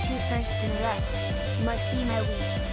2 firsts in a row. Must be my week.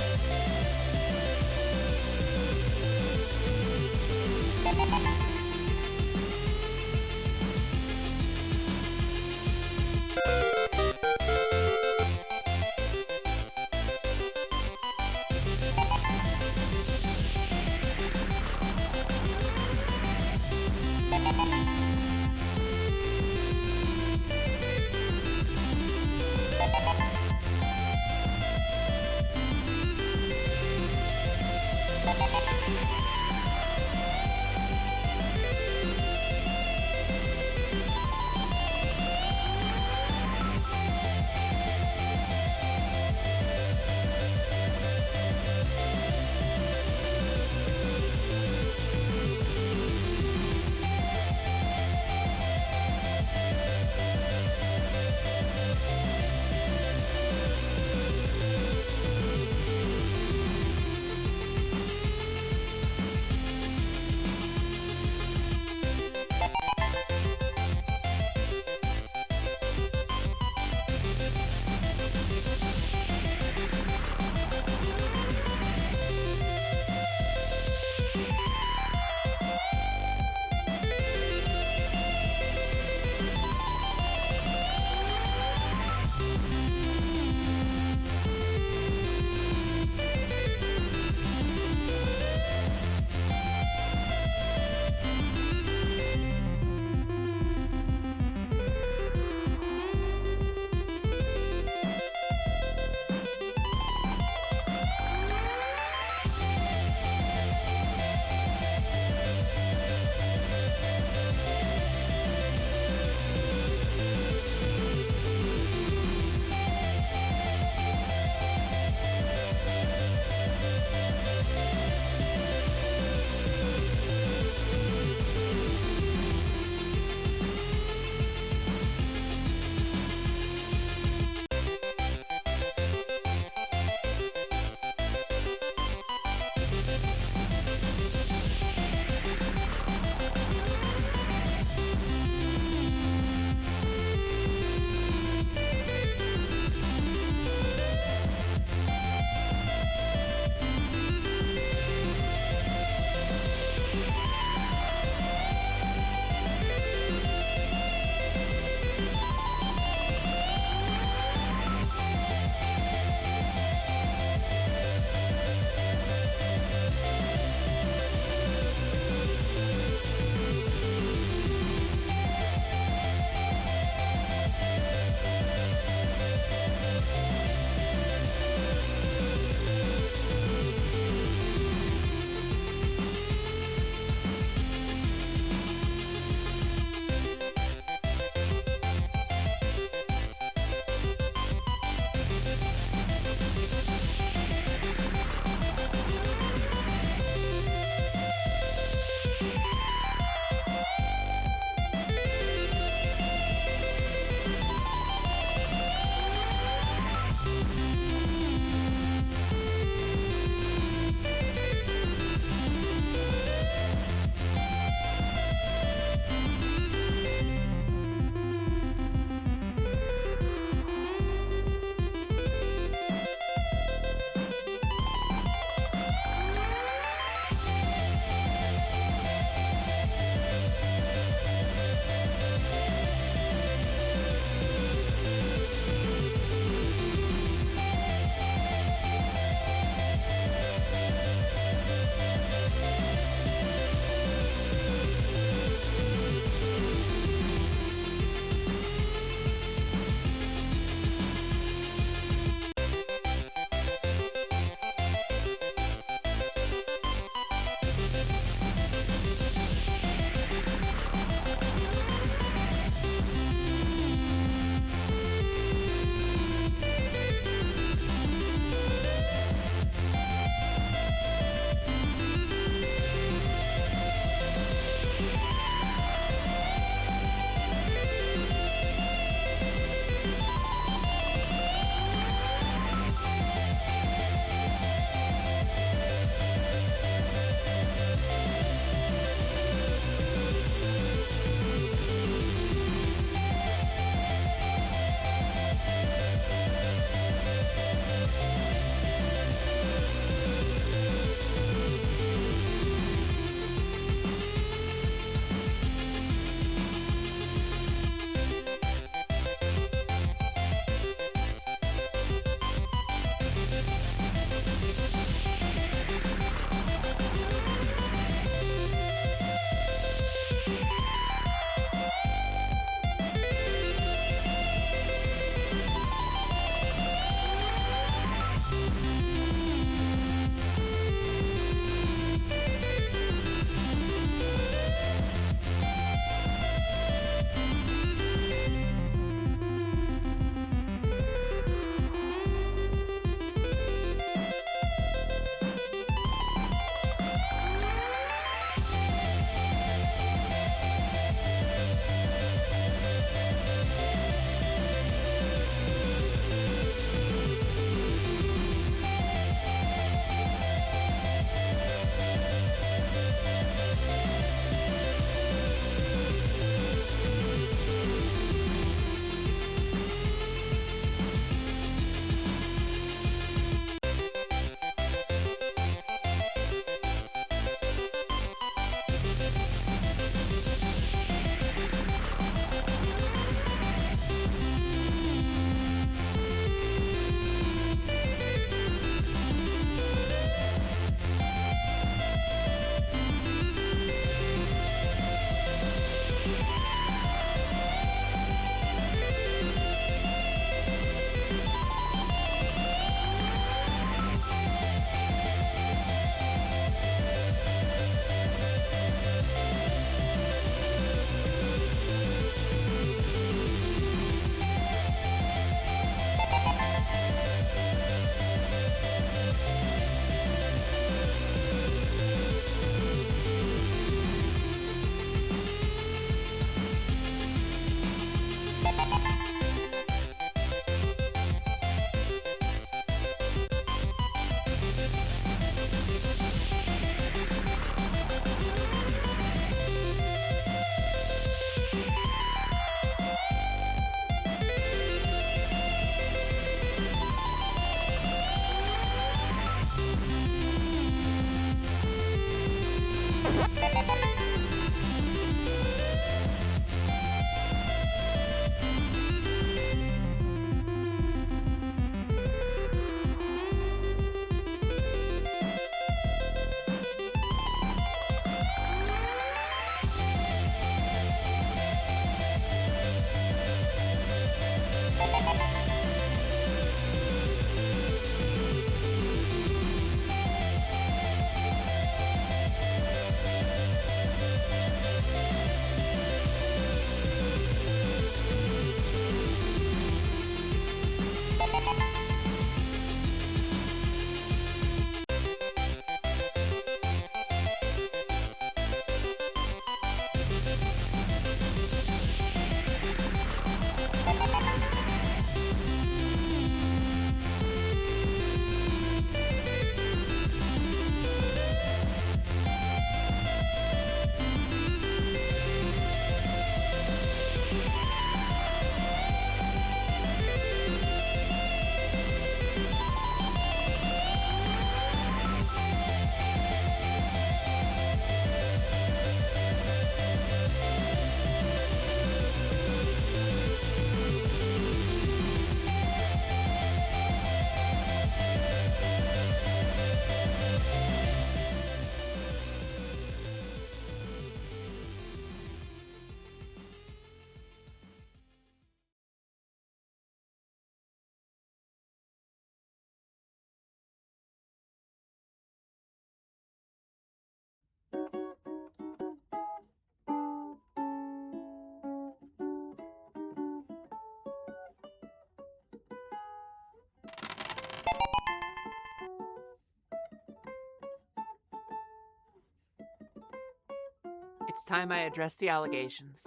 It's time I address the allegations.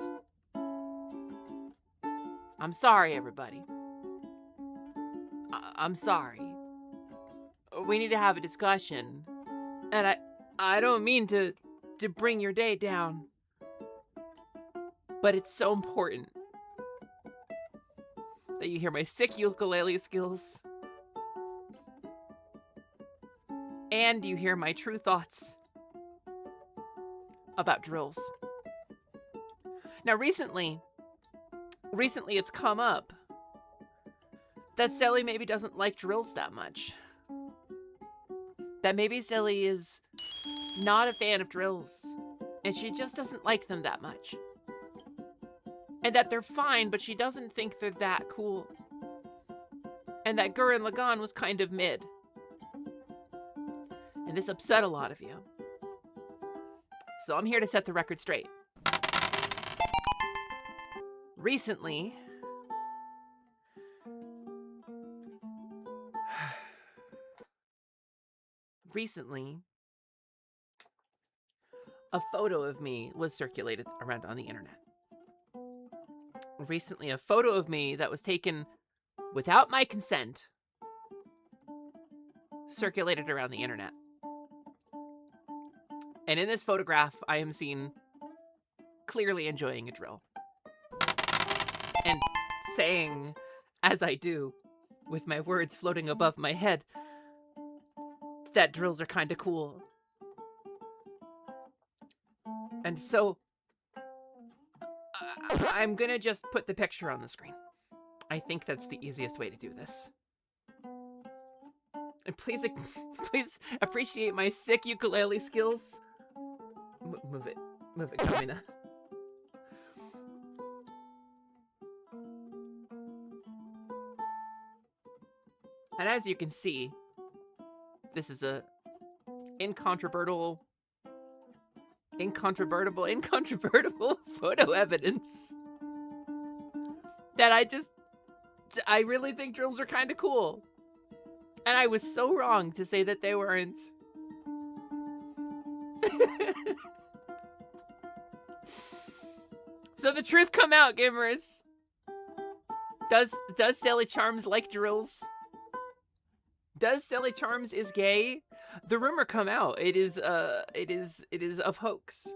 I'm sorry, everybody. I'm sorry. We need to have a discussion. And I don't mean to bring your day down. But it's so important that you hear my sick ukulele skills. And you hear my true thoughts about drills. Now, recently it's come up that Sally maybe doesn't like drills that much. That maybe Sally is not a fan of drills, and she just doesn't like them that much. And that they're fine, but she doesn't think they're that cool. And that Gurren Lagann was kind of mid. And this upset a lot of you. So I'm here to set the record straight. Recently, a photo of me was circulated around on the internet. Recently, a photo of me that was taken without my consent circulated around the internet. And in this photograph, I am seen clearly enjoying a drill. And saying, as I do, with my words floating above my head, that drills are kind of cool. And so, I'm gonna just put the picture on the screen. I think that's the easiest way to do this. And please appreciate my sick ukulele skills. Move it, Kamina. And as you can see, this is a incontrovertible photo evidence that I really think drills are kind of cool. And I was so wrong to say that they weren't. So the truth come out, gamers. Does Sally Charms like drills? Does Sally Charms is gay? The rumor come out. It is of hoax.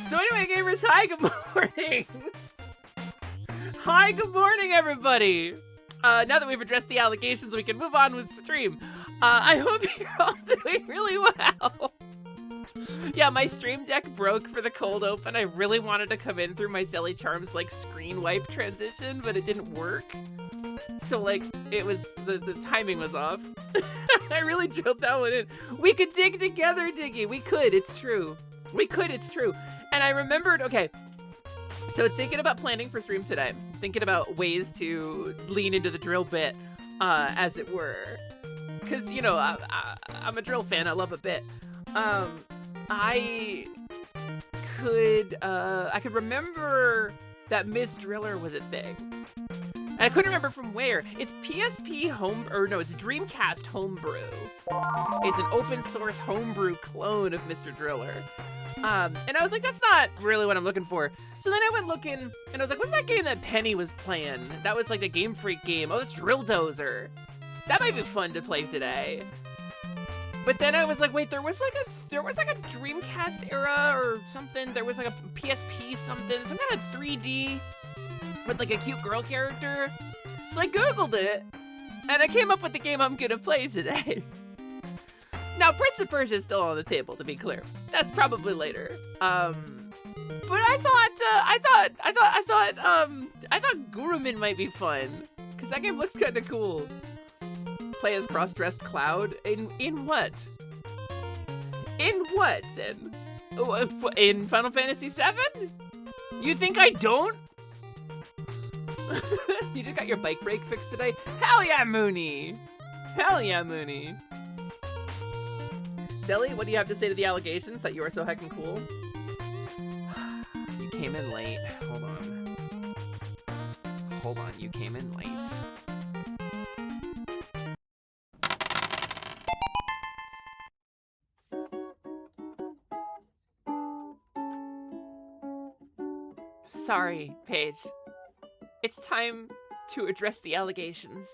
So anyway, gamers, hi, good morning. Hi, good morning, everybody. now that we've addressed the allegations, we can move on with stream. I hope you're all doing really well. Yeah, my stream deck broke for the cold open. I really wanted to come in through my Silly Charms like screen wipe transition, but it didn't work. So like it was the timing was off. I really drilled that one in. We could dig together, Diggy. We could, it's true. We could, it's true. And I remembered, okay, so thinking about planning for stream today, thinking about ways to lean into the drill bit, as it were. Cause you know, I'm a drill fan, I love a bit. I could remember that Miss Driller was a thing. And I couldn't remember from where. It's PSP it's Dreamcast Homebrew. It's an open source homebrew clone of Mr. Driller. And I was like, that's not really what I'm looking for. So then I went looking, and I was like, what's that game that Penny was playing? That was like a Game Freak game. Oh, it's Drill Dozer. That might be fun to play today. But then I was like, wait, there was like a Dreamcast era or something. There was like a PSP something, some kind of 3D with like a cute girl character. So I Googled it, and I came up with the game I'm gonna play today. Now, Prince of Persia is still on the table, to be clear. That's probably later. But I thought Gurumin might be fun, cause that game looks kind of cool. Play as cross-dressed Cloud in what? In what? In Final Fantasy VII? You think I don't? You just got your bike brake fixed today? Hell yeah, Mooney! Hell yeah, Mooney! Silly, what do you have to say to the allegations that you are so heckin' cool? You came in late. Hold on. Hold on, you came in late. Sorry, Paige. It's time to address the allegations.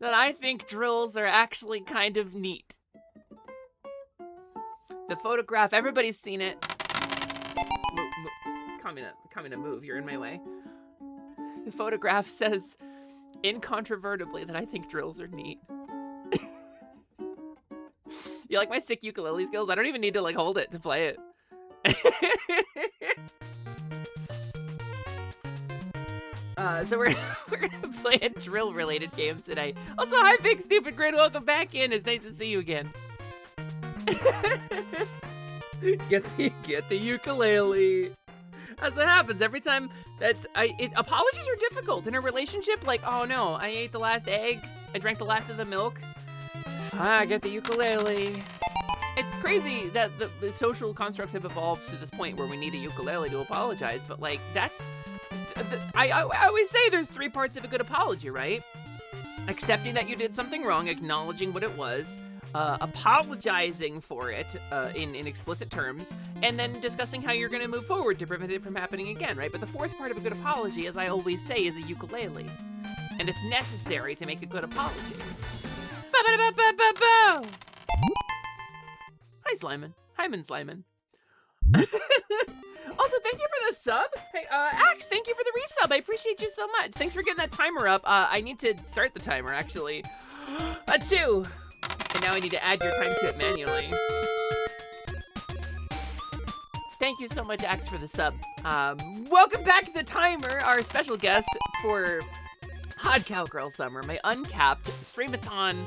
That I think drills are actually kind of neat. The photograph, everybody's seen it. Coming to move, you're in my way. The photograph says incontrovertibly that I think drills are neat. You like my sick ukulele skills? I don't even need to like hold it to play it. So we're gonna play a drill-related game today. Also, hi, Big Stupid Grin. Welcome back in. It's nice to see you again. Get the ukulele. As it happens every time. Apologies are difficult in a relationship. Like, oh no, I ate the last egg. I drank the last of the milk. Get the ukulele. It's crazy that the social constructs have evolved to this point where we need a ukulele to apologize, but like that's. I always say there's 3 parts of a good apology, right? Accepting that you did something wrong, acknowledging what it was, apologizing for it in explicit terms, and then discussing how you're going to move forward to prevent it from happening again, right? But the 4th part of a good apology, as I always say, is a ukulele. And it's necessary to make a good apology. Hi, Slyman. Hi, Slyman. Also, thank you for the sub. Hey, Axe, thank you for the resub. I appreciate you so much. Thanks for getting that timer up. I need to start the timer, actually. 2. And now I need to add your time to it manually. Thank you so much, Axe, for the sub. Welcome back to the timer, our special guest for COWGIRL Summer, my uncapped streamathon,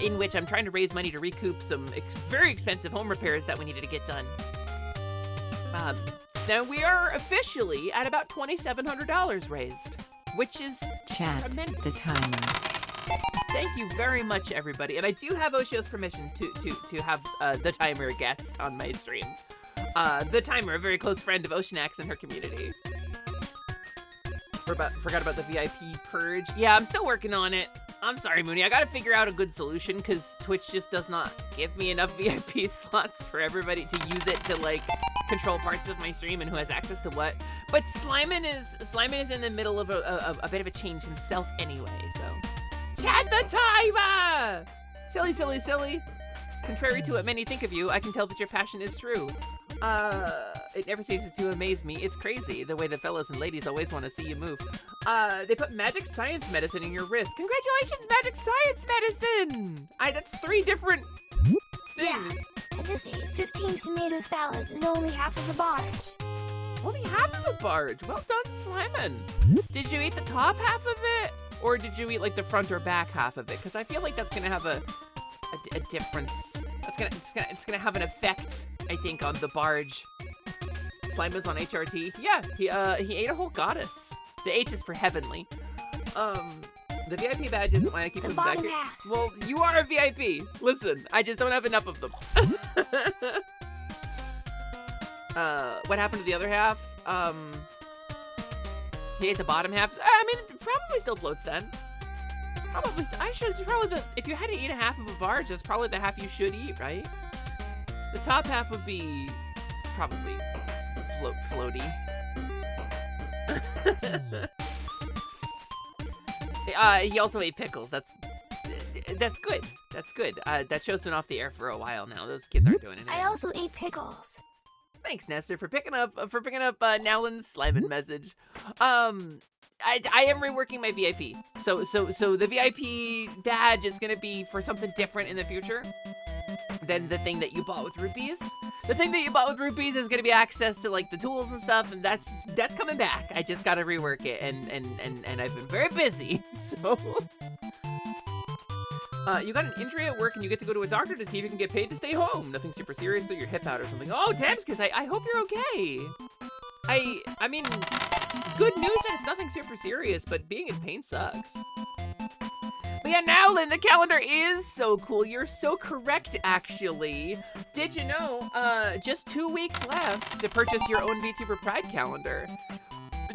in which I'm trying to raise money to recoup some very expensive home repairs that we needed to get done. Now we are officially at about $2,700 raised, which is tremendous. The timer. Thank you very much, everybody. And I do have Oshio's permission to have the timer guest on my stream. The timer, a very close friend of Oceanax and her community. Forgot about the VIP purge. Yeah, I'm still working on it. I'm sorry, Mooney. I gotta figure out a good solution because Twitch just does not give me enough VIP slots for everybody to use it to like control parts of my stream and who has access to what. But Slyman is in the middle of a bit of a change himself anyway, so. Chad the timer! Silly, silly, silly. Contrary to what many think of you, I can tell that your passion is true. It never ceases to amaze me. It's crazy the way the fellas and ladies always want to see you move. They put magic science medicine in your wrist. Congratulations, magic science medicine! That's 3 different things. I just ate 15 tomato salads and only half of a barge. Only half of a barge. Well done, Slimon. Did you eat the top half of it? Or did you eat like the front or back half of it? Because I feel like that's gonna have a difference. It's gonna have an effect, I think, on the barge. Slimon's on HRT. Yeah, he ate a whole goddess. The H is for heavenly. The VIP badge isn't why I keep them back here. Half. Well, you are a VIP. Listen, I just don't have enough of them. What happened to the other half? He ate the bottom half. I mean, it probably still floats then. Probably. If you had to eat a half of a barge, that's probably the half you should eat, right? The top half would be probably floaty. He also ate pickles. That's good. That's good. That show's been off the air for a while now. Those kids aren't doing it anymore. I also ate pickles. Thanks, Nestor, for picking up Nowlin's Slimon message. I am reworking my VIP. So the VIP badge is gonna be for something different in the future than the thing that you bought with rupees. The thing that you bought with rupees is gonna be access to like the tools and stuff, and that's coming back. I just gotta rework it, and I've been very busy. So you got an injury at work and you get to go to a doctor to see if you can get paid to stay home. Nothing super serious, throw your hip out or something. Oh, Damskus, I hope you're okay. I mean, good news that it's nothing super serious, but being in pain sucks. But yeah, Nowlin, the calendar is so cool. You're so correct, actually. Did you know, just 2 weeks left to purchase your own VTuber Pride calendar.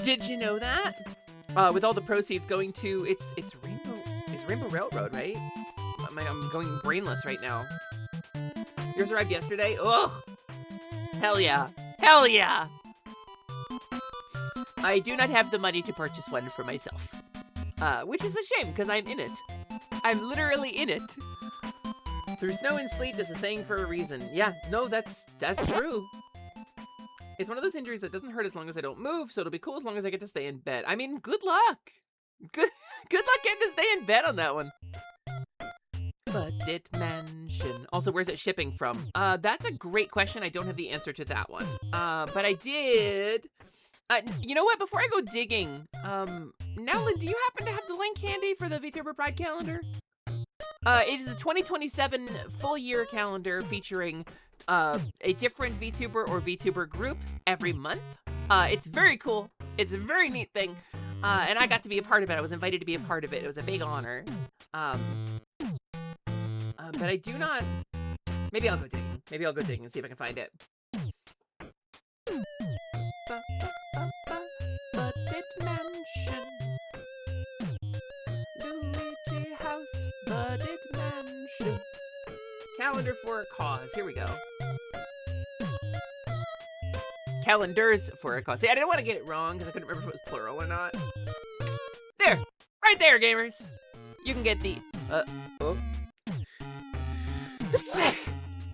Did you know that? With all the proceeds going to, it's Rainbow Railroad, right? I'm going brainless right now. Yours arrived yesterday? Ugh! Hell yeah. Hell yeah! I do not have the money to purchase one for myself. Which is a shame, because I'm in it. I'm literally in it. Through snow and sleet is a saying for a reason. Yeah, no, that's true. It's one of those injuries that doesn't hurt as long as I don't move, so it'll be cool as long as I get to stay in bed. I mean, good luck. Good luck getting to stay in bed on that one. Budget Mansion. Also, where's it shipping from? That's a great question. I don't have the answer to that one. But I did. You know what? Before I go digging, Nowlin, do you happen to have the link handy for the VTuber Pride calendar? It is a 2027 full year calendar featuring a different VTuber or VTuber group every month. It's very cool. It's a very neat thing. And I got to be a part of it. I was invited to be a part of it. It was a big honor. But I do not... Maybe I'll go digging. Maybe I'll go digging and see if I can find it. Budget Mansion. Luigi House. Budget Mansion. Calendar for a cause. Here we go. Calendars for a cause. See, I didn't want to get it wrong because I couldn't remember if it was plural or not. There. Right there, gamers. You can get the...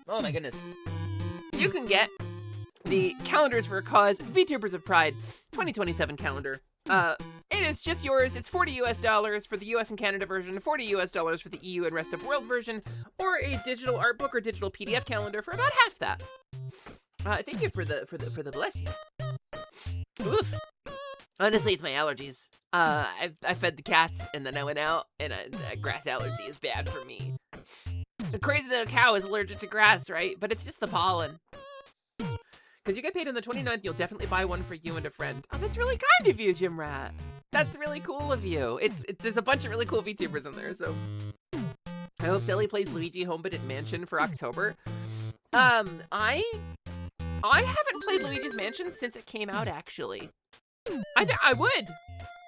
Oh my goodness. You can get the Calendars for a Cause VTubers of Pride 2027 calendar. It is just yours. It's $40 US for the US and Canada version, $40 US for the EU and rest of world version, or a digital art book or digital PDF calendar for about half that. Thank you for the bless you. Oof. Honestly, it's my allergies. I fed the cats and then I went out and a grass allergy is bad for me. Crazy that a cow is allergic to grass, right? But it's just the pollen. Because you get paid on the 29th, you'll definitely buy one for you and a friend. Oh, that's really kind of you, Jim Rat. That's really cool of you. There's a bunch of really cool VTubers in there, so... I hope Sally plays Luigi Home Budget Mansion for October. I haven't played Luigi's Mansion since it came out, actually. I would,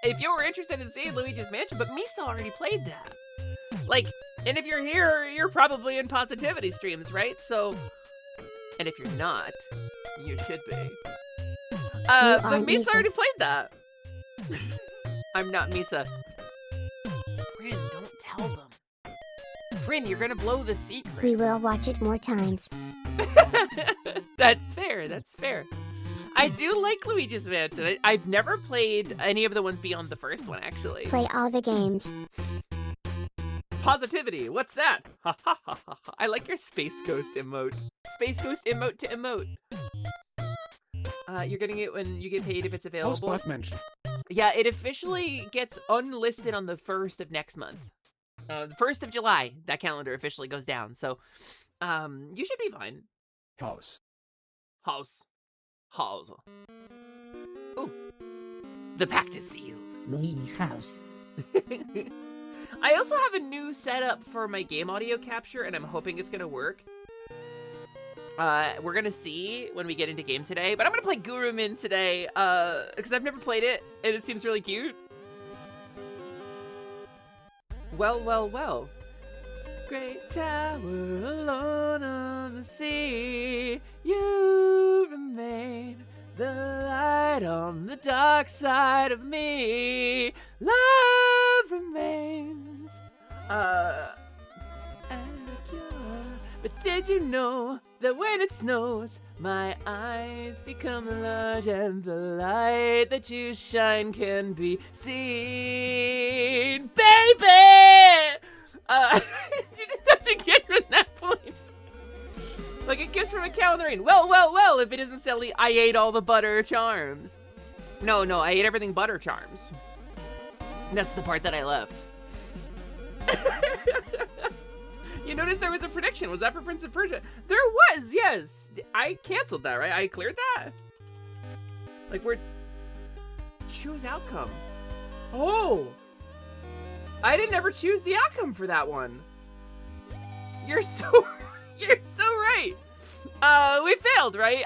if you were interested in seeing Luigi's Mansion, but Misa already played that. Like, and if you're here, you're probably in Positivity streams, right? So, and if you're not, you should be. But Misa already played that. I'm not Misa. Bryn, don't tell them. Bryn, you're gonna blow the secret. We will watch it more times. That's fair, that's fair. I do like Luigi's Mansion. I've never played any of the ones beyond the first one, actually. Play all the games. Positivity, what's that? Ha ha ha ha. I like your Space Ghost emote. Space Ghost emote to emote. You're getting it when you get paid if it's available. Hotspot mentioned. Yeah, it officially gets unlisted on the 1st of next month. The 1st of July, that calendar officially goes down. So, you should be fine. House. House. Ooh. The pact is sealed. Luigi's house. I also have a new setup for my game audio capture, and I'm hoping it's gonna work. We're gonna see when we get into game today, but I'm gonna play Gurumin today, because I've never played it, and it seems really cute. Well. Great tower alone on the sea, you remain the light on the dark side of me. Love remains and a cure. But did you know that when it snows, my eyes become large and the light that you shine can be seen, baby? You just have to get from that point. Like a kiss from a cow in the rain. Well, if it isn't silly, I ate all the butter charms. No, I ate everything butter charms. That's the part that I left. You noticed there was a prediction. Was that for Prince of Persia? There was, yes. I canceled that, right? I cleared that. Like, we're... Choose outcome. Oh! I didn't ever choose the outcome for that one. You're so right. We failed, right?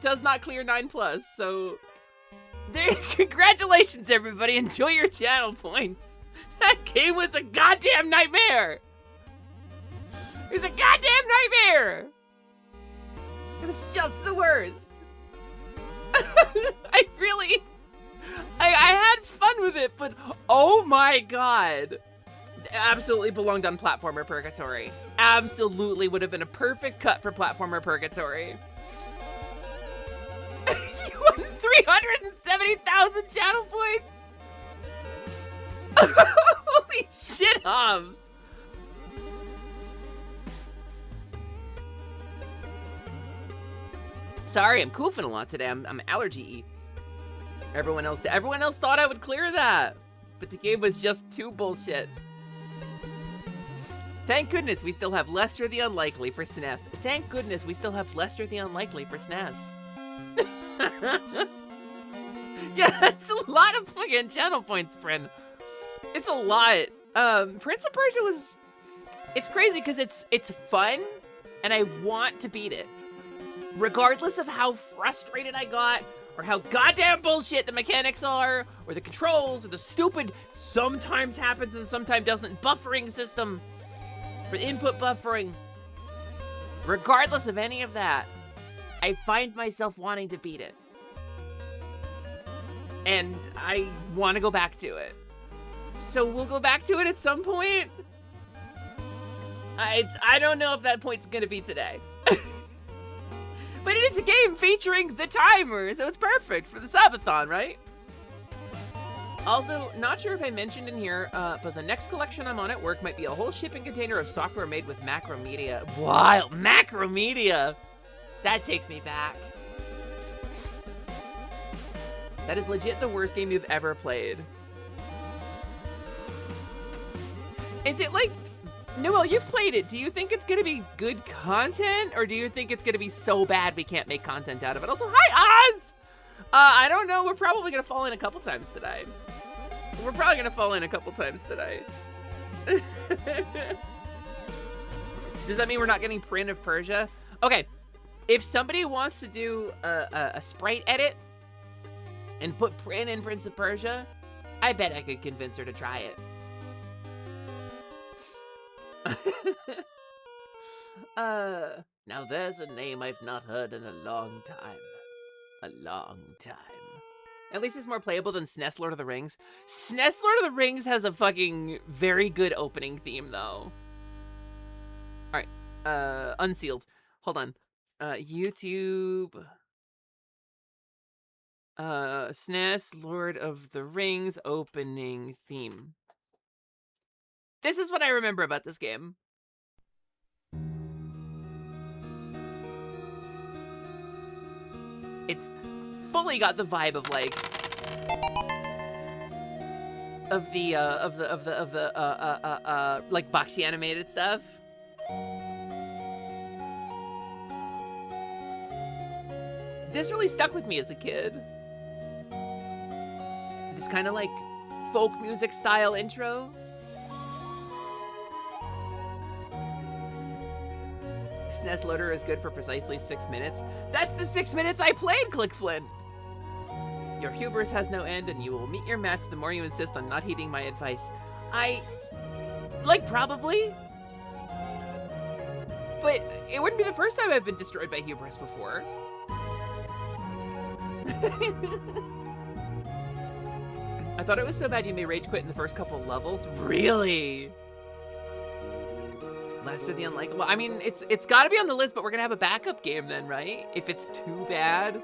Does not clear 9+, so there. Congratulations, everybody. Enjoy your channel points. That game was a goddamn nightmare. It was a goddamn nightmare. It was just the worst. I had fun with it, but oh my god. Absolutely belonged on Platformer Purgatory. Absolutely would have been a perfect cut for Platformer Purgatory. You won 370,000 channel points? Holy shit, Hobbs. Sorry, I'm koofing a lot today. I'm allergy-y. Everyone else thought I would clear that, but the game was just too bullshit. Thank goodness we still have Lester the Unlikely for SNES. Thank goodness we still have Lester the Unlikely for SNES. Yeah, that's a lot of fucking channel points, Prin. It's a lot. Prince of Persia was... It's crazy because it's fun, and I want to beat it. Regardless of how frustrated I got, or how goddamn bullshit the mechanics are, or the controls, or the stupid sometimes happens and sometimes doesn't buffering system for input buffering. Regardless of any of that, I find myself wanting to beat it. And I want to go back to it. So we'll go back to it at some point. I don't know if that point's gonna be today. But it is a game featuring the timer, so it's perfect for the Sabathon, right? Also, not sure if I mentioned in here, but the next collection I'm on at work might be a whole shipping container of software made with Macromedia. Wild, Macromedia! That takes me back. That is legit the worst game you've ever played. Is it like... Noel, you've played it. Do you think it's gonna be good content, or do you think it's gonna be so bad we can't make content out of it? Also, hi, Oz! I don't know. We're probably gonna fall in a couple times today. Does that mean we're not getting Prin of Persia? Okay, if somebody wants to do a sprite edit and put Prin in Prince of Persia, I bet I could convince her to try it. Now there's a name I've not heard in a long time. At least it's more playable than SNES Lord of the Rings. SNES Lord of the Rings has a fucking very good opening theme, though. Alright, unsealed. Hold on. YouTube... SNES Lord of the Rings opening theme. This is what I remember about this game. It's fully got the vibe of like like boxy animated stuff. This really stuck with me as a kid. This kind of like folk music style intro. SNES loader is good for precisely 6 minutes. That's the 6 minutes I played, Click Flint. Your hubris has no end, and you will meet your match the more you insist on not heeding my advice. Probably. But it wouldn't be the first time I've been destroyed by hubris before. I thought it was so bad you may rage quit in the first couple levels. Really? Lester the Unlikable. I mean, it's got to be on the list, but we're gonna have a backup game then, right? If it's too bad.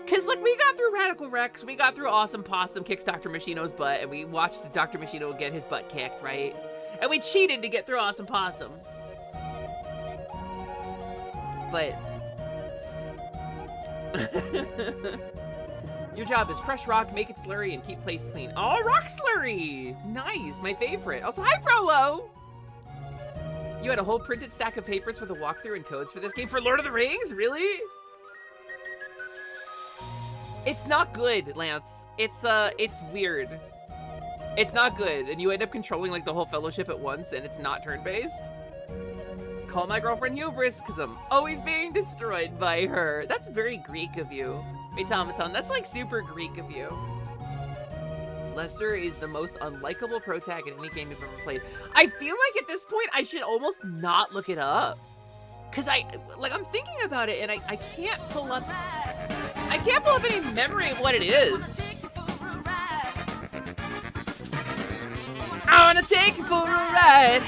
Cause like we got through Radical Rex, we got through Awesome Possum kicks Dr. Machino's butt, and we watched Dr. Machino get his butt kicked, right? And we cheated to get through Awesome Possum. But your job is crush rock, make it slurry, and keep place clean. Oh, rock slurry! Nice, my favorite. Also, hi, Frollo! You had a whole printed stack of papers for the walkthrough and codes for this game for Lord of the Rings? Really? It's not good, Lance. It's weird. It's not good, and you end up controlling like the whole fellowship at once, and it's not turn-based. Call my girlfriend hubris, because I'm always being destroyed by her. That's very Greek of you. Automaton, that's like super Greek of you. Lester is the most unlikable protag in any game you've ever played. I feel like at this point I should almost not look it up. Cause I'm thinking about it and I can't pull up any memory of what it is. I wanna take you for a ride.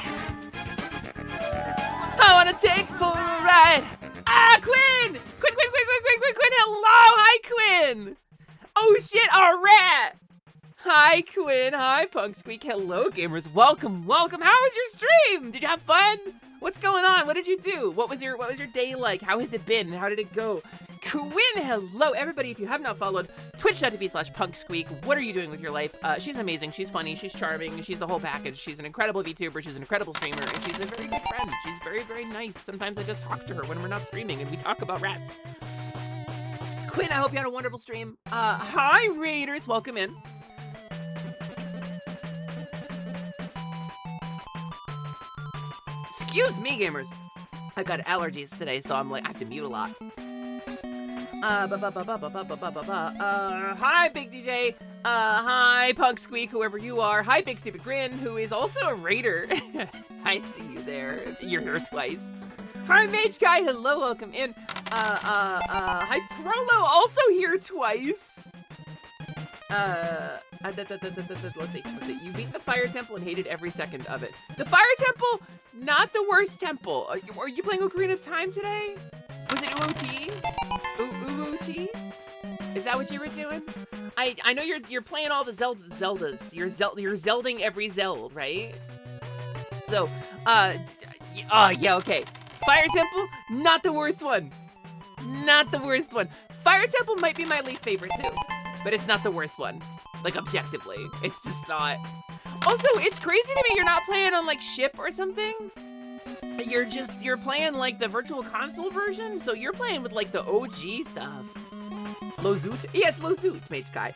I wanna take you for a ride. Ah, Quinn! Quinn! Hello! Hi, Quinn! Oh shit, a rat! Hi, Quinn. Hi, Punk Squeak. Hello, gamers. Welcome. How was your stream? Did you have fun? What's going on? What did you do? What was your day like? How has it been? How did it go? Quinn, hello, everybody. If you have not followed, twitch.tv/punksqueak. What are you doing with your life? She's amazing. She's funny. She's charming. She's the whole package. She's an incredible VTuber. She's an incredible streamer. And she's a very good friend. She's very, very nice. Sometimes I just talk to her when we're not streaming and we talk about rats. Quinn, I hope you had a wonderful stream. Hi, Raiders. Welcome in. Excuse me, gamers. I've got allergies today, so I'm like, I have to mute a lot. Hi, Big DJ. Hi, Punk Squeak, whoever you are. Hi, Big Stupid Grin, who is also a raider. I see you there. You're here twice. Hi, Mage Guy. Hello, welcome in. Hi, Prolo, also here twice. Let's see. You beat the Fire Temple and hated every second of it. The Fire Temple, not the worst temple. Are you playing Ocarina of Time today? Was it UOT? UOT? Is that what you were doing? I know you're playing all the Zeldas. You're Zelding every Zeld, right? So, yeah, okay. Fire Temple, not the worst one. Not the worst one. Fire Temple might be my least favorite too, but it's not the worst one. Like, objectively, it's just not. Also, it's crazy to me you're not playing on like Ship or something. You're playing like the Virtual Console version, so you're playing with like the OG stuff. Lozoot? Yeah, it's Lozoot, Mage Guy.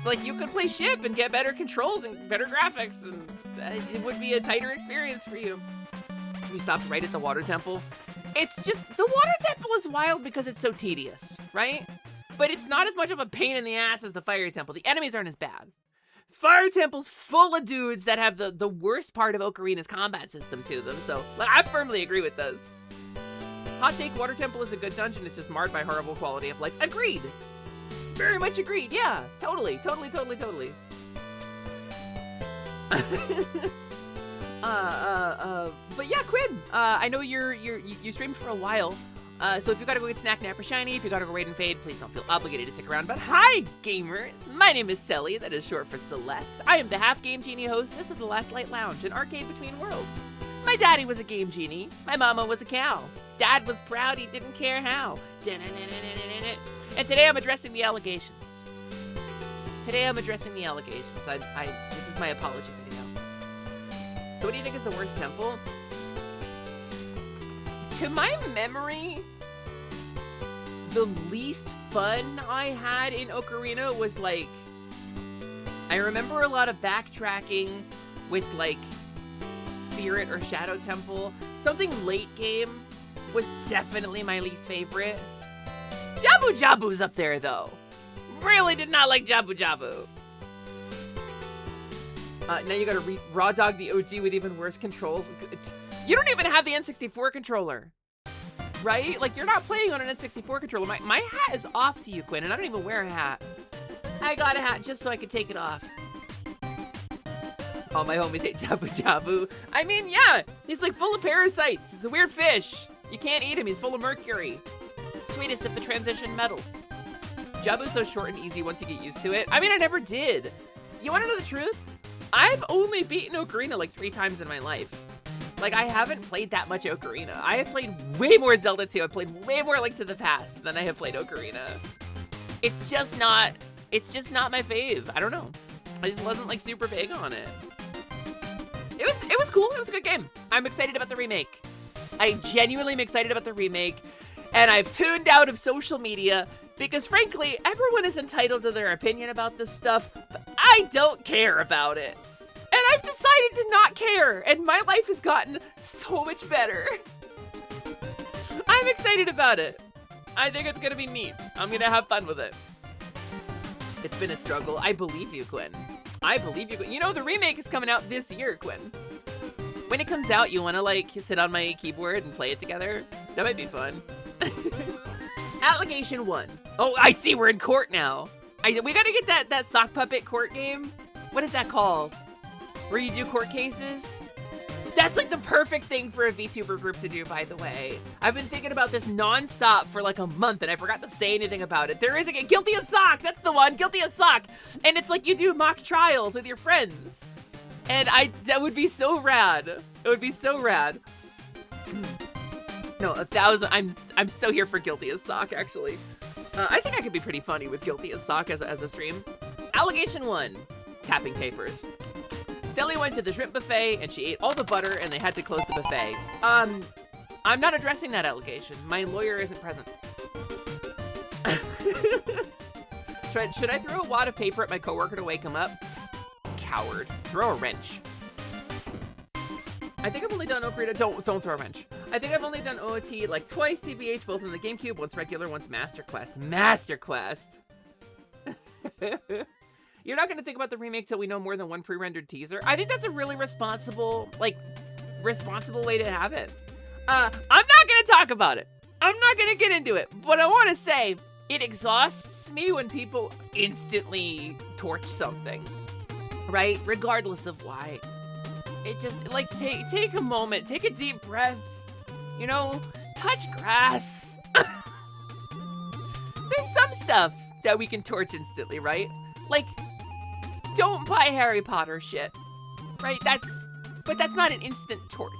Like, you could play Ship and get better controls and better graphics, and it would be a tighter experience for you. We stopped right at the Water Temple. It's just, the Water Temple is wild because it's so tedious, right? But it's not as much of a pain in the ass as the Fire Temple. The enemies aren't as bad. Fire Temple's full of dudes that have the worst part of Ocarina's combat system to them, so like, I firmly agree with this. Hot take, Water Temple is a good dungeon, it's just marred by horrible quality of life. Agreed! Very much agreed, yeah, totally. But yeah, Quinn, I know you streamed for a while. So if you gotta go get Snack, Nap, or Shiny, if you gotta go Raid and Fade, please don't feel obligated to stick around. But hi, gamers! My name is Selly, that is short for Celeste. I am the Half Game Genie hostess of the Last Light Lounge, an arcade between worlds. My daddy was a game genie. My mama was a cow. Dad was proud, he didn't care how. And today I'm addressing the allegations. This is my apology video. So what do you think is the worst temple? To my memory, the least fun I had in Ocarina was like, I remember a lot of backtracking with like Spirit or Shadow Temple. Something late game was definitely my least favorite. Jabu Jabu's up there though. Really did not like Jabu Jabu. Now you gotta raw dog the OG with even worse controls. You don't even have the N64 controller, right? Like, you're not playing on an N64 controller. My hat is off to you, Quinn, and I don't even wear a hat. I got a hat just so I could take it off. All my homies hate Jabu Jabu. I mean, yeah, he's like full of parasites. He's a weird fish. You can't eat him, he's full of mercury. Sweetest of the transition metals. Jabu's so short and easy once you get used to it. I mean, I never did. You wanna know the truth? I've only beaten Ocarina like 3 times in my life. Like, I haven't played that much Ocarina. I have played way more Zelda 2. I've played way more Link to the Past than I have played Ocarina. It's just not my fave. I don't know. I just wasn't like super big on it. It was cool. It was a good game. I'm excited about the remake. I genuinely am excited about the remake. And I've tuned out of social media because frankly, everyone is entitled to their opinion about this stuff, but I don't care about it. And I've decided to not care, and my life has gotten so much better. I'm excited about it. I think it's gonna be neat. I'm gonna have fun with it. It's been a struggle. I believe you, Quinn. I believe you, Quinn. You know, the remake is coming out this year, Quinn. When it comes out, you wanna like sit on my keyboard and play it together? That might be fun. Allegation 1. Oh, I see, we're in court now. We gotta get that sock puppet court game. What is that called? Where you do court cases? That's like the perfect thing for a VTuber group to do, by the way. I've been thinking about this nonstop for like a month and I forgot to say anything about it. There is a game, Guilty as Sock, that's the one, Guilty as Sock. And it's like you do mock trials with your friends. And that would be so rad. It would be so rad. No, 1,000, I'm so here for Guilty as Sock, actually. I think I could be pretty funny with Guilty as Sock as a stream. Allegation 1, tapping papers. Sally went to the shrimp buffet and she ate all the butter and they had to close the buffet. I'm not addressing that allegation. My lawyer isn't present. Should I throw a wad of paper at my coworker to wake him up? Coward. Throw a wrench. I think I've only done Ocarina. Don't throw a wrench. I think I've only done OOT like twice, TBH, both in the GameCube, once regular, once Master Quest. Master Quest! You're not gonna think about the remake till we know more than one pre-rendered teaser. I think that's a really responsible way to have it. I'm not gonna talk about it. I'm not gonna get into it, but I wanna say, it exhausts me when people instantly torch something, right? Regardless of why. It just, like, take a moment, take a deep breath, you know, touch grass. There's some stuff that we can torch instantly, right? Like, don't buy Harry Potter shit, right? But that's not an instant torch.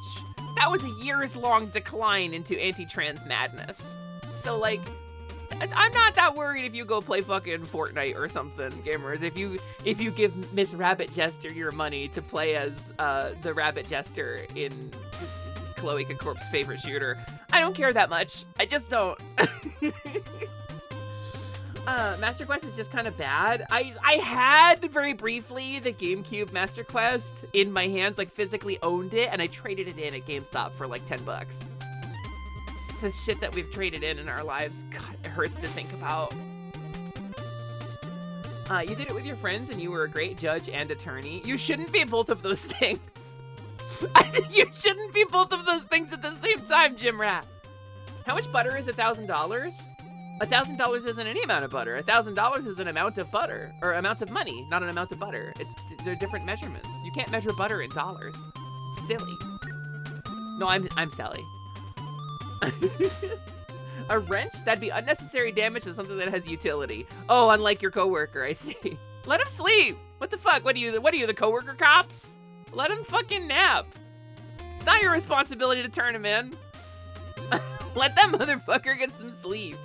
That was a years-long decline into anti-trans madness. So, like, I'm not that worried if you go play fucking Fortnite or something, gamers. If you give Miss Rabbit Jester your money to play as the Rabbit Jester in Chloe Concorp's favorite shooter, I don't care that much. I just don't. Master Quest is just kind of bad. I had very briefly the GameCube Master Quest in my hands, like physically owned it, and I traded it in at GameStop for like 10 bucks. It's the shit that we've traded in our lives. God, it hurts to think about. You did it with your friends and you were a great judge and attorney. You shouldn't be both of those things. You shouldn't be both of those things at the same time, Jim Rat. How much butter is $1,000? $1,000 isn't any amount of butter. $1,000 is an amount of butter, or amount of money, not an amount of butter. They're different measurements. You can't measure butter in dollars. It's silly. No, I'm Sally. A wrench? That'd be unnecessary damage to something that has utility. Oh, unlike your coworker, I see. Let him sleep. What the fuck? What are you, the coworker cops? Let him fucking nap. It's not your responsibility to turn him in. Let that motherfucker get some sleep.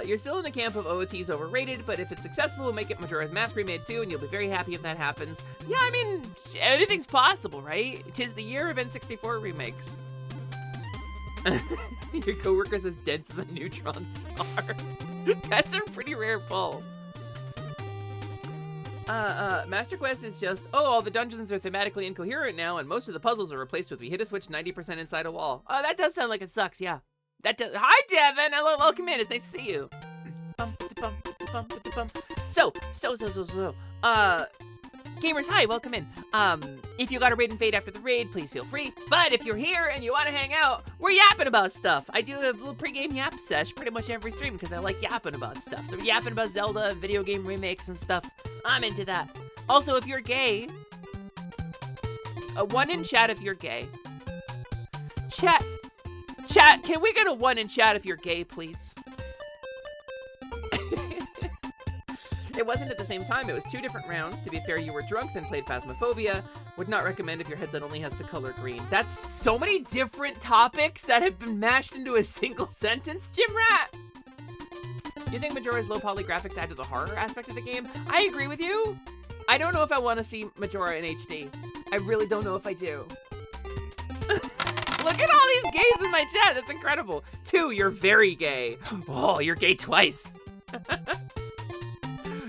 You're still in the camp of OOT's overrated, but if it's successful, we'll make it Majora's Mask remade too, and you'll be very happy if that happens. Yeah, I mean, anything's possible, right? 'Tis the year of N64 remakes. Your coworker's as dense as a neutron star. That's a pretty rare pull. Master Quest is just, oh, all the dungeons are thematically incoherent now, and most of the puzzles are replaced with we hit a switch 90% inside a wall. Oh, that does sound like it sucks, yeah. That does. Hi, Devin. Hello, welcome in. It's nice to see you. So. Gamers, hi, welcome in. If you got a raid and fade after the raid, please feel free. But if you're here and you want to hang out, we're yapping about stuff. I do a little pregame yap sesh pretty much every stream because I like yapping about stuff. So we're yapping about Zelda and video game remakes and stuff. I'm into that. Also, if you're gay, one in chat if you're gay. Chat, can we get a one in chat if you're gay, please? It wasn't at the same time, it was 2 different rounds. To be fair, you were drunk, then played Phasmophobia. Would not recommend if your headset only has the color green. That's so many different topics that have been mashed into a single sentence, Jim Rat! You think Majora's low poly graphics add to the horror aspect of the game? I agree with you. I don't know if I want to see Majora in HD. I really don't know if I do. Look at all these gays in my chat, that's incredible. 2, you're very gay. Oh, you're gay twice.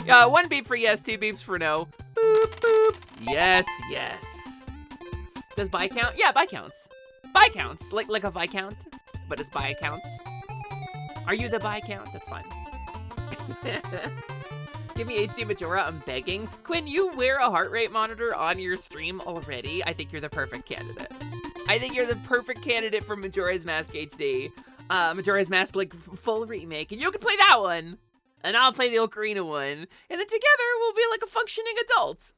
1 beep for yes, 2 beeps for no. Boop, boop. Yes. Does buy count? Yeah, buy counts. Buy counts, like a Viscount, but it's buy counts. Are you the buy count? That's fine. Give me HD Majora, I'm begging. Quinn, you wear a heart rate monitor on your stream already. I think you're the perfect candidate. I think you're the perfect candidate for Majora's Mask HD. Majora's Mask, like, full remake. And you can play that one. And I'll play the Ocarina one. And then together, we'll be like a functioning adult.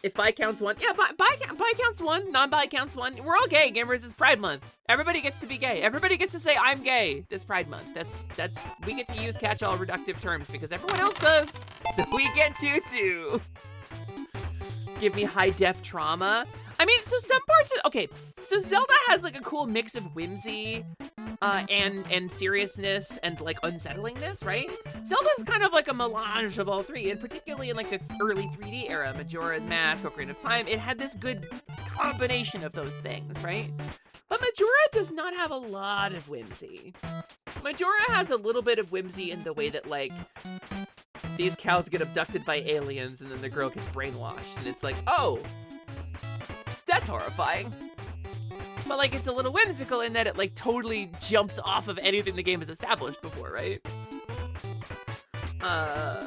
If buy counts 1. Yeah, buy counts 1. Non-buy counts 1. We're all gay. Gamers, it's Pride Month. Everybody gets to be gay. Everybody gets to say, I'm gay this Pride Month. We get to use catch-all reductive terms because everyone else does. So we get to too. Give me high-def trauma. I mean, so some parts of, okay, so Zelda has like a cool mix of whimsy and seriousness and like unsettlingness, right? Zelda's kind of like a melange of all 3, and particularly in like the early 3D era, Majora's Mask, Ocarina of Time, it had this good combination of those things, right? But Majora does not have a lot of whimsy. Majora has a little bit of whimsy in the way that like, these cows get abducted by aliens and then the girl gets brainwashed, and it's like, oh, that's horrifying. But like, it's a little whimsical in that it like totally jumps off of anything the game has established before, right?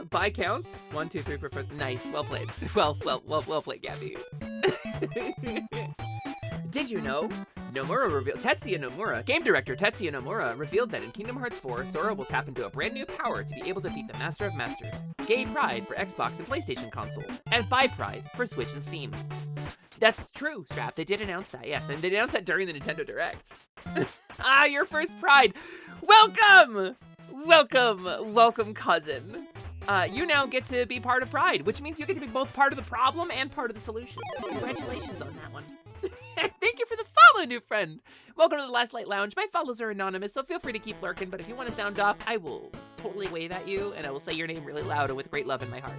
Buy counts. 1, 2, 3, 4, 5. Nice, well played. Well played, Gabby. Did you know? Tetsuya Nomura, game director Tetsuya Nomura, revealed that in Kingdom Hearts 4, Sora will tap into a brand new power to be able to defeat the Master of Masters. Gay Pride for Xbox and PlayStation consoles, and Bi Pride for Switch and Steam. That's true, Strap. They did announce that, yes, and they announced that during the Nintendo Direct. Your first Pride. Welcome, cousin. You now get to be part of Pride, which means you get to be both part of the problem and part of the solution. Congratulations on that one. Thank you for the follow, new friend. Welcome to the Last Light Lounge. My follows are anonymous, so feel free to keep lurking, but if you want to sound off, I will totally wave at you, and I will say your name really loud and with great love in my heart.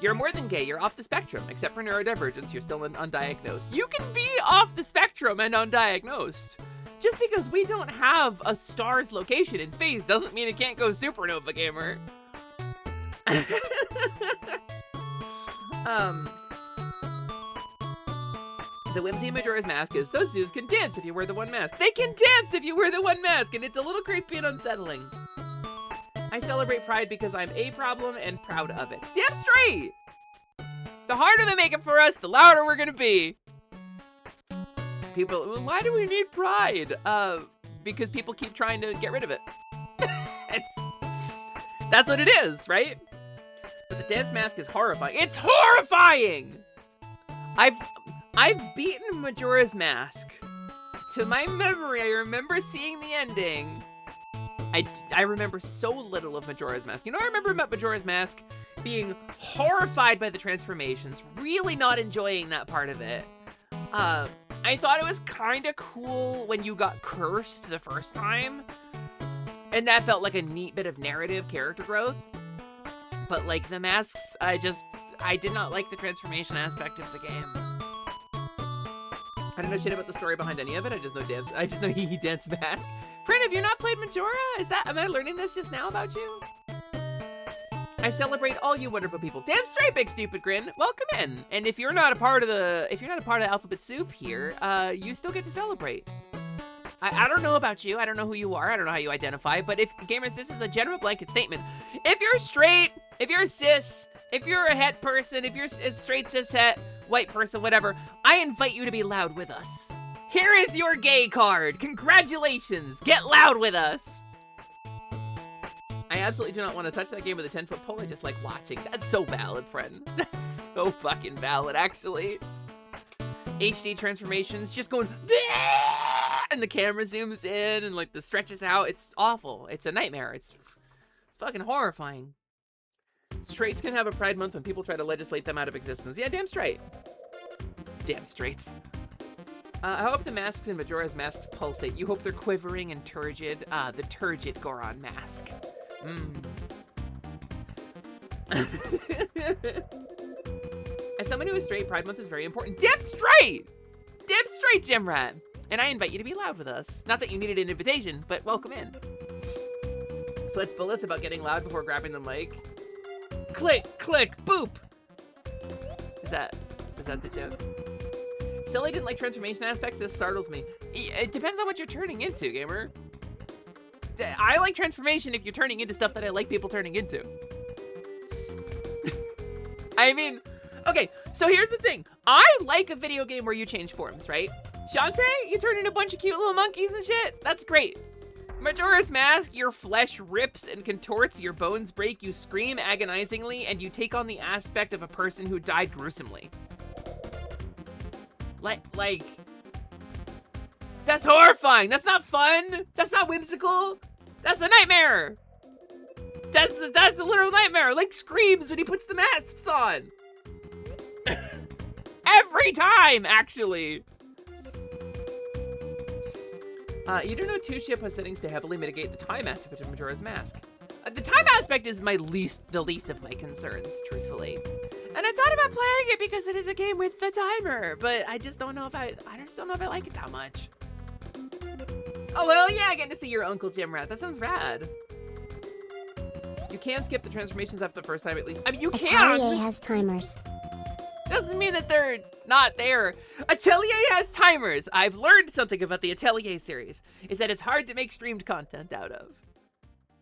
You're more than gay, you're off the spectrum. Except for neurodivergence, you're still undiagnosed. You can be off the spectrum and undiagnosed. Just because we don't have a star's location in space doesn't mean it can't go supernova, gamer. The whimsy in Majora's Mask is those dudes can dance if you wear the one mask. They can dance if you wear the one mask, and it's a little creepy and unsettling. I celebrate Pride because I'm a problem and proud of it. Damn straight! The harder they make it for us, the louder we're gonna be. People, well, why do we need Pride? Because people keep trying to get rid of it. That's what it is, right? But the dance mask is horrifying. It's horrifying! I've beaten Majora's Mask. To my memory, I remember seeing the ending. I remember so little of Majora's Mask. You know what I remember about Majora's Mask? Being horrified by the transformations, really not enjoying that part of it. I thought it was kind of cool when you got cursed the first time, and that felt like a neat bit of narrative character growth. But like the masks, I did not like the transformation aspect of the game. I don't know shit about the story behind any of it. I just know he dance mask. Bryn, have you not played Majora? Am I learning this just now about you? I celebrate all you wonderful people. Damn straight, big stupid grin. Welcome in. And if you're not a part of the alphabet soup here, you still get to celebrate. I don't know about you. I don't know who you are. I don't know how you identify. But if gamers, this is a general blanket statement. If you're straight, if you're cis, if you're a het person, if you're a straight cis het, white person, whatever, I invite you to be loud with us. Here is your gay card. Congratulations. Get loud with us. I absolutely do not want to touch that game with a 10-foot pole. I just like watching. That's so valid, friend. That's so fucking valid, actually. HD transformations, just going, and the camera zooms in and like the stretches out. It's awful. It's a nightmare. It's fucking horrifying. Straights can have a pride month when people try to legislate them out of existence. Yeah, damn straight. Damn straights. I hope the masks in Majora's Masks pulsate. You hope they're quivering and turgid. The turgid Goron mask. As someone who is straight, Pride Month is very important. Damn straight! Damn straight, Gem Rat! And I invite you to be loud with us. Not that you needed an invitation, but welcome in. Sweats bullets about getting loud before grabbing the mic. Click, click, boop! Was that the joke? Silly didn't like transformation aspects. This startles me. It depends on what you're turning into, gamer. I like transformation if you're turning into stuff that I like people turning into. I mean, okay, so here's the thing. I like a video game where you change forms, right? Shantae, you turn into a bunch of cute little monkeys and shit. That's great. Majora's Mask, your flesh rips and contorts, your bones break, you scream agonizingly, and you take on the aspect of a person who died gruesomely. Like, that's horrifying. That's not fun. That's not whimsical. That's a nightmare. That's a literal nightmare. Like screams when he puts the masks on. Every time, actually. You don't know two-ship has settings to heavily mitigate the time aspect of Majora's Mask. The time aspect is the least of my concerns, truthfully. And I thought about playing it because it is a game with the timer, but I just don't know if I like it that much. Oh, well, yeah, getting to see your Uncle Jim Rat. That sounds rad. You can skip the transformations after the first time, at least. I mean, you can. Atelier has timers. Doesn't mean that they're not there. Atelier has timers. I've learned something about the Atelier series, is that it's hard to make streamed content out of.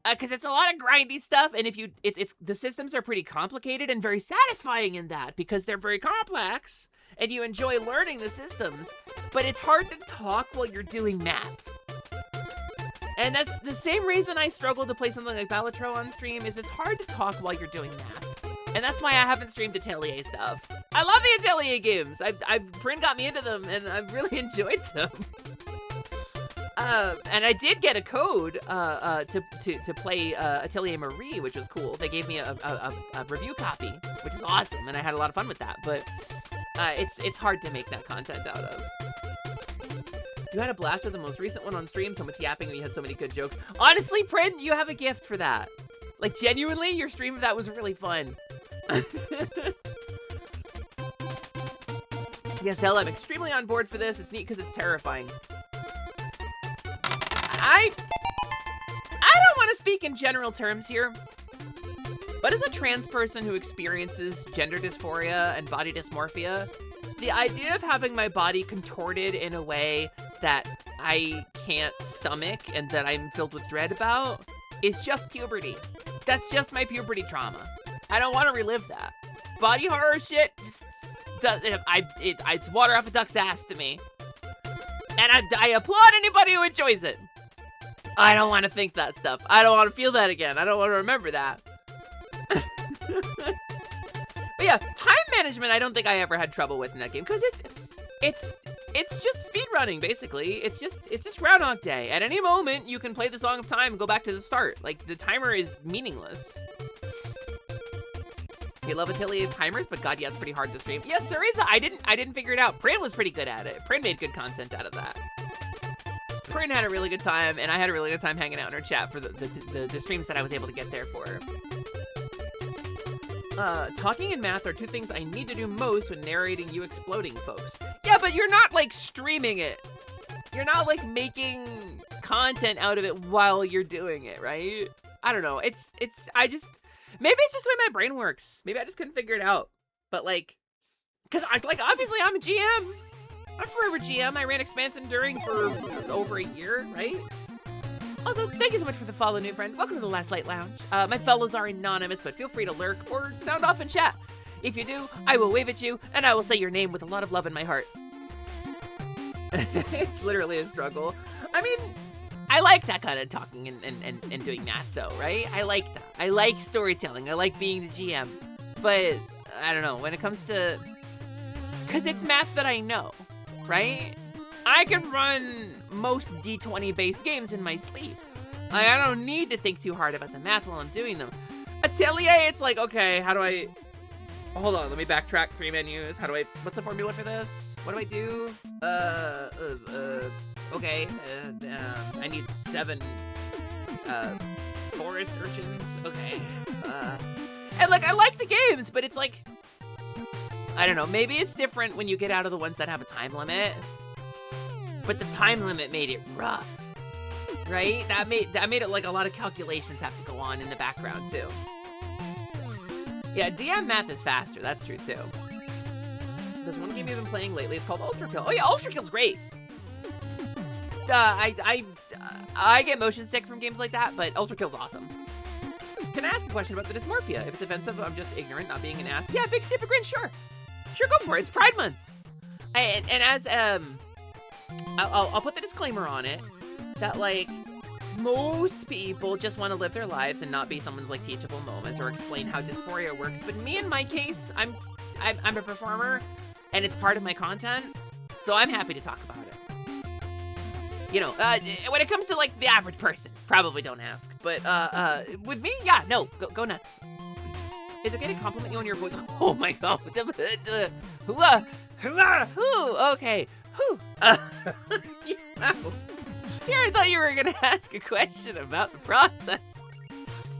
Because it's a lot of grindy stuff, and if the systems are pretty complicated and very satisfying in that, because they're very complex, and you enjoy learning the systems, but it's hard to talk while you're doing math. And that's the same reason I struggle to play something like Balatro on stream, is it's hard to talk while you're doing math. And that's why I haven't streamed Atelier stuff. I love the Atelier games. Bryn got me into them, and I've really enjoyed them. And I did get a code to play Atelier Marie, which was cool. They gave me a review copy, which is awesome, and I had a lot of fun with that. But it's hard to make that content out of. You had a blast with the most recent one on stream. So much yapping, and you had so many good jokes. Honestly, Prin, you have a gift for that. Like, genuinely, your stream of that was really fun. Yes, hell, I'm extremely on board for this. It's neat because it's terrifying. I don't want to speak in general terms here, but as a trans person who experiences gender dysphoria and body dysmorphia, the idea of having my body contorted in a way that I can't stomach and that I'm filled with dread about is just puberty. That's just my puberty trauma. I don't want to relive that. Body horror shit, it's water off a duck's ass to me. And I applaud anybody who enjoys it. I don't want to think that stuff. I don't want to feel that again. I don't want to remember that. But yeah, time management I don't think I ever had trouble with in that game. Because it's just speed running basically. It's just Groundhog Day. At any moment, you can play the Song of Time and go back to the start. Like the timer is meaningless. We love Atelier's timers, but God, yeah, it's pretty hard to stream. Yes, Cereza, I didn't figure it out. Prin was pretty good at it. Prin made good content out of that. Prin had a really good time, and I had a really good time hanging out in her chat for the streams that I was able to get there for. Talking and math are two things I need to do most when narrating you exploding, folks. Yeah, but you're not, like, streaming it. You're not, like, making content out of it while you're doing it, right? I don't know. Maybe it's just the way my brain works. Maybe I just couldn't figure it out. But, like, because, obviously I'm a GM. I'm forever GM. I ran Expanse Enduring for over a year, right? Also, thank you so much for the follow, new friend. Welcome to the Last Light Lounge. My fellows are anonymous, but feel free to lurk or sound off in chat. If you do, I will wave at you, and I will say your name with a lot of love in my heart. It's literally a struggle. I mean, I like that kind of talking and doing math, though, right? I like that. I like storytelling. I like being the GM. But, I don't know, when it comes to... Because it's math that I know, right? I can run most D20-based games in my sleep. I don't need to think too hard about the math while I'm doing them. Atelier, it's like, okay, how do I... Hold on, let me backtrack 3 menus. How do I... What's the formula for this? What do I do? Okay. I need 7 forest urchins. Okay. And, like, I like the games, but it's like... I don't know, maybe it's different when you get out of the ones that have a time limit. But the time limit made it rough, right? That made it like a lot of calculations have to go on in the background too. Yeah, DM math is faster. That's true too. There's one game you've been playing lately. It's called Ultra Kill. Oh yeah, Ultra Kill's great. I get motion sick from games like that, but Ultra Kill's awesome. Can I ask a question about the dysmorphia? If it's offensive, I'm just ignorant, not being an ass. Yeah, big stupid grin. Sure, go for it. It's Pride Month. And as I'll put the disclaimer on it that, like, most people just want to live their lives and not be someone's, like, teachable moments or explain how dysphoria works. But me, in my case, I'm a performer, and it's part of my content, so I'm happy to talk about it. You know, when it comes to, like, the average person, probably don't ask. But, with me, yeah, no, go nuts. It's okay to compliment you on your voice. Oh, my God. Okay. Whew. Here I thought you were gonna ask a question about the process.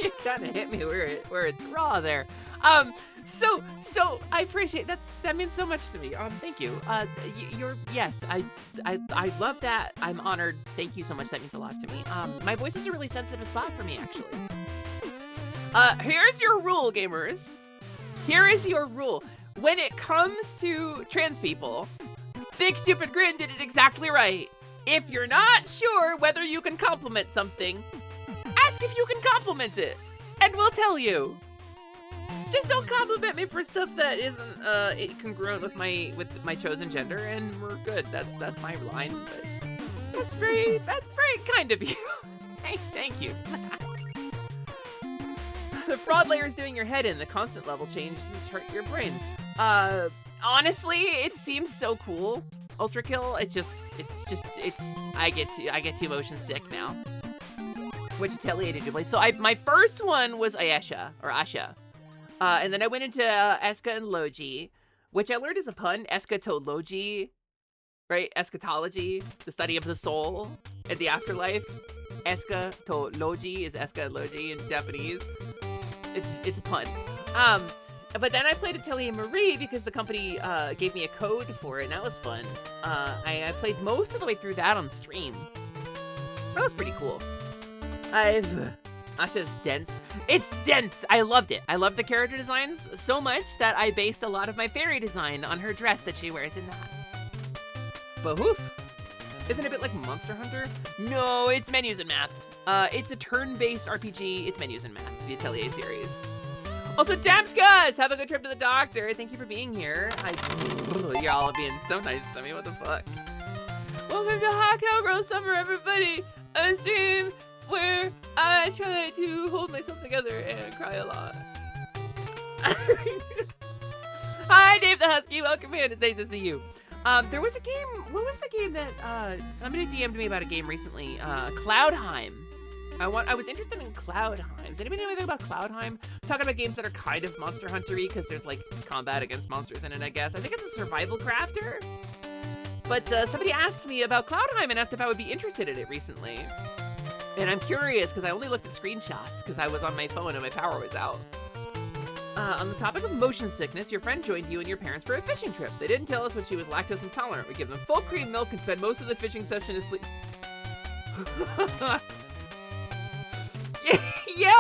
You kind of hit me where it's raw there. So I appreciate that means so much to me. Thank you. Yes, I love that. I'm honored. Thank you so much. That means a lot to me. My voice is a really sensitive spot for me, actually. Here's your rule, gamers. Here is your rule. When it comes to trans people, Big Stupid Grin did it exactly right. If you're not sure whether you can compliment something, ask if you can compliment it, and we'll tell you. Just don't compliment me for stuff that isn't congruent with my chosen gender, and we're good. That's my line. But that's very kind of you. Hey, thank you. The fraud layer is doing your head in. The constant level changes hurt your brain. Honestly, it seems so cool. Ultra Kill, I get too motion sick now. Which Atelier did you play? So my first one was Ayesha, or Asha. And then I went into Eska and Logi, which I learned is a pun, eschatology, right? Eschatology, the study of the soul and the afterlife. Eschatology is Eska and Logi in Japanese. It's a pun. But then I played Atelier Marie because the company gave me a code for it, and that was fun. I played most of the way through that on stream. That was pretty cool. Asha's dense. It's dense! I loved it. I loved the character designs so much that I based a lot of my fairy design on her dress that she wears in that. But woof. Isn't it a bit like Monster Hunter? No, it's menus and math. It's a turn-based RPG. It's menus and math, the Atelier series. Also, Damskas, have a good trip to the doctor. Thank you for being here. You're all being so nice to me. What the fuck? Welcome to Hot Cowgirl Summer, everybody. A stream where I try to hold myself together and cry a lot. Hi, Dave the Husky. Welcome in. It's nice to see you. There was a game. What was the game that somebody DM'd me about a game recently? Cloudheim. I was interested in Cloudheim. Does anybody know anything about Cloudheim? I'm talking about games that are kind of Monster Hunter-y because there's like combat against monsters in it, I guess. I think it's a survival crafter. But somebody asked me about Cloudheim and asked if I would be interested in it recently. And I'm curious because I only looked at screenshots because I was on my phone and my power was out. On the topic of motion sickness, your friend joined you and your parents for a fishing trip. They didn't tell us when she was lactose intolerant. We give them full cream milk and spend most of the fishing session asleep. Yeah!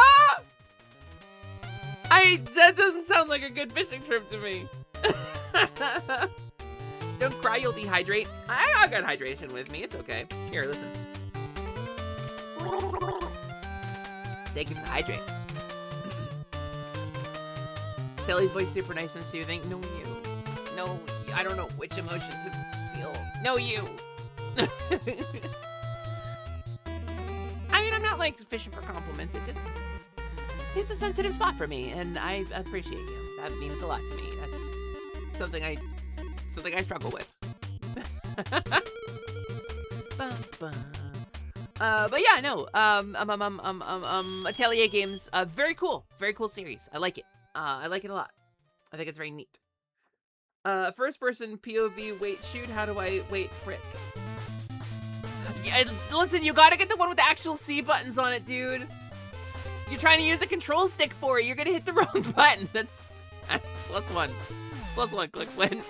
That doesn't sound like a good fishing trip to me. Don't cry, you'll dehydrate. I got hydration with me, it's okay. Here, listen. Thank you for the hydrate. Sally's voice super nice and soothing. No, you. No, I don't know which emotion to feel. No, you. I mean, I'm not like fishing for compliments. It's a sensitive spot for me, and I appreciate you. That means a lot to me. That's something I struggle with. But yeah, no. Atelier Games, very cool series. I like it. I like it a lot. I think it's very neat. First person POV, wait, shoot, how do I, wait, frick. Yeah, listen, you gotta get the one with the actual C buttons on it, dude. You're trying to use a control stick for it, you're gonna hit the wrong button. That's +1. +1, click win.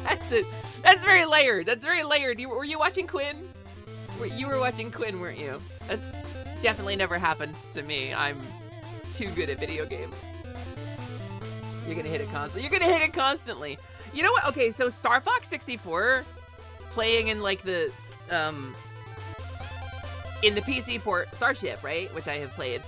That's it. That's very layered. That's very layered. Were you watching Quinn? You were watching Quinn, weren't you? That's definitely never happens to me. I'm too good at video games. You're gonna hit it constantly. You're gonna hit it constantly. You know what? Okay, so Star Fox 64, playing in like the in the PC port Starship, right? Which I have played.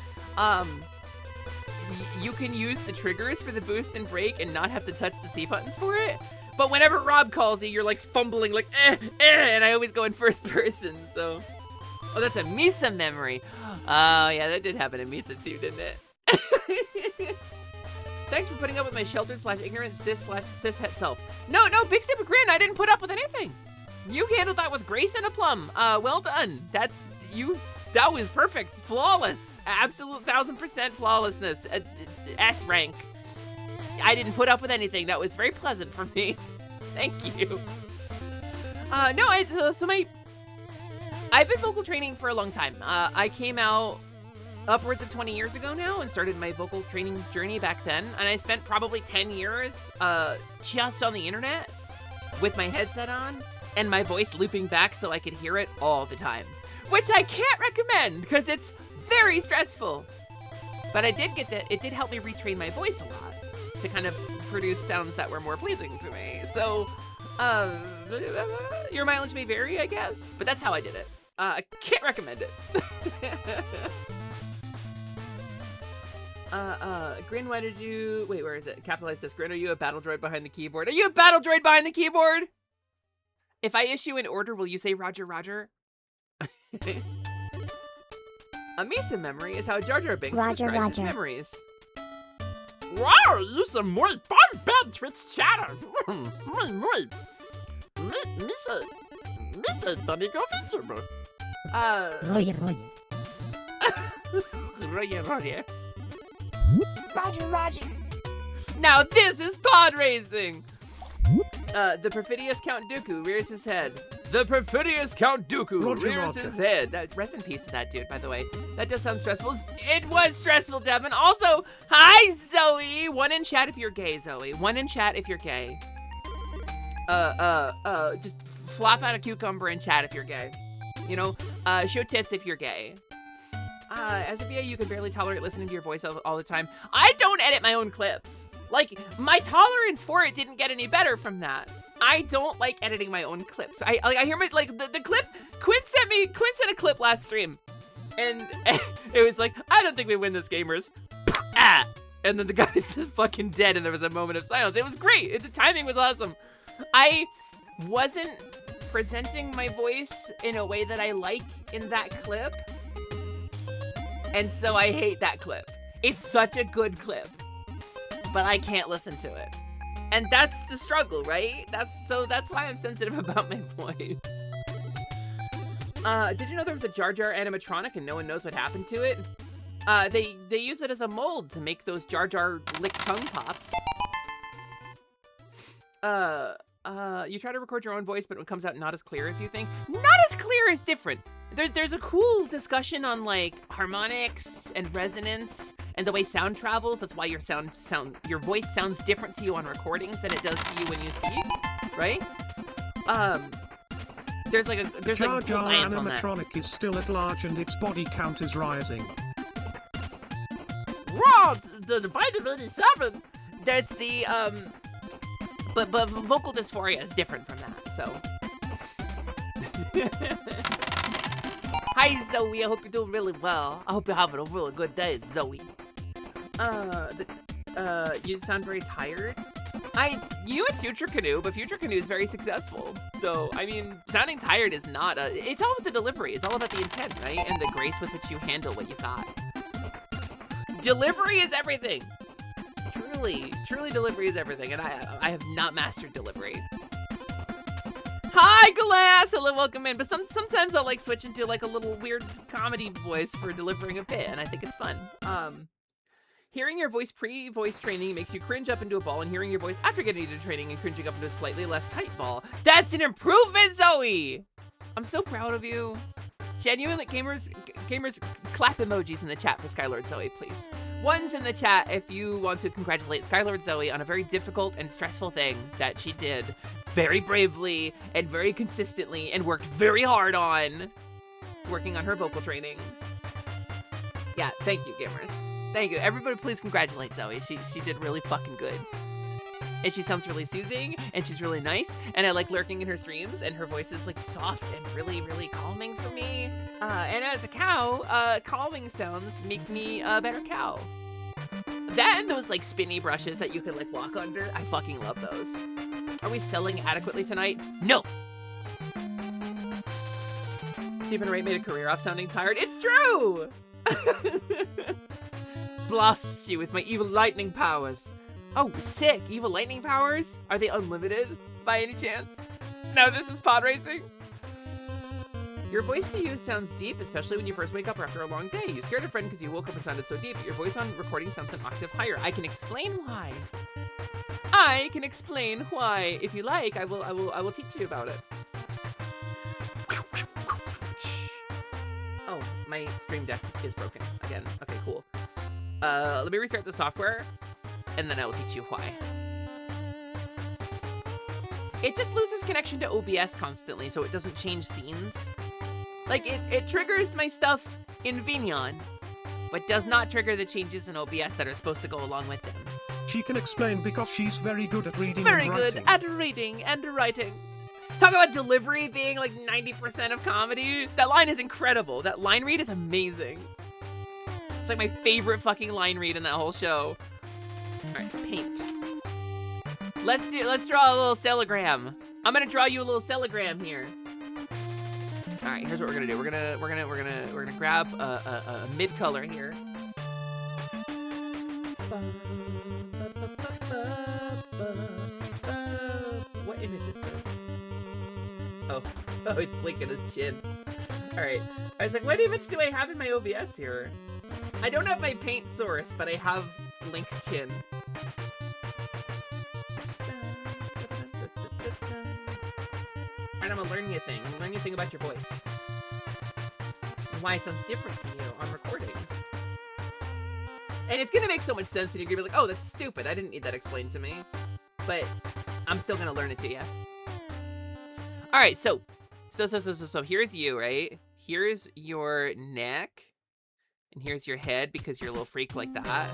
You can use the triggers for the boost and brake and not have to touch the C buttons for it. But whenever Rob calls you, you're like fumbling, like and I always go in first person. So, oh, that's a Misa memory. Oh yeah, that did happen in Misa too, didn't it? Thanks for putting up with my sheltered/ignorant cis/cishet self. No, big stupid grin. I didn't put up with anything. You handled that with grace and aplomb. Well done. That's you. That was perfect. Flawless. Absolute 1000% flawlessness. S rank. I didn't put up with anything. That was very pleasant for me. Thank you. No, I've been vocal training for a long time. I came out upwards of 20 years ago now and started my vocal training journey back then. And I spent probably 10 years just on the internet with my headset on and my voice looping back so I could hear it all the time. Which I can't recommend because it's very stressful. But it did help me retrain my voice a lot to kind of produce sounds that were more pleasing to me. So, your mileage may vary, I guess, but that's how I did it. I can't recommend it. Grin, why did you, wait, where is it? Capitalize this. Grin, are you a battle droid behind the keyboard? Are you a battle droid behind the keyboard? If I issue an order, will you say Roger, Roger? A Misa memory is how Jar Jar Binks describes his memories. Wow, you some more fun bad Twitch chatter. Misa, Bunny go Vincer. Roger. Roger. Now this is pod racing. The perfidious Count Dooku rears his head. The perfidious Count Dooku rears his head. Rest in peace to that dude, by the way. That does sound stressful. It was stressful, Devin. Also, hi, Zoe. 1 in chat if you're gay, Zoe. 1 in chat if you're gay. Just flop out a cucumber in chat if you're gay. You know, show tits if you're gay. As a VA, you can barely tolerate listening to your voice all the time. I don't edit my own clips. Like, my tolerance for it didn't get any better from that. I don't like editing my own clips. I hear my, like, the clip, Quinn sent a clip last stream. And it was like, I don't think we win this, gamers. Ah! And then the guy's just fucking dead and there was a moment of silence. It was great. The timing was awesome. I wasn't presenting my voice in a way that I like in that clip. And so I hate that clip. It's such a good clip, but I can't listen to it. And that's the struggle, right? That's why I'm sensitive about my voice. Did you know there was a Jar Jar animatronic and no one knows what happened to it? They use it as a mold to make those Jar Jar lick tongue pops. You try to record your own voice, but it comes out not as clear as you think. Not as clear is different. There's a cool discussion on like harmonics and resonance and the way sound travels. That's why your voice sounds different to you on recordings than it does to you when you speak, right? There's like cool Jar Jar science on that. animatronic is still at large and its body count is rising. Raw, by the 27. That's the but vocal dysphoria is different from that. So. Hi Zoe, I hope you're doing really well. I hope you're having a really good day, Zoe. You sound very tired. You and Future Canoe, but Future Canoe is very successful. So, I mean, sounding tired is not it's all about the delivery. It's all about the intent, right? And the grace with which you handle what you got. Delivery is everything. Truly delivery is everything. And I have not mastered delivery. Hi, Glass! Hello, welcome in. But sometimes I'll like switch into like a little weird comedy voice for delivering a bit, and I think it's fun. Hearing your voice pre-voice training makes you cringe up into a ball, and hearing your voice after getting into training and cringing up into a slightly less tight ball. That's an improvement, Zoe! I'm so proud of you. Genuinely, gamers, clap emojis in the chat for Skylord Zoe, please. One's in the chat if you want to congratulate Skylord Zoe on a very difficult and stressful thing that she did very bravely and very consistently and worked very hard on working on her vocal training. Yeah, thank you, gamers. Thank you. Everybody please congratulate Zoe. She did really fucking good. And she sounds really soothing, and she's really nice, and I like lurking in her streams, and her voice is like soft and really, really calming for me. And as a cow, calming sounds make me a better cow. That and those like spinny brushes that you can like walk under, I fucking love those. Are we selling adequately tonight? No! Stephen Wright made a career off sounding tired. It's true! Blasts you with my evil lightning powers. Oh, sick. Evil lightning powers? Are they unlimited by any chance? No, this is pod racing. Your voice to you sounds deep, especially when you first wake up after a long day. You scared a friend because you woke up and sounded so deep. Your voice on recording sounds an octave higher. I can explain why. I can explain why. If you like, I will teach you about it. Oh, my stream deck is broken again. Okay, cool. Let me restart the software, and then I will teach you why. It just loses connection to OBS constantly, so it doesn't change scenes. Like, it triggers my stuff in Vignon, but does not trigger the changes in OBS that are supposed to go along with them. She can explain because she's very good at reading Very and good writing. at reading and writing. Talk about delivery being like 90% of comedy. That line is incredible. That line read is amazing. It's like my favorite fucking line read in that whole show. All right, paint. Let's draw a little celogram. I'm gonna draw you a little celogram here. All right, here's what we're gonna do. We're gonna grab a mid color here. What image is this? Oh, it's Link at his chin. All right, I was like, what image do I have in my OBS here? I don't have my paint source, but I have Link's chin. Alright, I'm gonna learn you a thing. I'm gonna learn you a thing about your voice. And why it sounds different to you on recordings. And it's gonna make so much sense and you're gonna be like, oh, that's stupid. I didn't need that explained to me. But I'm still gonna learn it to you. Alright, so here's you, right? Here's your neck. And here's your head because you're a little freak like that.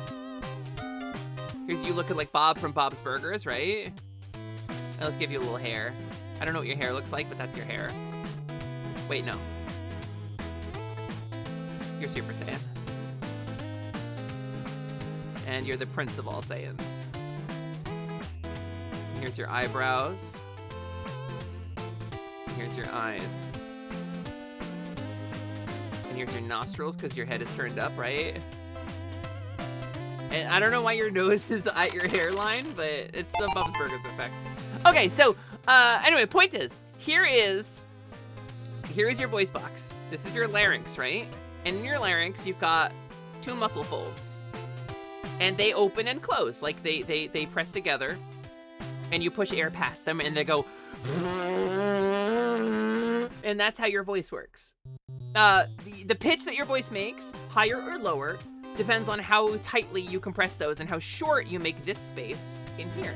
Here's you looking like Bob from Bob's Burgers, right? And let's give you a little hair. I don't know what your hair looks like, but that's your hair. Wait, no. You're Super Saiyan. And you're the Prince of all Saiyans. And here's your eyebrows. And here's your eyes. And here's your nostrils, because your head is turned up, right? And I don't know why your nose is at your hairline, but it's the Bubbles Burgers effect. Okay, so anyway, point is, here is your voice box. This is your larynx, right? And in your larynx, you've got 2 muscle folds. And they open and close, like they press together. And you push air past them, and they go. And that's how your voice works. The pitch that your voice makes, higher or lower, depends on how tightly you compress those and how short you make this space in here.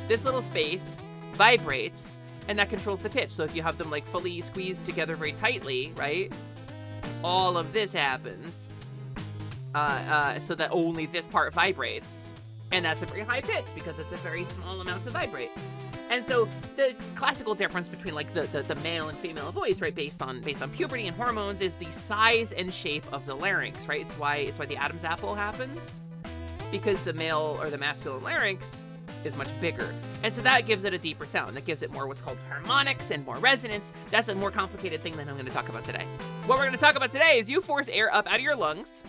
This little space vibrates, and that controls the pitch. So if you have them like fully squeezed together very tightly, right? All of this happens, so that only this part vibrates. And that's a very high pitch because it's a very small amount to vibrate. And so the classical difference between like the male and female voice, right, based on puberty and hormones, is the size and shape of the larynx, right? It's why the Adam's apple happens, because the male or the masculine larynx is much bigger. And so that gives it a deeper sound. That gives it more what's called harmonics and more resonance. That's a more complicated thing than I'm going to talk about today. What we're going to talk about today is you force air up out of your lungs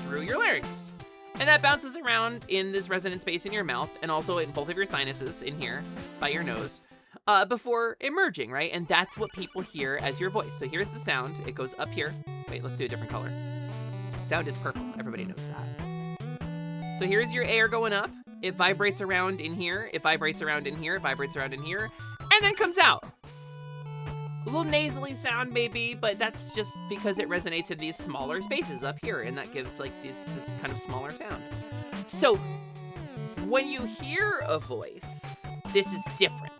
through your larynx. And that bounces around in this resonant space in your mouth and also in both of your sinuses in here by your nose before emerging, right? And that's what people hear as your voice. So here's the sound. It goes up here. Wait, let's do a different color. Sound is purple. Everybody knows that. So here's your air going up. It vibrates around in here. It vibrates around in here. It vibrates around in here. And then comes out. A little nasally sound maybe, but that's just because it resonates in these smaller spaces up here, and that gives like this kind of smaller sound. So when you hear a voice, this is different.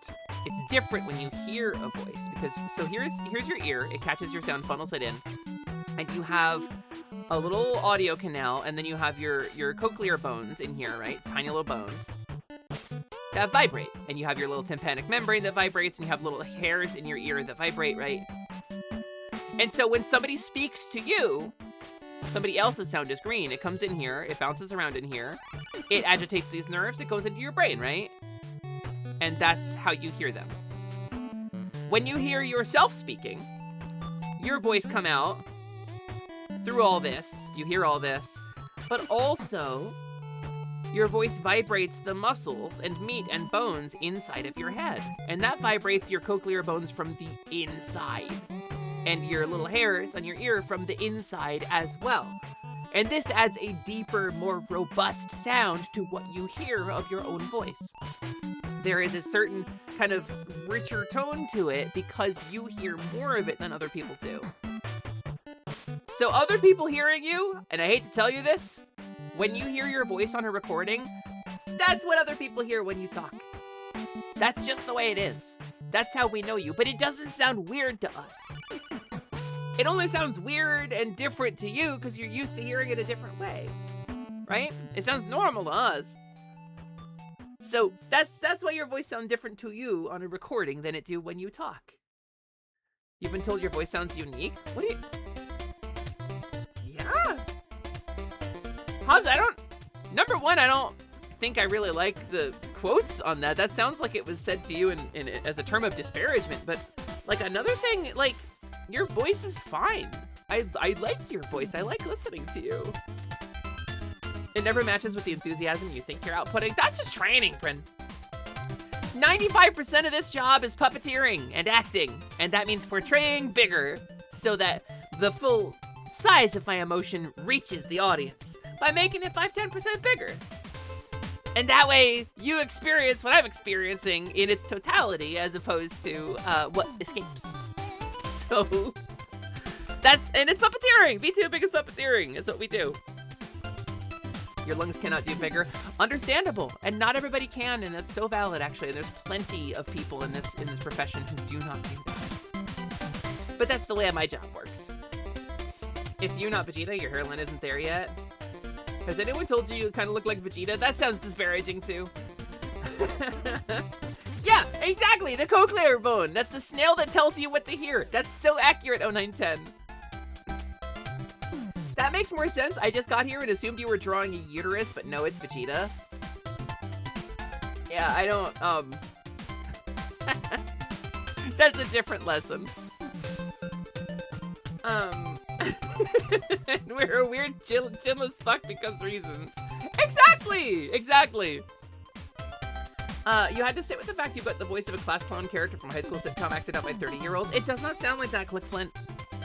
It's different when you hear a voice because so here's your ear. It catches your sound, funnels it in, and you have a little audio canal, and then you have your cochlear bones in here, right? Tiny little bones that vibrate, and you have your little tympanic membrane that vibrates, and you have little hairs in your ear that vibrate, right? And so when somebody speaks to you, somebody else's sound is green. It comes in here, it bounces around in here, it agitates these nerves, it goes into your brain, right? And that's how you hear them. When you hear yourself speaking, your voice come out through all this, you hear all this, but also your voice vibrates the muscles and meat and bones inside of your head. And that vibrates your cochlear bones from the inside. And your little hairs on your ear from the inside as well. And this adds a deeper, more robust sound to what you hear of your own voice. There is a certain kind of richer tone to it because you hear more of it than other people do. So other people hearing you, and I hate to tell you this, when you hear your voice on a recording, that's what other people hear when you talk. That's just the way it is. That's how we know you, but it doesn't sound weird to us. It only sounds weird and different to you because you're used to hearing it a different way, right? It sounds normal to us. So that's why your voice sounds different to you on a recording than it do when you talk. You've been told your voice sounds unique? What do you... Yeah. Number one, I don't think I really like the quotes on that. That sounds like it was said to you in as a term of disparagement. But like another thing, like your voice is fine. I like your voice. I like listening to you. It never matches with the enthusiasm you think you're outputting. That's just training, Prin. 95% of this job is puppeteering and acting. And that means portraying bigger so that the full size of my emotion reaches the audience by making it 5-10% bigger. And that way you experience what I'm experiencing in its totality as opposed to what escapes. So and it's puppeteering. V2 biggest puppeteering is what we do. Your lungs cannot do bigger. Understandable. And not everybody can, and that's so valid actually. And there's plenty of people in this profession who do not do that. But that's the way my job works. It's you, not Vegeta. Your hairline isn't there yet. Has anyone told you kind of look like Vegeta? That sounds disparaging too. Yeah, exactly. The cochlear bone. That's the snail that tells you what to hear. That's so accurate, 0910. That makes more sense. I just got here and assumed you were drawing a uterus, but no, it's Vegeta. Yeah, I don't, that's a different lesson. We're a weird chinless fuck because reasons. Exactly. You had to sit with the fact you've got the voice of a class clown character from a high school sitcom acted out by 30-year-olds. It does not sound like that, Click Flint.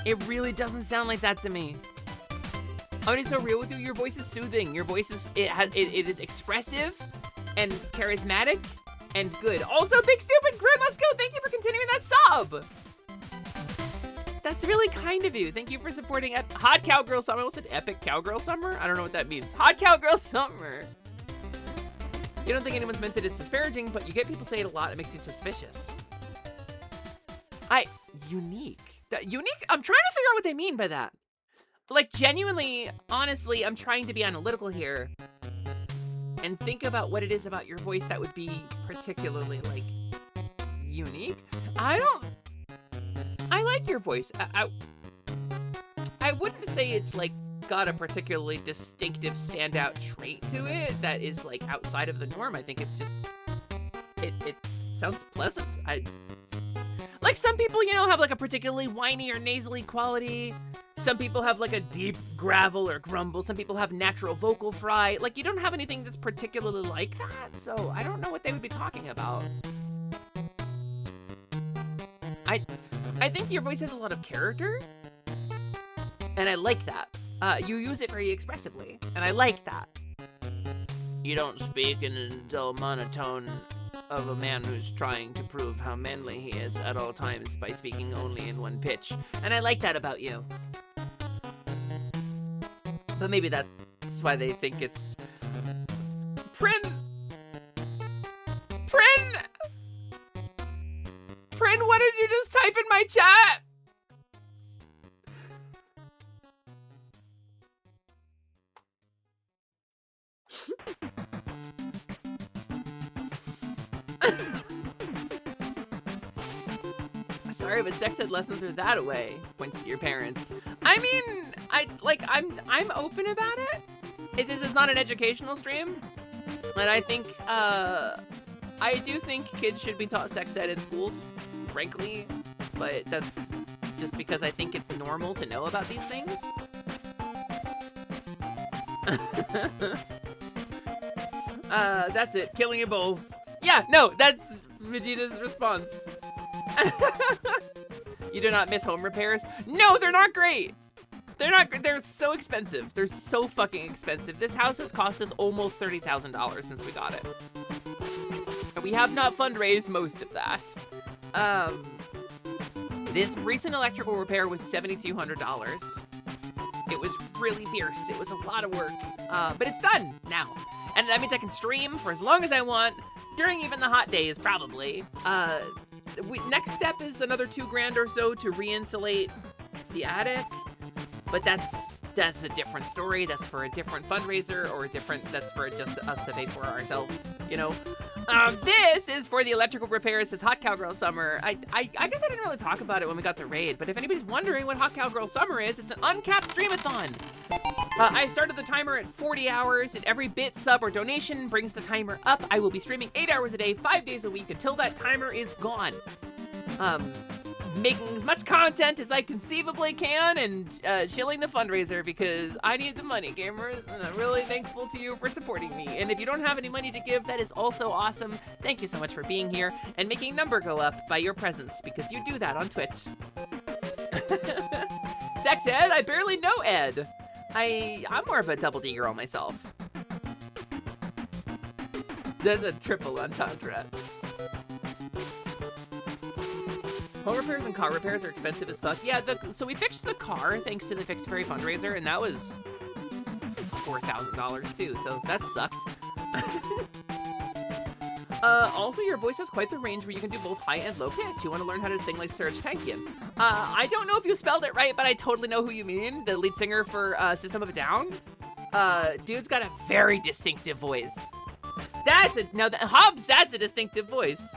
It really doesn't sound like that to me. I'm gonna be so real with you. Your voice is soothing. Your voice is it is expressive and charismatic and good. Also, Big Stupid Grin, let's go. Thank you for continuing that sub. That's really kind of you. Thank you for supporting Hot Cowgirl Summer. I almost said Epic Cowgirl Summer. I don't know what that means. Hot Cowgirl Summer. You don't think anyone's meant it as disparaging, but you get people say it a lot. It makes you suspicious. Unique. Unique? I'm trying to figure out what they mean by that. Like, genuinely, honestly, I'm trying to be analytical here and think about what it is about your voice that would be particularly, like, unique. I like your voice. I wouldn't say it's, like, got a particularly distinctive standout trait to it that is, like, outside of the norm. I think it's just, it sounds pleasant. Like, some people, you know, have, like, a particularly whiny or nasally quality. Some people have, like, a deep gravel or grumble. Some people have natural vocal fry. Like, you don't have anything that's particularly like that, so I don't know what they would be talking about. I think your voice has a lot of character, and I like that. You use it very expressively, and I like that. You don't speak in a dull monotone of a man who's trying to prove how manly he is at all times by speaking only in one pitch, and I like that about you. But maybe that's why they think it's... Prin, what did you just type in my chat? Sorry, but sex ed lessons are that away. Points to your parents. I mean, I'm open about it. This is not an educational stream, and I think I do think kids should be taught sex ed in schools, frankly, but that's just because I think it's normal to know about these things. That's it. Killing you both. Yeah, no, that's Vegeta's response. You do not miss home repairs? No, they're not great. They're so expensive. They're so fucking expensive. This house has cost us almost $30,000 since we got it. And we have not fundraised most of that. This recent electrical repair was $7,200. It was really fierce. It was a lot of work, but it's done now. And that means I can stream for as long as I want, during even the hot days, probably. Next step is another $2,000 or so to re-insulate the attic, but that's a different story. That's for a different fundraiser, or that's for just us to pay for ourselves, you know? This is for the electrical repairs. It's Hot Cowgirl Summer. I guess I didn't really talk about it when we got the raid, but if anybody's wondering what Hot Cowgirl Summer is, it's an uncapped streamathon. I started the timer at 40 hours, and every bit, sub, or donation brings the timer up. I will be streaming 8 hours a day, 5 days a week, until that timer is gone. Making as much content as I conceivably can, and shilling the fundraiser, because I need the money, gamers, and I'm really thankful to you for supporting me. And if you don't have any money to give, that is also awesome. Thank you so much for being here and making number go up by your presence, because you do that on Twitch. Sex ed? I barely know Ed. I'm more of a double D girl myself. There's a triple entendre. Home repairs and car repairs are expensive as fuck. Yeah, so we fixed the car thanks to the Fix Fairy fundraiser, and that was $4,000 too, so that sucked. Also, your voice has quite the range where you can do both high and low pitch. You want to learn how to sing like Serge Tankian. I don't know if you spelled it right, but I totally know who you mean. The lead singer for System of a Down. Dude's got a very distinctive voice. That's a distinctive voice.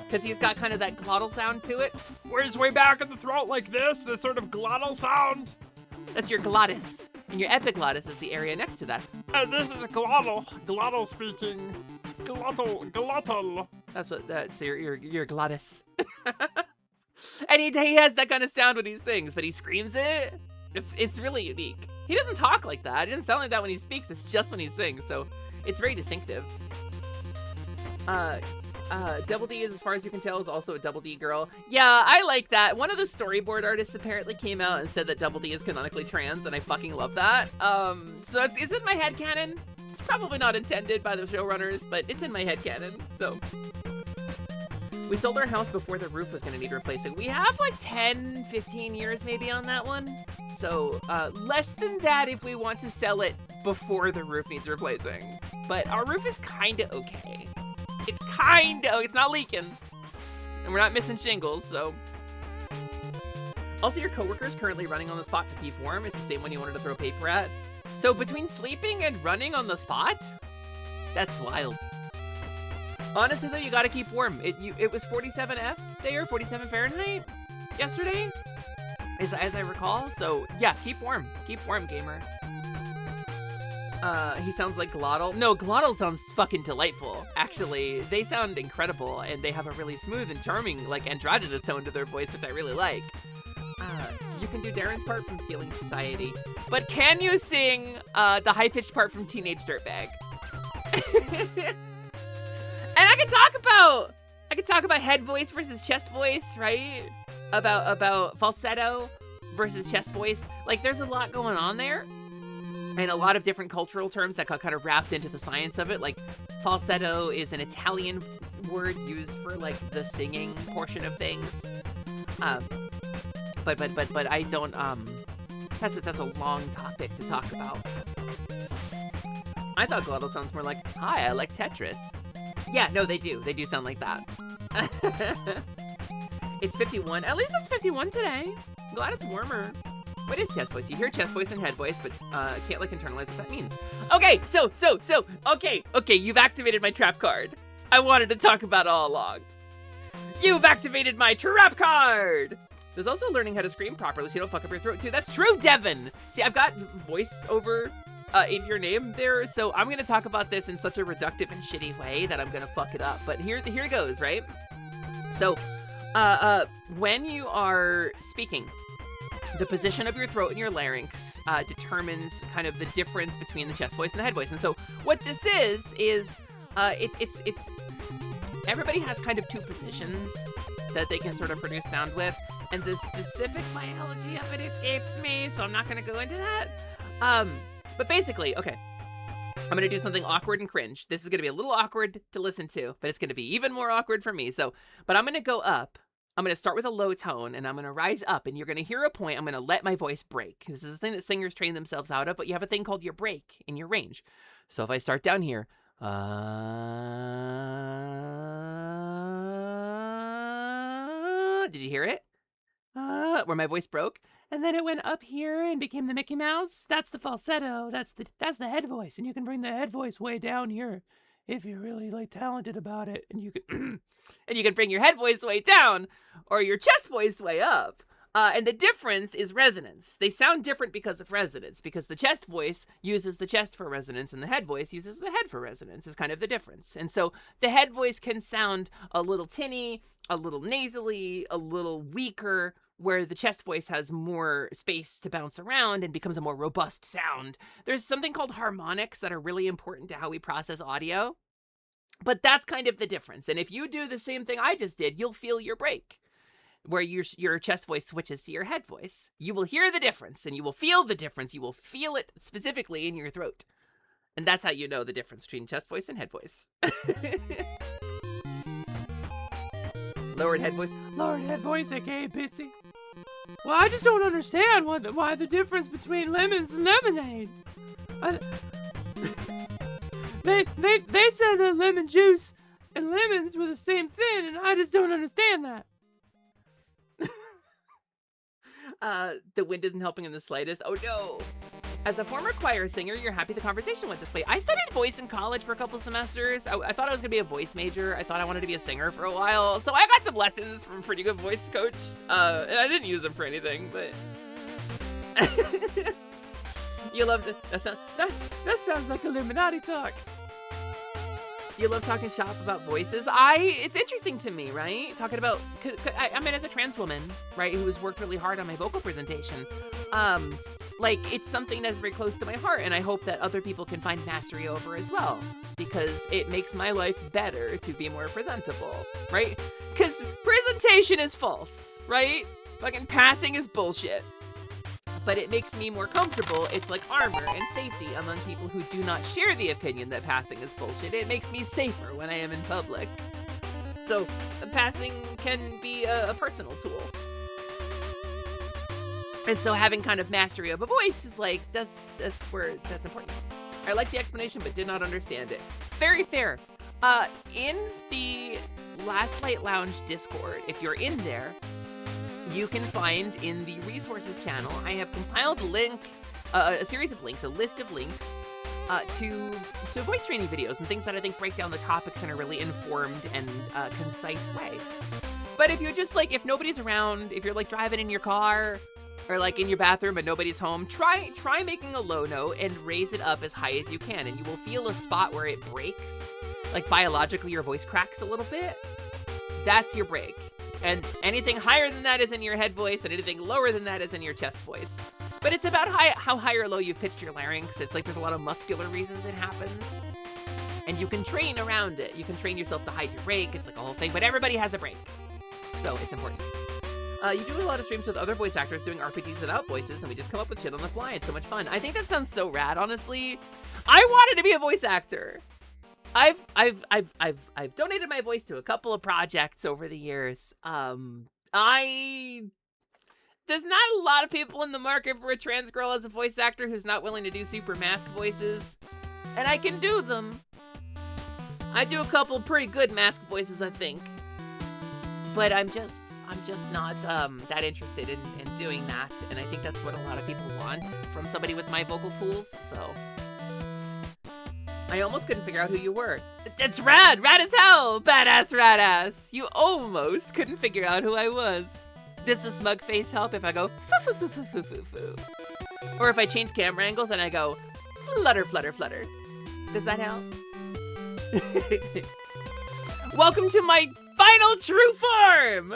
Because he's got kind of that glottal sound to it. Where he's way back in the throat like this sort of glottal sound. That's your glottis. And your epiglottis is the area next to that. And this is a glottal speaking. Glottal. That's your glottis. And he has that kind of sound when he sings, but he screams it. It's really unique. He doesn't talk like that. It doesn't sound like that when he speaks. It's just when he sings. So it's very distinctive. Double D is, as far as you can tell, is also a Double D girl. Yeah, I like that. One of the storyboard artists apparently came out and said that Double D is canonically trans, and I fucking love that. So it's in my headcanon. It's probably not intended by the showrunners, but it's in my headcanon, so. We sold our house before the roof was gonna need replacing. We have like 10, 15 years maybe on that one. So, less than that if we want to sell it before the roof needs replacing. But our roof is kinda okay. It's not leaking. And we're not missing shingles, so. Also, your coworker's currently running on the spot to keep warm. It's the same one you wanted to throw paper at. So between sleeping and running on the spot? That's wild. Honestly though, you gotta keep warm. It was 47 F there, 47 Fahrenheit yesterday, as I recall. So yeah, keep warm. Keep warm, gamer. He sounds like Glottal. No, Glottal sounds fucking delightful. Actually, they sound incredible, and they have a really smooth and charming, like, androgynous tone to their voice, which I really like. You can do Darren's part from Stealing Society, but can you sing the high-pitched part from Teenage Dirtbag? And I can talk about head voice versus chest voice, right? About falsetto versus chest voice. Like, there's a lot going on there. And a lot of different cultural terms that got kind of wrapped into the science of it. Like, falsetto is an Italian word used for, like, the singing portion of things. But I don't, that's a long topic to talk about. I thought Glottal sounds more like, hi, I like Tetris. Yeah, no, they do sound like that. It's 51, at least it's 51 today. I'm glad it's warmer. What is chest voice? You hear chest voice and head voice, but can't like internalize what that means. Okay, okay, you've activated my trap card. I wanted to talk about it all along. You've activated my trap card! There's also learning how to scream properly so you don't fuck up your throat too. That's true, Devin! See, I've got voiceover in your name there, so I'm gonna talk about this in such a reductive and shitty way that I'm gonna fuck it up. But here goes, right? So, when you are speaking, the position of your throat and your larynx determines kind of the difference between the chest voice and the head voice. And so what this is it's everybody has kind of two positions that they can sort of produce sound with, and the specific biology of it escapes me, so I'm not gonna go into that. But basically, okay, I'm gonna do something awkward and cringe. This is gonna be a little awkward to listen to, but it's gonna be even more awkward for me. But I'm gonna go up. I'm going to start with a low tone, and I'm going to rise up, and you're going to hear a point. I'm going to let my voice break. This is a thing that singers train themselves out of, but you have a thing called your break in your range. So if I start down here, did you hear it? Where my voice broke? And then it went up here and became the Mickey Mouse. That's the falsetto. That's the head voice, and you can bring the head voice way down here if you're really like talented about it, and you can and you can bring your head voice way down or your chest voice way up. And the difference is resonance. They sound different because of resonance, because the chest voice uses the chest for resonance and the head voice uses the head for resonance is kind of the difference. And so the head voice can sound a little tinny, a little nasally, a little weaker, where the chest voice has more space to bounce around and becomes a more robust sound. There's something called harmonics that are really important to how we process audio, but that's kind of the difference. And if you do the same thing I just did, you'll feel your break, where your chest voice switches to your head voice. You will hear the difference, and you will feel the difference. You will feel it specifically in your throat. And that's how you know the difference between chest voice and head voice. Lowered head voice, aka Bitsy. Well, I just don't understand why the difference between lemons and lemonade. They said that lemon juice and lemons were the same thing, and I just don't understand that. The wind isn't helping in the slightest. Oh no. As a former choir singer, you're happy the conversation went this way. I studied voice in college for a couple semesters. I thought I was gonna be a voice major. I thought I wanted to be a singer for a while. So I got some lessons from a pretty good voice coach. And I didn't use them for anything, but... You love that sounds like Illuminati talk. You love talking shop about voices. It's interesting to me, right? Talking about, I mean, as a trans woman, right, who has worked really hard on my vocal presentation, like, it's something that's very close to my heart, and I hope that other people can find mastery over as well, because it makes my life better to be more presentable, right? Because presentation is false, right? Fucking passing is bullshit. But it makes me more comfortable. It's like armor and safety among people who do not share the opinion that passing is bullshit. It makes me safer when I am in public. So, passing can be a personal tool. And so having kind of mastery of a voice is like, that's important. I like the explanation, but did not understand it. Very fair. In the Last Light Lounge Discord, if you're in there, you can find in the resources channel, I have compiled a series of links, a list of links to voice training videos and things that I think break down the topics in a really informed and concise way. But if you're just like, if nobody's around, if you're like driving in your car or like in your bathroom and nobody's home, try making a low note and raise it up as high as you can, and you will feel a spot where it breaks. Like biologically your voice cracks a little bit. That's your break. And anything higher than that is in your head voice, and anything lower than that is in your chest voice. But it's about how high or low you've pitched your larynx. It's like there's a lot of muscular reasons it happens. And you can train around it. You can train yourself to hide your break. It's like a whole thing, but everybody has a break. So it's important. You do a lot of streams with other voice actors doing RPGs without voices, and we just come up with shit on the fly. It's so much fun. I think that sounds so rad, honestly. I wanted to be a voice actor. I've donated my voice to a couple of projects over the years. There's not a lot of people in the market for a trans girl as a voice actor who's not willing to do super mask voices, and I can do them. I do a couple pretty good mask voices, I think, but I'm just not that interested in doing that, and I think that's what a lot of people want from somebody with my vocal tools. So. I almost couldn't figure out who you were. It's rad! Rad as hell! Badass radass! You almost couldn't figure out who I was. Does the smug face help if I go foo-foo-foo-foo-foo-foo? Or if I change camera angles and I go flutter, flutter, flutter? Does that help? Welcome to my final true form!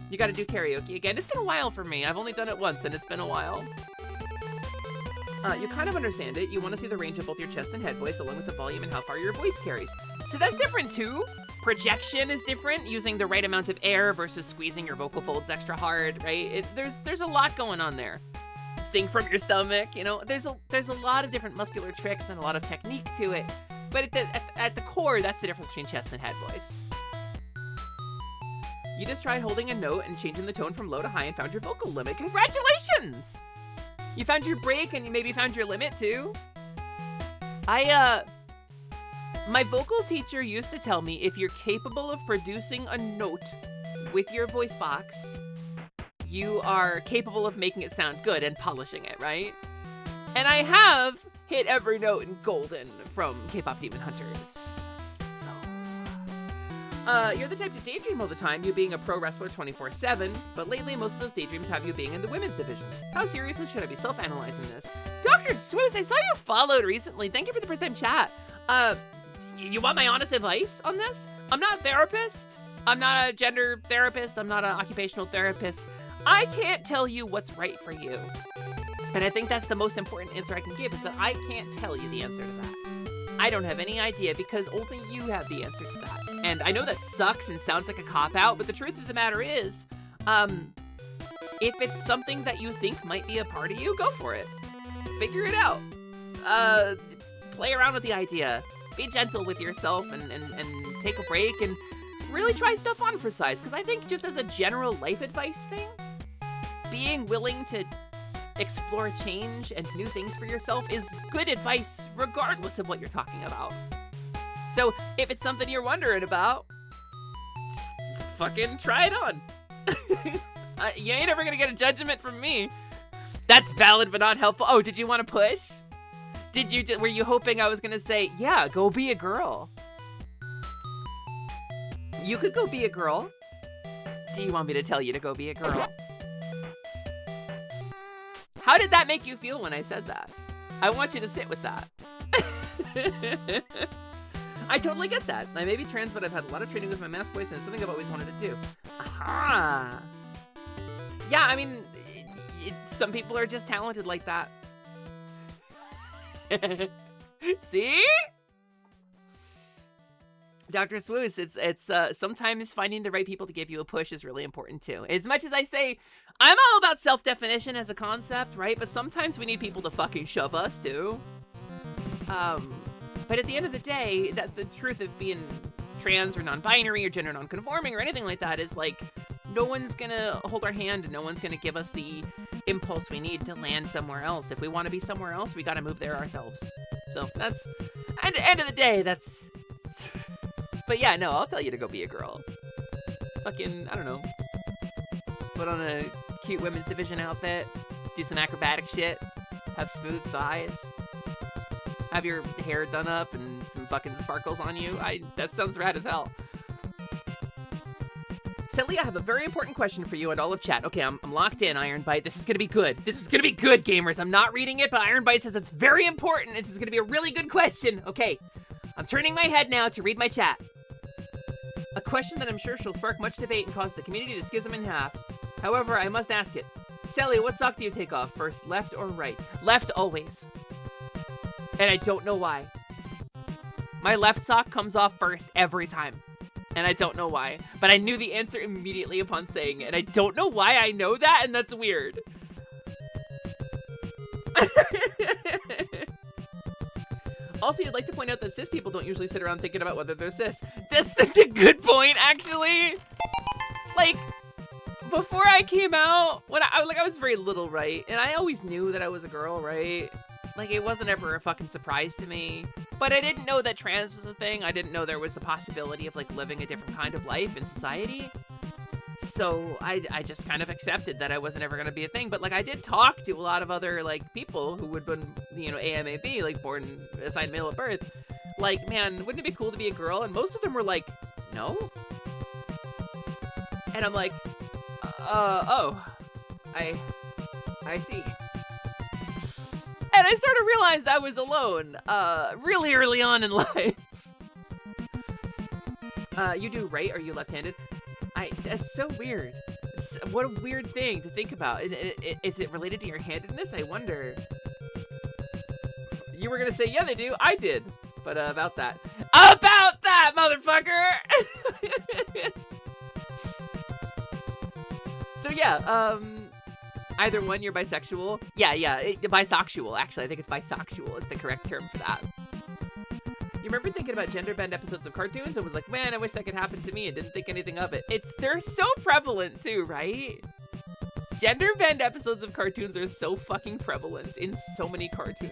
You gotta do karaoke again. It's been a while for me. I've only done it once and it's been a while. You kind of understand it. You want to see the range of both your chest and head voice, along with the volume and how far your voice carries. So that's different too. Projection is different, using the right amount of air versus squeezing your vocal folds extra hard, right? There's a lot going on there. Sing from your stomach, you know. There's a lot of different muscular tricks and a lot of technique to it. But at the core, that's the difference between chest and head voice. You just tried holding a note and changing the tone from low to high and found your vocal limit. Congratulations! You found your break and you maybe found your limit too? My vocal teacher used to tell me if you're capable of producing a note with your voice box, you are capable of making it sound good and polishing it, right? And I have hit every note in Golden from K-Pop Demon Hunters. You're the type to daydream all the time, you being a pro wrestler 24/7, but lately most of those daydreams have you being in the women's division. How seriously should I be self-analyzing this? Dr. Swoosh, I saw you followed recently. Thank you for the first time chat. You want my honest advice on this? I'm not a therapist. I'm not a gender therapist. I'm not an occupational therapist. I can't tell you what's right for you. And I think that's the most important answer I can give, is that I can't tell you the answer to that. I don't have any idea, because only you have the answer to that. And I know that sucks and sounds like a cop-out, but the truth of the matter is, if it's something that you think might be a part of you, go for it. Figure it out. Play around with the idea. Be gentle with yourself and take a break and really try stuff on for size. Because I think just as a general life advice thing, being willing to explore change and new things for yourself is good advice regardless of what you're talking about. So if it's something you're wondering about, fucking try it on. You ain't ever gonna get a judgment from me. That's valid but not helpful. Oh, did you want to push? Were you hoping I was gonna say, yeah, go be a girl? You could go be a girl. Do you want me to tell you to go be a girl? How did that make you feel when I said that? I want you to sit with that. I totally get that. I may be trans, but I've had a lot of training with my mask voice, and it's something I've always wanted to do. Aha! Yeah, I mean, some people are just talented like that. See? Dr. Swoos, it's sometimes finding the right people to give you a push is really important too. As much as I say, I'm all about self-definition as a concept, right? But sometimes we need people to fucking shove us too. But at the end of the day, that the truth of being trans or non-binary or gender non-conforming or anything like that is like, no one's gonna hold our hand and no one's gonna give us the impulse we need to land somewhere else. If we want to be somewhere else, we gotta move there ourselves. So that's, and at the end of the day, that's, but yeah, no, I'll tell you to go be a girl. Fucking, I don't know, put on a cute women's division outfit, do some acrobatic shit, have smooth thighs, have your hair done up and some fucking sparkles on you. That sounds rad as hell. Silly, I have a very important question for you and all of chat. Okay, I'm locked in, Iron Bite. This is gonna be good. This is gonna be good, gamers. I'm not reading it, but Iron Bite says it's very important. This is gonna be a really good question. Okay, I'm turning my head now to read my chat. A question that I'm sure she'll spark much debate and cause the community to schism in half. However, I must ask it. Sally, what sock do you take off first, left or right? Left always. And I don't know why. My left sock comes off first every time. And I don't know why. But I knew the answer immediately upon saying it. And I don't know why I know that, and that's weird. Also, you'd like to point out that cis people don't usually sit around thinking about whether they're cis. That's such a good point, actually. Like, before I came out, when I was very little, right? And I always knew that I was a girl, right? Like, it wasn't ever a fucking surprise to me. But I didn't know that trans was a thing. I didn't know there was the possibility of, like, living a different kind of life in society. So I just kind of accepted that I wasn't ever going to be a thing. But, like, I did talk to a lot of other, like, people who would been, you know, AMAB, like, born assigned male at birth. Like, man, wouldn't it be cool to be a girl? And most of them were like, no. And I'm like, oh, I see. And I sort of realized I was alone, really early on in life. You do right? Are you left-handed? That's so weird. What a weird thing to think about. Is it related to your handedness? I wonder. You were gonna say, yeah, they do. I did. But about that. About that, motherfucker! So yeah, either one, you're bisexual. Yeah, bisexual, actually. I think it's bisexual is the correct term for that. You remember thinking about gender bend episodes of cartoons and was like, man, I wish that could happen to me, and didn't think anything of it. They're so prevalent too, right? Gender bend episodes of cartoons are so fucking prevalent in so many cartoons.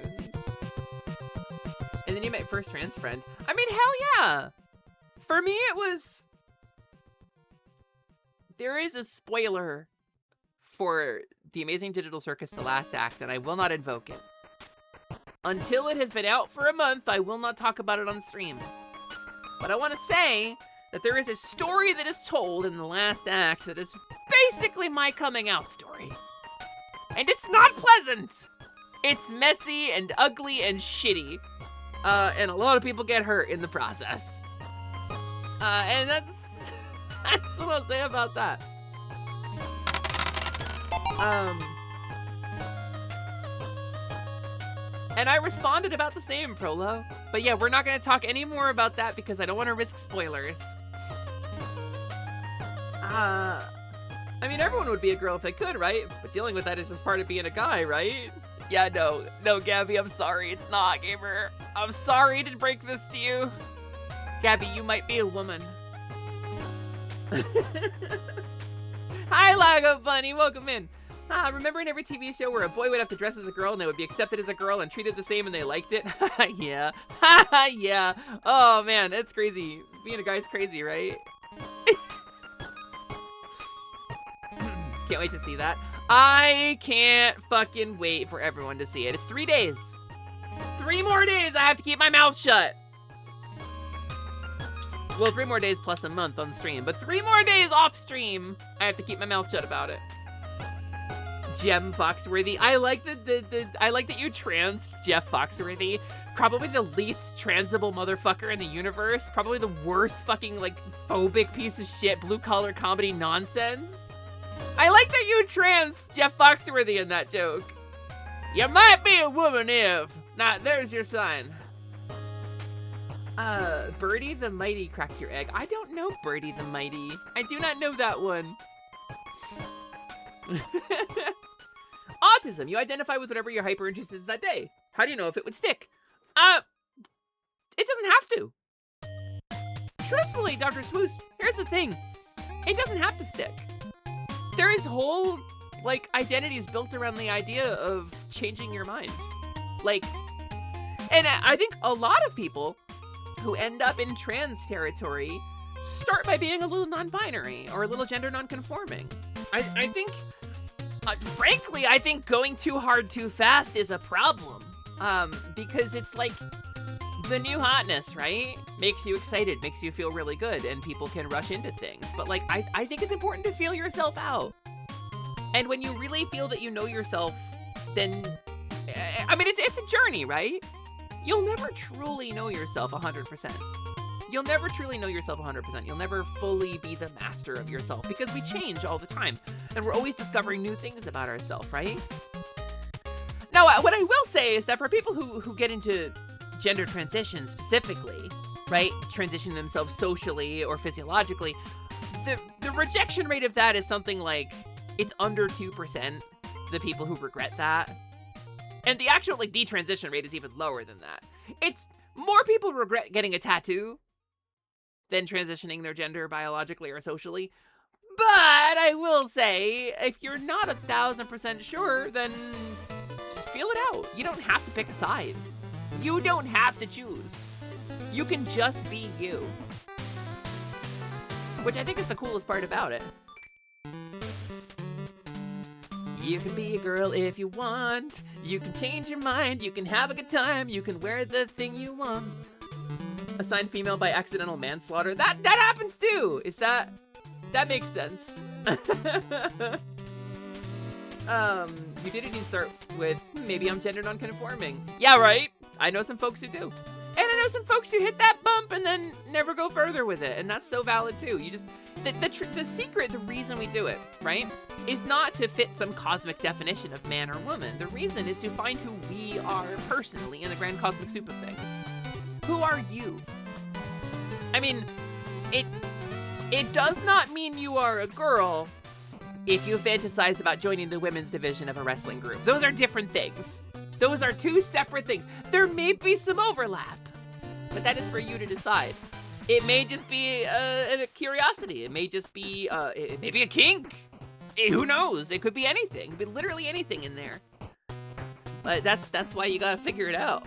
And then you met first trans friend. I mean, hell yeah! For me, it was... There is a spoiler for The Amazing Digital Circus, The Last Act, and I will not invoke it. Until it has been out for a month, I will not talk about it on stream. But I want to say that there is a story that is told in the last act that is basically my coming out story. And it's not pleasant! It's messy and ugly and shitty. And a lot of people get hurt in the process. And that's what I'll say about that. And I responded about the same, Prolo. But yeah, we're not going to talk any more about that because I don't want to risk spoilers. I mean, everyone would be a girl if they could, right? But dealing with that is just part of being a guy, right? Yeah, no, Gabby, I'm sorry. It's not, gamer. I'm sorry to break this to you. Gabby, you might be a woman. Hi, Lago Bunny. Welcome in. Remember in every TV show where a boy would have to dress as a girl and they would be accepted as a girl and treated the same and they liked it? Yeah. Yeah. Oh, man, it's crazy. Being a guy's crazy, right? Can't wait to see that. I can't fucking wait for everyone to see it. It's 3 days. 3 more days I have to keep my mouth shut. Well, 3 more days plus a month on stream, but 3 more days off stream I have to keep my mouth shut about it. Jem Foxworthy. I like that you trans Jeff Foxworthy. Probably the least transable motherfucker in the universe. Probably the worst fucking, like, phobic piece of shit, blue-collar comedy nonsense. I like that you trans Jeff Foxworthy in that joke. You might be a woman if. Nah, there's your sign. Birdie the Mighty cracked your egg. I don't know Birdie the Mighty. I do not know that one. Autism. You identify with whatever your hyper interest is that day. How do you know if it would stick? It doesn't have to. Truthfully, Dr. Swoosh, here's the thing. It doesn't have to stick. There is whole, like, identities built around the idea of changing your mind. Like, and I think a lot of people who end up in trans territory start by being a little non-binary or a little gender non-conforming. I think, frankly, I think going too hard too fast is a problem. Because it's like the new hotness, right? Makes you excited, makes you feel really good, and people can rush into things. But like, I think it's important to feel yourself out. And when you really feel that you know yourself, then, I mean, it's a journey, right? You'll never truly know yourself 100%. You'll never truly know yourself 100%. You'll never fully be the master of yourself because we change all the time. And we're always discovering new things about ourselves, right? Now, what I will say is that for people who get into gender transition specifically, right, transition themselves socially or physiologically, the rejection rate of that is something like, it's under 2%, the people who regret that. And the actual, like, detransition rate is even lower than that. It's more people regret getting a tattoo than transitioning their gender biologically or socially. But I will say, if you're not 1,000% sure, then feel it out. You don't have to pick a side. You don't have to choose. You can just be you. Which I think is the coolest part about it. You can be a girl if you want. You can change your mind. You can have a good time. You can wear the thing you want. Assigned female by accidental manslaughter. That happens too. That makes sense. You didn't even start with, maybe I'm gender non-conforming. Yeah, right? I know some folks who do. And I know some folks who hit that bump and then never go further with it. And that's so valid too. You just, the secret, the reason we do it, right, is not to fit some cosmic definition of man or woman. The reason is to find who we are personally in the grand cosmic soup of things. Who are you? I mean, it does not mean you are a girl if you fantasize about joining the women's division of a wrestling group. Those are different things. Those are two separate things. There may be some overlap, but that is for you to decide. It may just be a curiosity. It may just be, it may be a kink. Who knows? It could be anything. It could be literally anything in there. But that's why you gotta figure it out.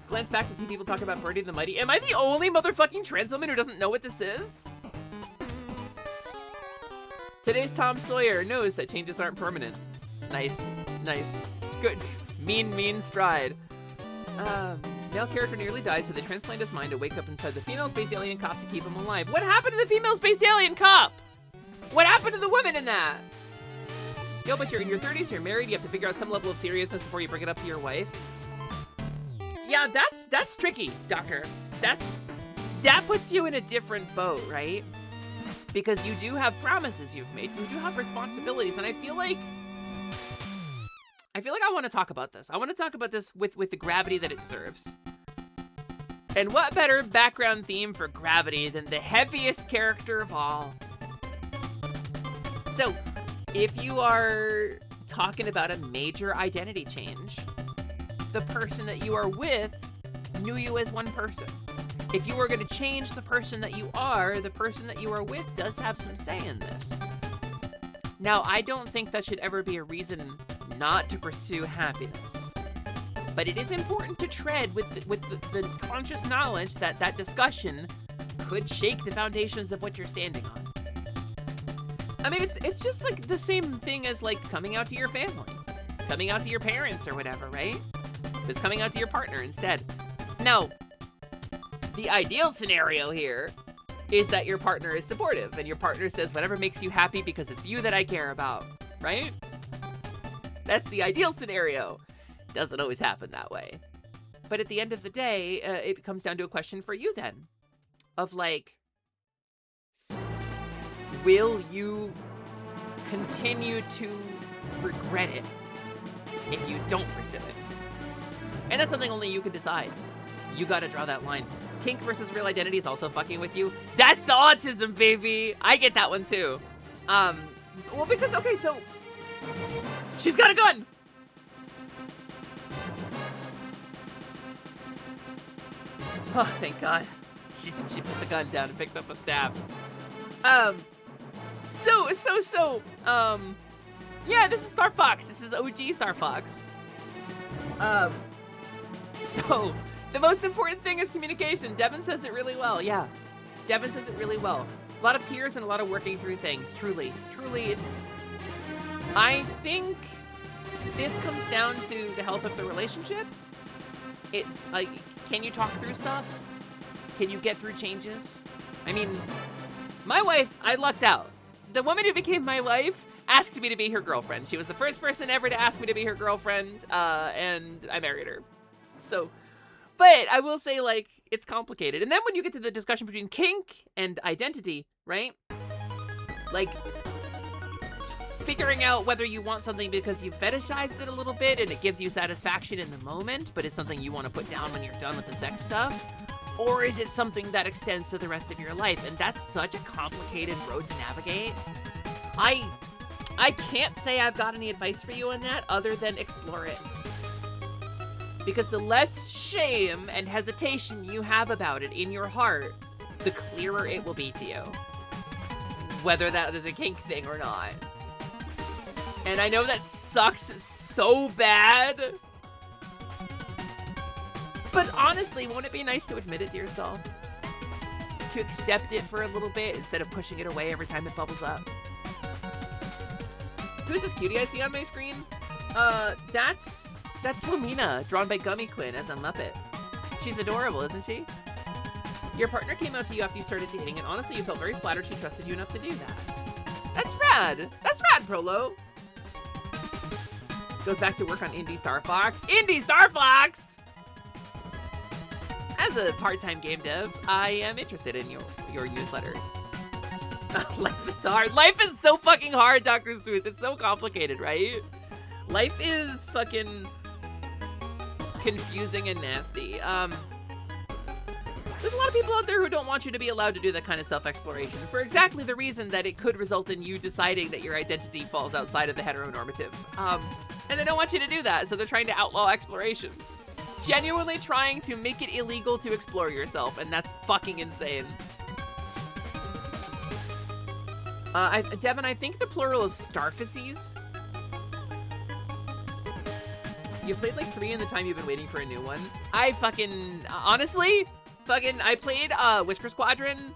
Glance back to see people talk about Birdie the Mighty. Am I the only motherfucking trans woman who doesn't know what this is? Today's Tom Sawyer knows that changes aren't permanent. Nice. Good. Mean stride. Male character nearly dies, so they transplant his mind to wake up inside the female space alien cop to keep him alive. What happened to the female space alien cop? What happened to the women in that? Yo, but you're in your 30s, you're married, you have to figure out some level of seriousness before you bring it up to your wife. Yeah, that's tricky, Doctor. That puts you in a different boat, right? Because you do have promises you've made, you do have responsibilities, and I feel like I want to talk about this. I want to talk about this with the gravity that it deserves. And what better background theme for gravity than the heaviest character of all? So, if you are talking about a major identity change, the person that you are with knew you as one person. If you are going to change the person that you are, the person that you are with does have some say in this. Now, I don't think that should ever be a reason not to pursue happiness. But it is important to tread with the conscious knowledge that that discussion could shake the foundations of what you're standing on. I mean, it's just like the same thing as like coming out to your family, coming out to your parents or whatever, right? It's coming out to your partner instead. Now, the ideal scenario here is that your partner is supportive and your partner says whatever makes you happy because it's you that I care about, right? That's the ideal scenario. Doesn't always happen that way. But at the end of the day, it comes down to a question for you then. Of like, will you continue to regret it if you don't pursue it? And that's something only you can decide. You gotta draw that line. Kink versus real identity is also fucking with you. That's the autism, baby! I get that one too. Well, because, okay, so... she's got a gun! Oh, thank God. She put the gun down and picked up a staff. Yeah, this is Star Fox. This is OG Star Fox. So, the most important thing is communication. Devin says it really well, yeah. Devin says it really well. A lot of tears and a lot of working through things, truly. Truly, it's... I think this comes down to the health of the relationship. Like, can you talk through stuff? Can you get through changes? I mean, my wife, I lucked out. The woman who became my wife asked me to be her girlfriend. She was the first person ever to ask me to be her girlfriend, and I married her. So, but I will say, like, it's complicated. And then when you get to the discussion between kink and identity, right? Like, figuring out whether you want something because you fetishized it a little bit and it gives you satisfaction in the moment, but it's something you want to put down when you're done with the sex stuff. Or is it something that extends to the rest of your life? And that's such a complicated road to navigate. I can't say I've got any advice for you on that other than explore it. Because the less shame and hesitation you have about it in your heart, the clearer it will be to you. Whether that is a kink thing or not. And I know that sucks so bad. But honestly, won't it be nice to admit it to yourself? To accept it for a little bit instead of pushing it away every time it bubbles up. Who's this cutie I see on my screen? That's Lumina, drawn by Gummy Quinn as a Muppet. She's adorable, isn't she? Your partner came out to you after you started dating, and honestly, you felt very flattered she trusted you enough to do that. That's rad! That's rad, Prolo! Goes back to work on Indie Star Fox. Indie Star Fox! As a part-time game dev, I am interested in your newsletter. Life is hard. Life is so fucking hard, Dr. Seuss. It's so complicated, right? Life is fucking confusing and nasty. There's a lot of people out there who don't want you to be allowed to do that kind of self-exploration for exactly the reason that it could result in you deciding that your identity falls outside of the heteronormative. And they don't want you to do that, so they're trying to outlaw exploration. Genuinely trying to make it illegal to explore yourself, and that's fucking insane. Devin, I think the plural is starfaces. You played like 3 in the time you've been waiting for a new one. I fucking, honestly, I played Whisker Squadron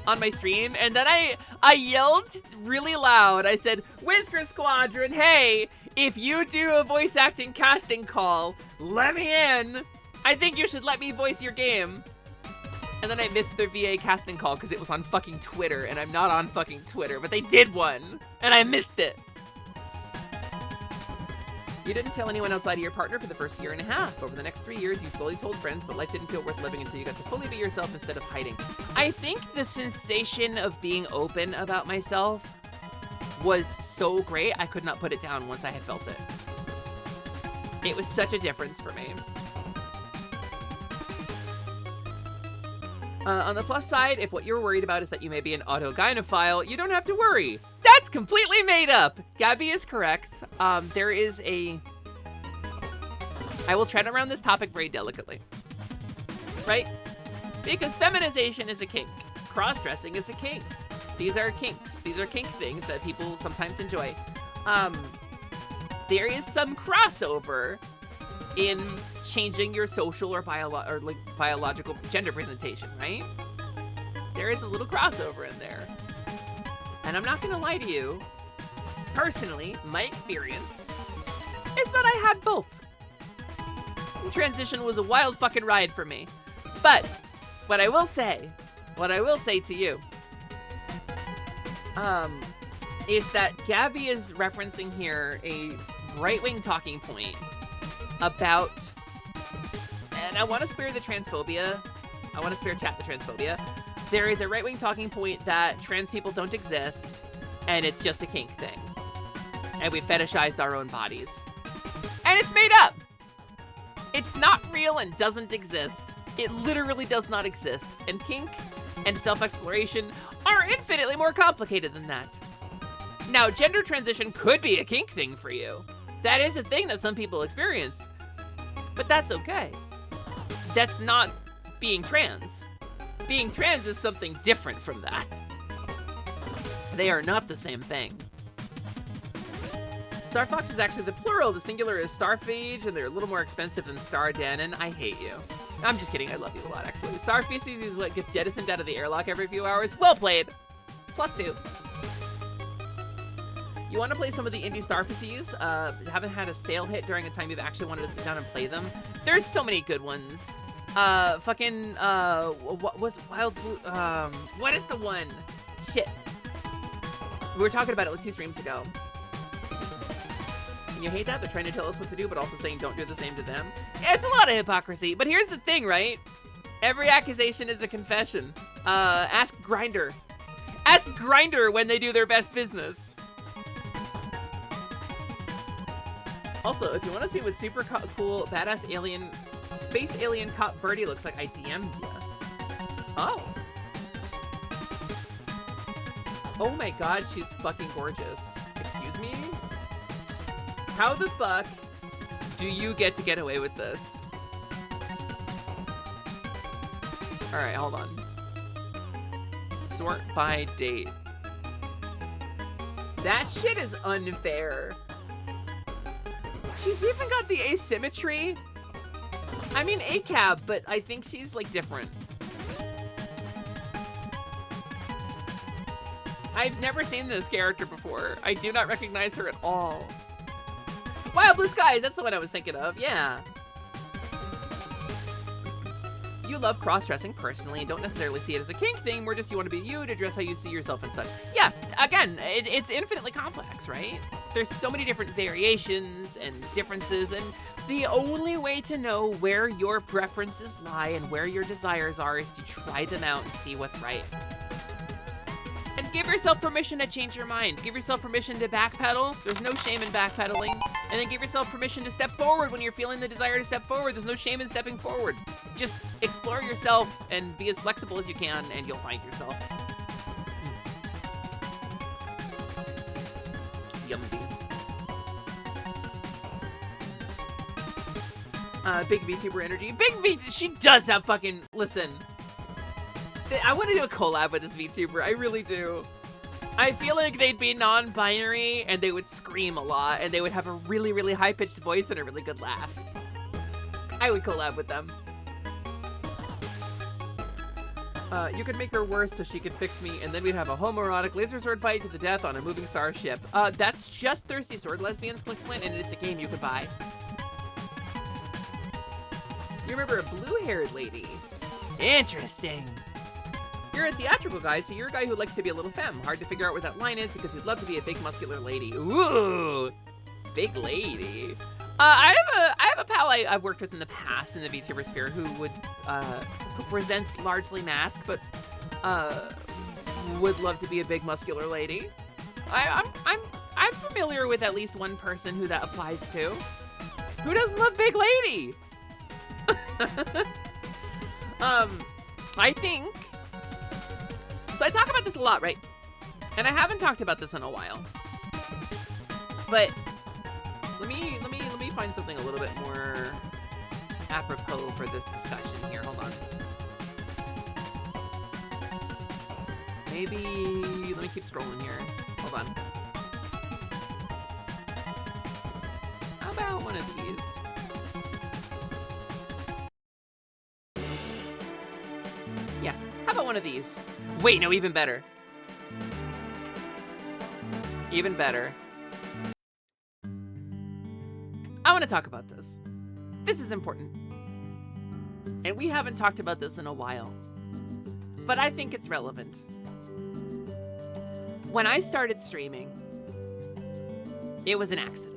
on my stream, and then I yelled really loud. I said, Whisker Squadron, hey, if you do a voice acting casting call, let me in. I think you should let me voice your game. And then I missed their VA casting call because it was on fucking Twitter, and I'm not on fucking Twitter, but they did one, and I missed it. You didn't tell anyone outside of your partner for the first 1.5 years. Over the next 3 years, you slowly told friends, but life didn't feel worth living until you got to fully be yourself instead of hiding. I think the sensation of being open about myself was so great, I could not put it down once I had felt it. It was such a difference for me. On the plus side, if what you're worried about is that you may be an autogynephile, you don't have to worry. That's completely made up. Gabby is correct. There is a... I will tread around this topic very delicately. Right? Because feminization is a kink. Cross-dressing is a kink. These are kinks. These are kink things that people sometimes enjoy. There is some crossover in changing your social or biological gender presentation, right? There is a little crossover in there. And I'm not gonna lie to you, personally, my experience is that I had both. The transition was a wild fucking ride for me. But what I will say What I will say to you, is that Gabby is referencing here a right-wing talking point about, and I want to spare the transphobia. I want to spare chat the transphobia. There is a right-wing talking point that trans people don't exist, and it's just a kink thing. And we fetishized our own bodies. And it's made up! It's not real and doesn't exist. It literally does not exist. And kink and self-exploration are infinitely more complicated than that. Now, gender transition could be a kink thing for you. That is a thing that some people experience. But that's okay. That's not being trans. Being trans is something different from that. They are not the same thing. Star Fox is actually the plural. The singular is Starphage, and they're a little more expensive than Star Danon. I hate you. I'm just kidding. I love you a lot, actually. Star Feces is what gets jettisoned out of the airlock every few hours. Well played. +2. You want to play some of the indie Starfaces? Haven't had a sale hit during a time you've actually wanted to sit down and play them. There's so many good ones. What was Wild Blue? What is the one? Shit. We were talking about it like 2 streams ago. And you hate that? They're trying to tell us what to do, but also saying don't do the same to them. Yeah, it's a lot of hypocrisy. But here's the thing, right? Every accusation is a confession. Ask Grindr. Ask Grindr when they do their best business. Also, if you want to see what super cool, badass alien, space alien cop Birdie looks like, I DM'd ya. Oh. Oh my god, she's fucking gorgeous. Excuse me? How the fuck do you get to get away with this? Alright, hold on. Sort by date. That shit is unfair. She's even got the asymmetry. I mean, ACAB, but I think she's, like, different. I've never seen this character before. I do not recognize her at all. Wild Blue Skies, that's the one I was thinking of, yeah. You love cross-dressing personally and don't necessarily see it as a kink thing, more just you want to be you, to dress how you see yourself and such. Yeah, again, it's infinitely complex, right? There's so many different variations and differences, and the only way to know where your preferences lie and where your desires are is to try them out and see what's right. And give yourself permission to change your mind. Give yourself permission to backpedal. There's no shame in backpedaling. And then give yourself permission to step forward when you're feeling the desire to step forward. There's no shame in stepping forward. Just explore yourself and be as flexible as you can, and you'll find yourself. Yummy. Big VTuber energy. Big V, she does have fucking, listen. I want to do a collab with this VTuber, I really do. I feel like they'd be non-binary, and they would scream a lot, and they would have a really, really high-pitched voice and a really good laugh. I would collab with them. You could make her worse so she could fix me, and then we'd have a homoerotic laser sword fight to the death on a moving starship. That's just Thirsty Sword Lesbians, Click Flint, and it's a game you could buy. You remember a blue-haired lady? Interesting. You're a theatrical guy, so you're a guy who likes to be a little femme. Hard to figure out where that line is because you'd love to be a big muscular lady. Ooh, big lady. I have a pal I've worked with in the past in the VTuber sphere who presents largely masked, but would love to be a big muscular lady. I'm familiar with at least one person who that applies to. Who doesn't love big lady? I think. So I talk about this a lot, right? And I haven't talked about this in a while. But let me find something a little bit more apropos for this discussion here. Hold on. Maybe let me keep scrolling here. Hold on. How about one of these? Yeah, how about one of these? Wait, no, even better. Even better. I want to talk about this. This is important. And we haven't talked about this in a while. but I think it's relevant. When I started streaming, it was an accident.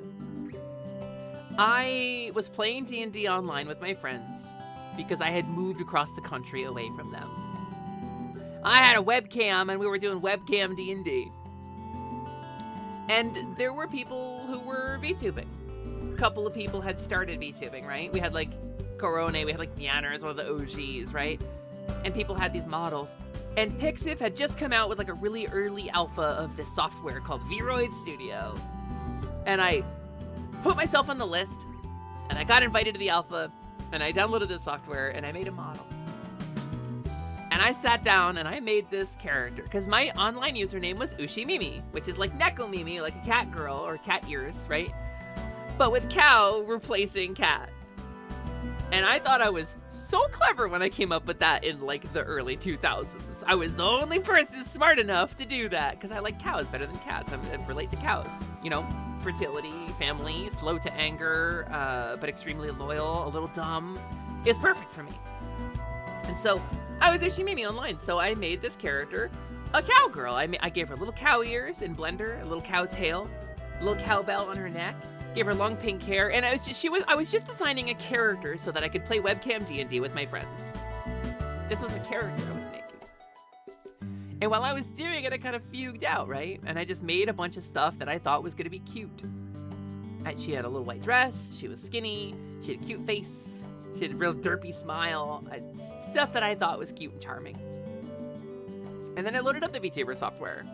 I was playing D&D online with my friends because I had moved across the country away from them. I had a webcam and we were doing webcam D&D. And there were people who were VTubing. A couple of people had started VTubing, right? We had like Corone, we had like Nyanners, one of the OGs, right? And people had these models. And Pixiv had just come out with like a really early alpha of this software called Vroid Studio. And I put myself on the list, and I got invited to the alpha, and I downloaded this software, and I made a model. And I sat down, and I made this character, because my online username was Ushimimi, which is like Nekomimi, like a cat girl, or cat ears, right? But with cow replacing cat. And I thought I was so clever when I came up with that in like the early 2000s. I was the only person smart enough to do that because I like cows better than cats. I relate to cows, you know, fertility, family, slow to anger, but extremely loyal, a little dumb. It's perfect for me. And so I was Ushimimi online. So I made this character a cowgirl. I gave her little cow ears in Blender, a little cow tail, a little cowbell on her neck. Gave her long pink hair, and I was just designing a character so that I could play webcam D&D with my friends. This was a character I was making. And while I was doing it, I kind of fugued out, right? And I just made a bunch of stuff that I thought was gonna be cute. And she had a little white dress, she was skinny, she had a cute face, she had a real derpy smile, stuff that I thought was cute and charming. And then I loaded up the VTuber software.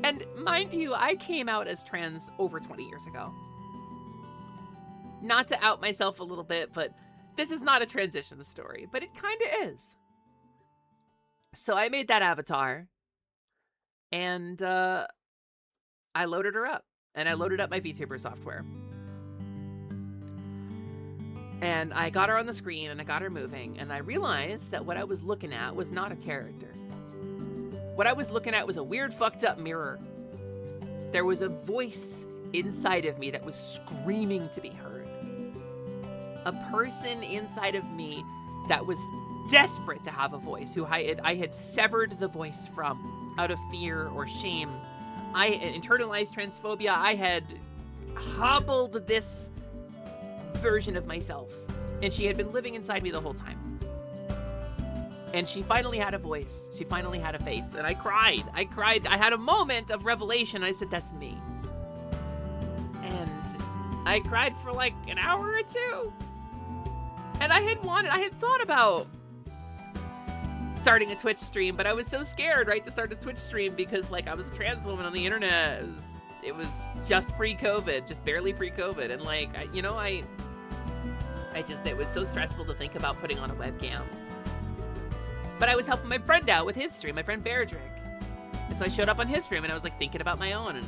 And mind you, I came out as trans over 20 years ago. Not to out myself a little bit, but this is not a transition story, but it kind of is. So I made that avatar, and I loaded her up, and I loaded up my VTuber software. And I got her on the screen, and I got her moving, and I realized that what I was looking at was not a character. What I was looking at was a weird, fucked up mirror. There was a voice inside of me that was screaming to be heard. A person inside of me that was desperate to have a voice, who I had severed the voice from out of fear or shame. I had internalized transphobia. I had hobbled this version of myself, and she had been living inside me the whole time. And she finally had a voice. She finally had a face. And I cried. I had a moment of revelation. I said, that's me. And I cried for like an hour or two. And I had thought about starting a Twitch stream, but I was so scared, right, to start a Twitch stream because like I was a trans woman on the internet. It was just pre-COVID, just barely pre-COVID. And like, it was so stressful to think about putting on a webcam. But I was helping my friend out with his stream, my friend Beardrick. And so I showed up on his stream and I was like thinking about my own, and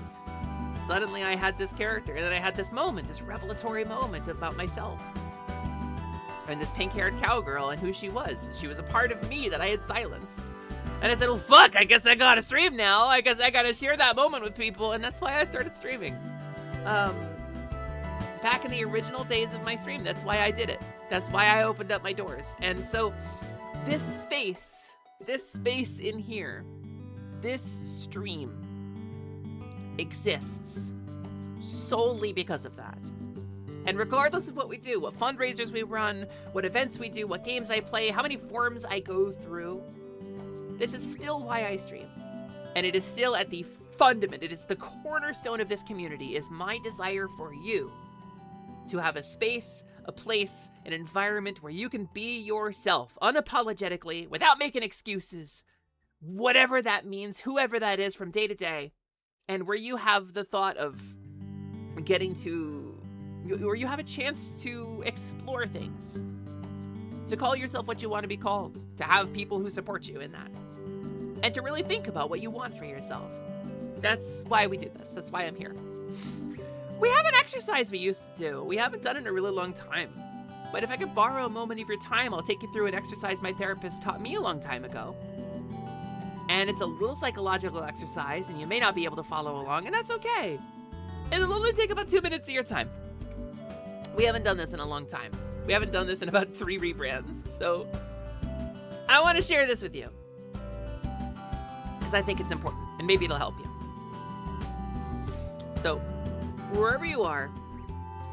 suddenly I had this character, and then I had this moment, this revelatory moment about myself. And this pink-haired cowgirl and who she was. She was a part of me that I had silenced. And I said, well, fuck, I guess I gotta stream now. I guess I gotta share that moment with people, and that's why I started streaming. Back in the original days of my stream, that's why I did it. That's why I opened up my doors. And so this space in here, this stream exists solely because of that. And regardless of what we do, what fundraisers we run, what events we do, what games I play, how many forums I go through, this is still why I stream. And it is still at the fundament, it is the cornerstone of this community, is my desire for you to have a space, a place, an environment where you can be yourself unapologetically, without making excuses, whatever that means, whoever that is from day to day, and where you have the thought of where you have a chance to explore things, to call yourself what you want to be called, to have people who support you in that, and to really think about what you want for yourself. That's why we do this. That's why I'm here. We have an exercise we used to do. We haven't done it in a really long time. But if I could borrow a moment of your time, I'll take you through an exercise my therapist taught me a long time ago. And it's a little psychological exercise, and you may not be able to follow along, and that's okay. It'll only take about 2 minutes of your time. We haven't done this in a long time. We haven't done this in about 3 rebrands. So I want to share this with you because I think it's important and maybe it'll help you. So, wherever you are,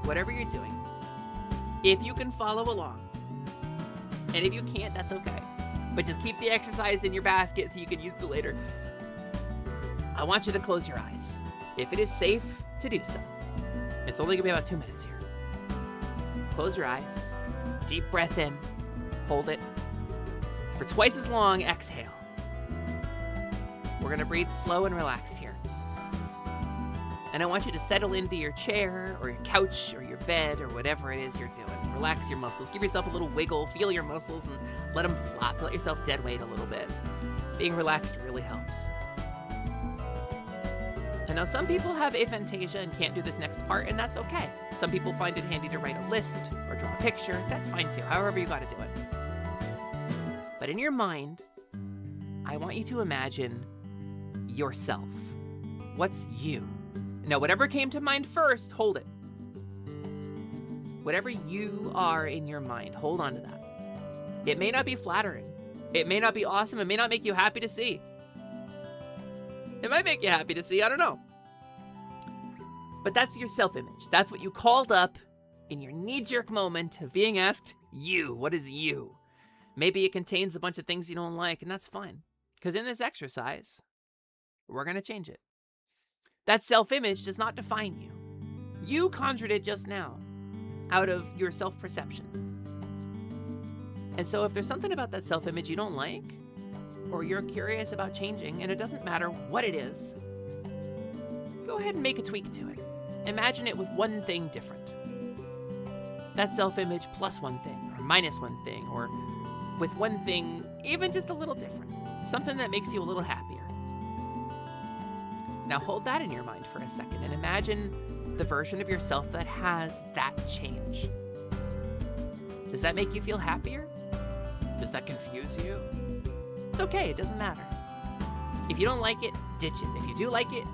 whatever you're doing, if you can follow along, and if you can't, that's okay. But just keep the exercise in your basket so you can use it later. I want you to close your eyes. If it is safe to do so. It's only gonna be about 2 minutes here. Close your eyes. Deep breath in. Hold it. For twice as long, exhale. We're gonna breathe slow and relaxed here. And I want you to settle into your chair or your couch or your bed or whatever it is you're doing. Relax your muscles. Give yourself a little wiggle. Feel your muscles and let them flop. Let yourself dead weight a little bit. Being relaxed really helps. And now some people have aphantasia and can't do this next part, and that's okay. Some people find it handy to write a list or draw a picture. That's fine too, however you gotta do it. But in your mind, I want you to imagine yourself. What's you? Now, whatever came to mind first, hold it. Whatever you are in your mind, hold on to that. It may not be flattering. It may not be awesome. It may not make you happy to see. It might make you happy to see, I don't know. But that's your self-image. That's what you called up in your knee-jerk moment of being asked, you, what is you? Maybe it contains a bunch of things you don't like, and that's fine. Because in this exercise, we're gonna change it. That self-image does not define you. You conjured it just now out of your self-perception. And so if there's something about that self-image you don't like, or you're curious about changing, and it doesn't matter what it is, go ahead and make a tweak to it. Imagine it with one thing different. That self-image plus one thing, or minus one thing, or with one thing even just a little different. Something that makes you a little happier. Now hold that in your mind for a second and imagine the version of yourself that has that change. Does that make you feel happier? Does that confuse you? It's okay, it doesn't matter. If you don't like it, ditch it. If you do like it,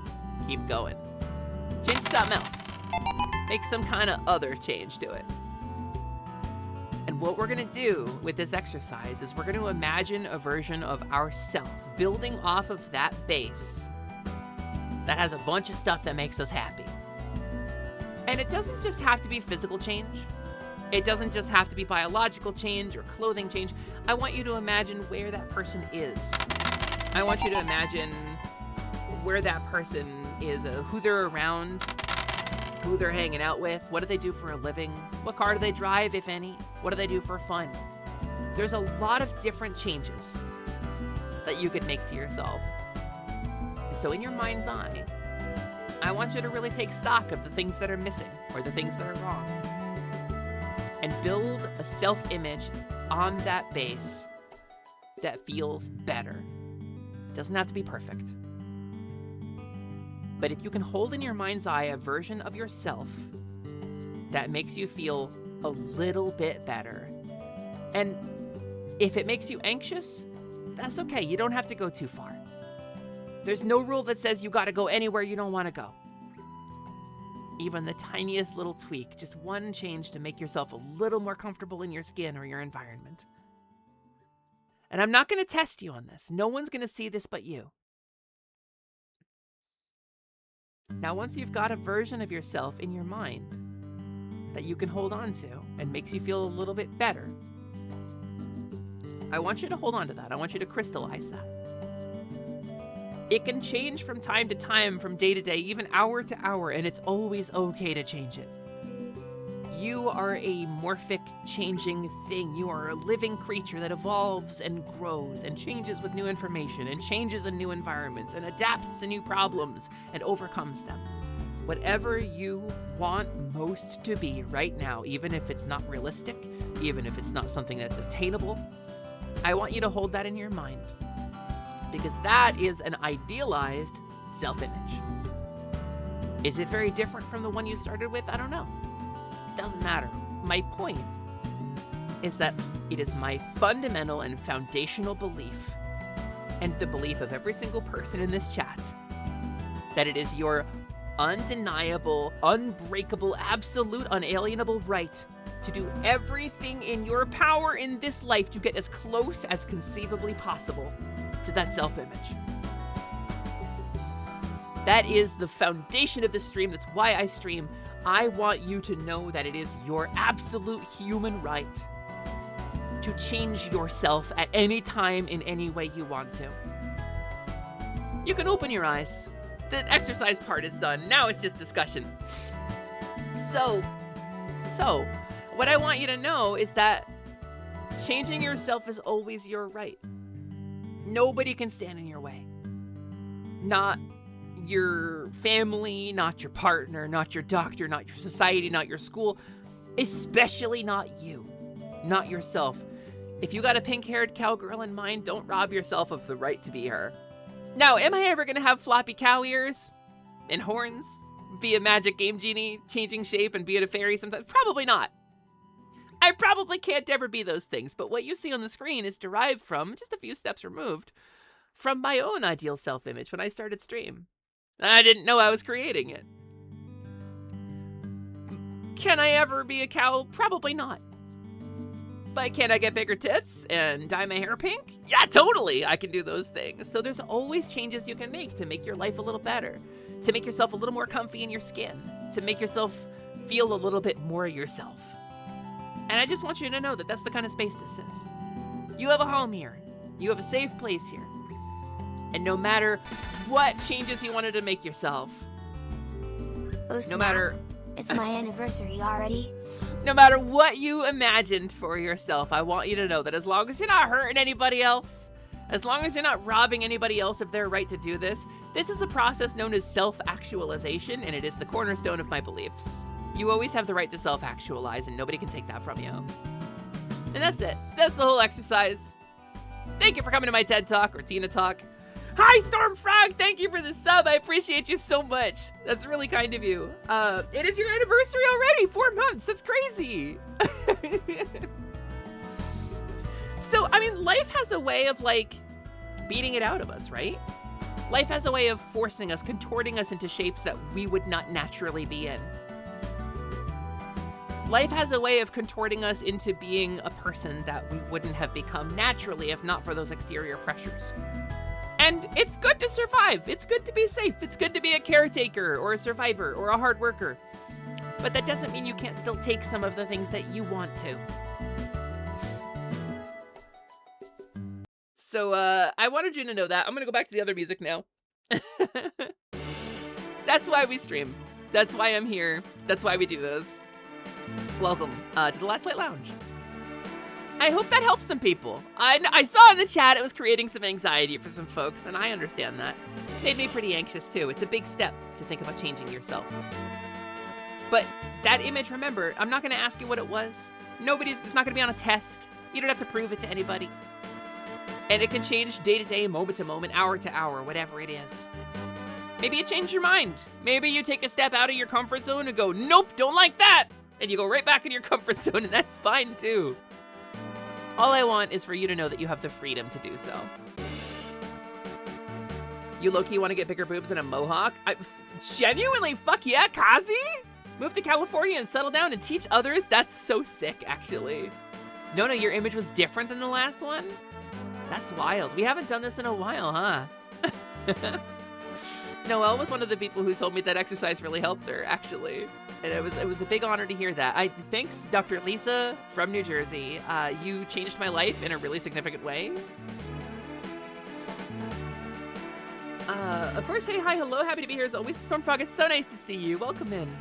keep going. Change to something else. Make some kind of other change to it. And what we're gonna do with this exercise is we're gonna imagine a version of ourself building off of that base that has a bunch of stuff that makes us happy. And it doesn't just have to be physical change. It doesn't just have to be biological change or clothing change. I want you to imagine where that person is. I want you to imagine where that person is, who they're around, who they're hanging out with, what do they do for a living, what car do they drive, if any, what do they do for fun. There's a lot of different changes that you could make to yourself. And so in your mind's eye, I want you to really take stock of the things that are missing or the things that are wrong and build a self-image on that base that feels better. It doesn't have to be perfect. But if you can hold in your mind's eye a version of yourself that makes you feel a little bit better, and if it makes you anxious, that's okay. You don't have to go too far. There's no rule that says you gotta go anywhere you don't wanna go. Even the tiniest little tweak, just one change to make yourself a little more comfortable in your skin or your environment. And I'm not gonna test you on this. No one's gonna see this but you. Now, once you've got a version of yourself in your mind that you can hold on to and makes you feel a little bit better, I want you to hold on to that. I want you to crystallize that. It can change from time to time, from day to day, even hour to hour, and it's always okay to change it. You are a morphic, changing thing. You are a living creature that evolves and grows and changes with new information and changes in new environments and adapts to new problems and overcomes them. Whatever you want most to be right now, even if it's not realistic, even if it's not something that's attainable, I want you to hold that in your mind, because that is an idealized self-image. Is it very different from the one you started with? I don't know. It doesn't matter. My point is that it is my fundamental and foundational belief, and the belief of every single person in this chat, that it is your undeniable, unbreakable, absolute, unalienable right to to do everything in your power in this life to get as close as conceivably possible to that self-image. That is the foundation of this stream. That's why I stream. I want you to know that it is your absolute human right to change yourself at any time in any way you want to. You can open your eyes. The exercise part is done. Now it's just discussion. So, what I want you to know is that changing yourself is always your right. Nobody can stand in your way. Not your family, not your partner, not your doctor, not your society, not your school, especially not you, not yourself. If you got a pink-haired cowgirl in mind, don't rob yourself of the right to be her. Now, am I ever gonna have floppy cow ears and horns, be a magic game genie, changing shape and be a fairy sometimes? Probably not. I probably can't ever be those things, but what you see on the screen is derived from, just a few steps removed, from my own ideal self-image when I started stream. I didn't know I was creating it. Can I ever be a cow? Probably not. But can I get bigger tits and dye my hair pink? Yeah, totally. I can do those things. So there's always changes you can make to make your life a little better, to make yourself a little more comfy in your skin, to make yourself feel a little bit more yourself. And I just want you to know that that's the kind of space this is. You have a home here. You have a safe place here. And no matter what changes you wanted to make yourself, no matter... It's my anniversary already. No matter what you imagined for yourself, I want you to know that as long as you're not hurting anybody else, as long as you're not robbing anybody else of their right to do this, this is a process known as self-actualization, and it is the cornerstone of my beliefs. You always have the right to self-actualize, and nobody can take that from you. And that's it. That's the whole exercise. Thank you for coming to my TED Talk or Tina Talk. Hi, Stormfrog! Thank you for the sub. I appreciate you so much. That's really kind of you. It is your anniversary already. 4 months. That's crazy. So, I mean, life has a way of, like, beating it out of us, right? Life has a way of forcing us, contorting us into shapes that we would not naturally be in. Life has a way of contorting us into being a person that we wouldn't have become naturally if not for those exterior pressures. And it's good to survive. It's good to be safe. It's good to be a caretaker or a survivor or a hard worker. But that doesn't mean you can't still take some of the things that you want to. So I wanted you to know that. I'm going to go back to the other music now. That's why we stream. That's why I'm here. That's why we do this. Welcome to the Last Light Lounge. I hope that helps some people. I saw in the chat it was creating some anxiety for some folks, and I understand that. Made me pretty anxious too. It's a big step to think about changing yourself. But that image, remember, I'm not gonna ask you what it was. It's not gonna be on a test. You don't have to prove it to anybody. And it can change day to day, moment to moment, hour to hour, whatever it is. Maybe you change your mind. Maybe you take a step out of your comfort zone and go, nope, don't like that. And you go right back in your comfort zone, and that's fine too. All I want is for you to know that you have the freedom to do so. You low-key want to get bigger boobs and a mohawk? Genuinely, fuck yeah, Kazi? Move to California and settle down and teach others? That's so sick, actually. No, your image was different than the last one? That's wild. We haven't done this in a while, huh? Noelle was one of the people who told me that exercise really helped her, actually. And it was a big honor to hear that. Thanks, Dr. Lisa from New Jersey. You changed my life in a really significant way. Of course, hey, hi, hello, happy to be here as always. Stormfrog, it's so nice to see you. Welcome in.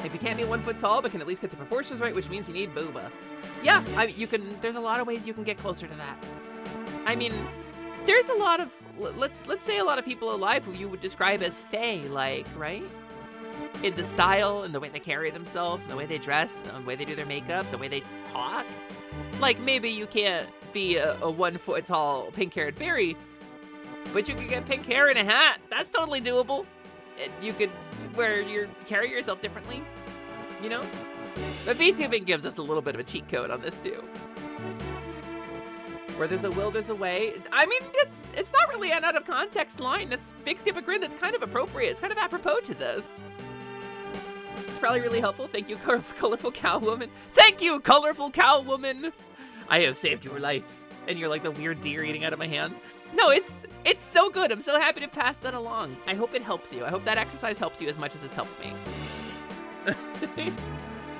If you can't be 1 foot tall, but can at least get the proportions right, which means you need booba. Yeah, there's a lot of ways you can get closer to that. I mean, there's a lot of, let's say a lot of people alive who you would describe as fae-like, right? In the style and the way they carry themselves, and the way they dress, the way they do their makeup, the way they talk. Like, maybe you can't be a 1 foot tall pink-haired fairy, but you could get pink hair and a hat. That's totally doable. You could carry yourself differently, you know? But VTubing gives us a little bit of a cheat code on this too. Where there's a will, there's a way. I mean, it's not really an out of context line. It's Big Skip a Grin that's kind of appropriate. It's kind of apropos to this. It's probably really helpful. Thank you, colorful cow woman. Thank you, colorful cow woman. I have saved your life. And you're like the weird deer eating out of my hand. No, it's so good. I'm so happy to pass that along. I hope it helps you. I hope that exercise helps you as much as it's helped me.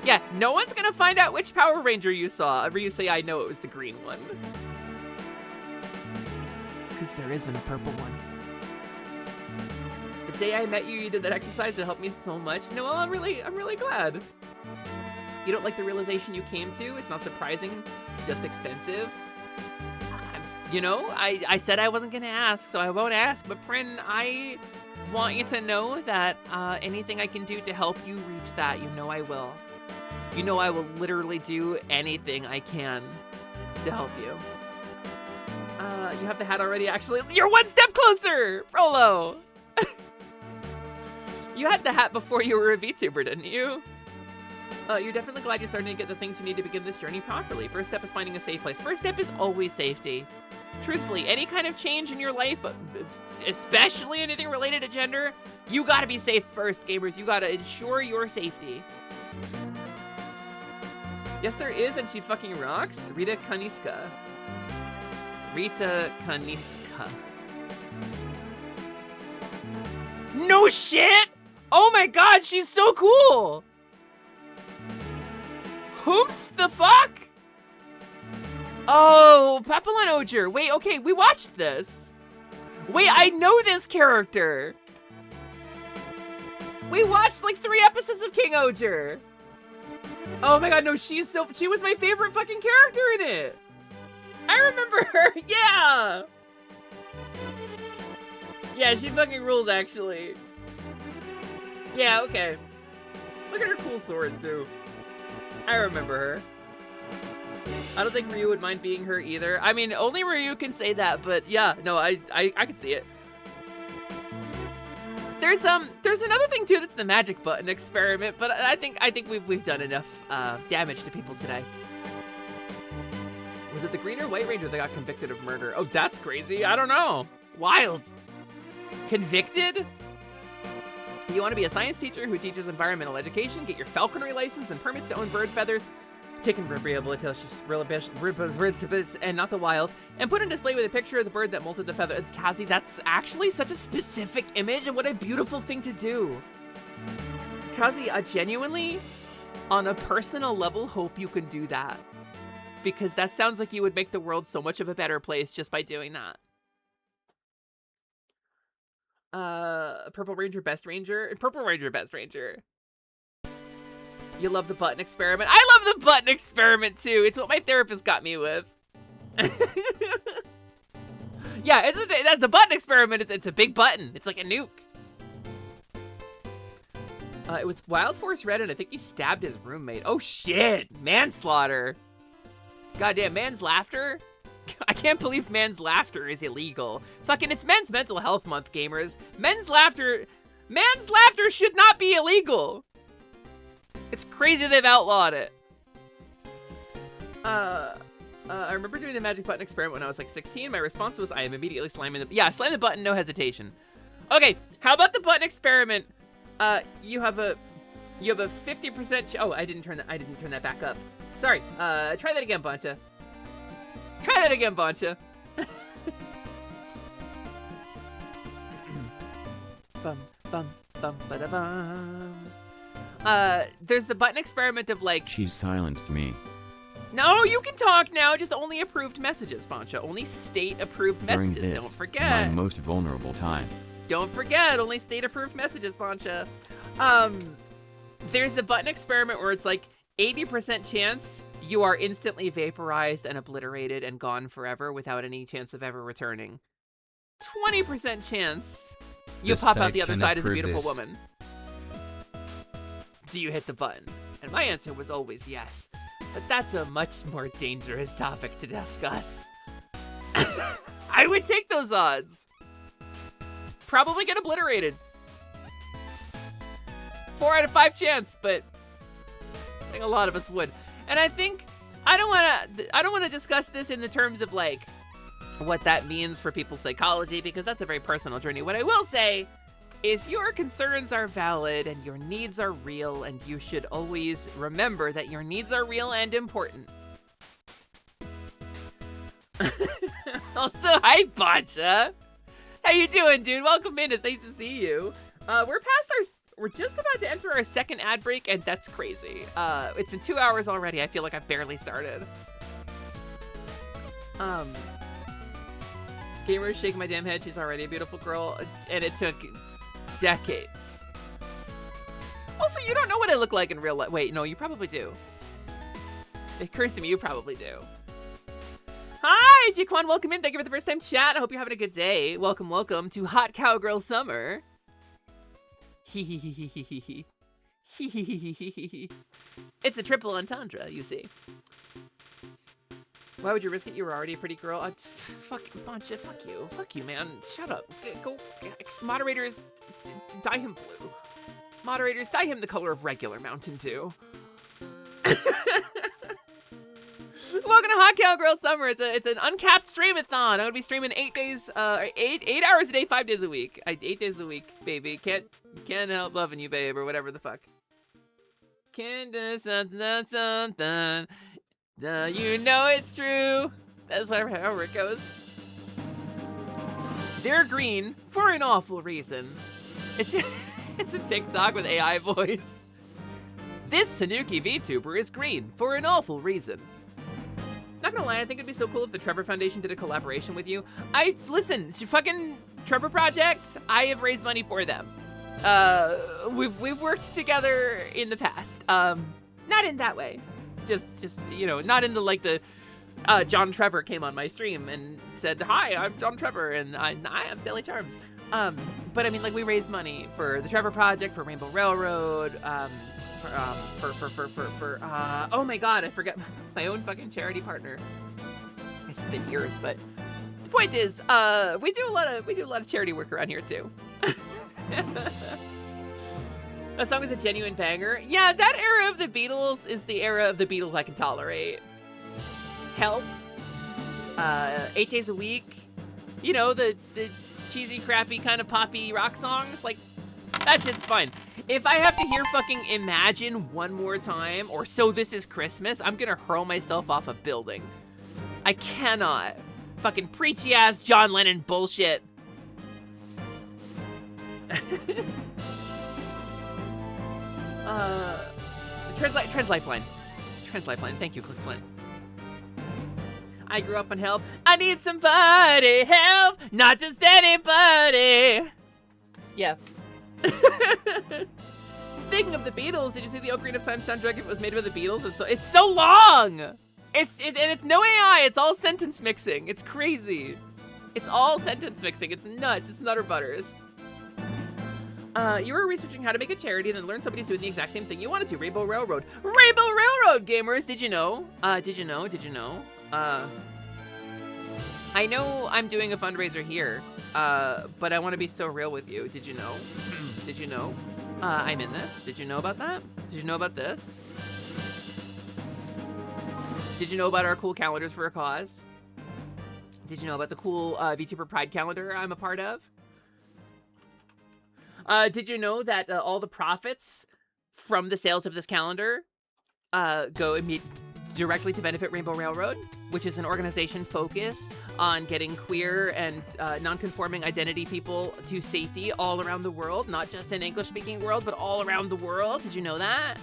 Yeah, no one's gonna find out which Power Ranger you saw ever you say I know it was the green one. Because there isn't a purple one. The day I met you, you did that exercise that helped me so much. Noelle, I'm really glad. You don't like the realization you came to? It's not surprising, just expensive. You know, I said I wasn't gonna ask, so I won't ask, but Prin, I want you to know that anything I can do to help you reach that, you know I will. You know I will literally do anything I can to help you. You have the hat already, actually. You're one step closer, Frollo! You had the hat before you were a VTuber, didn't you? You're definitely glad you're starting to get the things you need to begin this journey properly. First step is finding a safe place. First step is always safety. Truthfully, any kind of change in your life, but especially anything related to gender, you gotta be safe first, gamers. You gotta ensure your safety. Yes, there is, and she fucking rocks. Rita Kaniska. Rita Kaniska. No shit! Oh my god, she's so cool! Whoops the fuck? Oh, Papillon Oger. Wait, okay, we watched this. Wait, I know this character. We watched like 3 episodes of King Oger. Oh my god, no, she was my favorite fucking character in it. I remember her, yeah. Yeah, she fucking rules, actually. Yeah, okay. Look at her cool sword, too. I remember her. I don't think Ryu would mind being her either. I mean, only Ryu can say that, but yeah, no, I can see it. There's another thing too that's the magic button experiment, but I think we've done enough damage to people today. Was it the Green or White Ranger that got convicted of murder? Oh, that's crazy. I don't know. Wild. Convicted? You want to be a science teacher who teaches environmental education, get your falconry license and permits to own bird feathers, chicken rehabilitation, and not the wild, and put in display with a picture of the bird that molted the feather. Kazi, that's actually such a specific image, and what a beautiful thing to do. Kazi, I genuinely, on a personal level, hope you can do that. Because that sounds like you would make the world so much of a better place just by doing that. Purple Ranger, Best Ranger. Purple Ranger, Best Ranger. You love the button experiment. I love the button experiment too. It's what my therapist got me with. Yeah, that's the button experiment. It's a big button. It's like a nuke. It was Wild Force Red, and I think he stabbed his roommate. Oh shit, manslaughter. Goddamn, man's laughter. I can't believe man's laughter is illegal. Fucking, it's Men's Mental Health Month, gamers. Man's laughter should not be illegal. It's crazy they've outlawed it. I remember doing the magic button experiment when I was like 16. My response was, I am immediately slamming the, yeah, slam the button, no hesitation. Okay, how about the button experiment? You have a 50% oh, I didn't turn that back up. Sorry, try that again, Boncha. Try that again, Boncha. Bum, bum, bum, ba-da-bum. There's the button experiment of like... She silenced me. No, you can talk now, just only approved messages, Boncha. Only state-approved messages, During this, don't forget. my most vulnerable time. Don't forget, only state-approved messages, Boncha. There's the button experiment where it's like 80% chance you are instantly vaporized and obliterated and gone forever without any chance of ever returning. 20% chance you pop out the other side as a beautiful woman. Do you hit the button? And my answer was always yes. But that's a much more dangerous topic to discuss. I would take those odds. Probably get obliterated. 4 out of 5 chance, but I think a lot of us would. And I think I don't want to discuss this in the terms of like what that means for people's psychology, because that's a very personal journey. What I will say is your concerns are valid and your needs are real, and you should always remember that your needs are real and important. Also, hi, Bacha. How you doing, dude? Welcome in. It's nice to see you. We're just about to enter our second ad break, and that's crazy. It's been 2 hours already. I feel like I've barely started. Gamer's shaking my damn head. She's already a beautiful girl, and it took decades. Also, you don't know what I look like in real life. Wait, no, you probably do. It occurs to me you probably do. Hi, Jaquan, welcome in. Thank you for the first time chat. I hope you're having a good day. Welcome, welcome to Hot Cowgirl Summer. It's a triple entendre, you see. Why would you risk it? You were already a pretty girl. Fucking Boncha, fuck you. Fuck you, man. Shut up. Go. Moderators, dye him blue. Moderators, dye him the color of regular Mountain Dew. Welcome to Hot Cowgirl Summer. It's an uncapped streamathon. I'm gonna be streaming 8 days, 8 hours a day, 5 days a week. 8 days a week, baby. Can't help loving you, babe, or whatever the fuck. Can't do something. You know it's true. That's however it goes. They're green for an awful reason. It's a TikTok with AI voice. This Tanuki VTuber is green for an awful reason. Not gonna lie, I think it'd be so cool if the Trevor Foundation did a collaboration with you. Listen, fucking Trevor Project, I have raised money for them. We've worked together in the past. Not in that way. Just you know, not in the John Trevor came on my stream and said, "Hi, I'm John Trevor, and I am Sally Charms." But I mean, like, we raised money for the Trevor Project, for Rainbow Railroad, oh my god, I forgot my own fucking charity partner. It's been years, but the point is, we do a lot of charity work around here too. That song is a genuine banger. Yeah, that era of the Beatles is the era of the Beatles I can tolerate. Help, 8 days a week, you know, the cheesy, crappy, kind of poppy rock songs, like, that shit's fine. If I have to hear fucking Imagine one more time, or So This Is Christmas, I'm gonna hurl myself off a building. I cannot. Fucking preachy ass John Lennon bullshit. Trans Lifeline. Thank you, Click Flint. I grew up on help. I need somebody help, not just anybody. Yeah. Speaking of the Beatles, did you see the Ocarina of Time soundtrack? It was made by the Beatles. It's so long. And it's no AI. It's all sentence mixing. It's crazy. It's all sentence mixing. It's nuts. It's Nutter Butters. You were researching how to make a charity and then learned somebody's doing the exact same thing you wanted to. Rainbow Railroad. Rainbow Railroad, gamers. Did you know? Did you know? I know I'm doing a fundraiser here, but I want to be so real with you. Did you know? Did you know? I'm in this. Did you know about that? Did you know about this? Did you know about our cool calendars for a cause? Did you know about the cool VTuber Pride calendar I'm a part of? Did you know that all the profits from the sales of this calendar go directly to benefit Rainbow Railroad, which is an organization focused on getting queer and non-conforming identity people to safety all around the world, not just in English-speaking world, but all around the world. Did you know that?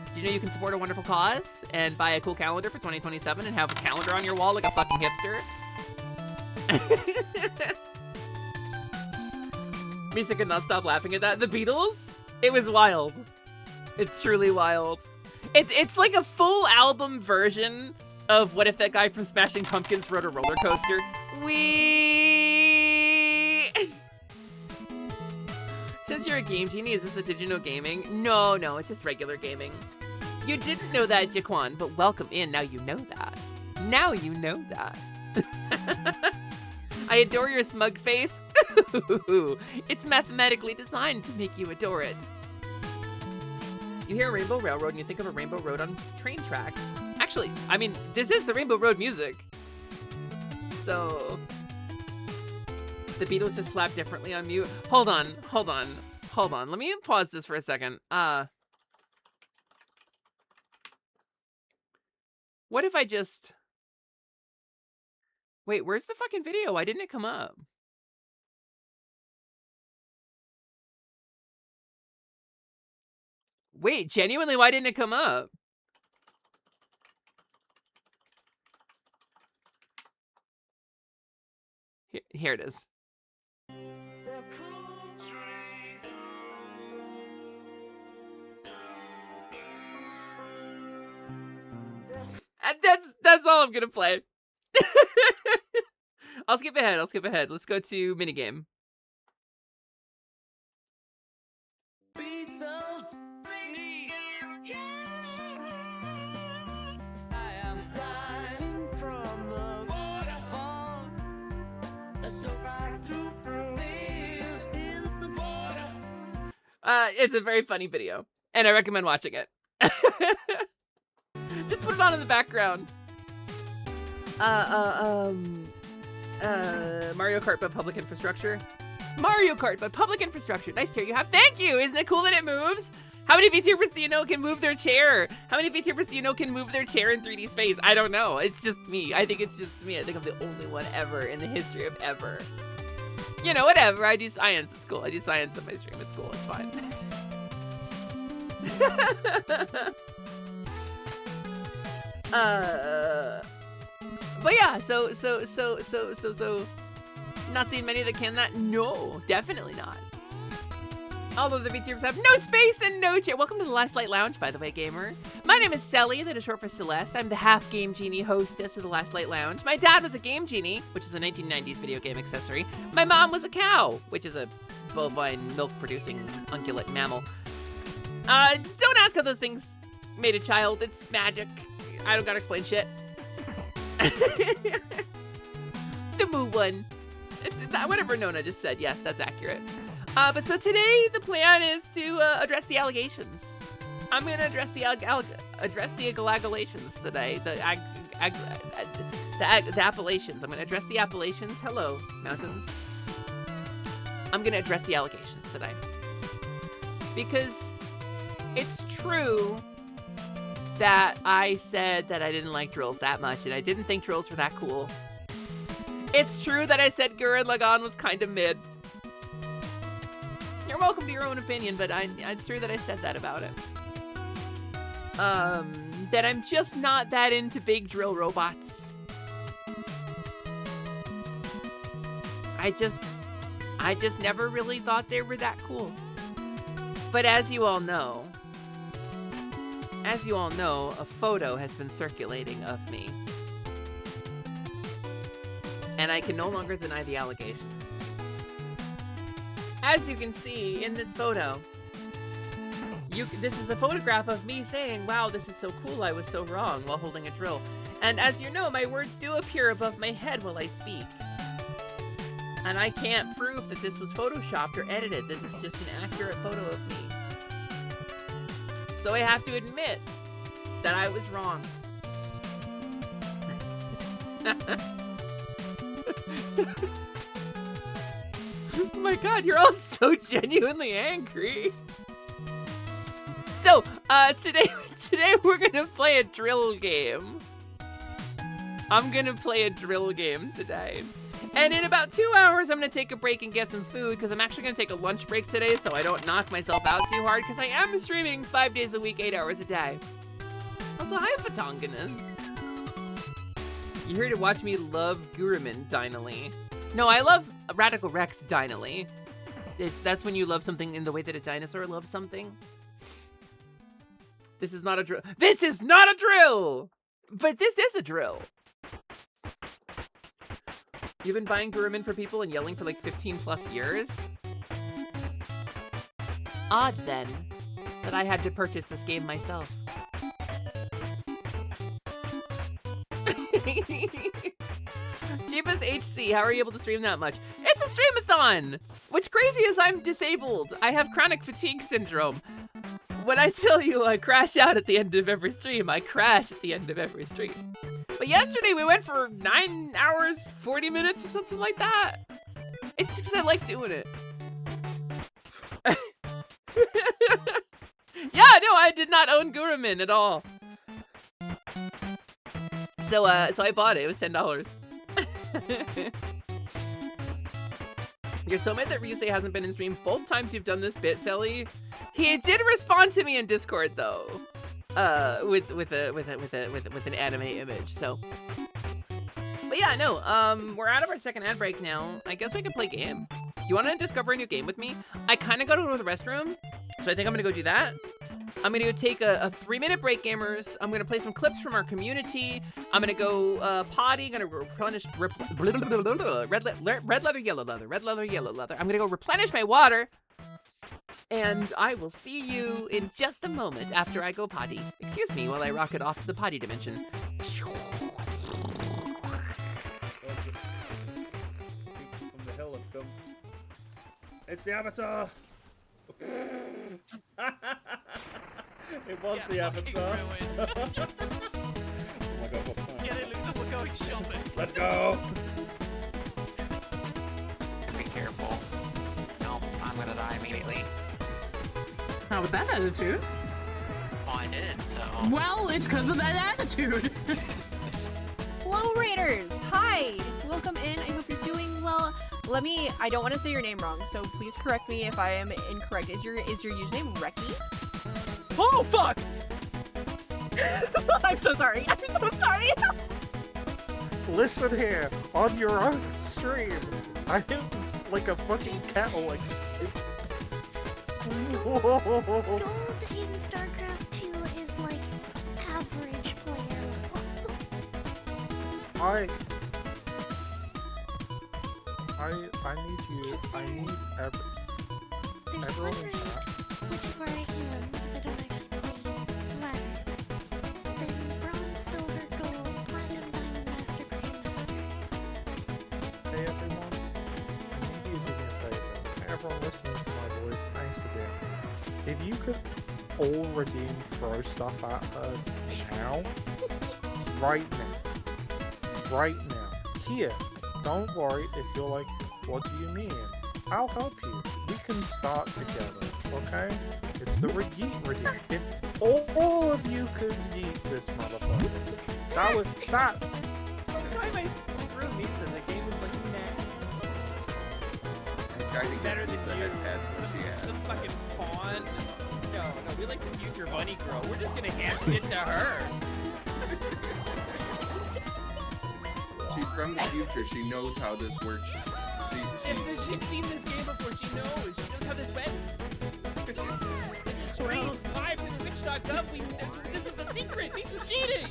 Did you know you can support a wonderful cause and buy a cool calendar for 2027 and have a calendar on your wall like a fucking hipster? Misa could not stop laughing at that. The Beatles? It was wild. It's truly wild. It's like a full album version of What If That Guy from Smashing Pumpkins Rode a Roller Coaster. Since you're a game genie, is this a Did You Know Gaming? No, it's just regular gaming. You didn't know that, Jaquan, but welcome in. Now you know that. Now you know that. I adore your smug face. It's mathematically designed to make you adore it. You hear Rainbow Railroad and you think of a rainbow road on train tracks. Actually, I mean, this is the Rainbow Road music. So, The Beatles just slap differently on mute. Hold on. Let me pause this for a second. What if I just... Wait, where's the fucking video? Why didn't it come up? Wait, genuinely, why didn't it come up? Here it is. And that's all I'm gonna play. I'll skip ahead. Let's go to minigame. It's a very funny video, and I recommend watching it. Just put it on in the background. Mario Kart but public infrastructure. Mario Kart but public infrastructure. Nice chair you have. Thank you. Isn't it cool that it moves? How many VTubers do you know can move their chair? How many VTubers do you know can move their chair in 3D space? I don't know. It's just me. I think it's just me. I think I'm the only one ever in the history of ever. You know, whatever. I do science. It's cool. I do science on my stream. It's cool. It's fine. But yeah, so not seeing many that can that. No, definitely not. Although the VTubers have no space and no chair. Welcome to the Last Light Lounge, by the way, gamer. My name is Selly, that is short for Celeste. I'm the half Game Genie hostess of the Last Light Lounge. My dad was a Game Genie, which is a 1990s video game accessory. My mom was a cow, which is a bovine milk-producing ungulate mammal. Don't ask how those things made a child. It's magic. I don't gotta explain shit. The moo one. Whatever Nona just said. Yes, that's accurate. But so today the plan is to address the allegations. I'm gonna address the allegations today. The appellations. I'm gonna address the appellations. Hello, mountains. I'm gonna address the allegations today because it's true that I said that I didn't like drills that much, and I didn't think drills were that cool. It's true that I said Gurren Lagann was kind of mid. You're welcome to your own opinion, but it's true that I said that about it. That I'm just not that into big drill robots. I just never really thought they were that cool. But as you all know, a photo has been circulating of me. And I can no longer deny the allegations. As you can see in this photo, this is a photograph of me saying, wow, this is so cool, I was so wrong, while holding a drill. And as you know, my words do appear above my head while I speak. And I can't prove that this was photoshopped or edited. This is just an accurate photo of me. So I have to admit that I was wrong. Oh my god, you're all so genuinely angry. So, today we're gonna play a drill game. I'm gonna play a drill game today. And in about 2 hours, I'm gonna take a break and get some food, because I'm actually gonna take a lunch break today so I don't knock myself out too hard, because I am streaming 5 days a week, 8 hours a day. Also, hi, Fatonganan. You're here to watch me love Gurumin Dynally. No, I love Radical Rex Dynally. That's when you love something in the way that a dinosaur loves something. This is not a drill. This is not a drill! But this is a drill. You've been buying Gurumin for people and yelling for like 15 plus years? Odd then, that I had to purchase this game myself. Jeebus HC, how are you able to stream that much? It's a streamathon! What's crazy is I'm disabled. I have chronic fatigue syndrome. When I tell you I crash out at the end of every stream, I crash at the end of every stream. But yesterday we went for 9 hours, 40 minutes or something like that. It's just because I like doing it. Yeah, no, I did not own Gurumin at all. So I bought it. It was $10. You're so mad that Ryusei hasn't been in stream both times you've done this bit, Sally. He did respond to me in Discord though, with an anime image. So, but yeah, no. We're out of our second ad break now. I guess we can play a game. You want to discover a new game with me? I kind of got to go to the restroom, so I think I'm gonna go do that. I'm gonna go take a 3-minute break, gamers. I'm gonna play some clips from our community. I'm gonna go potty. Gonna replenish red leather, yellow leather, red leather, yellow leather. I'm gonna go replenish my water, and I will see you in just a moment after I go potty. Excuse me while I rocket off to the potty dimension. From the hill have come. It's the Avatar. It was the Avatar. Oh my god, what fun. Get it, Luke, we're going shopping. Let's go! Be careful. No, I'm gonna die immediately. Not with that attitude. Oh, I did, so... Well, it's because of that attitude. Hello, Raiders! Hi! Welcome in. I hope you're doing well. I don't want to say your name wrong, so please correct me if I am incorrect. Is your username Reki? Oh, fuck! I'm so sorry. I'm so sorry. Listen here, on your own stream. I am like a fucking kettle, like... Gold in StarCraft 2 is like average player level. I need you. I need There's everyone one in raid, chat. which is where I am, because I don't actually play ladder. Then bronze, silver, gold, platinum, diamond, master, grandmaster. Hey everyone, I need you to do me a favor. Everyone listening to my voice, thanks for being here. If you could all redeem throw stuff at her now, right now, here. Don't worry if you're like, what do you mean? I'll help you. We can start together, okay? It's the redeem. If all of you could yeet this motherfucker, that. By the time I screw Misa, the game was like, nah. Better than you. Some fucking pawn. No, we like the future bunny girl. We're just gonna hand it to her. She's from the future. She knows how this works. She's seen this game before. She knows how this went. This is streamed live with Twitch.gov. This is the secret. Misa's cheating.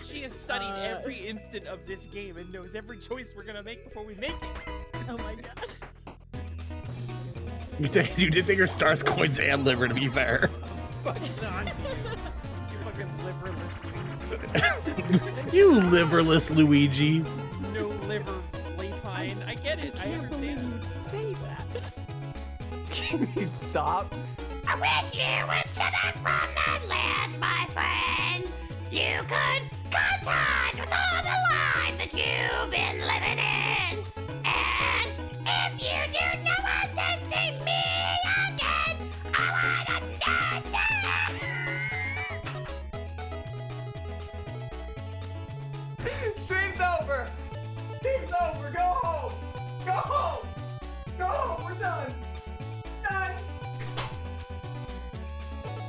She has studied every instant of this game and knows every choice we're gonna make before we make it. Oh my god. You did think her stars, coins, and liver, to be fair. Fucking on you. You fucking liverless. You liverless Luigi. No liver, Lapine. I get it. I understand. You'd say that. Can you stop? I wish you would step back from that land, my friend. You could cut ties with all the lives that you've been living in. And if you do not want to see me again, I would understand. Stream's over! Stream's over! Go home! Go home! Go home! We're done! Done!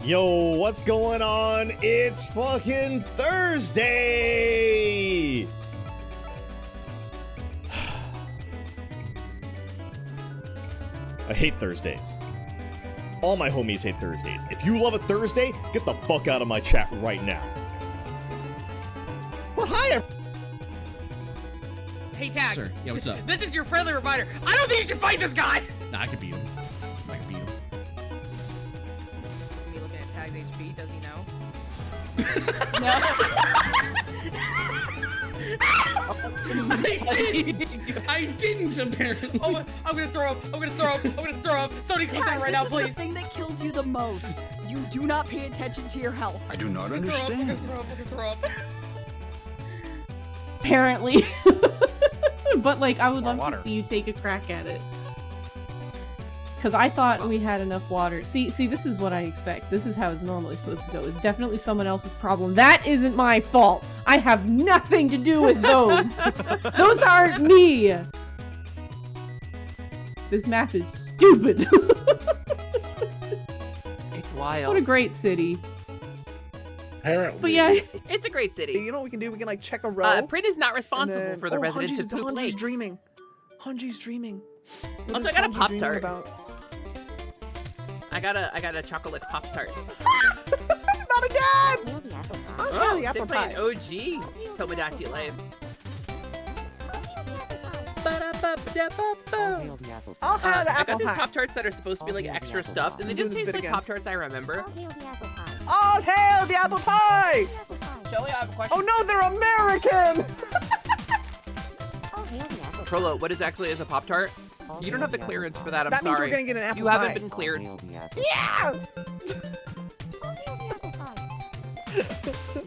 Yo, what's going on? It's fucking Thursday! I hate Thursdays. All my homies hate Thursdays. If you love a Thursday, get the fuck out of my chat right now. But hi, Hey, Tag. Sir, yeah, what's up? This is your friendly reminder. I don't think you should fight this guy. Nah, I can beat him. I can beat him. Me looking at Tag's HP, does he know? I didn't apparently. Oh, I'm gonna throw up. I'm gonna throw up. I'm gonna throw up. Somebody close that right now, please. The thing that kills you the most. You do not pay attention to your health. I do not I'm gonna understand. throw up. I'm gonna throw up. Apparently. But like, I would More love water. to see you take a crack at it. Because I thought we had enough water. See, this is what I expect. This is how it's normally supposed to go. It's definitely someone else's problem. That isn't my fault. I have nothing to do with those. Those aren't me. This map is stupid. It's wild. What a great city. Apparently. But yeah, It's a great city. You know what we can do? We can like check a row. Print is not and responsible then- for the residents Hanji's, of Poop Hanji's Lake. dreaming. Hanji's dreaming. What Also, is I got a Hanji Pop dreaming Tart. about? I got a chocolate Pop Tart. Not again! Oh, the apple they playing pie. OG Tomodachi Life. Ba-da-ba-ba-da-ba-ba. I'll have the I apple got these pie. Pop Tarts that are supposed to be like extra stuffed, and they Do just this taste bit like again. Pop Tarts I remember. All hail the apple pie! Joey, I have a question. Oh no, they're American! Prolo, what exactly is a Pop Tart? You don't have the clearance for that. I'm That means sorry. we're gonna get an apple You haven't pie. been cleared. Yeah!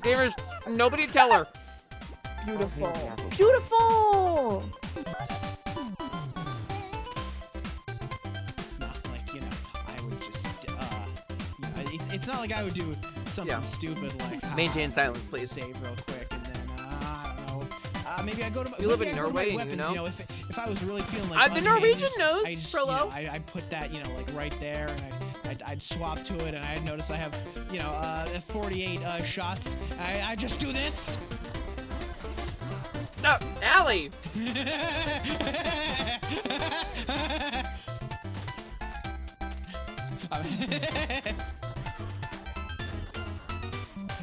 Gamers, nobody tell her. Beautiful. Beautiful! It's not like, you know, I would just, you know, it's not like I would do something stupid like Maintain silence, please. save real quick and then, I don't know. Maybe I go to my, You live maybe in I go to my Norway, weapons, you know? if I was really feeling like The unhinged, Norwegian knows, I just, Frollo. you know, I'd put that, you know, like right there, and I'd swap to it, and I'd notice I have, you know, 48 shots. I just do this. No, Allie.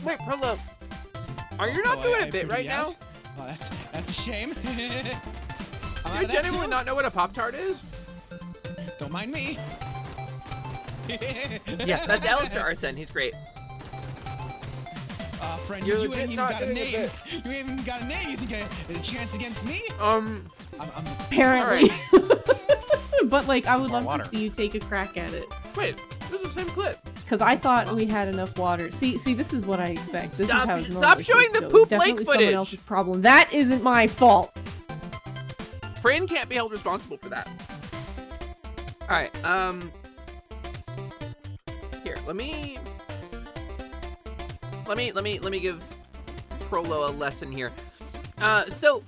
Wait, Prolo. Are you not doing a bit right now? Oh, that's a shame. I'm Do out you of that genuinely too. not know what a Pop Tart is? Don't mind me. Yeah, that's Alistair Arsen. He's great. Friend, You're you legit ain't even not got a doing a name. bit. You ain't even got a name. You think a chance against me? I'm apparently. But like, I would More love water. to see you take a crack at it. Wait, this is the same clip. Because I thought we had enough water. See, this is what I expect. This Stop- is how it's stop normally showing supposed the to go. Poop It's definitely Lake someone footage. else's problem. That isn't my fault. Frin can't be held responsible for that. All right. Here, let me give Prolo a lesson here. So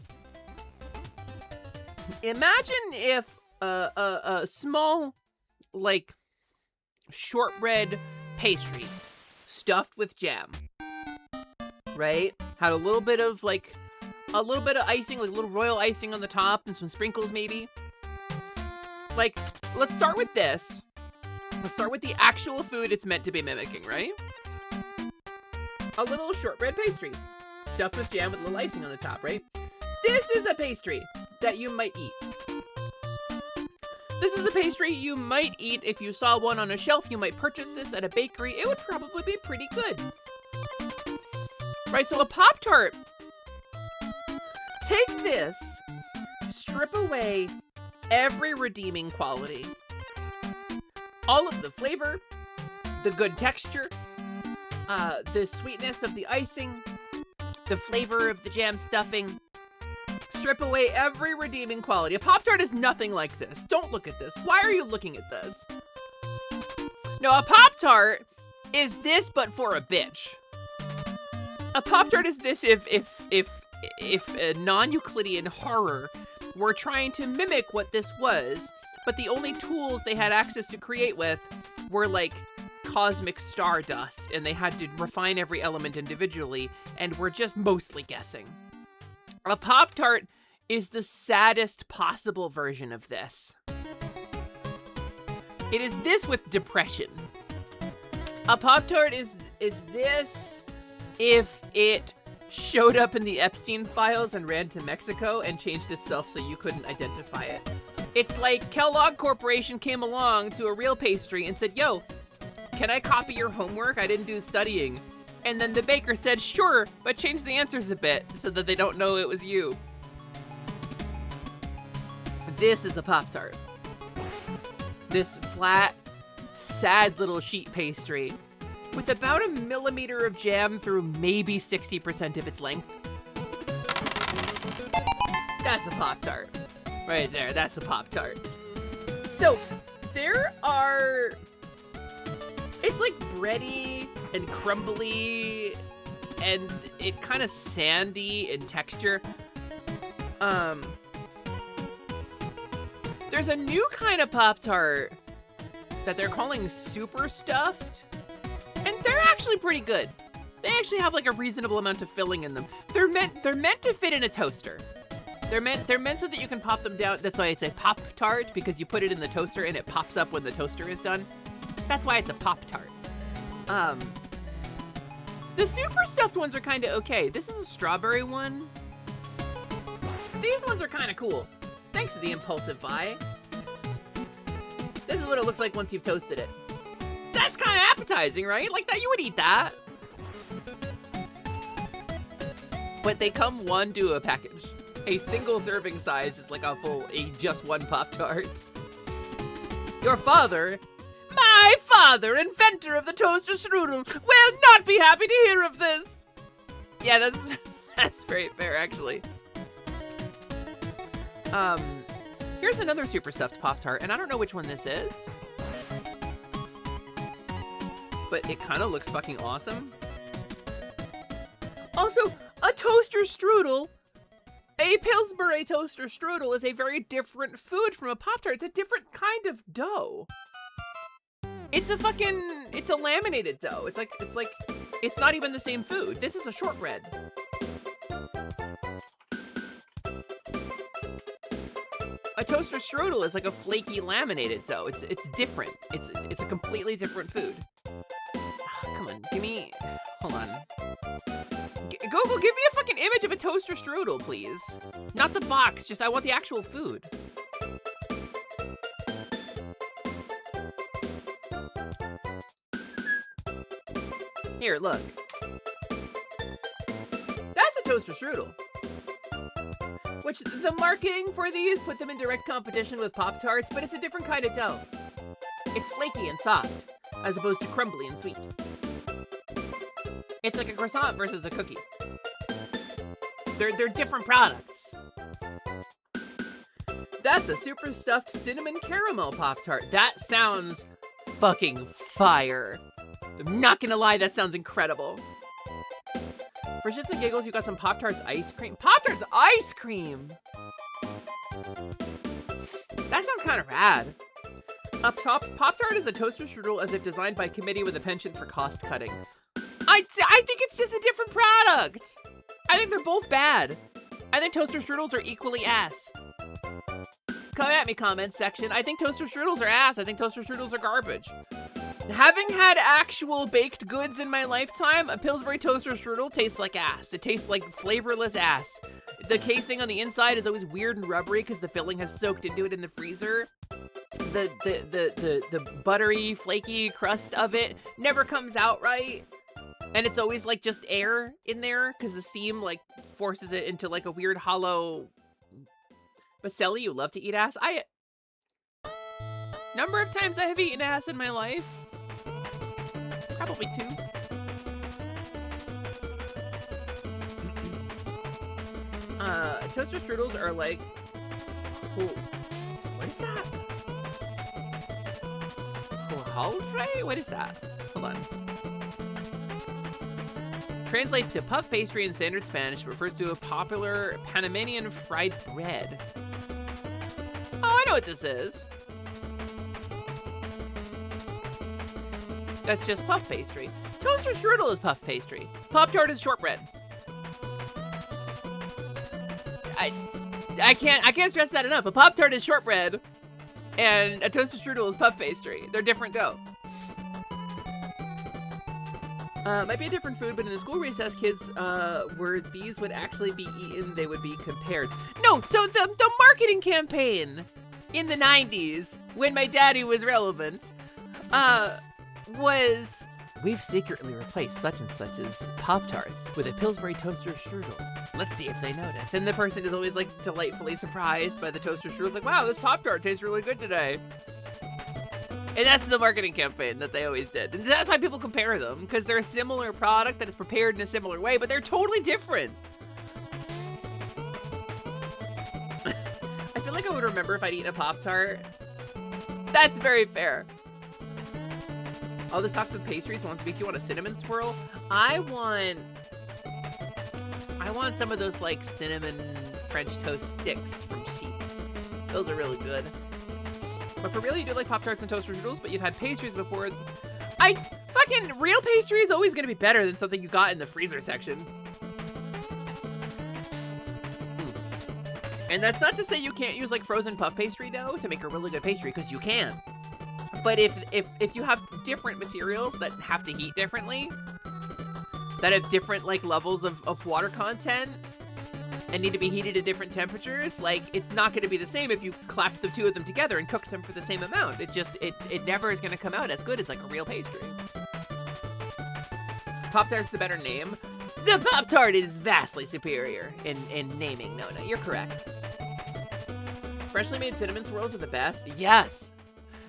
imagine if a small, like, shortbread pastry stuffed with jam, right? Had a little bit of icing, like a little royal icing on the top and some sprinkles maybe. Like, let's start with this. Let's start with the actual food it's meant to be mimicking, right? A little shortbread pastry stuffed with jam with a little icing on the top, right? This is a pastry that you might eat. This is a pastry you might eat if you saw one on a shelf. You might purchase this at a bakery. It would probably be pretty good. Right, so a Pop-Tart. Take this, strip away every redeeming quality. All of the flavor, the good texture, the sweetness of the icing, the flavor of the jam stuffing. Strip away every redeeming quality. A Pop-Tart is nothing like this. Don't look at this. Why are you looking at this? No, a Pop-Tart is this, but for a bitch. A Pop-Tart is this if a non-Euclidean horror were trying to mimic what this was, but the only tools they had access to create with were like cosmic stardust, and they had to refine every element individually, and were just mostly guessing. A Pop-Tart is the saddest possible version of this. It is this with depression. A Pop-Tart is this if it showed up in the Epstein files and ran to Mexico and changed itself so you couldn't identify it. It's like Kellogg Corporation came along to a real pastry and said, yo, can I copy your homework? I didn't do studying. And then the baker said, sure, but change the answers a bit so that they don't know it was you. This is a Pop-Tart. This flat, sad little sheet pastry with about 1 millimeter of jam through maybe 60% of its length. That's a Pop-Tart. Right there, that's a Pop-Tart. So, there are... It's like bready and crumbly, and it kind of sandy in texture. There's a new kind of Pop-Tart that they're calling super stuffed, and they're actually pretty good. They actually have like a reasonable amount of filling in them. They're meant to fit in a toaster. They're meant so that you can pop them down. That's why it's a Pop-Tart, because you put it in the toaster and it pops up when the toaster is done. That's why it's a Pop-Tart. The super stuffed ones are kind of okay. This is a strawberry one. These ones are kind of cool. Thanks to the impulsive buy. This is what it looks like once you've toasted it. That's kind of appetizing, right? Like that, you would eat that. But they come one to a package. A single serving size is like a just one Pop-Tart. Your father, my father, inventor of the toaster strudel, will not be happy to hear of this. Yeah, that's very fair, actually. Here's another super stuffed Pop-Tart, and I don't know which one this is. But it kind of looks fucking awesome. Also, a toaster strudel, a Pillsbury toaster strudel is a very different food from a Pop-Tart. It's a different kind of dough. It's a laminated dough. It's not even the same food. This is a shortbread. A toaster strudel is like a flaky laminated dough. It's different. It's a completely different food. Oh, come on, hold on. Google, give me a fucking image of a toaster strudel, please. Not the box, I want the actual food. Here, look. That's a toaster strudel. Which, the marketing for these put them in direct competition with Pop-Tarts, but it's a different kind of dough. It's flaky and soft, as opposed to crumbly and sweet. It's like a croissant versus a cookie. They're different products. That's a super stuffed cinnamon caramel Pop-Tart. That sounds fucking fire. I'm not gonna lie, that sounds incredible. For shits and giggles, you got some Pop-Tarts ice cream. Pop-Tarts ice cream! That sounds kind of rad. A Pop-Tart is a toaster strudel as if designed by a committee with a penchant for cost cutting. I think it's just a different product. I think they're both bad. I think toaster strudels are equally ass. Come at me, comments section. I think toaster strudels are ass. I think toaster strudels are garbage. Having had actual baked goods in my lifetime, a Pillsbury toaster strudel tastes like ass. It tastes like flavorless ass. The casing on the inside is always weird and rubbery because the filling has soaked into it in the freezer. The buttery, flaky crust of it never comes out right. And it's always like just air in there because the steam like forces it into like a weird hollow. But Sally, you love to eat ass. Number of times I have eaten ass in my life. Probably 2. Toaster strudels are like, oh, what is that? Hojaldre? What is that? Hold on. Translates to puff pastry in standard Spanish, but refers to a popular Panamanian fried bread. Oh, I know what this is. That's just puff pastry. Toaster strudel is puff pastry. Pop-Tart is shortbread. I can't stress that enough. A Pop-Tart is shortbread, and a toaster strudel is puff pastry. They're different dough. Might be a different food, but in the school recess, kids, where these would actually be eaten, they would be compared. No, so the marketing campaign in the 90s, when my daddy was relevant, was, we've secretly replaced such and such as Pop-Tarts with a Pillsbury toaster strudel. Let's see if they notice. And the person is always like delightfully surprised by the toaster strudel. It's like, wow, this Pop-Tart tastes really good today. And that's the marketing campaign that they always did. And that's why people compare them, because they're a similar product that is prepared in a similar way, but they're totally different. remember if I'd eaten a Pop-Tart. That's very fair. Oh, this talks of pastries. One speak. You want a cinnamon swirl? I want some of those like cinnamon French toast sticks from Sheets. Those are really good. But for real, you do like Pop-Tarts and toaster strudels, but you've had pastries before. Fucking real pastry is always gonna be better than something you got in the freezer section. And that's not to say you can't use like frozen puff pastry dough to make a really good pastry, because you can. But if you have different materials that have to heat differently, that have different like levels of water content and need to be heated at different temperatures, like it's not going to be the same if you clapped the two of them together and cooked them for the same amount. It never is going to come out as good as like a real pastry. Pop-Tart's the better name. The Pop-Tart is vastly superior in naming. No, you're correct. Freshly made cinnamon swirls are the best. Yes.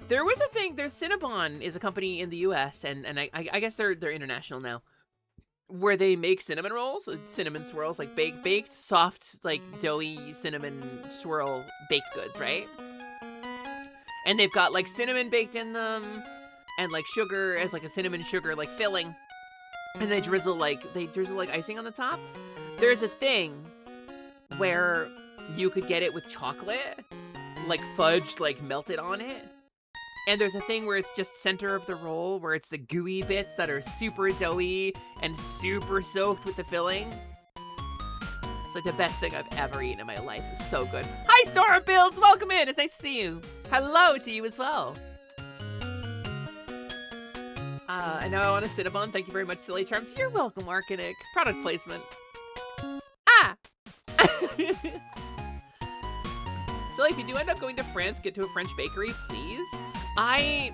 There was a thing, there's Cinnabon is a company in the US, and I guess they're international now, where they make cinnamon rolls, cinnamon swirls, like baked, soft, like doughy cinnamon swirl baked goods, right? And they've got like cinnamon baked in them, and like sugar as like a cinnamon sugar like filling, and they drizzle like icing on the top. There's a thing where you could get it with chocolate, like fudge like melted on it. And there's a thing where it's just center of the roll, where it's the gooey bits that are super doughy and super soaked with the filling. It's like the best thing I've ever eaten in my life. It's so good. Hi, Sora Builds! Welcome in! It's nice to see you. Hello to you as well. And now I want a Cinnabon. Thank you very much, Silly Charms. You're welcome, Arcanic. Product placement. Ah! Silly, if you do end up going to France, get to a French bakery, please. I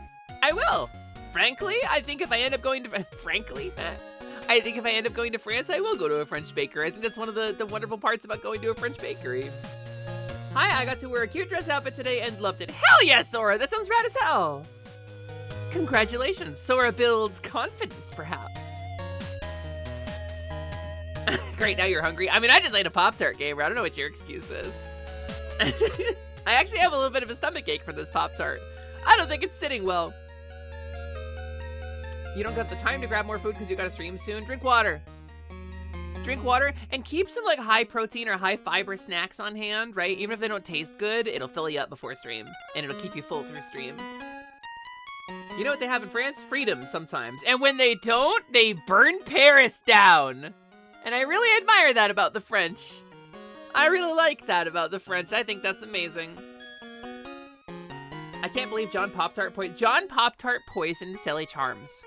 will. Frankly, I think if I end up going to I think if I end up going to France, I will go to a French bakery. I think that's one of the wonderful parts about going to a French bakery. Hi, I got to wear a cute dress outfit today and loved it. Hell yes, Sora! That sounds rad as hell. Congratulations, Sora builds confidence, perhaps. Great, now you're hungry. I mean, I just ate a Pop-Tart, Gamer. I don't know what your excuse is. I actually have a little bit of a stomach ache from this Pop-Tart. I don't think it's sitting well. You don't got the time to grab more food because you got to stream soon. Drink water. Drink water and keep some like high protein or high fiber snacks on hand, right? Even if they don't taste good, it'll fill you up before stream and it'll keep you full through stream. You know what they have in France? Freedom sometimes. And when they don't, they burn Paris down. And I really admire that about the French. I really like that about the French. I think that's amazing. I can't believe John Pop-Tart poisoned Silly Charms.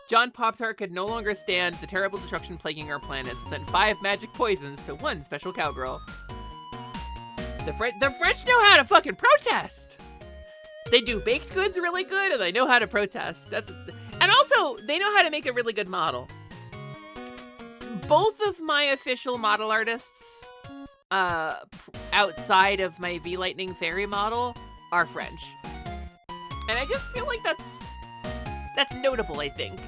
John Pop-Tart could no longer stand the terrible destruction plaguing our planet, so sent 5 magic poisons to 1 special cowgirl. The French know how to fucking protest! They do baked goods really good, and they know how to protest. And also, they know how to make a really good model. Both of my official model artists, outside of my V-Lightning Fairy model, are French. And I just feel like that's notable, I think,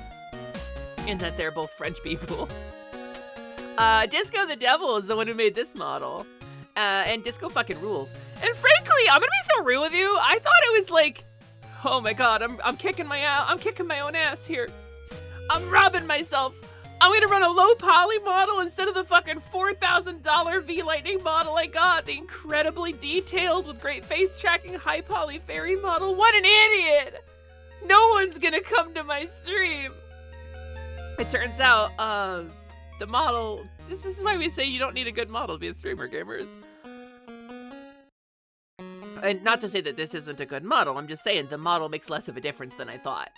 in that they're both French people. Disco the Devil is the one who made this model. And Disco fucking rules. And frankly, I'm gonna be so real with you. I thought it was like, oh my god, I'm kicking my own ass here. I'm robbing myself. I'm gonna run a low poly model instead of the fucking $4,000 V-Lightning model I got. The incredibly detailed with great face tracking high poly fairy model. What an idiot! No one's gonna come to my stream. It turns out, the model, this is why we say you don't need a good model to be a streamer, gamers. And not to say that this isn't a good model, I'm just saying the model makes less of a difference than I thought.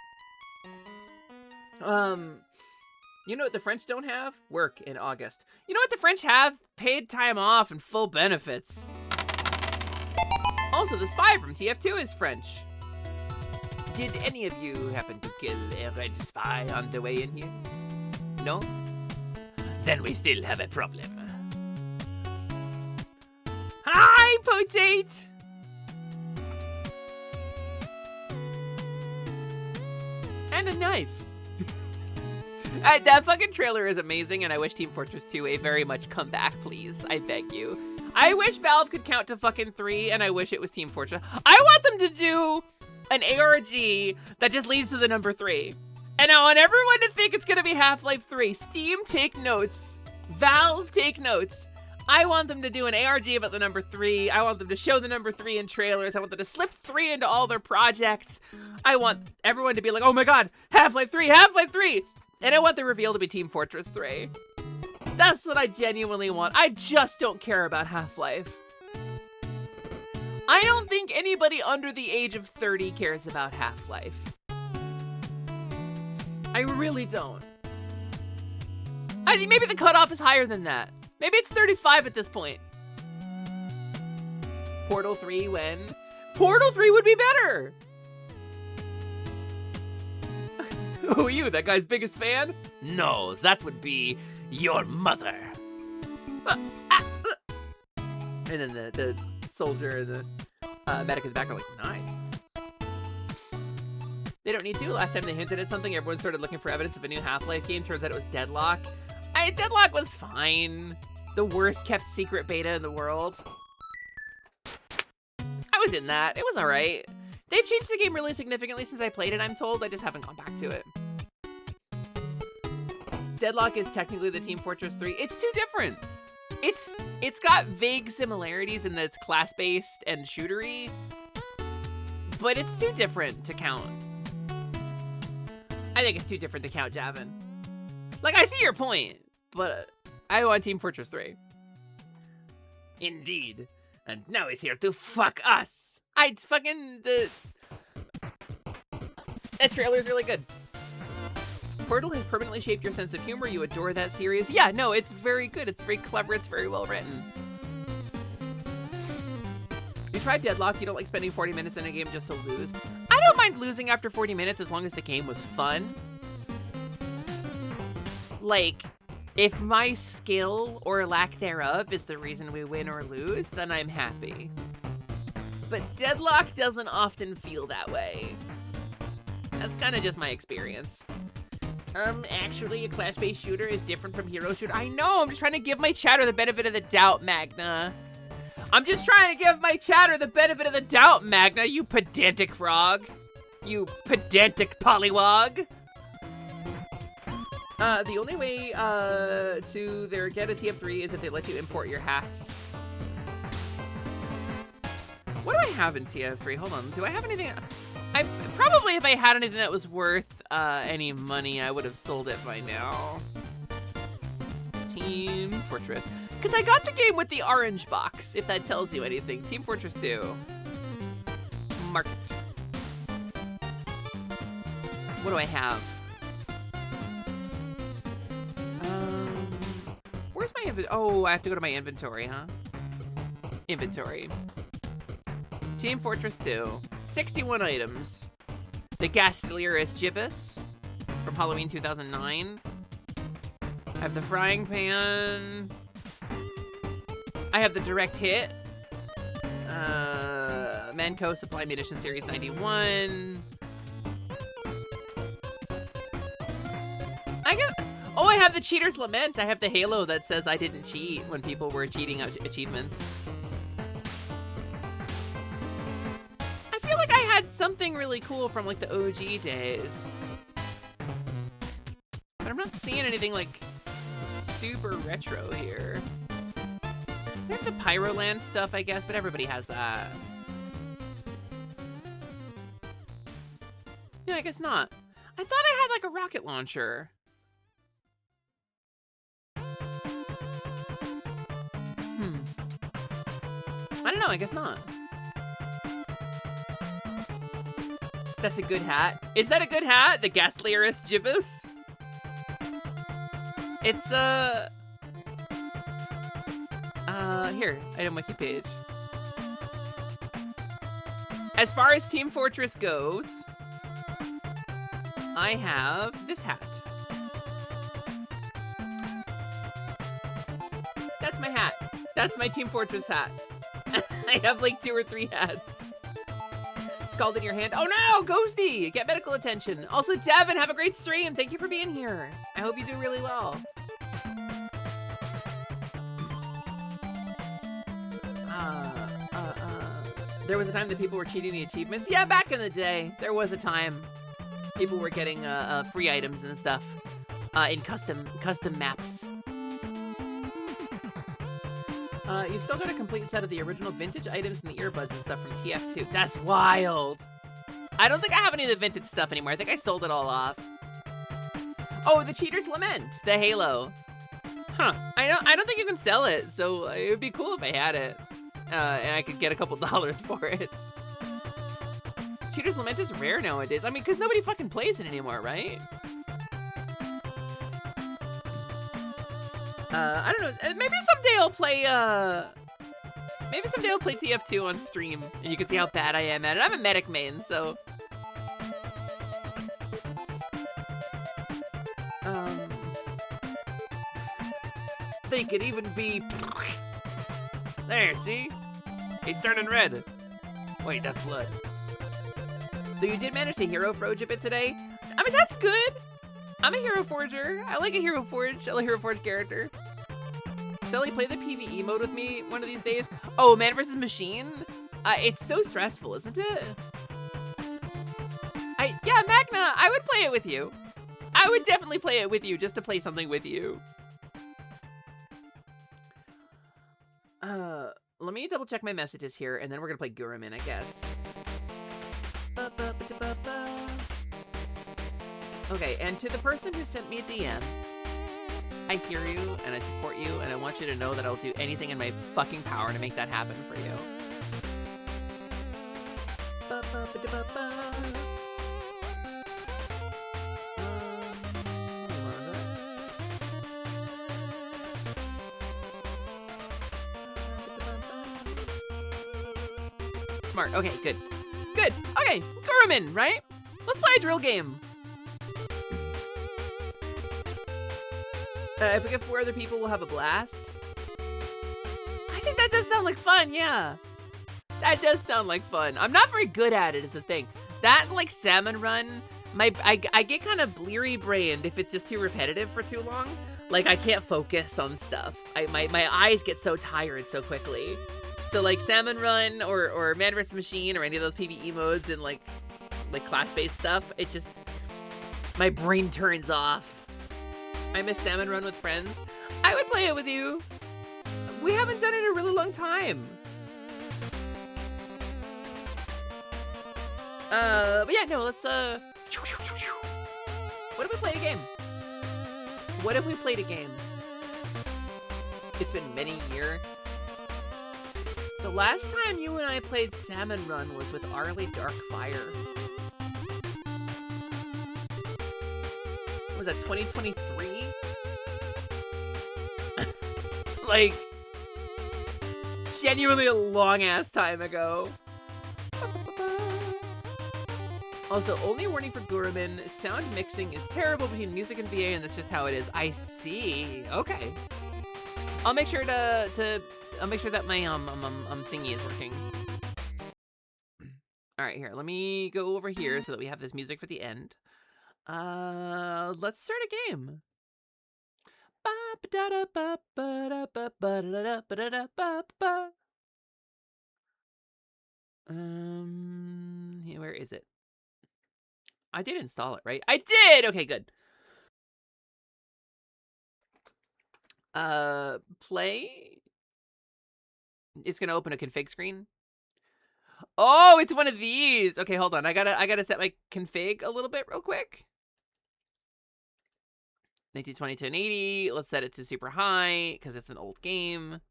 You know what the French don't have? Work in August. You know what the French have? Paid time off and full benefits. Also, the spy from TF2 is French. Did any of you happen to kill a red spy on the way in here? No? Then we still have a problem. Hi, Potate! And a knife. That fucking trailer is amazing, and I wish Team Fortress 2 a very much come back, please. I beg you. I wish Valve could count to fucking 3, and I wish it was Team Fortress. I want them to do an ARG that just leads to the number 3. And I want everyone to think it's gonna be Half-Life 3. Steam, take notes. Valve, take notes. I want them to do an ARG about the number 3. I want them to show the number 3 in trailers. I want them to slip 3 into all their projects. I want everyone to be like, oh my god, Half-Life 3, Half-Life 3! And I want the reveal to be Team Fortress 3. That's what I genuinely want. I just don't care about Half-Life. I don't think anybody under the age of 30 cares about Half-Life. I really don't. I think maybe the cutoff is higher than that. Maybe it's 35 at this point. Portal 3 when? Portal 3 would be better! Who are you, that guy's biggest fan? No, that would be your mother. And then the soldier and the medic in the back are like, nice. They don't need to. Last time they hinted at something, everyone started looking for evidence of a new Half-Life game. Turns out it was Deadlock. Deadlock was fine. The worst kept secret beta in the world. I was in that. It was alright. They've changed the game really significantly since I played it, I'm told. I just haven't gone back to it. Deadlock is technically the Team Fortress 3. It's too different. It's got vague similarities in that it's class-based and shootery, but it's too different to count. I think it's too different to count, Javin. Like, I see your point, but I want Team Fortress 3. Indeed. And now he's here to fuck us. That trailer's really good. Portal has permanently shaped your sense of humor. You adore that series. Yeah, no, it's very good. It's very clever. It's very well written. You tried Deadlock. You don't like spending 40 minutes in a game just to lose. I don't mind losing after 40 minutes as long as the game was fun. Like, if my skill or lack thereof is the reason we win or lose, then I'm happy. But Deadlock doesn't often feel that way. That's kind of just my experience. Actually, a class-based shooter is different from hero shooter. I know, I'm just trying to give my chatter the benefit of the doubt, Magna. I'm just trying to give my chatter the benefit of the doubt, Magna, you pedantic frog. You pedantic pollywog. The only way to get a TF3 is if they let you import your hats. What do I have in TF3? Hold on, do I have anything? Probably if I had anything that was worth any money, I would have sold it by now. Team Fortress. Because I got the game with the orange box, if that tells you anything. Team Fortress 2. Market. What do I have? Where's my inventory? Oh, I have to go to my inventory, huh? Inventory. Team Fortress 2. 61 items. The Gastelierus Gibbous from Halloween 2009. I have the frying pan. I have the direct hit. Manco Supply Munition Series 91. Oh, I have the Cheater's Lament. I have the halo that says I didn't cheat when people were cheating out achievements. I feel like I had something really cool from like the OG days. But I'm not seeing anything like super retro here. I have the Pyroland stuff, I guess, but everybody has that. Yeah, I guess not. I thought I had like a rocket launcher. I don't know, I guess not. That's a good hat. Is that a good hat? The Gastelierus Gibbous? It's, here, item wiki page. As far as Team Fortress goes, I have this hat. That's my hat. That's my Team Fortress hat. I have like 2 or 3 hats. Scald in your hand. Oh no, Ghosty! Get medical attention. Also, Devin, have a great stream. Thank you for being here. I hope you do really well. There was a time that people were cheating the achievements. Yeah, back in the day, there was a time people were getting free items and stuff in custom maps. You've still got a complete set of the original vintage items and the earbuds and stuff from TF2. That's wild. I don't think I have any of the vintage stuff anymore. I think I sold it all off. Oh, the Cheater's Lament, the Halo. Huh. I don't think you can sell it, so it would be cool if I had it. And I could get a couple dollars for it. Cheater's Lament is rare nowadays. I mean, because nobody fucking plays it anymore, right? I don't know. Maybe someday I'll play, maybe someday I'll play TF2 on stream, and you can see how bad I am at it. I'm a medic main, so... They could even be... There, see? He's turning red. Wait, that's blood. So you did manage to hero forge a bit today? I mean, that's good. I'm a hero forger. I like a hero forge. I like a hero forge character. Sally, play the PvE mode with me one of these days. Oh, Man vs. Machine? It's so stressful, isn't it? Yeah, Magna, I would play it with you. I would definitely play it with you just to play something with you. Let me double check my messages here, and then we're gonna play Gurumin, I guess. Okay, and to the person who sent me a DM, I hear you, and I support you, and I want you to know that I'll do anything in my fucking power to make that happen for you. Smart. Okay, good. Good. Okay, Gurumin, right? Let's play a drill game. If we get 4 other people, we'll have a blast. I think that does sound like fun, yeah. That does sound like fun. I'm not very good at it, is the thing. That, like, salmon run, I get kind of bleary-brained if it's just too repetitive for too long. Like, I can't focus on stuff. My eyes get so tired so quickly. So, like, Salmon Run or Man vs. Machine or any of those PvE modes and, like class-based stuff, it just... my brain turns off. I miss Salmon Run with friends. I would play it with you. We haven't done it in a really long time. But yeah, no, let's, what if we played a game? What if we played a game? It's been many years. The last time you and I played Salmon Run was with Arlie Darkfire. Was that 2023? Like, genuinely a long-ass time ago. Also, only warning for Gurumin, sound mixing is terrible between music and VA, and that's just how it is. I see. Okay. I'll make sure I'll make sure that my thingy is working. All right, here. Let me go over here so that we have this music for the end. Let's start a game. Where is it? I did install it, right? I did. Okay, good. Play. It's gonna open a config screen. Oh, it's one of these. Okay, hold on. I gotta set my config a little bit real quick. 1920 to 1080. Let's set it to super high because it's an old game.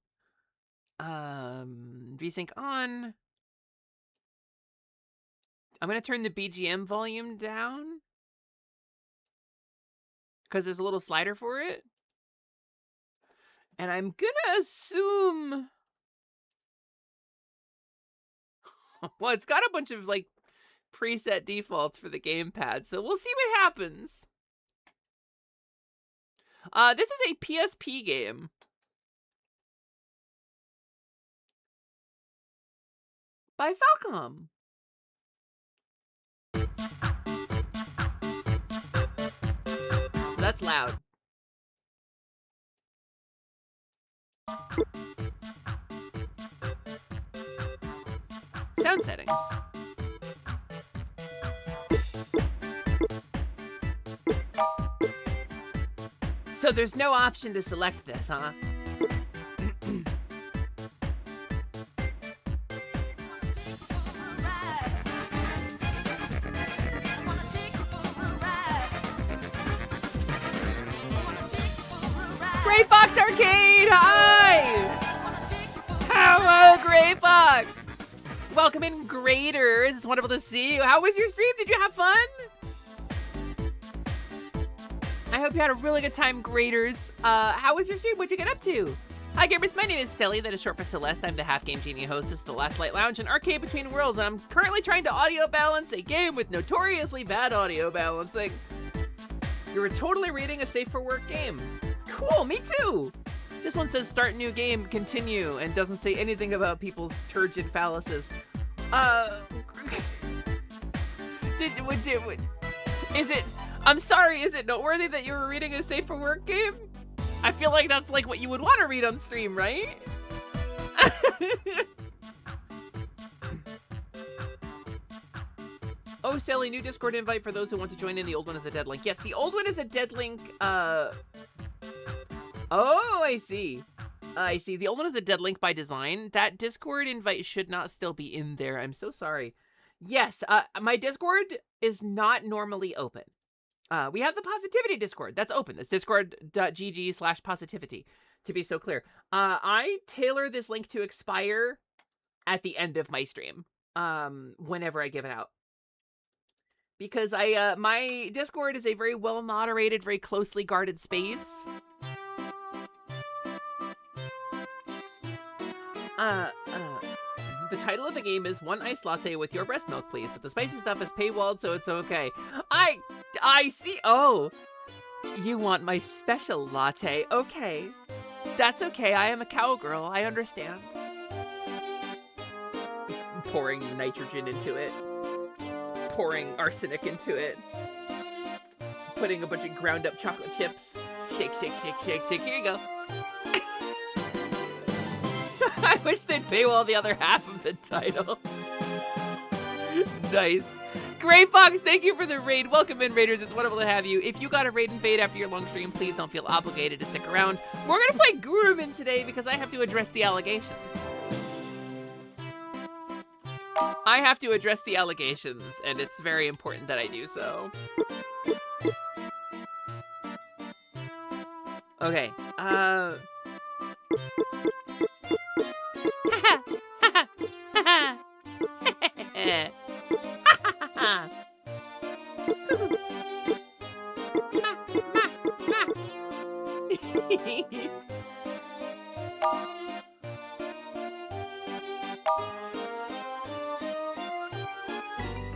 VSync on. I'm gonna turn the BGM volume down because there's a little slider for it. And I'm gonna assume... well, it's got a bunch of, like, preset defaults for the gamepad, so we'll see what happens. This is a PSP game. By Falcom. So that's loud. sound settings. So there's no option to select this, huh? Gray Fox Arcade, hi! Hello, Gray Fox! Welcome in, graders. It's wonderful to see you. How was your stream? Did you have fun? I hope you had a really good time, graders. How was your stream? What'd you get up to? Hi, gamers. My name is Sally. That is short for Celeste. I'm the Half Game Genie hostess of the Last Light Lounge, an arcade between worlds, and I'm currently trying to audio balance a game with notoriously bad audio balancing. You were totally reading a safe for work game. Cool, me too. This one says start new game, continue, and doesn't say anything about people's turgid phalluses. Is it, I'm sorry, is it noteworthy that you were reading a safe for work game? I feel like that's like what you would want to read on stream, right? Oh, Sally, new Discord invite for those who want to join in. The old one is a dead link. Yes, the old one is a dead link. Oh, I see. I see. The old one is a dead link by design. That Discord invite should not still be in there. I'm so sorry. Yes, my Discord is not normally open. We have the Positivity Discord. That's open. It's discord.gg/positivity, to be so clear. I tailor this link to expire at the end of my stream, whenever I give it out. Because my Discord is a very well-moderated, very closely guarded space. The title of the game is One Iced Latte with Your Breast Milk, Please, but the spicy stuff is paywalled, so it's okay. I see. Oh, you want my special latte? Okay. That's okay. I am a cowgirl. I understand. Pouring nitrogen into it. Pouring arsenic into it. Putting a bunch of ground up chocolate chips. Shake, shake, shake, shake, shake. Here you go. I wish they'd paywall the other half of the title. Nice. Gray Fox, thank you for the raid. Welcome in, raiders. It's wonderful to have you. If you got a raid and fade after your long stream, please don't feel obligated to stick around. We're gonna play Guruman today because I have to address the allegations. I have to address the allegations, and it's very important that I do so. Okay,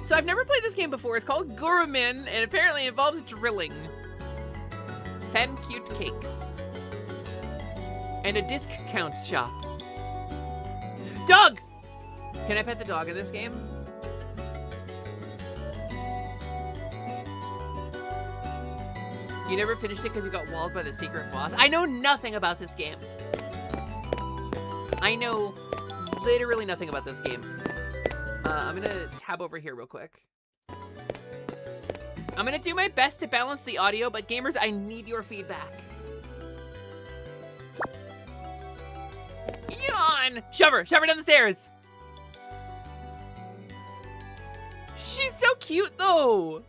So I've never played this game before. It's called Guruman, and apparently involves drilling. Fan cute cakes. And a disc count shop. Dog! Can I pet the dog in this game? You never finished it because you got walled by the secret boss? I know nothing about this game. I know literally nothing about this game. I'm gonna tab over here real quick. I'm gonna do my best to balance the audio, but gamers, I need your feedback. Yawn! Shove her down the stairs! She's so cute, though!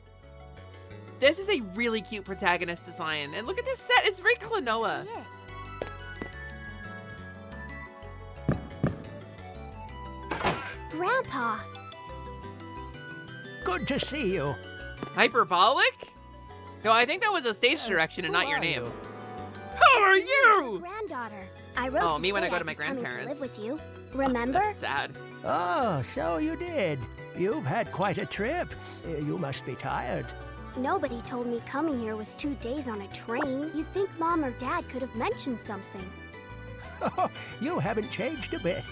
This is a really cute protagonist design. And look at this set, it's very Klonoa. Yeah. Grandpa. Good to see you. Hyperbolic? No, I think that was a stage direction and not your name. You? Who are you? Granddaughter. I wrote oh, to me when say I go I'd to my be coming grandparents. To live with you. Remember? That's sad. Oh, so you did. You've had quite a trip. You must be tired. Nobody told me coming here was 2 days on a train. You'd think Mom or Dad could have mentioned something. You haven't changed a bit.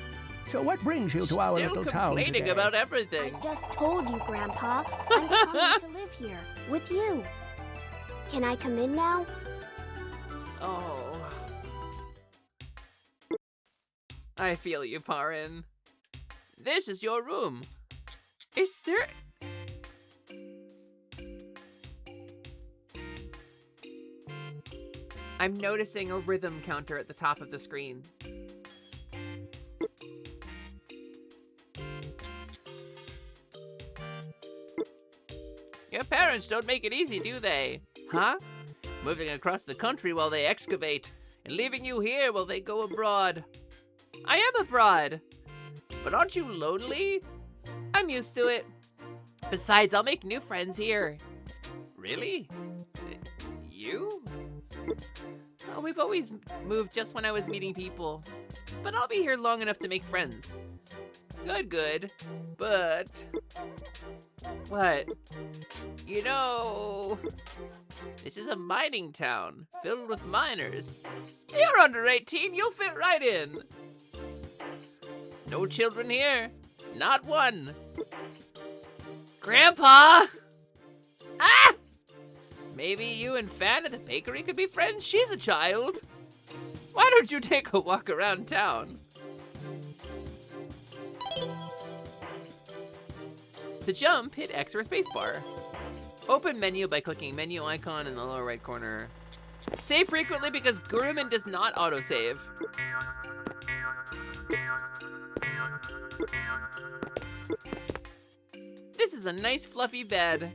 So what brings you to our little town today? Complaining about everything. I just told you, Grandpa. I'm coming to live here with you. Can I come in now? Oh. I feel you, Parin. This is your room. Is there... I'm noticing a rhythm counter at the top of the screen. Your parents don't make it easy, do they? Huh? Moving across the country while they excavate, and leaving you here while they go abroad. I am abroad. But aren't you lonely? I'm used to it. Besides, I'll make new friends here. Really? You? Oh, we've always moved just when I was meeting people. But I'll be here long enough to make friends. Good. But... What? You know... This is a mining town, filled with miners. You're under 18, you'll fit right in. No children here. Not one. Grandpa! Ah! Maybe you and Fan at the bakery could be friends? She's a child. Why don't you take a walk around town? To jump, hit X or spacebar. Open menu by clicking menu icon in the lower right corner. Save frequently because Guruman does not autosave. This is a nice fluffy bed.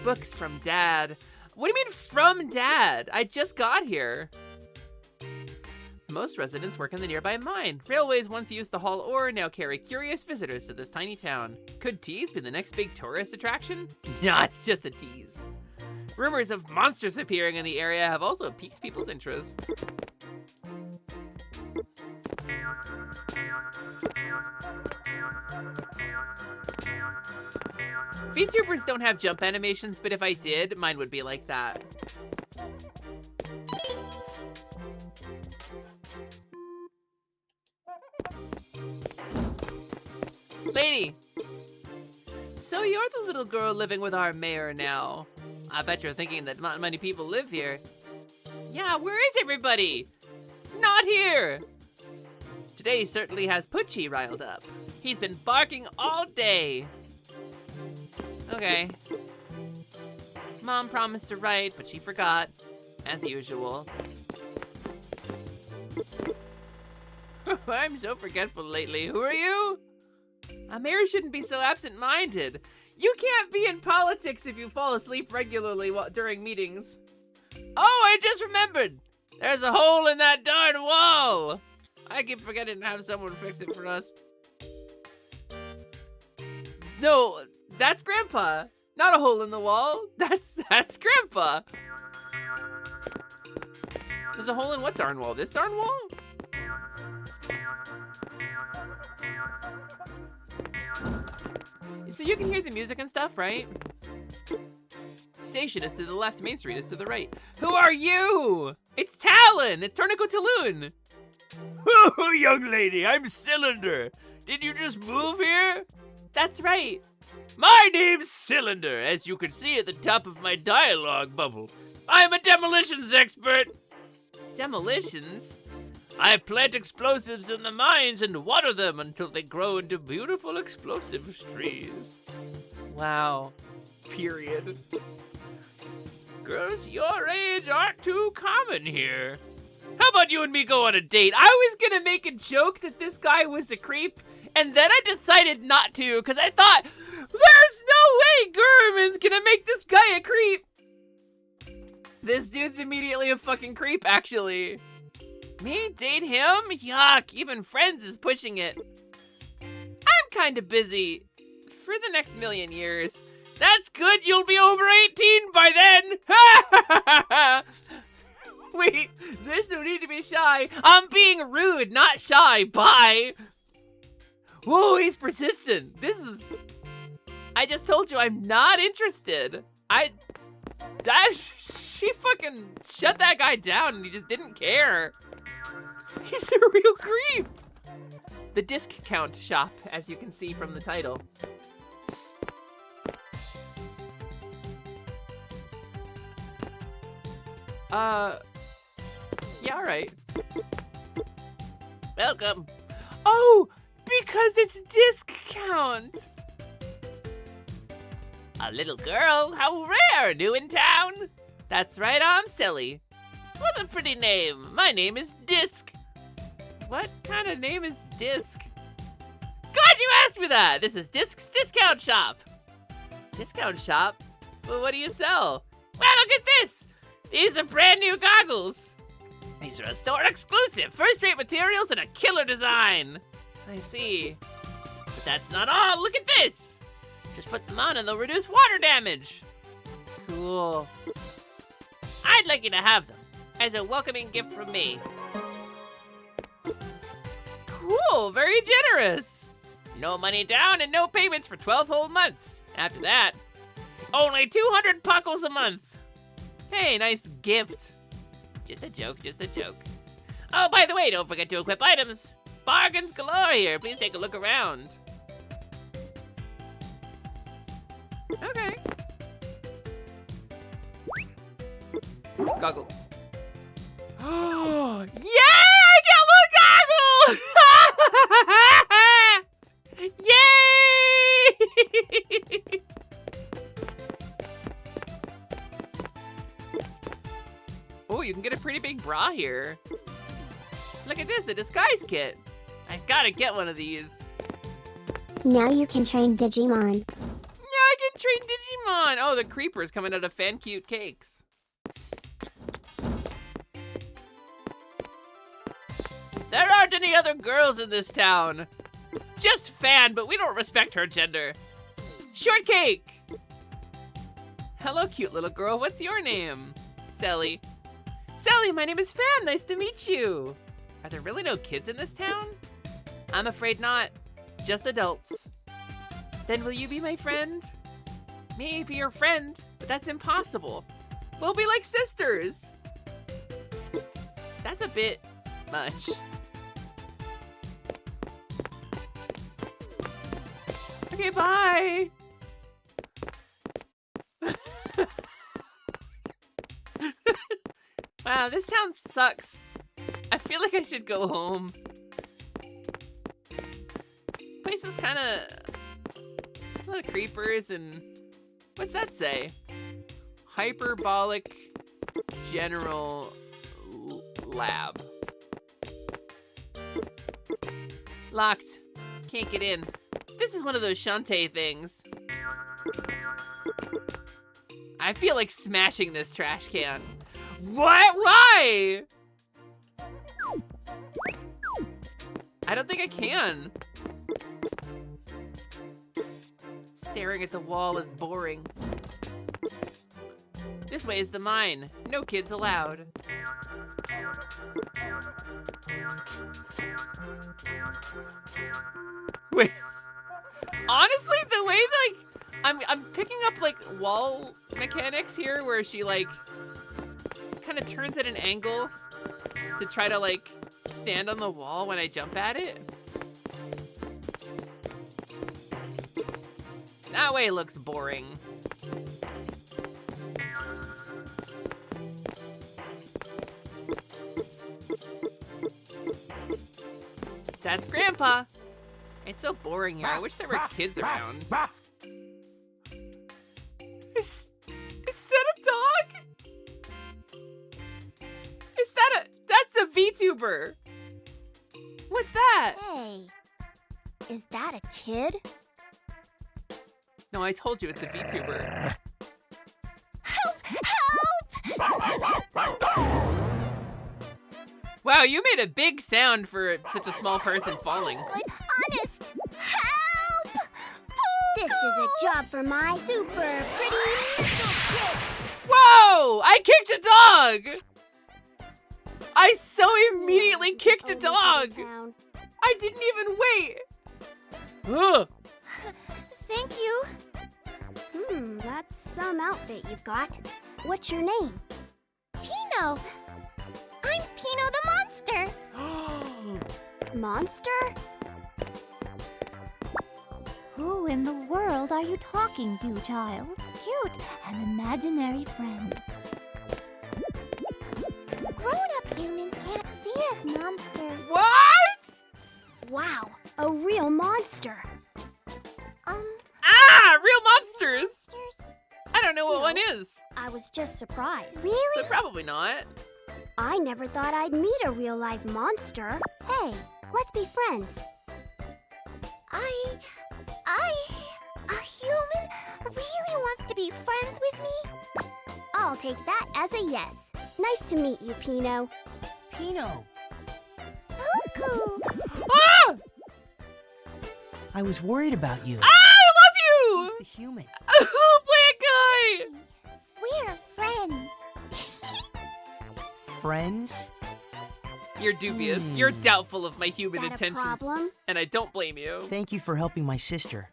Books from Dad. What do you mean from Dad? I just got here. Most residents work in the nearby mine. Railways once used to haul ore, now carry curious visitors to this tiny town. Could teas be the next big tourist attraction? No, it's just a tease. Rumors of monsters appearing in the area have also piqued people's interest. VTubers don't have jump animations, but if I did, mine would be like that. Lady! So you're the little girl living with our mayor now. I bet you're thinking that not many people live here. Yeah, where is everybody? Not here! Today certainly has Poochie riled up. He's been barking all day. Okay. Mom promised to write, but she forgot, as usual. I'm so forgetful lately. Who are you? A mayor shouldn't be so absent-minded. You can't be in politics if you fall asleep regularly during meetings. Oh, I just remembered. There's a hole in that darn wall. I keep forgetting to have someone fix it for us. No, that's Grandpa. Not a hole in the wall. That's Grandpa. There's a hole in what darn wall? This darn wall? So you can hear the music and stuff, right? Station is to the left, Main Street is to the right. Who are you? It's Talon! It's Tornico Taloon! Oh, young lady, I'm Cylinder. Did you just move here? That's right. My name's Cylinder, as you can see at the top of my dialogue bubble. I'm a demolitions expert. Demolitions? I plant explosives in the mines and water them until they grow into beautiful explosive trees. Wow. Period. Girls your age aren't too common here. How about you and me go on a date? I was gonna make a joke that this guy was a creep, and then I decided not to, because I thought, there's no way Gurman's gonna make this guy a creep. This dude's immediately a fucking creep, actually. Me date him? Yuck, even friends is pushing it. I'm kinda busy. For the next million years. That's good, you'll be over 18 by then! Wait, there's no need to be shy. I'm being rude, not shy, bye! Whoa, he's persistent. This is... I just told you I'm not interested. She fucking shut that guy down and he just didn't care. He's a real creep. The disc count shop, as you can see from the title. Yeah, alright. Welcome. Oh, because it's disc count. A little girl, how rare, new in town. That's right, I'm silly. What a pretty name. My name is Disc. What kind of name is Disc? Glad you asked me that. This is Disc's Discount Shop. Discount shop? Well, what do you sell? Well, look at this. These are brand new goggles. These are a store exclusive, first-rate materials and a killer design. I see. But that's not all. Look at this. Just put them on and they'll reduce water damage. Cool. I'd like you to have them as a welcoming gift from me. Cool, very generous. No money down and no payments for 12 whole months. After that, only 200 puckles a month. Hey, nice gift. Just a joke, just a joke. Oh, by the way, don't forget to equip items. Bargains galore here. Please take a look around. Okay. Goggle. Oh, yeah! I get more goggles! Yay! Oh, you can get a pretty big bra here. Look at this, a disguise kit. I gotta get one of these. Now you can train Digimon. Now I can train Digimon. Oh, the creeper's coming out of fan cute cakes. There aren't any other girls in this town. Just Fan, but we don't respect her gender. Shortcake! Hello, cute little girl. What's your name? Sally. Sally, my name is Fan. Nice to meet you. Are there really no kids in this town? I'm afraid not. Just adults. Then will you be my friend? Maybe your friend, but that's impossible. We'll be like sisters. That's a bit much. Okay, bye. Wow, this town sucks. I feel like I should go home. Place is kind of a lot of creepers and what's that say? Hyperbolic General Lab. Locked. Can't get in. This is one of those Shantae things. I feel like smashing this trash can. What? Why? I don't think I can. Staring at the wall is boring. This way is the mine. No kids allowed. Wait. Honestly, the way like I'm picking up like wall mechanics here where she like kind of turns at an angle to try to like stand on the wall when I jump at it. That way looks boring. That's Grandpa. It's so boring here. I wish there were kids around. Is that a dog? Is that that's a VTuber. What's that? Hey, is that a kid? No, I told you it's a VTuber. Help! Wow, you made a big sound for such a small person falling. Honest! Help! This is a job for my super pretty little kid. Whoa! I kicked a dog! I so immediately kicked a dog! I didn't even wait! Ugh. Thank you. That's some outfit you've got. What's your name? Pino. I'm Pino the Monster. Monster? Who in the world are you talking to, child? Cute, an imaginary friend. Grown-up humans can't see us monsters. What? Wow, a real monster. Ah! Real monsters! I don't know what one is. I was just surprised. So probably not. I never thought I'd meet a real-life monster. Hey, let's be friends. A human really wants to be friends with me? I'll take that as a yes. Nice to meet you, Pino. Pino, Cuckoo! Ah! I was worried about you. Ah, I love you! Who's the human? Oh, plant guy! We're friends. Friends? You're dubious. You're doubtful of my human That a intentions. problem? And I don't blame you. Thank you for helping my sister.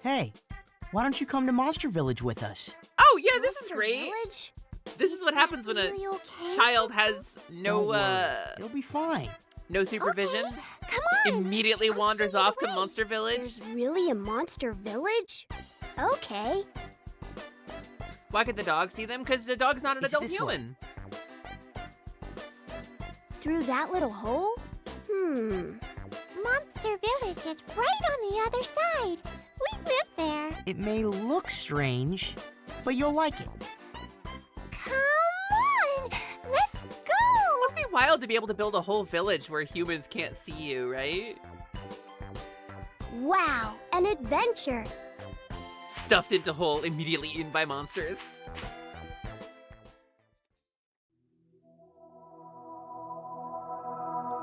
Hey, why don't you come to Monster Village with us? Oh, yeah, this is Monster great. Village? This is what happens when a Really okay? child has no, Don't worry, you'll be fine. no supervision. Okay, come on. Immediately I'll wanders show you off the to way. Monster Village. There's really a monster village? Okay. Why could the dog see them? Because the dog's not an It's adult this way. human. Through that little hole? Monster Village is right on the other side. We live there. It may look strange, but you'll like it. Come on, let's go. Must be wild to be able to build a whole village where humans can't see you, right? Wow, an adventure. Stuffed into hole, immediately eaten by monsters.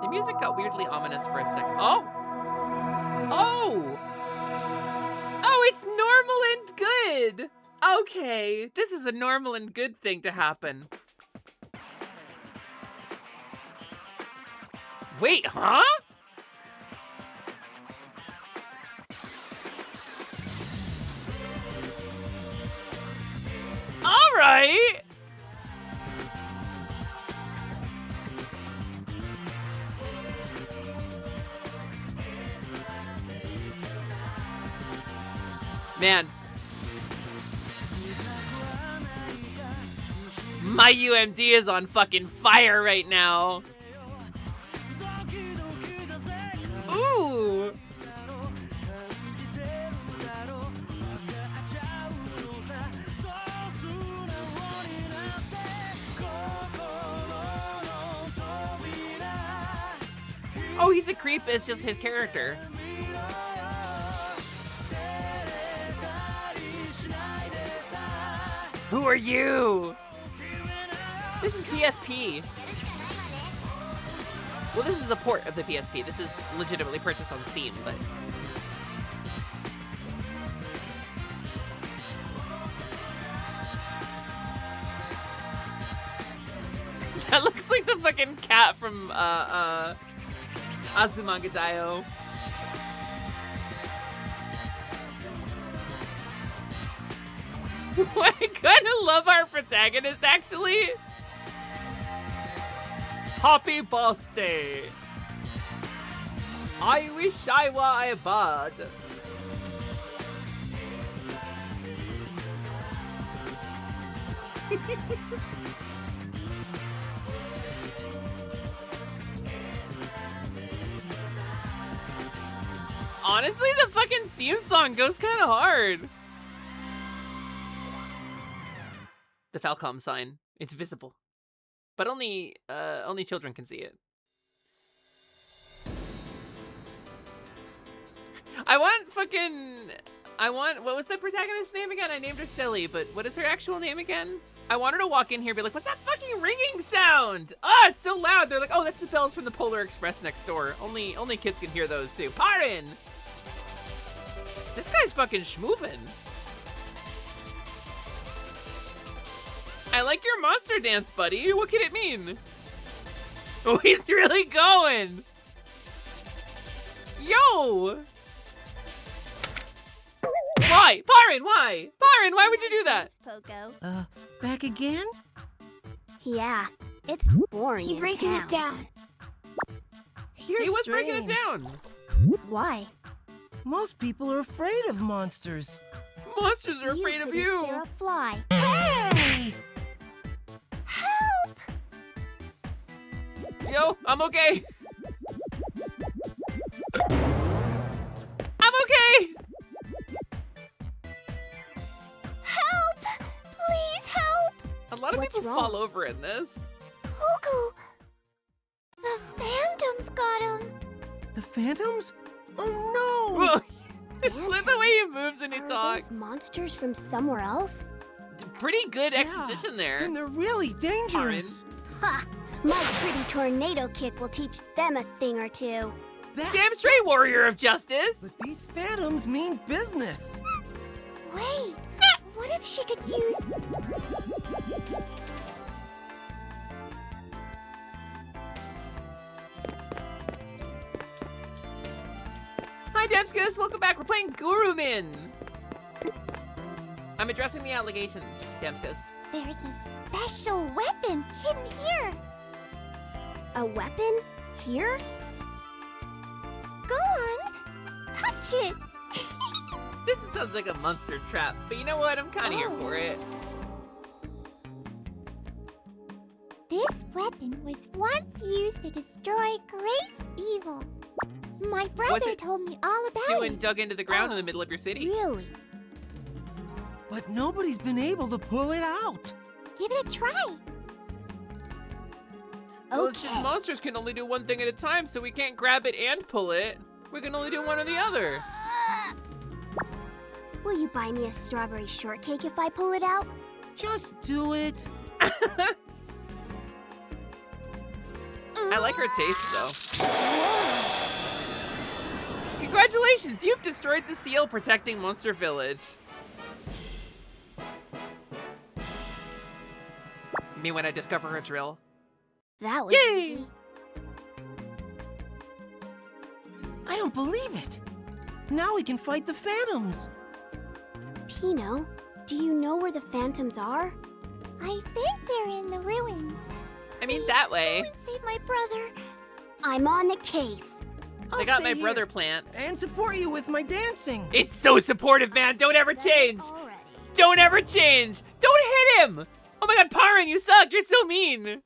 The music got weirdly ominous for a second. Oh! Oh! Oh, it's normal and good! Okay, this is a normal and good thing to happen. Wait, huh? All right. Man. My UMD is on fucking fire right now. Ooh. Oh, he's a creep. It's just his character. Who are you? This is PSP. Well, this is a port of the PSP. This is legitimately purchased on Steam, but... That looks like the fucking cat from, Azumanga Daioh. I kind of love our protagonist, actually. Happy birthday. I wish I were a bird. Honestly, the fucking theme song goes kind of hard. The Falcom sign. It's visible. But only children can see it. What was the protagonist's name again? I named her Silly, but what is her actual name again? I want her to walk in here and be like, what's that fucking ringing sound? Ah, it's so loud. They're like, oh, that's the bells from the Polar Express next door. Only kids can hear those too. Parin! This guy's fucking schmoovin'. I like your monster dance, buddy. What could it mean? Oh, he's really going. Yo! Why? Parin, why? Parin, why would you do that? Poco. Back again? Yeah, it's boring. Keep breaking it down. You're He was breaking it strange. down. Why? Most people are afraid of monsters. Monsters are afraid of couldn't you. Scare a fly. Hey! Help! Yo, I'm okay. lot of What's people wrong? fall over in this. Cuckoo! The Phantoms got him! The Phantoms? Oh no! Whoa. Look at the way he moves and he Are talks. those monsters from somewhere else? Pretty good exposition there. And they're really dangerous. Ha! My pretty tornado kick will teach them a thing or two. Damn straight, warrior of justice. But these Phantoms mean business. Wait, what if she could use... Hi, Debskus. Welcome back. We're playing Gurumin. I'm addressing the allegations, Debskus. There's a special weapon hidden here. A weapon? Here? Go on, touch it. This sounds like a monster trap, but you know what? I'm kind of here for it. This weapon was once used to destroy great evil. My What's brother it told me all about doing it. dug into the ground in the middle of your city? Really? But nobody's been able to pull it out. Give it a try. Well, it's just monsters can only do one thing at a time, so we can't grab it and pull it. We can only do one or the other. Will you buy me a strawberry shortcake if I pull it out? Just do it. I like her taste, though. Congratulations, you've destroyed the seal protecting Monster Village. Me when I discover a drill. That was Yay! easy. I don't believe it. Now we can fight the Phantoms. Pino, do you know where the Phantoms are? I think they're in the ruins. I mean, that way. Go and save my brother. I'm on the case. They got my brother plant. And support you with my dancing. It's so supportive, man. Don't ever change. Don't ever change. Don't hit him. Oh my god, Parin, you suck. You're so mean.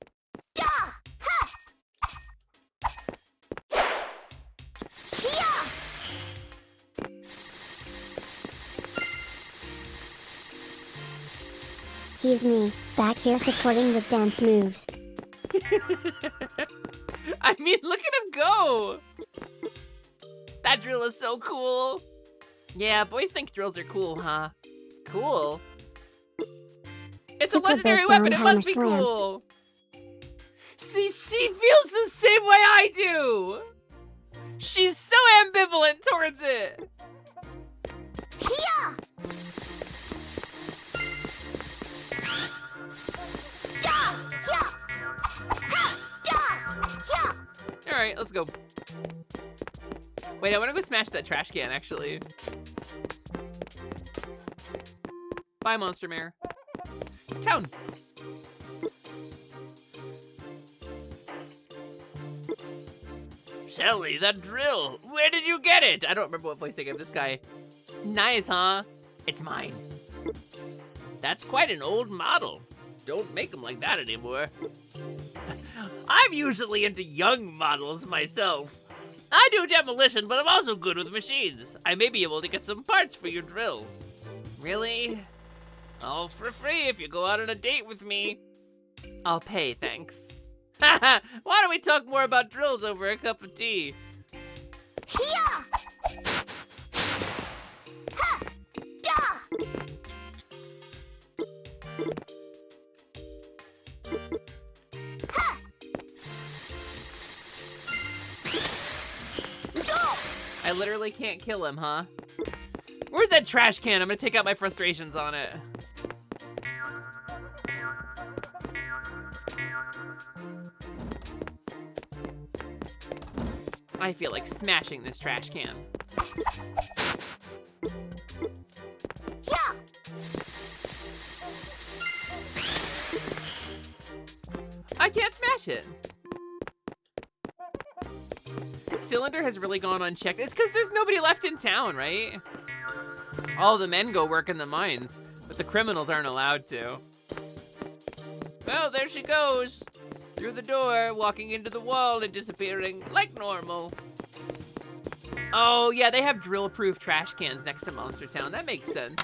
He's me, back here supporting with dance moves. I mean, look at him go. That drill is so cool. Yeah, boys think drills are cool, huh? Cool. It's Super a legendary big weapon. down It must be hammer slam. cool. See, she feels the same way I do. She's so ambivalent towards it. All right, let's go. Wait, I want to go smash that trash can, actually. Bye, Monster Mare. Town. Shelly, that drill. Where did you get it? I don't remember what voice they gave this guy. Nice, huh? It's mine. That's quite an old model. Don't make them like that anymore. I'm usually into young models myself. I do demolition, but I'm also good with machines. I may be able to get some parts for your drill. Really? All for free if you go out on a date with me. I'll pay, thanks. Why don't we talk more about drills over a cup of tea? I literally can't kill him, huh? Where's that trash can? I'm gonna take out my frustrations on it. I feel like smashing this trash can. I can't smash it. Cylinder has really gone unchecked. It's because there's nobody left in town, right? All the men go work in the mines, but the criminals aren't allowed to. Well, there she goes. Through the door, walking into the wall and disappearing like normal. Oh, yeah, they have drill-proof trash cans next to Monster Town. That makes sense.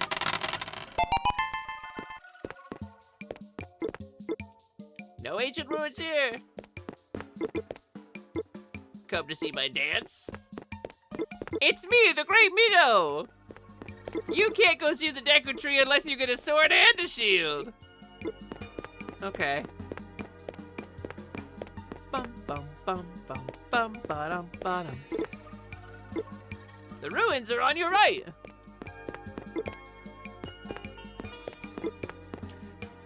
No ancient ruins here. Come to see my dance? It's me, the Great Mito! You can't go see the Deku Tree unless you get a sword and a shield. Okay. Bum bum bum bum bum ba-dum ba-dum. The ruins are on your right.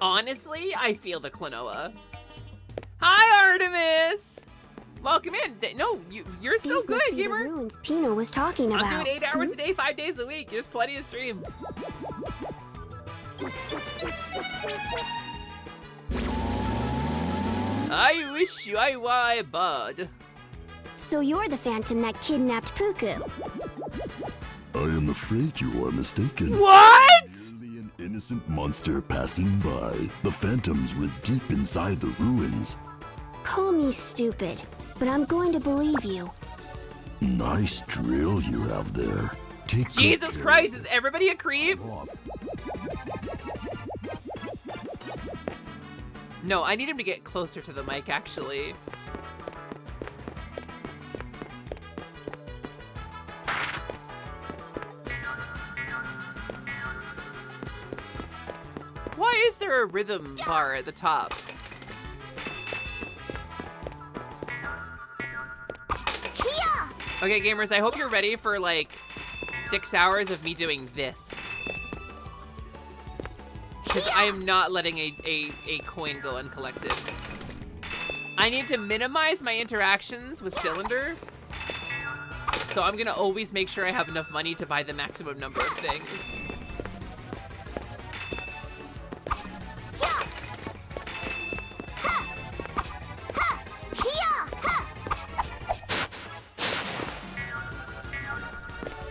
Honestly, I feel the Klonoa. Hi, Artemis! Welcome in. No, you're so These good, must be gamer. the ruins Pino was talking about. I'm doing 8 hours a day, 5 days a week. There's plenty of stream. I wish I were a bird. So you're the phantom that kidnapped Puku. I am afraid you are mistaken. What? Merely an innocent monster passing by. The phantoms were deep inside the ruins. Call me stupid, but I'm going to believe you. Nice drill you have there. Take good Jesus care. Christ, is everybody a creep? No, I need him to get closer to the mic, actually. Why is there a rhythm bar at the top? Okay, gamers, I hope you're ready for like 6 hours of me doing this. Because I am not letting a coin go uncollected. I need to minimize my interactions with Cylinder. So I'm gonna always make sure I have enough money to buy the maximum number of things.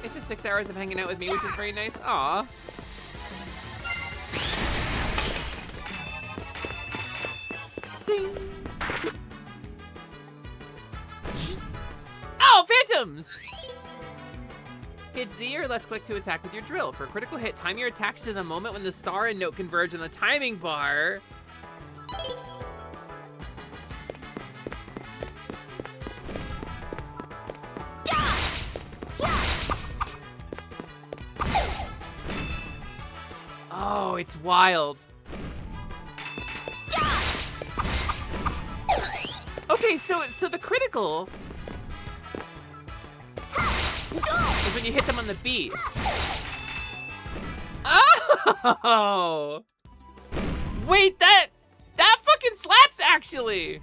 It's just 6 hours of hanging out with me, which is very nice. Aw. Ding. Oh, phantoms! Hit Z or left click to attack with your drill. For a critical hit, time your attacks to the moment when the star and note converge on the timing bar. Oh, it's wild. Okay, so the critical is when you hit them on the beat. Oh! Wait, that fucking slaps, actually.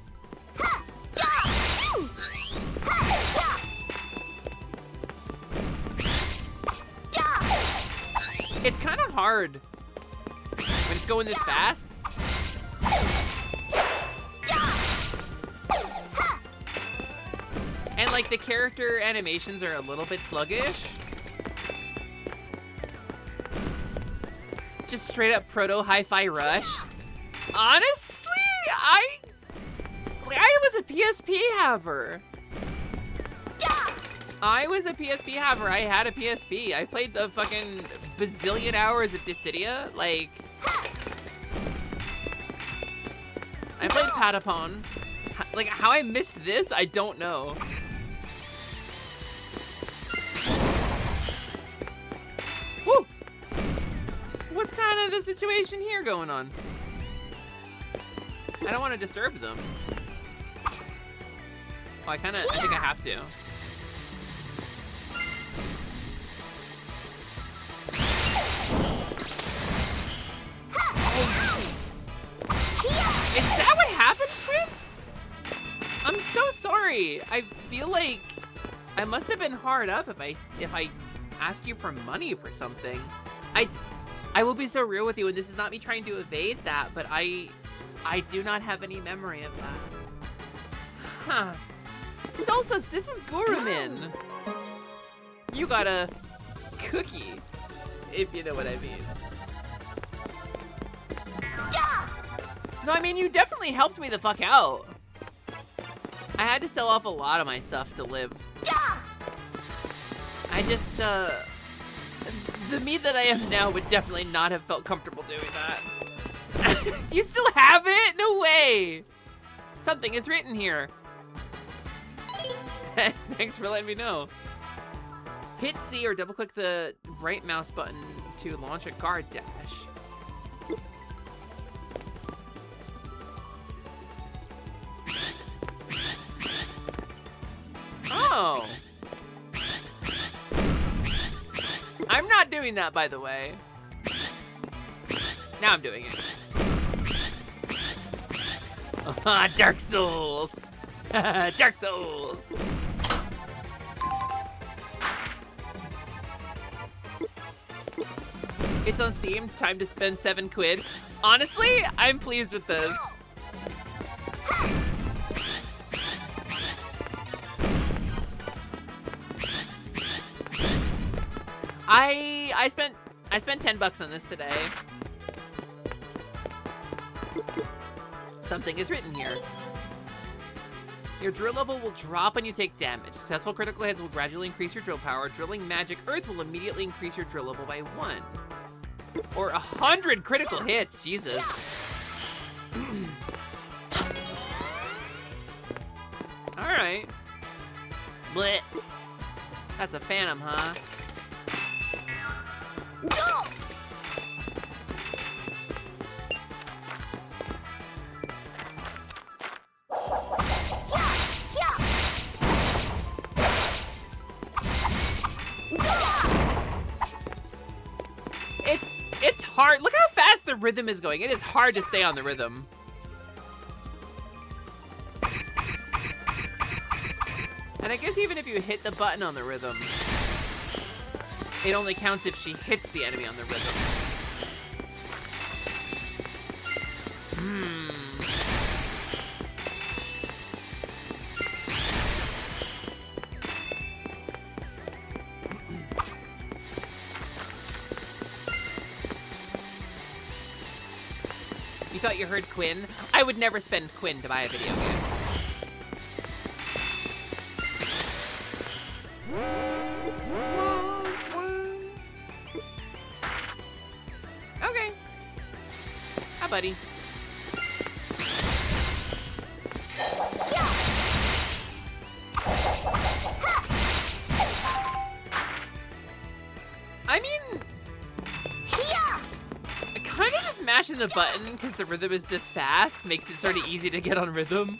It's kind of hard when it's going this fast. And like the character animations are a little bit sluggish. Just straight up proto hi-fi rush. Honestly, I was a PSP haver. I was a PSP haver. I had a PSP. I played the fucking bazillion hours of Dissidia. Like, I played Patapon. Like, how I missed this, I don't know. Woo! What's kind of the situation here going on? I don't want to disturb them. Oh, I think I have to. Is that what happened, Quinn? I'm so sorry. I feel like I must have been hard up if I asked you for money for something. I will be so real with you, and this is not me trying to evade that, but I do not have any memory of that. Huh. Salsas, this is Gurumin. You got a cookie, if you know what I mean. No, I mean, you definitely helped me the fuck out. I had to sell off a lot of my stuff to live. I just, the me that I am now would definitely not have felt comfortable doing that. You still have it? No way. Something is written here. Thanks for letting me know. Hit C or double click the right mouse button to launch a guard dash. Oh. I'm not doing that, by the way. Now I'm doing it. Ah, Dark Souls. Dark Souls. It's on Steam. Time to spend 7 quid. Honestly, I'm pleased with this. I spent $10 on this today. Something is written here. Your drill level will drop when you take damage. Successful critical hits will gradually increase your drill power. Drilling magic earth will immediately increase your drill level by 1. Or 100 critical hits, Jesus. All right. Blech. That's a phantom, huh? It's hard. Look how fast the rhythm is going. It is hard to stay on the rhythm. And I guess even if you hit the button on the rhythm, it only counts if she hits the enemy on the rhythm. You thought you heard Quinn? I would never spend Quinn to buy a video game. Okay. Hi, buddy. I mean, kind of just mashing the button because the rhythm is this fast makes it sort of easy to get on rhythm.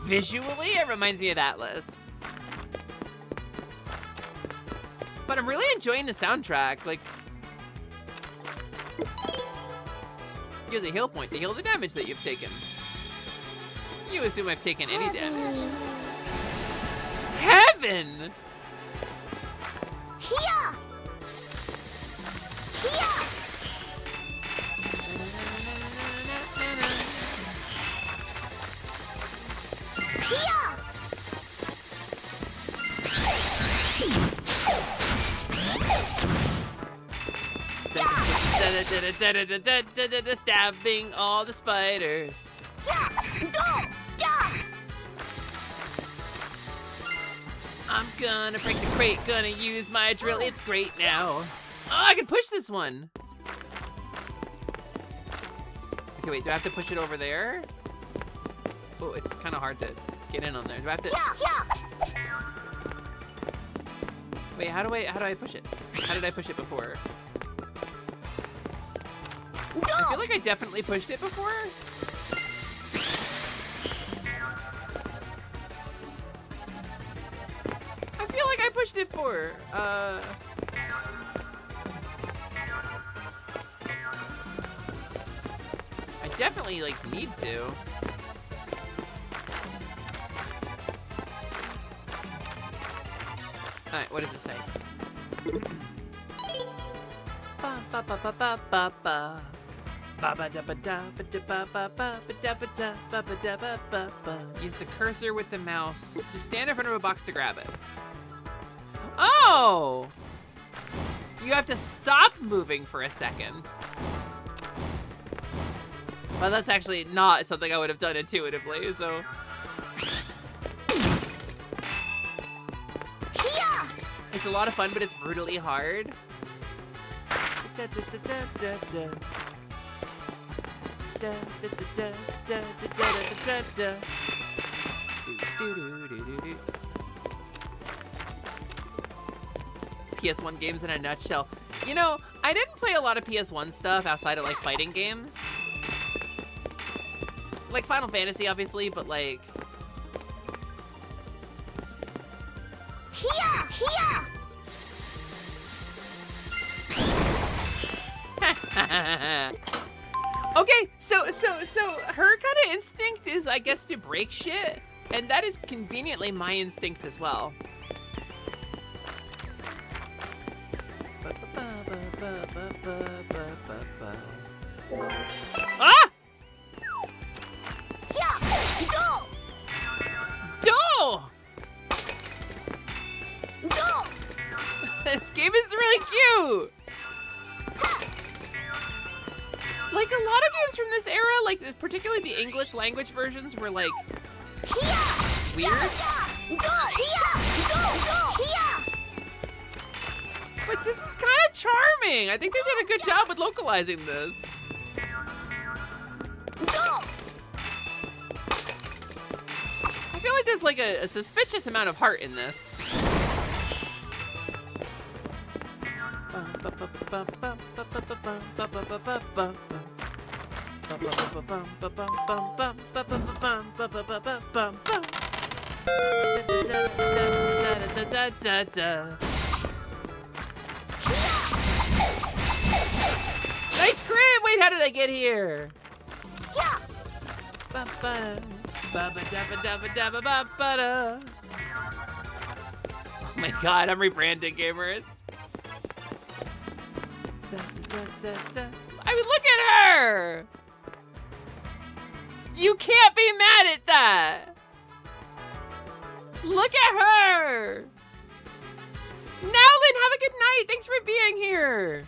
Visually, it reminds me of Atlas. But I'm really enjoying the soundtrack. Like, use a heal point to heal the damage that you've taken. You assume I've taken any damage. Heaven! Here! Stabbing all the spiders. I'm gonna break the crate, gonna use my drill. It's great now. Oh, I can push this one. Okay, wait, do I have to push it over there? Oh, it's kind of hard to get in on there. Do I have to? Wait, how do I push it? How did I push it before? I feel like I definitely pushed it before. I feel like I pushed it for, I definitely, like, need to. Alright, what does it say? Use the cursor with the mouse. Just stand in front of a box to grab it. Oh! You have to stop moving for a second. Well, that's actually not something I would have done intuitively, so. It's a lot of fun, but it's brutally hard. PS1 games in a nutshell. You know, I didn't play a lot of PS1 stuff outside of like fighting games. Like Final Fantasy, obviously, but like... Here! Here! Okay, so her kind of instinct is, I guess, to break shit, and that is conveniently my instinct as well. Ah! Yeah! Go! Do! Go! This game is really cute! Like, a lot of games from this era, like, particularly the English language versions, were, like, weird. But this is kind of charming. I think they did a good job with localizing this. I feel like there's, like, a suspicious amount of heart in this. Nice crib! Wait, how did I get here? Yeah. Oh my god, I'm rebranding, gamers. I mean, look at her! You can't be mad at that! Look at her! Nowlin, have a good night! Thanks for being here!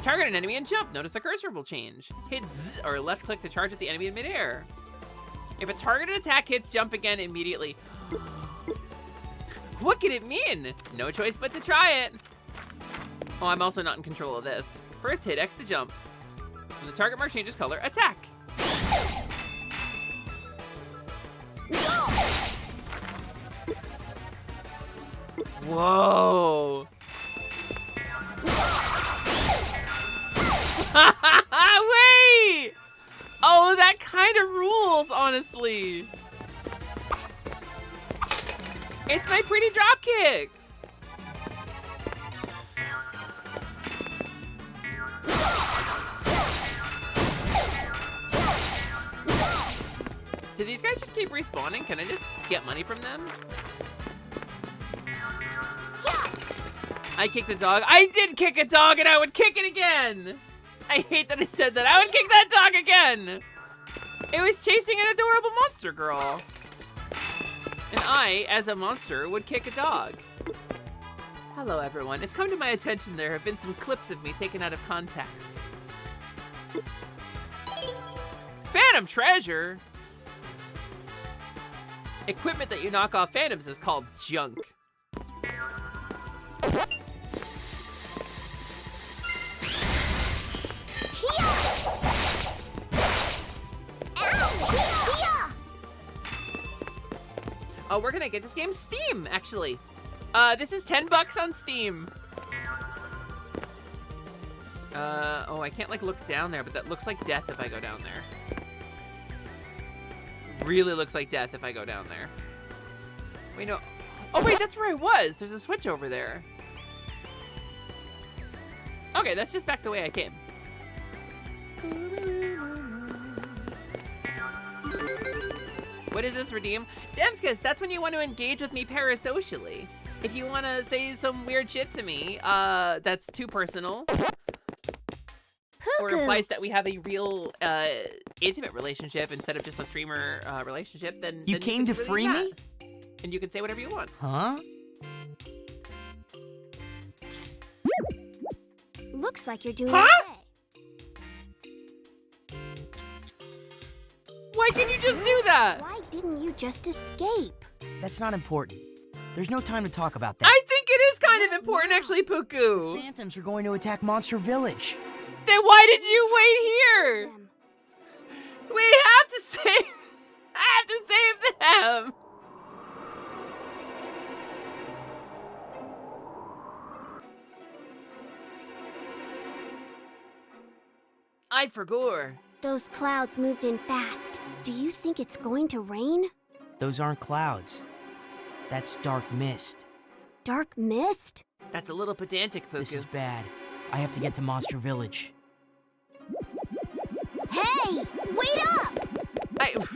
Target an enemy and jump. Notice the cursor will change. Hit Z or left click to charge at the enemy in midair. If a targeted attack hits, jump again immediately. What could it mean? No choice but to try it. Oh, I'm also not in control of this. First, hit X to jump. When the target mark changes color, attack. Whoa. Wait! Oh, that kind of rules, honestly. It's my pretty dropkick. Do these guys just keep respawning? Can I just get money from them? I kicked a dog. I did kick a dog and I would kick it again. I hate that I said that. I would kick that dog again. It was chasing an adorable monster girl. And I, as a monster, would kick a dog. Hello, everyone. It's come to my attention there have been some clips of me taken out of context. Phantom treasure? Equipment that you knock off phantoms is called junk. Oh, we're gonna get this game Steam, actually. This is $10 on Steam. Oh, I can't like look down there, but that looks like death if I go down there. Really looks like death if I go down there. Wait, no. Oh wait, that's where I was. There's a switch over there. Okay, that's just back the way I came. What is this, redeem? Demskus, that's when you want to engage with me parasocially. If you want to say some weird shit to me, that's too personal. Or implies that we have a real intimate relationship instead of just a streamer relationship, then you came to free me? And you can say whatever you want. Huh? Looks like you're doing Huh? okay. Why can you just do that? Why didn't you just escape? That's not important. There's no time to talk about that. I think it is kind of important, actually, Puku. The Phantoms are going to attack Monster Village. Then why did you wait here? We have to save. I have to save them. I forgot. Those clouds moved in fast. Do you think it's going to rain? Those aren't clouds. That's dark mist. Dark mist? That's a little pedantic, Puku. This is bad. I have to get to Monster Village. Hey! Wait up!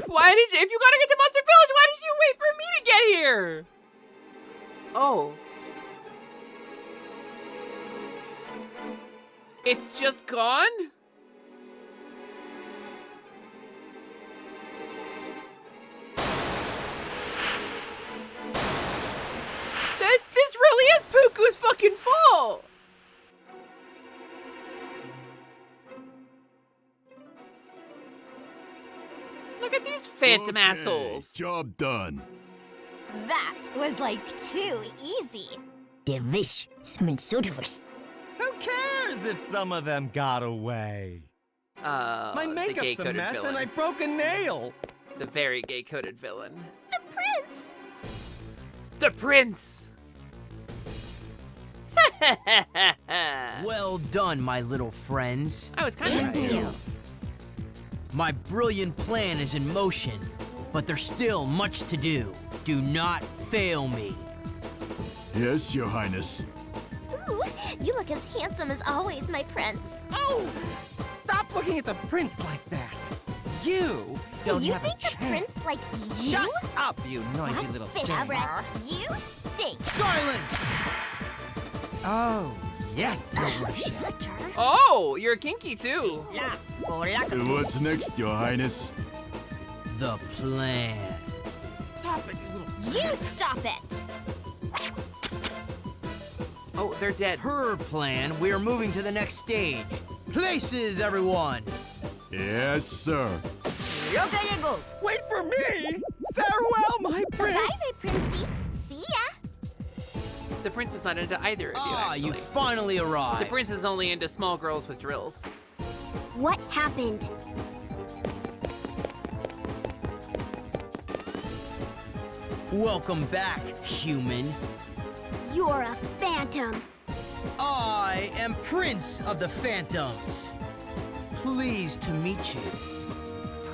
Why did you? If you gotta get to Monster Village, why did you wait for me to get here? Oh. It's just gone? This really is Puku's fucking fault! Look at these phantom assholes. Job done. That was like too easy. Who cares if some of them got away? My makeup's a mess and I broke a nail. The very gay-coded villain. The prince! The prince! Well done, my little friends. I was kind of right. My brilliant plan is in motion, but there's still much to do. Do not fail me. Yes, Your Highness. Ooh, you look as handsome as always, my prince. Oh! Stop looking at the prince like that. You don't you have think a the chance. prince likes you? Shut up, you noisy That little fish thing. breath. You stink. Silence! Oh, yes, Your Worship. Oh, you're kinky too. What's next, Your Highness? The plan. Stop it, you stop it. Oh, they're dead. Per plan, we're moving to the next stage. Places, everyone! Yes, sir. Wait for me! Farewell, my prince! Bye, my princey. See ya. The prince is not into either of you, Ah, actually. you finally arrived. The prince is only into small girls with drills. What happened? Welcome back, human. You're a phantom. I am Prince of the Phantoms. Pleased to meet you.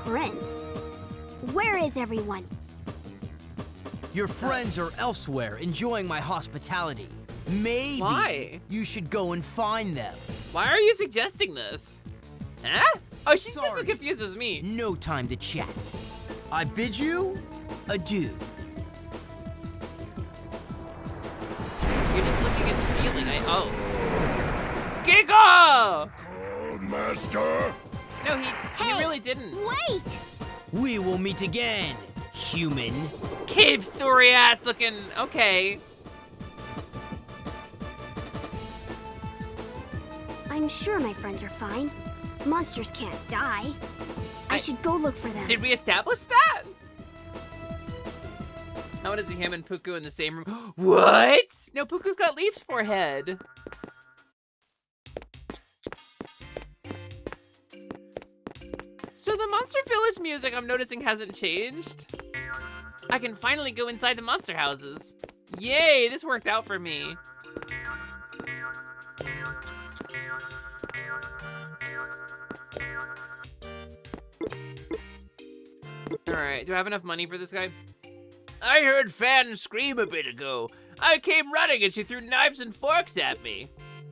Prince? Where is everyone? Your friends are elsewhere, enjoying my hospitality. Maybe Why? you should go and find them. Why are you suggesting this? Huh? Oh, she's just Sorry. as confused as me. No time to chat. I bid you adieu. You're just looking at the ceiling. Giga! Master. No, he really didn't. Wait! We will meet again, human. Cave story ass looking. Okay. I'm sure my friends are fine. Monsters can't die. I should go look for them. Did we establish that? I want to see him and Puku in the same room. What? No, Puku's got Leaf's forehead. So the Monster Village music I'm noticing hasn't changed. I can finally go inside the monster houses. Yay, this worked out for me. Alright, do I have enough money for this guy? I heard Fan scream a bit ago. I came running and she threw knives and forks at me.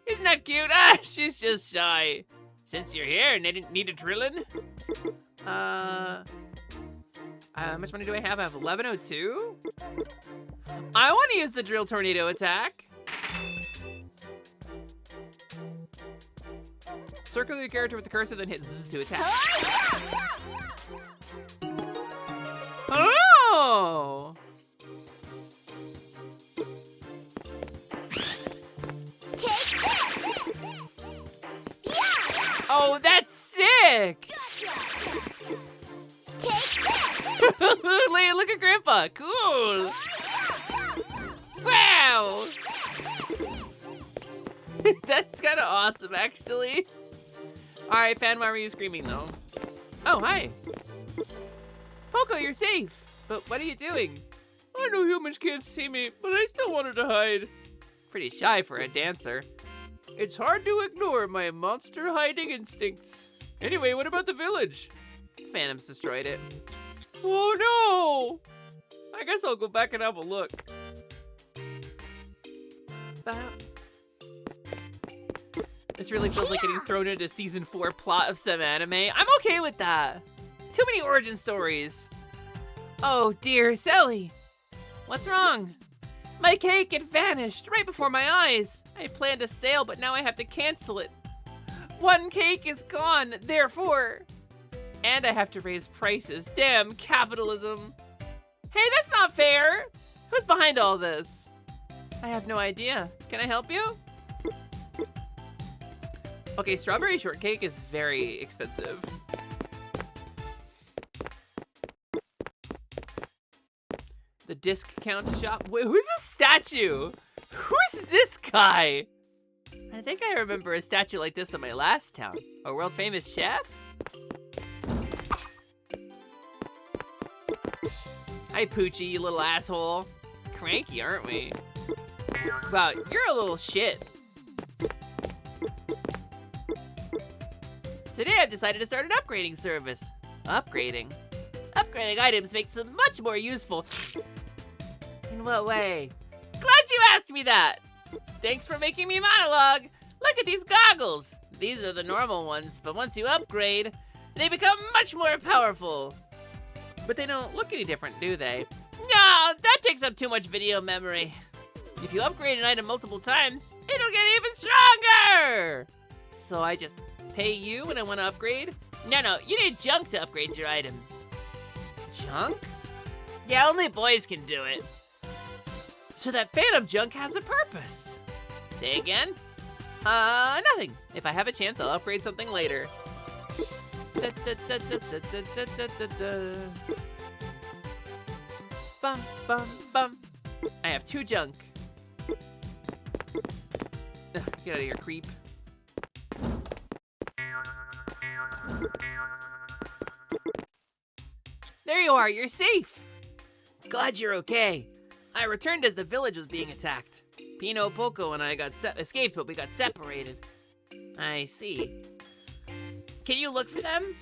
Isn't that cute? Ah, she's just shy. Since you're here, need a drillin'? How much money do I have? I have 1102? I want to use the drill tornado attack. Circle your character with the cursor, then hit Z to attack. Oh! Take this. Yeah. Oh, that's sick! Take this. Look at Grandpa. Cool. Wow. That's kind of awesome, actually. Alright, fan, why were you screaming though? Oh, hi. Poco, you're safe. But what are you doing? I know humans can't see me, but I still wanted to hide. Pretty shy for a dancer. It's hard to ignore my monster hiding instincts. Anyway, what about the village? Phantoms destroyed it. Oh no! I guess I'll go back and have a look. This really feels like getting thrown into season 4 plot of some anime. I'm okay with that. Too many origin stories. Oh dear, Sally. What's wrong? My cake, it vanished right before my eyes. I planned a sale, but now I have to cancel it. One cake is gone, therefore. And I have to raise prices. Damn capitalism. Hey, that's not fair. Who's behind all this? I have no idea. Can I help you? Okay, strawberry shortcake is very expensive. The disc count shop. Wait, who's this statue? Who's this guy? I think I remember a statue like this in my last town. A world famous chef? Hi, Poochie, you little asshole. Cranky, aren't we? Wow, you're a little shit. Today I've decided to start an upgrading service. Upgrading? Upgrading items makes them much more useful. In what way? Glad you asked me that! Thanks for making me monologue. Look at these goggles. These are the normal ones, but once you upgrade, they become much more powerful. But they don't look any different, do they? No, that takes up too much video memory. If you upgrade an item multiple times, it'll get even stronger! So I just pay you when I want to upgrade? No, you need junk to upgrade your items. Junk? Yeah, only boys can do it. So that phantom junk has a purpose. Say again? Nothing. If I have a chance, I'll upgrade something later. Bum, bum, bum. I have 2 junk. Ugh, get out of here, creep. There you are, you're safe. Glad you're okay. I returned as the village was being attacked. Pino, Poco, and I got escaped, but we got separated. I see. Can you look for them?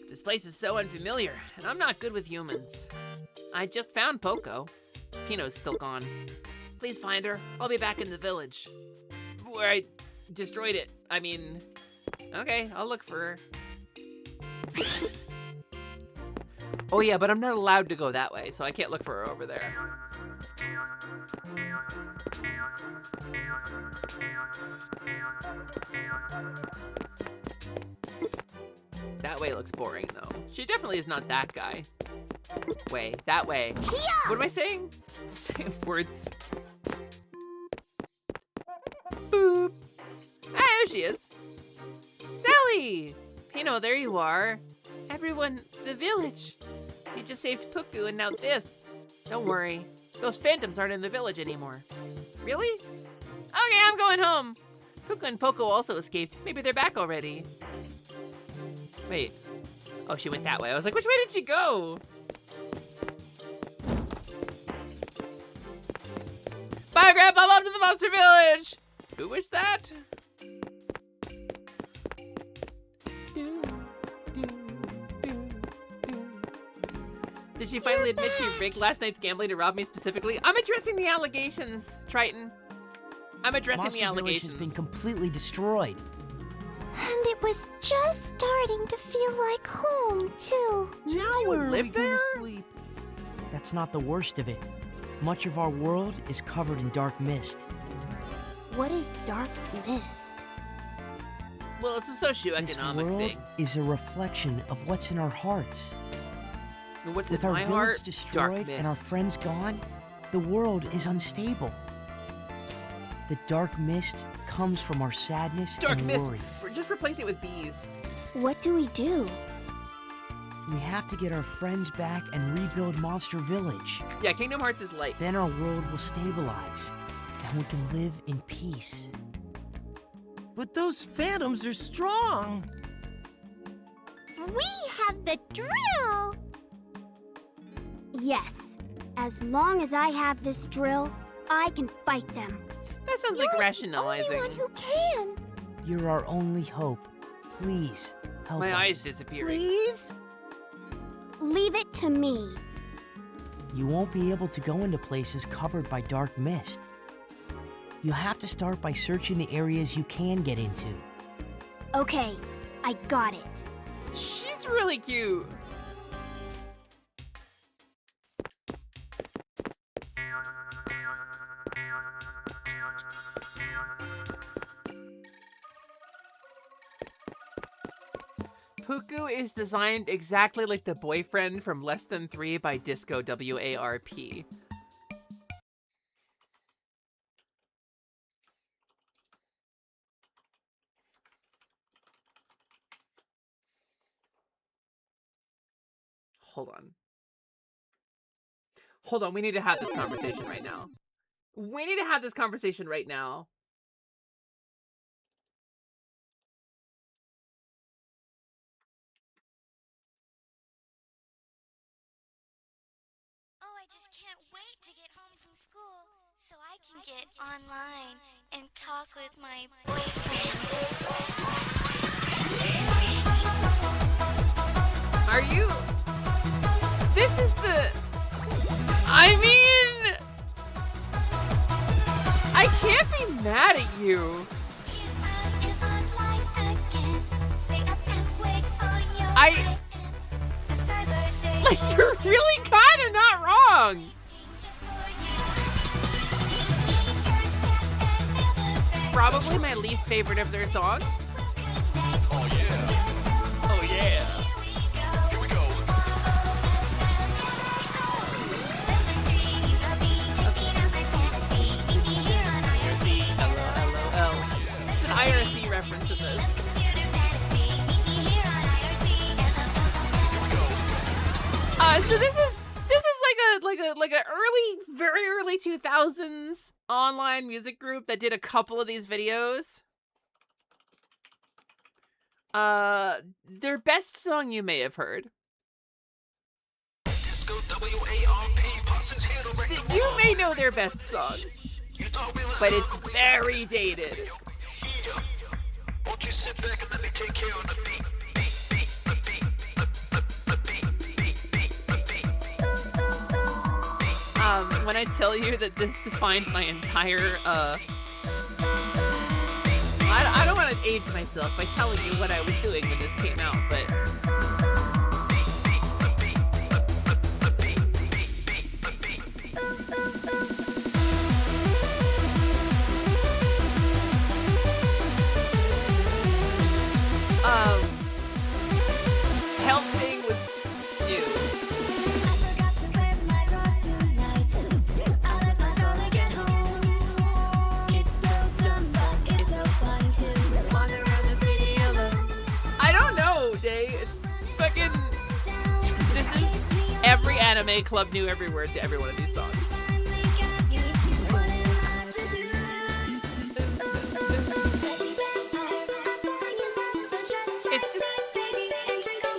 This place is so unfamiliar, and I'm not good with humans. I just found Poco. Pino's still gone. Please find her. I'll be back in the village. Where I destroyed it. I mean, okay, I'll look for her. Oh yeah, but I'm not allowed to go that way, so I can't look for her over there. That way looks boring, though. She definitely is not that guy. Way, that way. What am I saying? Words. Boop. Ah, there she is. Sally! Pino, there you are. Everyone, the village. You just saved Puku and now this. Don't worry. Those phantoms aren't in the village anymore. Really? Okay, I'm going home. Puku and Poco also escaped. Maybe they're back already. Wait. Oh, she went that way. I was like, which way did she go? Bye, Grandpa. Mom to the monster village. Who was that? Did she finally admit she rigged last night's gambling to rob me specifically? I'm addressing the allegations, Triton. I'm addressing the allegations. Monster Village has been completely destroyed. And it was just starting to feel like home, too. Now where are we live there? gonna sleep? That's not the worst of it. Much of our world is covered in dark mist. What is dark mist? Well, it's a socioeconomic This world thing. is a reflection of what's in our hearts. What's With in our my village heart? destroyed Dark and our mist. friends gone, the world is unstable. The dark mist comes from our sadness Dark and mist. worry. Just replace it with bees. What do we do? We have to get our friends back and rebuild Monster Village. Yeah, Kingdom Hearts is light. Then our world will stabilize, and we can live in peace. But those phantoms are strong. We have the drill! Yes. As long as I have this drill, I can fight them. That sounds like rationalizing. You're the only one who can. You're our only hope. Please, help My us. eyes disappearing. Please? Leave it to me. You won't be able to go into places covered by dark mist. You have to start by searching the areas you can get into. Okay, I got it. She's really cute. Puku is designed exactly like the boyfriend from Less Than 3 by Disco WARP. Hold on, we need to have this conversation right now. We need to have this conversation right now. Oh, I just can't wait to get home from school so I can get online and talk with my boyfriend. Are you... This is the... I mean... I can't be mad at you. Like, you're really kind of not wrong. Probably my least favorite of their songs. Oh yeah. Oh yeah. Here we go. LOL. It's an IRC reference to this. So this is like a very early 2000s online music group that did a couple of these videos. Their best song you may have heard. You may know their best song, but it's very dated. When I tell you that this defined my entire, I don't want to age myself by telling you what I was doing when this came out, but... Helsing was new. I don't know, Day. It's fucking... This is... Every anime club knew every word to every one of these songs. It's just...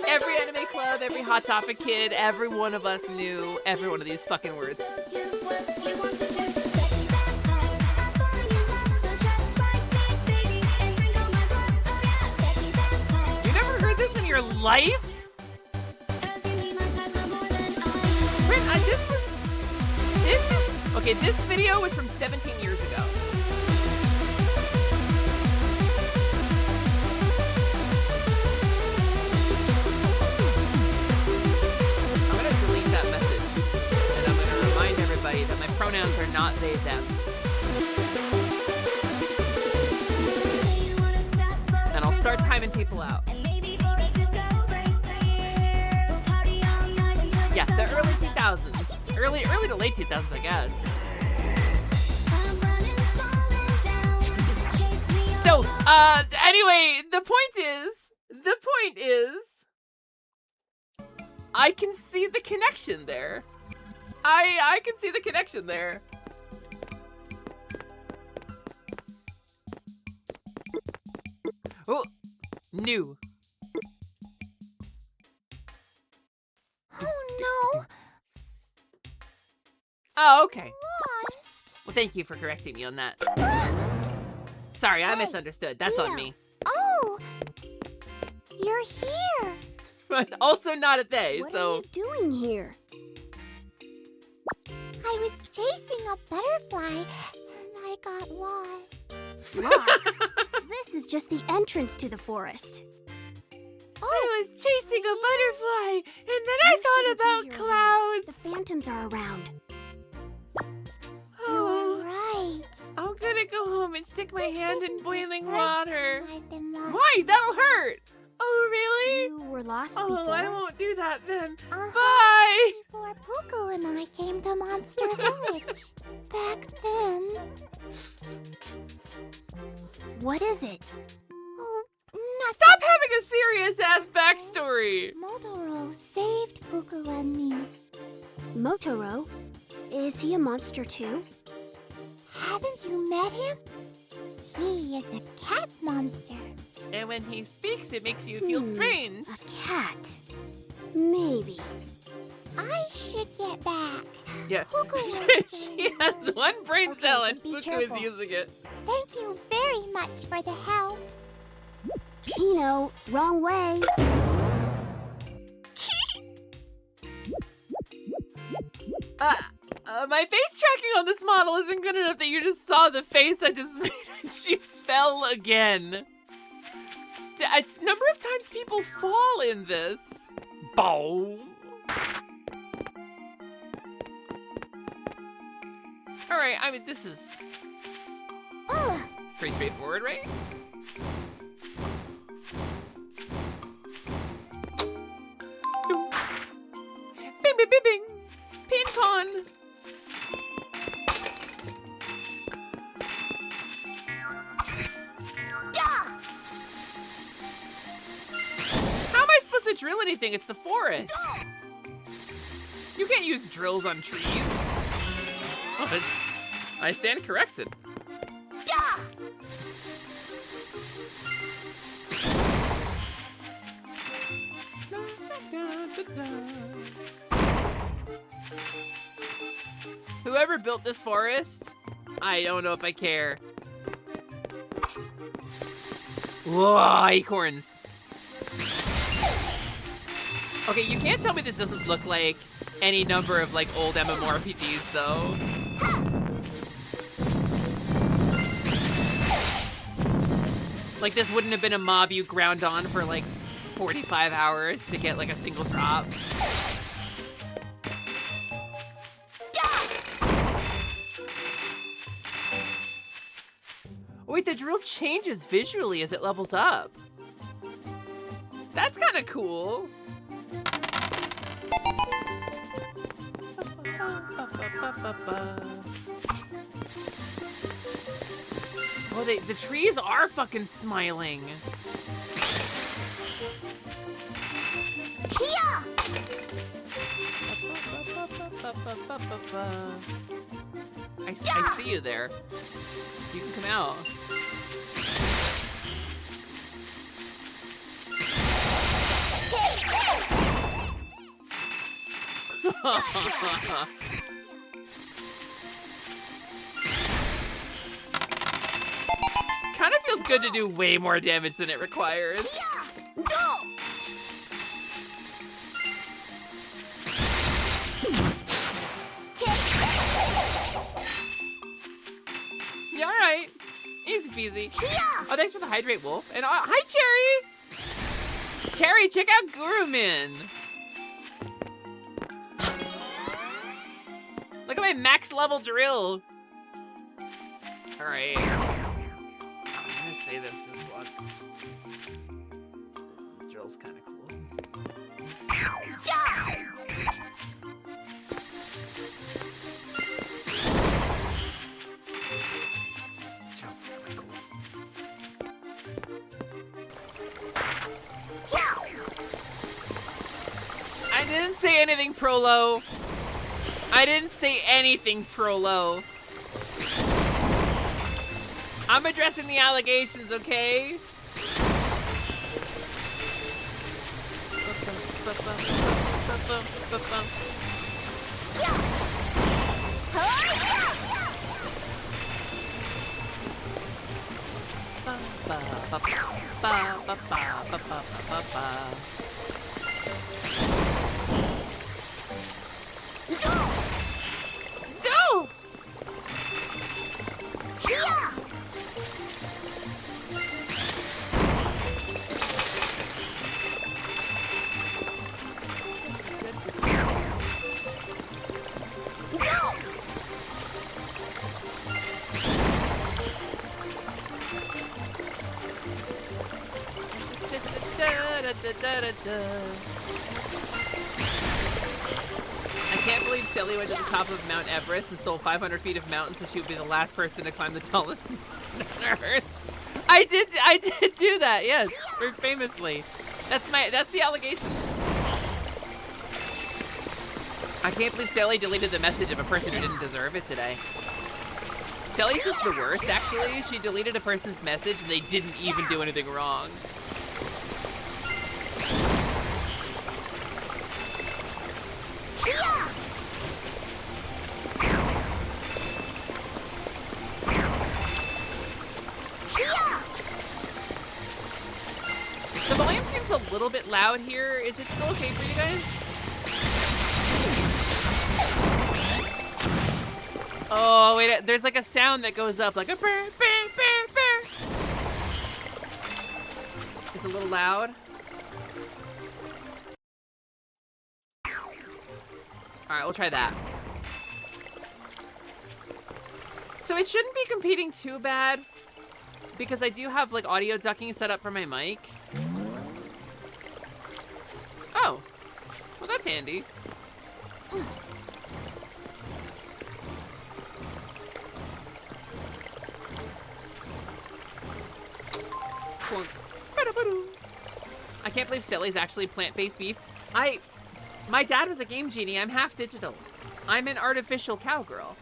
Every anime club, every Hot Topic kid, every one of us knew every one of these fucking words. You never heard this in your life? Okay, this video was from 17 years ago. I'm gonna delete that message, and I'm gonna remind everybody that my pronouns are not they, them. And I'll start timing people out. Yeah, the early 2000s. Early to late 2000s, I guess. So, anyway, the point is, I can see the connection there. I can see the connection there. Oh, new. Okay. Well, thank you for correcting me on that. Sorry, I misunderstood. That's on me. Oh! You're here! But also not a they, What so... are you doing here? I was chasing a butterfly and I got lost. Lost? This is just the entrance to the forest. I was chasing a butterfly, and then I thought about clouds. The phantoms are around. Oh, right. I'm gonna go home and stick my hand in boiling water. I've been lost. Why? That'll hurt. Oh, really? You were lost Oh, before? I won't do that then. Uh-huh. Bye! Before Puku and I came to Monster Village. Back then. What is it? Oh, Stop having a serious-ass backstory! Motoro saved Puku and me. Motoro? Is he a monster too? Haven't you met him? He is a cat monster. And when he speaks, it makes you feel strange. A cat. Maybe. I should get back. Yeah. Puku She has one brain cell and be Puku careful. is using it. Thank you very much for the help. Pino, wrong way. My face tracking on this model isn't good enough that you just saw the face I just made and she fell again. It's a number of times people fall in this. Boom. Alright, I mean, this is pretty straightforward, right? Bing, bing, bing, bing. Pin con. How am I supposed to drill anything? It's the forest. You can't use drills on trees. What? I stand corrected. Whoever built this forest, I don't know if I care. Whoa, acorns. Okay, you can't tell me this doesn't look like any number of like old MMORPGs though. Like this wouldn't have been a mob you ground on for like 45 hours to get like a single drop. Wait, the drill changes visually as it levels up. That's kind of cool. Oh, the trees are fucking smiling. I see you there. You can come out. Kind of feels good to do way more damage than it requires. Yeah, all right. Easy peasy. Oh, thanks for the hydrate, Wolf. And hi, Cherry. Cherry, check out Gurumin. Look at my max level drill. All right. I'm gonna say this just once. This drill's kind of cool. I didn't say anything, Prolo. I didn't say anything, Prolo. I'm addressing the allegations, okay? No! I can't believe Silly went to the top of Mount Everest and stole 500 feet of mountain so she would be the last person to climb the tallest mountain on Earth. I did do that, yes, very famously. That's the allegation. I can't believe Sally deleted the message of a person who didn't deserve it today. Sally's just the worst, actually. She deleted a person's message and they didn't even do anything wrong. The volume seems a little bit loud here. Is it still okay for you guys? Oh, wait, there's like a sound that goes up, like a burr, burr, burr, burr. It's a little loud. All right, we'll try that. So it shouldn't be competing too bad because I do have like audio ducking set up for my mic. Oh, well that's handy. I can't believe Silly's actually plant-based beef. My dad was a game genie. I'm half digital. I'm an artificial cowgirl.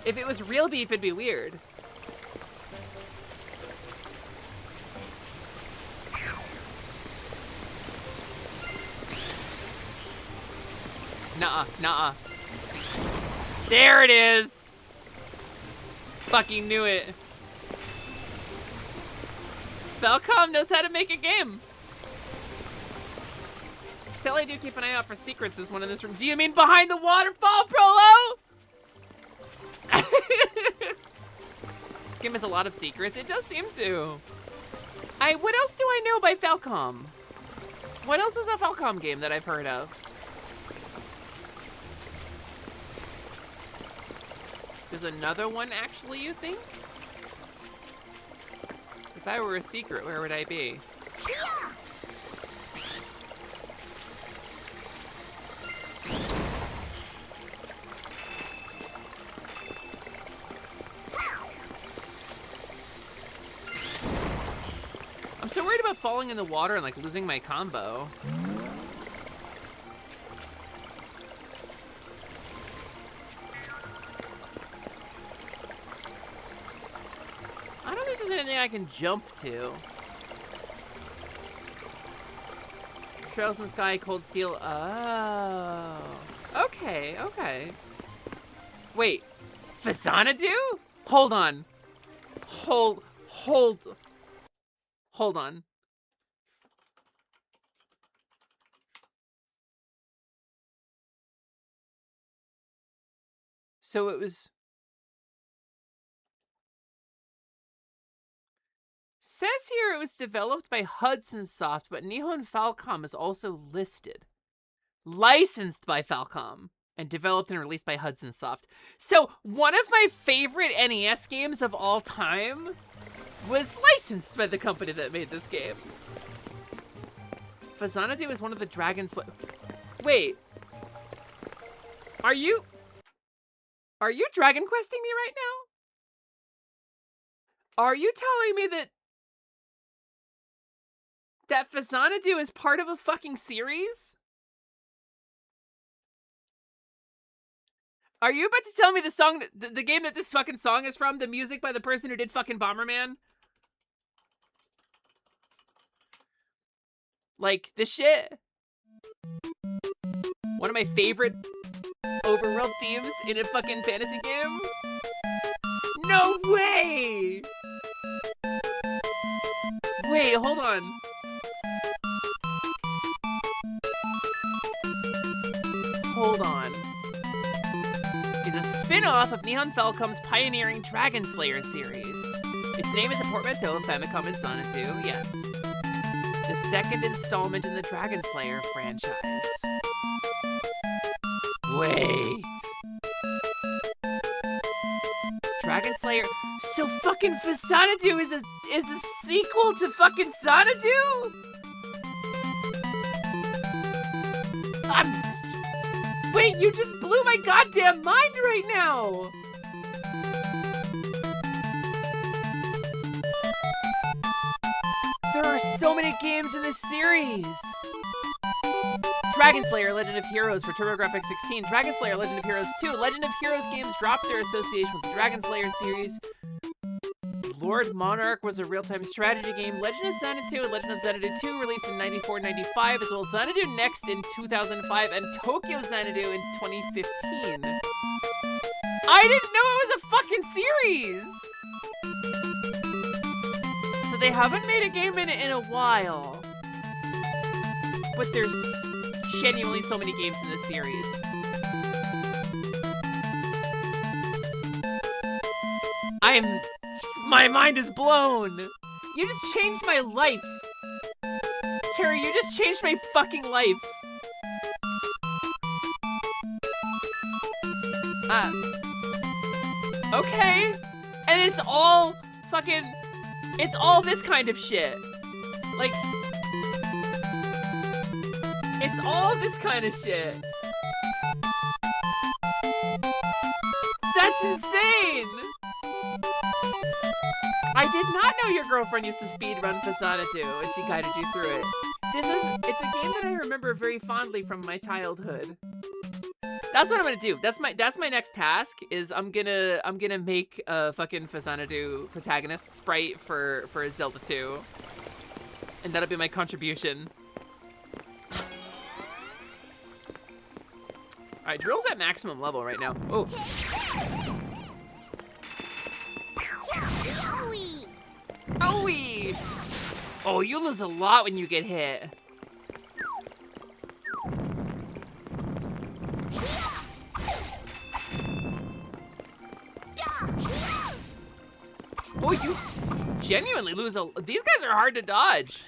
If it was real beef, it'd be weird. Nuh-uh, nuh-uh. There it is! Fucking knew it. Falcom knows how to make a game. Sally, do keep an eye out for secrets. There's one in this room. Do you mean behind the waterfall, Prolo? This game has a lot of secrets. It does seem to. What else do I know by Falcom? What else is a Falcom game that I've heard of? There's another one, actually, you think? If I were a secret, where would I be? I'm so worried about falling in the water and like losing my combo. I don't think there's anything I can jump to. Trails in the sky, cold steel. Oh. Okay, okay. Wait. Fasanadu? Hold on. Hold on. So it was... Says here it was developed by Hudson Soft, but Nihon Falcom is also listed. Licensed by Falcom and developed and released by Hudson Soft. So one of my favorite NES games of all time was licensed by the company that made this game. Fazanade was one of the Dragon Wait. Are you Dragon Questing me right now? Are you telling me that Fazanadu is part of a fucking series? Are you about to tell me the song, the game that this fucking song is from, the music by the person who did fucking Bomberman? Like, this shit? One of my favorite overworld themes in a fucking fantasy game? No way! Wait, hold on. Hold on. It's a spin-off of Nihon Falcom's pioneering Dragon Slayer series. Its name is a portmanteau of Famicom and Sonatu, yes. The second installment in the Dragon Slayer franchise. Wait. Dragon Slayer. So fucking Sonatu is a sequel to fucking Sonatu? Wait, you just blew my goddamn mind right now. There are so many games in this series. Dragon Slayer Legend of Heroes for TurboGrafx 16, Dragon Slayer Legend of Heroes 2. Legend of Heroes games dropped their association with the Dragon Slayer series. Lord Monarch was a real-time strategy game. Legend of Xanadu and Legend of Xanadu 2 released in 94-95, as well as Xanadu Next in 2005 and Tokyo Xanadu in 2015. I didn't know it was a fucking series! So they haven't made a game in it in a while. But there's genuinely so many games in this series. My mind is blown. You just changed my life. Terry, you just changed my fucking life. Okay. And it's all this kind of shit. Like, it's all this kind of shit. That's insane. I did not know your girlfriend used to speedrun Fasanatu and she guided you through it. It's a game that I remember very fondly from my childhood. That's what I'm gonna do. That's my next task. Is I'm gonna make a fucking Fasanadu protagonist sprite for Zelda 2, and that'll be my contribution. All right, Drill's at maximum level right now. Oh. Owie! Oh, you lose a lot when you get hit. Oh, you genuinely lose a... These guys are hard to dodge.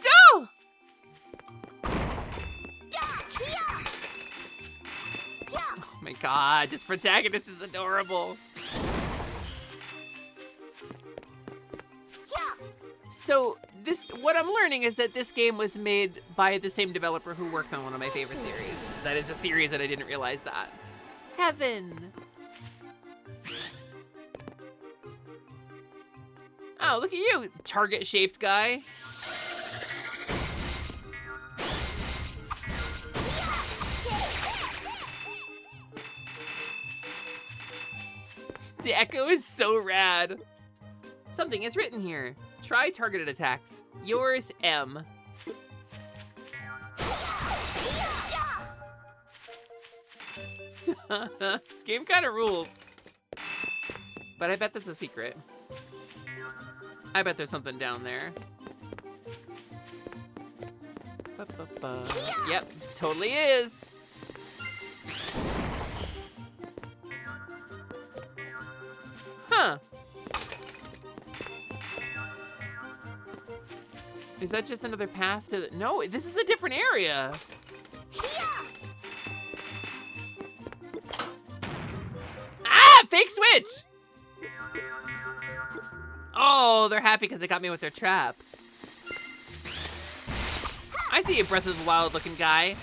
No! Oh my god, this protagonist is adorable. So, what I'm learning is that this game was made by the same developer who worked on one of my favorite series. That is a series that I didn't realize that. Heaven! Oh, look at you, target-shaped guy. The echo is so rad. Something is written here. Try targeted attacks. Yours, M. This game kind of rules. But I bet that's a secret. I bet there's something down there. Yep, totally is. Huh. Is that just another path to the... No, this is a different area. Ah, fake switch. Oh, they're happy because they got me with their trap. I see a Breath of the Wild looking guy.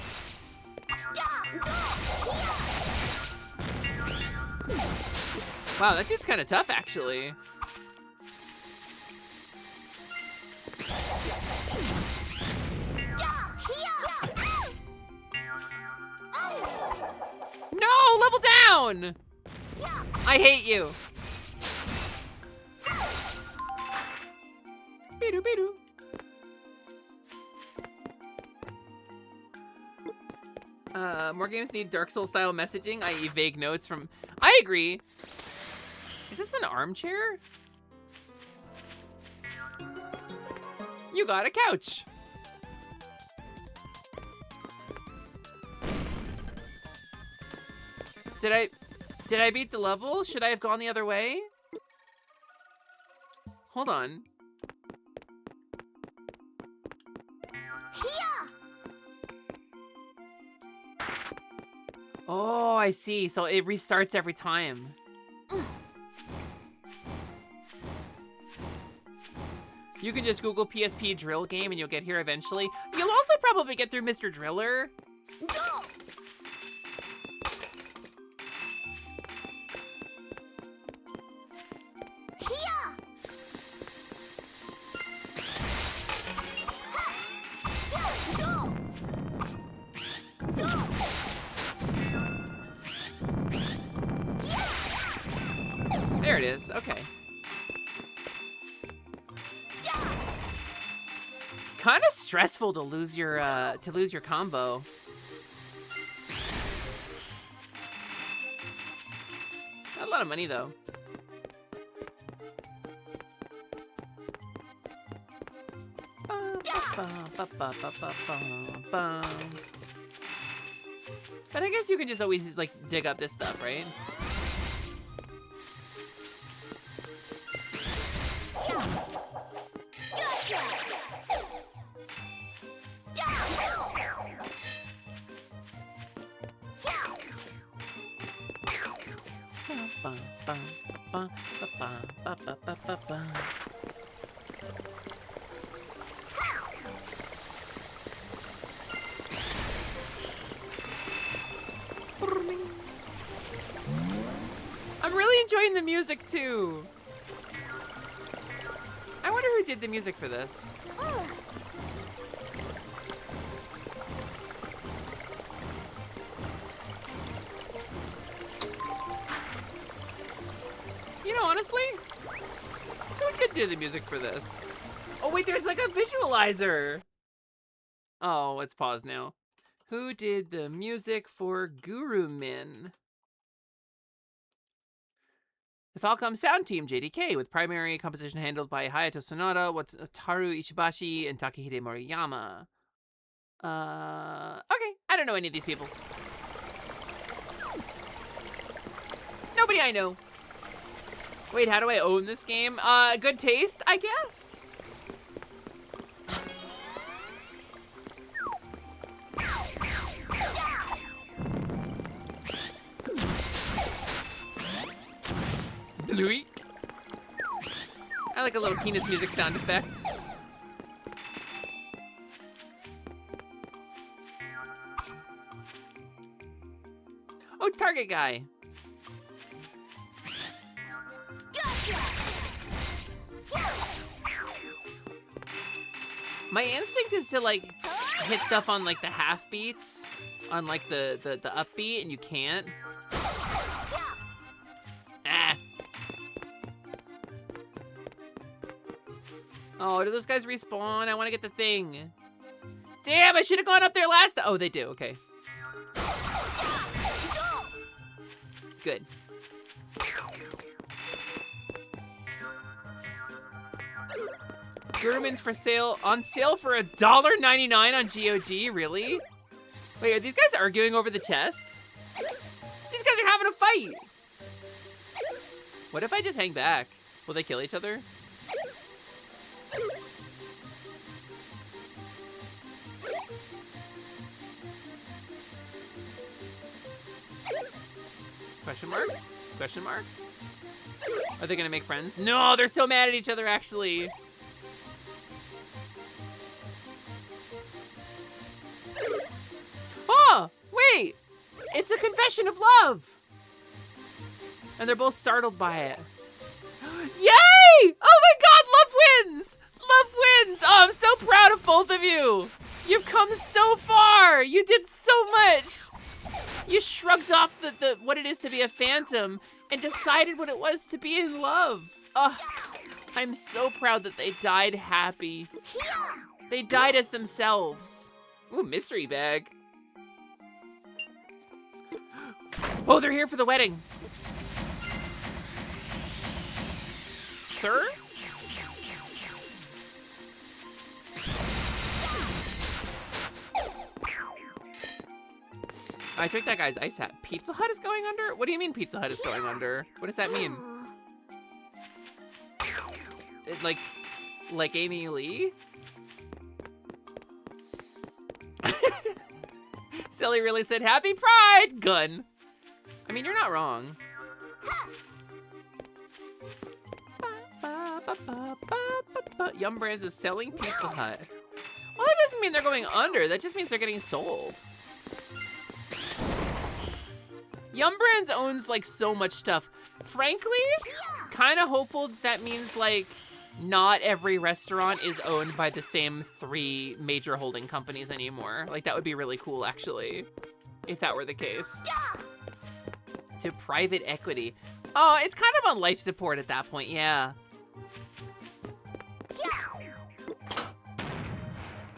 Wow, that dude's kind of tough, actually. No, level down! I hate you. Beedoo, beedoo. More games need Dark Souls style messaging, i.e. vague notes from... I agree. Is this an armchair? You got a couch. Did I beat the level? Should I have gone the other way? Hold on. Oh, I see. So it restarts every time. You can just Google PSP drill game and you'll get here eventually. You'll also probably get through Mr. Driller. There it is. Okay. Kind of stressful to lose your combo. Not a lot of money though. But I guess you can just always like dig up this stuff, right? I'm really enjoying the music too. I wonder who did the music for this. You know, honestly, who did do the music for this? Oh wait, there's like a visualizer. Oh, it's paused now. Who did the music for Guru Min? The Falcom Sound Team, JDK, with primary composition handled by Hayato Sonata, Wataru Ishibashi, and Takehide Moriyama. Okay, I don't know any of these people. Nobody I know. Wait, how do I own this game? Good taste, I guess? Louis. I like a little penis music sound effect. Oh, Target guy. Gotcha. My instinct is to like hit stuff on like the half beats, on like the upbeat, and you can't. Ah. Oh, do those guys respawn? I want to get the thing. Damn, I should have gone up there last. Oh, they do. Okay. Good. Gurumin's for sale, on sale for $1.99 on GOG. Really? Wait, are these guys arguing over the chest? These guys are having a fight. What if I just hang back? Will they kill each other? Question mark? Question mark? Are they gonna make friends? No, they're so mad at each other, actually. Oh, wait! It's a confession of love! And they're both startled by it. Yay! Oh my god, love wins! Love wins! Oh, I'm so proud of both of you! You've come so far! You did so much! You shrugged off the what it is to be a phantom and decided what it was to be in love. Oh, I'm so proud that they died happy. They died as themselves. Ooh, mystery bag. Oh, they're here for the wedding. sir? I took that guy's ice hat. Pizza Hut is going under? What do you mean Pizza Hut is going under? What does that mean? It's like Amy Lee? Silly really said, Happy Pride! Gun. I mean, you're not wrong. Yum Brands is selling Pizza Hut. Well, that doesn't mean they're going under. That just means they're getting sold. Yum Brands owns like so much stuff. Frankly, kind of hopeful that means like not every restaurant is owned by the same 3 major holding companies anymore. Like that would be really cool actually, if that were the case. To private equity. Oh, it's kind of on life support at that point, yeah.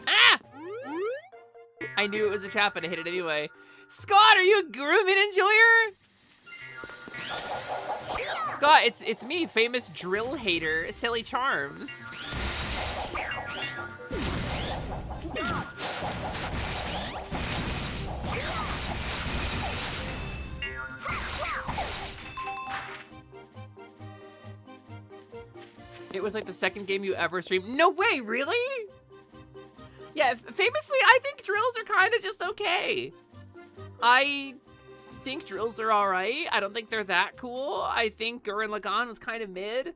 Ah! I knew it was a trap, but I hit it anyway. Scott, are you a grooming enjoyer? Scott, it's me, famous drill hater, Silly Charms. It was like the second game you ever streamed. No way, really? Yeah, famously, I think drills are kind of just okay. I think drills are alright. I don't think they're that cool. I think Gurren Lagann was kind of mid.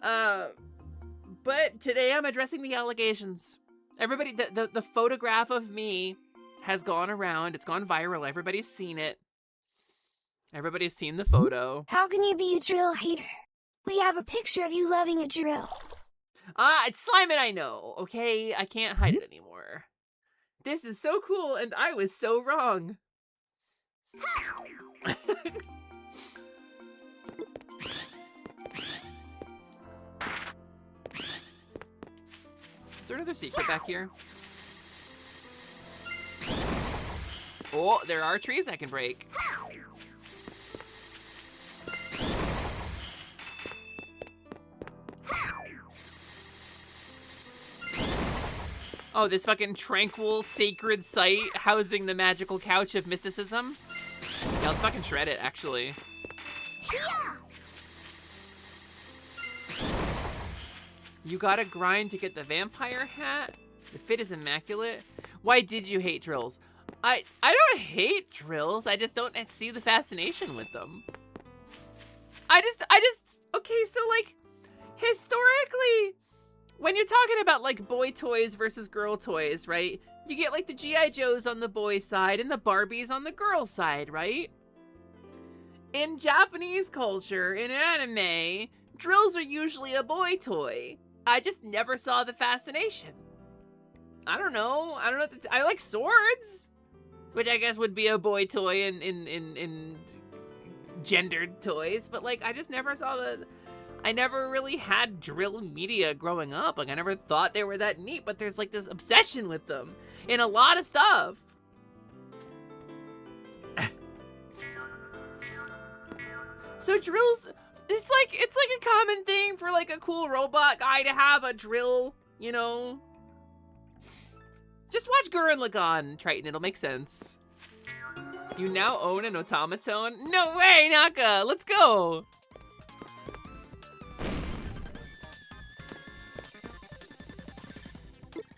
But today I'm addressing the allegations. Everybody, the photograph of me has gone around. It's gone viral. Everybody's seen it. Everybody's seen the photo. How can you be a drill hater? We have a picture of you loving a drill. It's slime and I know, okay? I can't hide it anymore. This is so cool and I was so wrong. Is there another secret back here? Oh, there are trees I can break. Oh, this fucking tranquil, sacred site housing the magical couch of mysticism? Yeah, let's fucking shred it, actually. You gotta grind to get the vampire hat? The fit is immaculate. Why did you hate drills? I don't hate drills, I just don't see the fascination with them. Okay, so like, historically, when you're talking about like boy toys versus girl toys, right? You get like the G.I. Joes on the boy side and the Barbies on the girl side, right? In Japanese culture, in anime, drills are usually a boy toy. I just never saw the fascination. I don't know. I like swords, which I guess would be a boy toy in gendered toys, but like I just never saw I never really had drill media growing up. Like I never thought they were that neat, but there's like this obsession with them in a lot of stuff. So drills, it's like a common thing for like a cool robot guy to have a drill, you know? Just watch Gurren Lagann, Triton, it'll make sense. You now own an automaton? No way, Naka, let's go.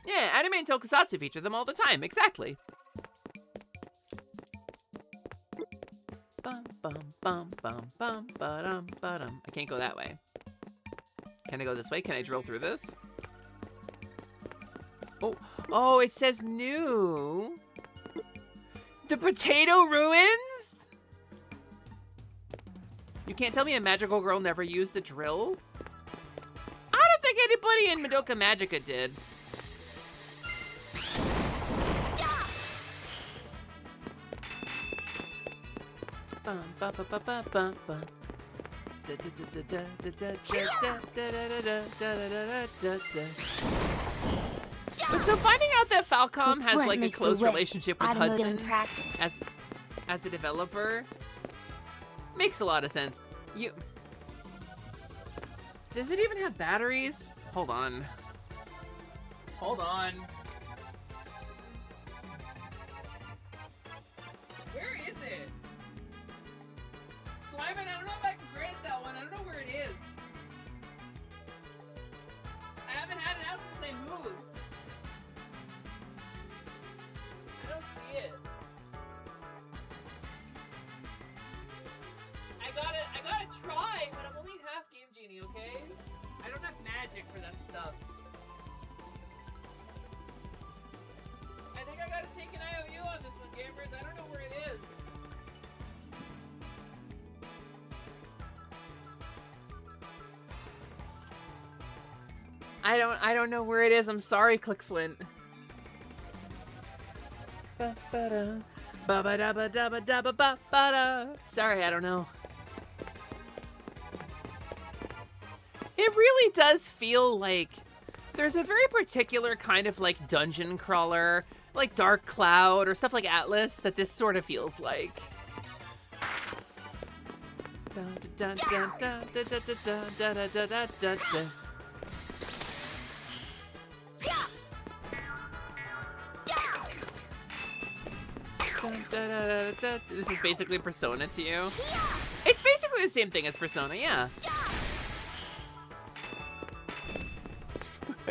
Yeah, anime and tokusatsu feature them all the time, exactly. Bum, bum, bum, bum, bum, ba-dum, ba-dum. I can't go that way. Can I go this way? Can I drill through this? Oh, it says new. The potato ruins? You can't tell me a magical girl never used the drill? I don't think anybody in Madoka Magica did. So finding out that Falcom has like a close relationship with Hudson as a developer makes a lot of sense. Does it even have batteries? Hold on. Hold on. Where is it? Slimin', I don't know if I can grade that one. I don't know where it is. I haven't had it out since I moved. I don't see it. I gotta try, but I'm only half Game Genie, okay? I don't have magic for that stuff. I think I gotta take an IOU on this one, gamers. I don't know where it is. I don't know where it is. I'm sorry, ClickFlint. Sorry, I don't know. It really does feel like there's a very particular kind of like dungeon crawler, like Dark Cloud or stuff like Atlas, that this sort of feels like. This is basically Persona to you. It's basically the same thing as Persona, yeah.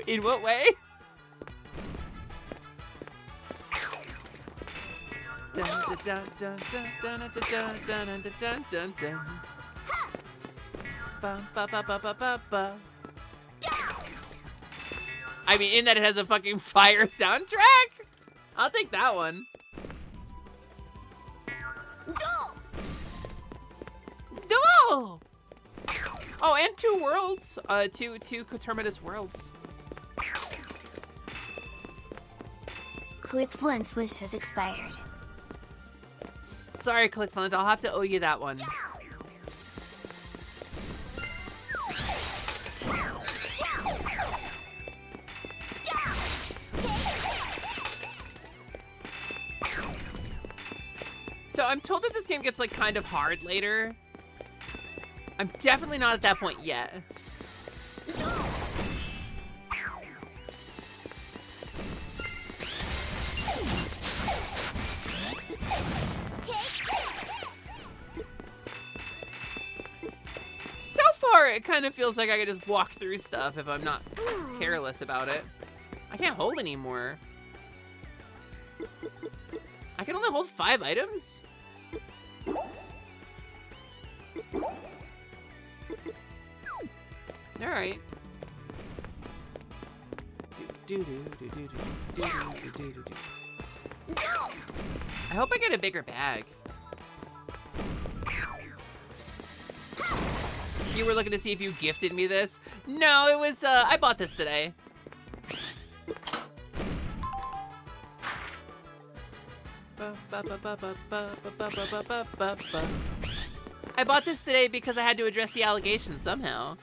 In what way? I mean, in that it has a fucking fire soundtrack? I'll take that one. No! Oh, and 2 worlds. Two coterminous worlds. ClickFlint's wish has expired. Sorry, ClickFlint. I'll have to owe you that one. So I'm told that this game gets like kind of hard later. I'm definitely not at that point yet. So far, it kind of feels like I could just walk through stuff if I'm not careless about it. I can't hold anymore. I can only hold 5 items? Alright. I hope I get a bigger bag. You were looking to see if you gifted me this? No, it was, I bought this today. I bought this today because I had to address the allegations somehow.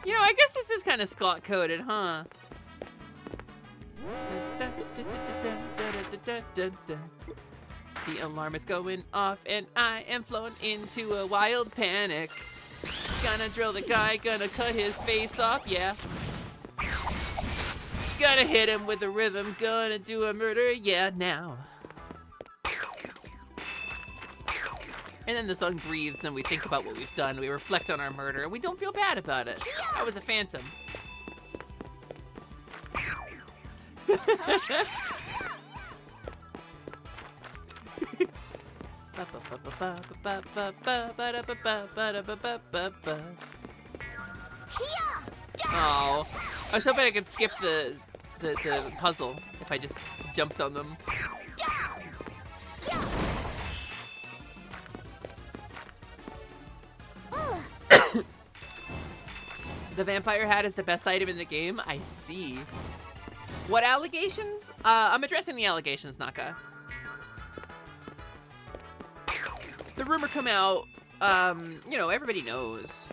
You know, I guess this is kind of Scott coded, huh? The alarm is going off and I am flown into a wild panic. Gonna drill the guy, gonna cut his face off, yeah. Gonna hit him with a rhythm, gonna do a murder, yeah, now. And then the song breathes and we think about what we've done, we reflect on our murder, and we don't feel bad about it. I was a phantom. Oh, I was hoping I could skip the puzzle if I just jumped on them. The vampire hat is the best item in the game. I see. What allegations? I'm addressing the allegations, Naka. The rumor come out, you know, everybody knows.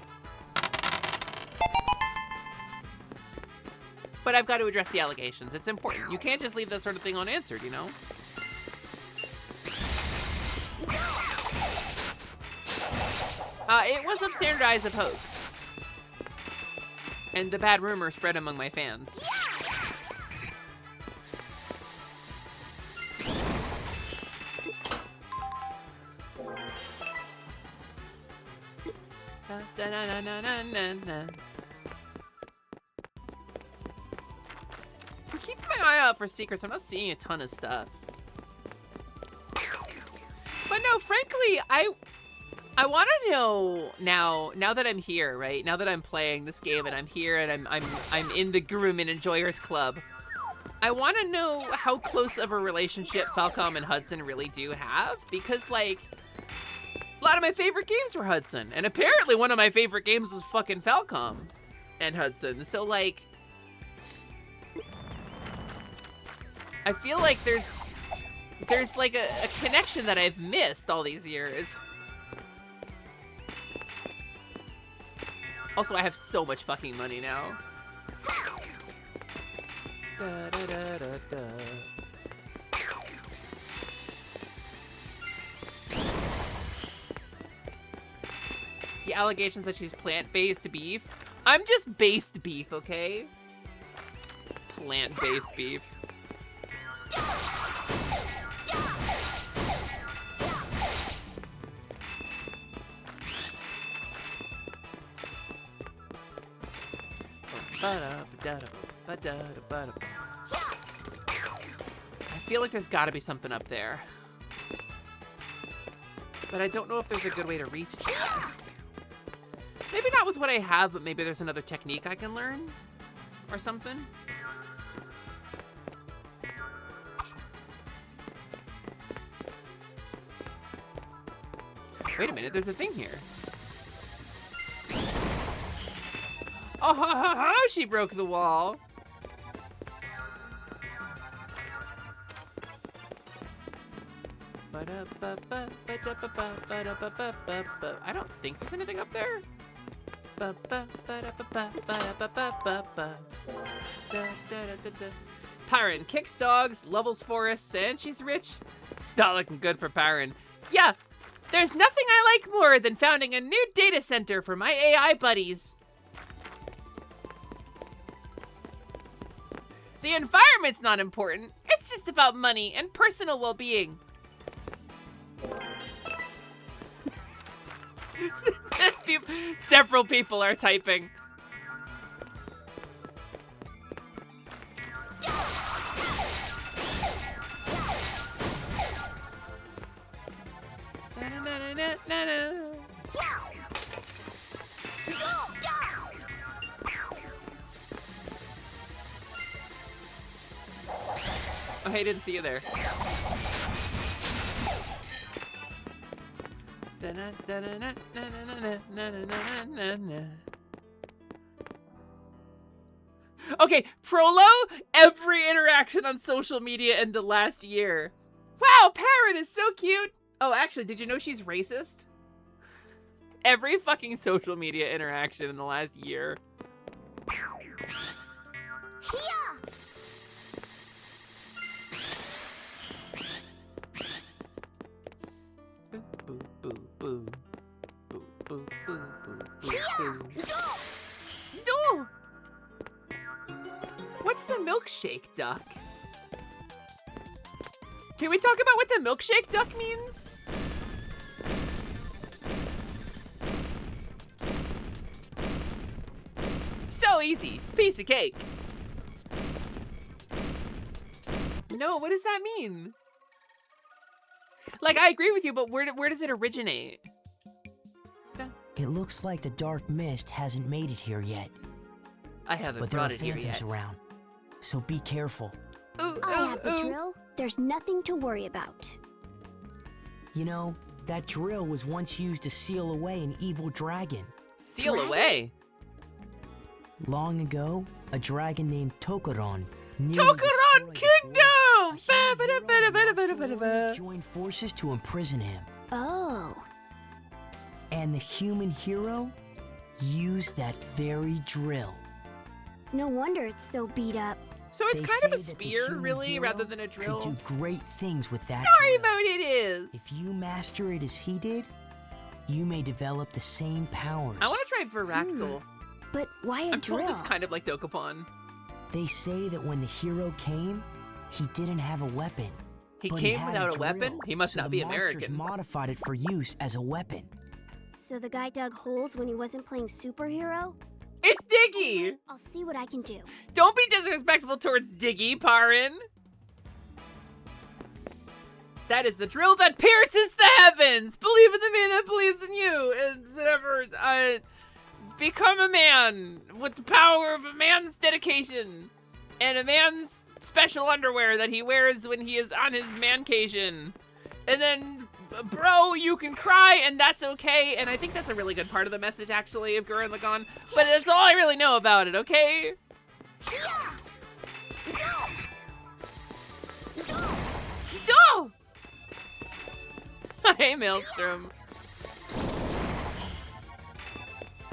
But I've got to address the allegations. It's important. You can't just leave that sort of thing unanswered, you know? It was upstandard eyes of hoax. And the bad rumor spread among my fans. I'm keeping my eye out for secrets. I'm not seeing a ton of stuff. But no, frankly, I want to know now that I'm here, right? Now that I'm playing this game and I'm here and I'm in the Grooming Enjoyers Club. I want to know how close of a relationship Falcom and Hudson really do have, because like a lot of my favorite games were Hudson, and apparently one of my favorite games was fucking Falcom and Hudson. So like I feel like there's like a connection that I've missed all these years. Also, I have so much fucking money now. Da, da, da, da, da. The allegations that she's plant-based beef. I'm just based beef, okay? Plant-based beef. I feel like there's gotta be something up there. But I don't know if there's a good way to reach that. Maybe not with what I have, but maybe there's another technique I can learn? Or something? Wait a minute, there's a thing here. Oh, how she broke the wall. I don't think there's anything up there. Pyron kicks dogs, levels forests, and she's rich. It's not looking good for Pyron. Yeah, there's nothing I like more than founding a new data center for my AI buddies. The environment's not important. It's just about money and personal well-being. Several people are typing. Oh, I didn't see you there. Okay, Prolo, every interaction on social media in the last year. Wow, Parrot is so cute. Oh, actually, did you know she's racist? Every fucking social media interaction in the last year. No! What's the milkshake duck? Can we talk about what the milkshake duck means? So easy. Piece of cake. No, what does that mean? Like, I agree with you, but where does it originate? It looks like the dark mist hasn't made it here yet. I haven't but there brought are it here phantoms yet. around, so be careful. I have the drill. There's nothing to worry about. You know, that drill was once used to seal away an evil dragon. Seal away? Long ago, a dragon named Tokaron Tokaron Kingdom! joined forces to imprison him. Oh. And the human hero used that very drill. No wonder it's so beat up. So it's They kind of a say that the spear, human really, hero rather than a drill. Could do great things with that Story drill. mode it is. If you master it as he did, you may develop the same powers. I want to try Varactyl. But why a I'm drill? told it's kind of like Dokapon. They say that when the hero came, he didn't have a weapon. He but came had without a drill, weapon? He must so not the be monsters American. modified it for use as a weapon. So the guy dug holes when he wasn't playing superhero? It's Diggy! I'll see what I can do. Don't be disrespectful towards Diggy, Parin. That is the drill that pierces the heavens. Believe in the man that believes in you. And whatever, become a man with the power of a man's dedication. And a man's special underwear that he wears when he is on his mancation. And then, bro, you can cry and that's okay. And I think that's a really good part of the message, actually, of Gurren Lagann. But that's all I really know about it, okay? Go! Hey, Maelstrom.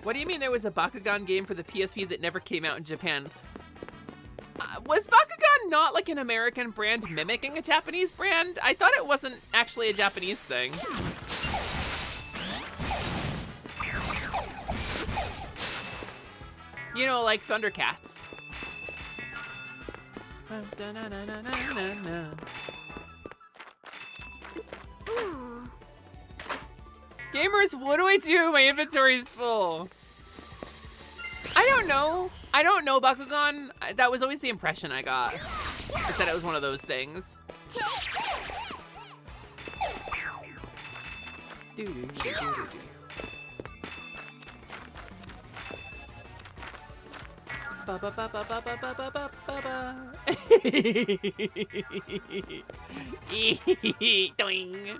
What do you mean there was a Bakugan game for the PSP that never came out in Japan? Was Bakugan not like an American brand mimicking a Japanese brand? I thought it wasn't actually a Japanese thing. You know, like Thundercats. Gamers, what do I do? My inventory's full. I don't know. I don't know Bakugan. That was always the impression I got. Is that it was one of those things. Doing.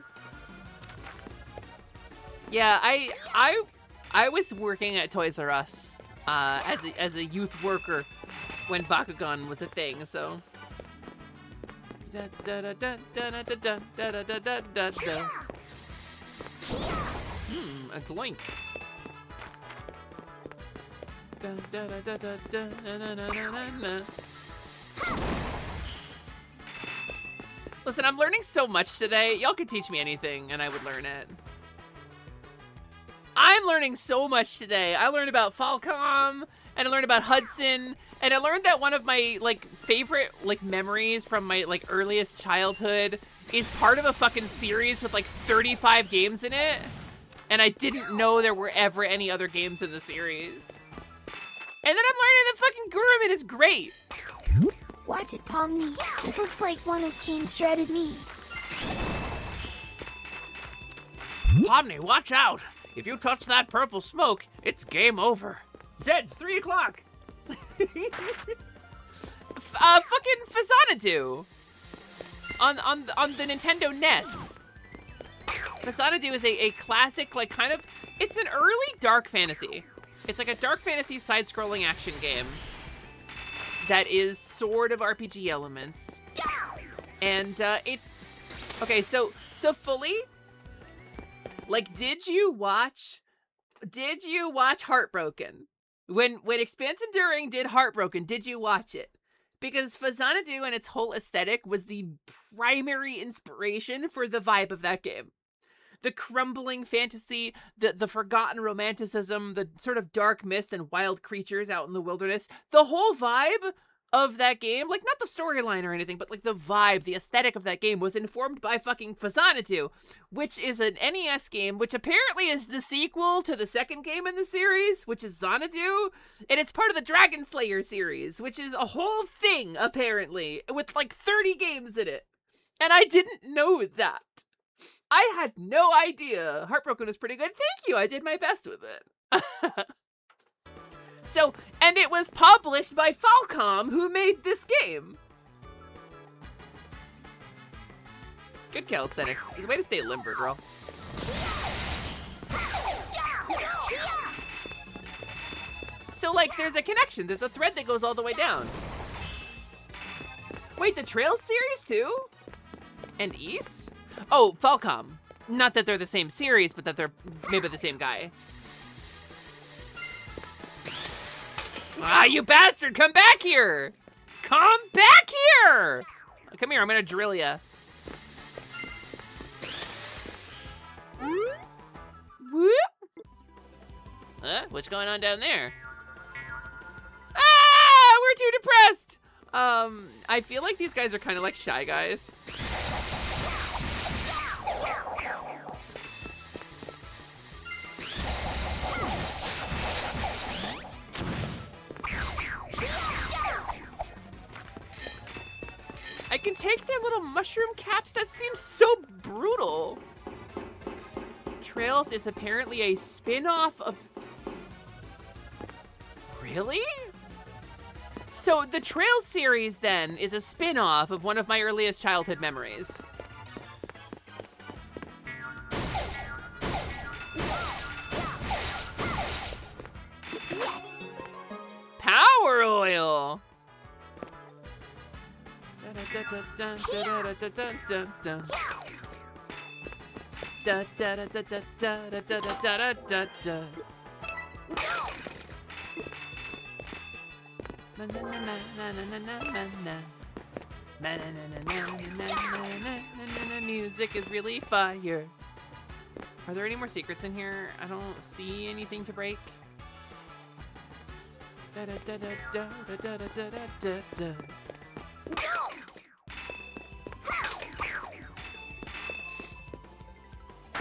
Yeah, I was working at Toys R Us as a youth worker when Bakugan was a thing, so. A doink. Listen, I'm learning so much today. Y'all could teach me anything and I would learn it. I'm learning so much today. I learned about Falcom, and I learned about Hudson, and I learned that one of my favorite memories from my earliest childhood is part of a fucking series with 35 games in it, and I didn't know there were ever any other games in the series. And then I'm learning that fucking Gurumin is great. Watch it, Pomni. This looks like one of Kane's shredded meat. Pomni, watch out! If you touch that purple smoke, it's game over. Zed's 3 o'clock. Fucking Fasanadu. On the Nintendo NES. Fasanadu is a classic, it's an early dark fantasy. It's like a dark fantasy side-scrolling action game that is sort of RPG elements. And it's okay, so fully, did you watch Heartbroken? When Expanse Enduring did Heartbroken, did you watch it? Because Fasanadu and its whole aesthetic was the primary inspiration for the vibe of that game. The crumbling fantasy, the forgotten romanticism, the sort of dark mist and wild creatures out in the wilderness, the whole vibe of that game, not the storyline or anything, but the vibe, the aesthetic of that game was informed by fucking Fasanadu, which is an NES game, which apparently is the sequel to the second game in the series, which is Xanadu, and it's part of the Dragon Slayer series, which is a whole thing, apparently, with 30 games in it. And I didn't know that. I had no idea. Heartbroken was pretty good. Thank you. I did my best with it. So, and it was published by Falcom, who made this game. Good calisthenics. It's a way to stay limber, girl. So, there's a connection. There's a thread that goes all the way down. Wait, the Trails series, too? And Ys? Oh, Falcom. Not that they're the same series, but that they're maybe the same guy. Ah, you bastard! Come back here! Come back here! Come here, I'm gonna drill ya. Whoop! What's going on down there? Ah! We're too depressed! I feel like these guys are kind of like Shy Guys. I can take their little mushroom caps? That seems so brutal. Trails is apparently a spin-off of... Really? So the Trails series, then, is a spin-off of one of my earliest childhood memories. Power oil! Music is really fire. Are there any more secrets in here? I don't see anything to break.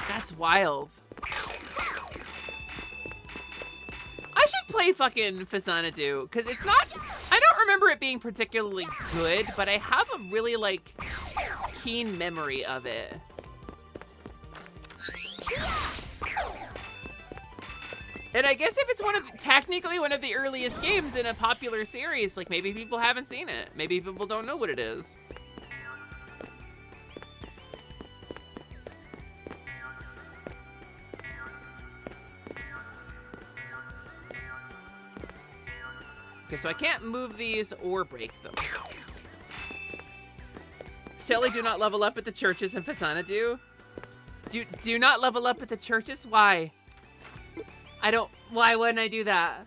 That's wild. I should play fucking Fasanadu, because it's not... I don't remember it being particularly good, but I have a really, like, keen memory of it. And I guess if it's technically one of the earliest games in a popular series, like, maybe people haven't seen it. Maybe people don't know what it is. Okay, so I can't move these or break them. Sally, do not level up at the churches in Fasanadu. Do not level up at the churches? Why? Why wouldn't I do that?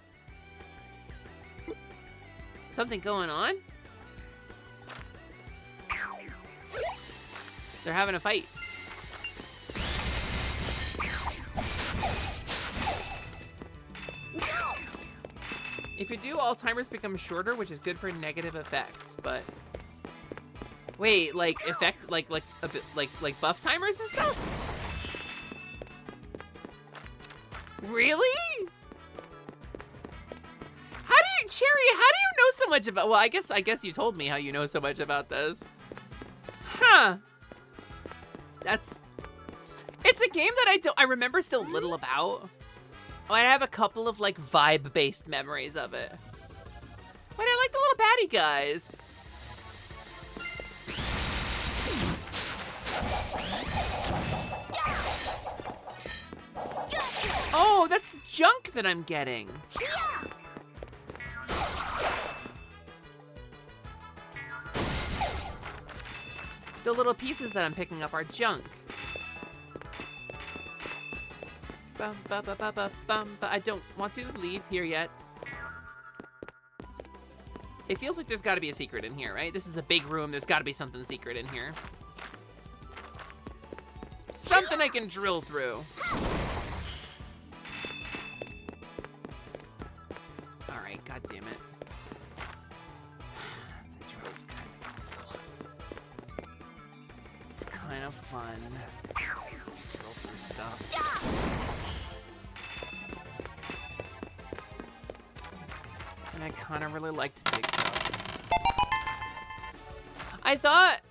Something going on? They're having a fight. If you do, all timers become shorter, which is good for negative effects, but... Wait, like like a bit like buff timers and stuff? Really? Cherry, how do you know so much about... Well, I guess you told me how you know so much about this. Huh. It's a game that I remember so little about. Oh, I have a couple of, like, vibe-based memories of it. But I like the little baddie guys. Oh, that's junk that I'm getting. The little pieces that I'm picking up are junk. I don't want to leave here yet. It feels like there's got to be a secret in here, right? This is a big room. There's got to be something secret in here. Something I can drill through. All right, God damn it. The drill's kind of fun. Drill through stuff. And I kind of really liked Dig Dug. I thought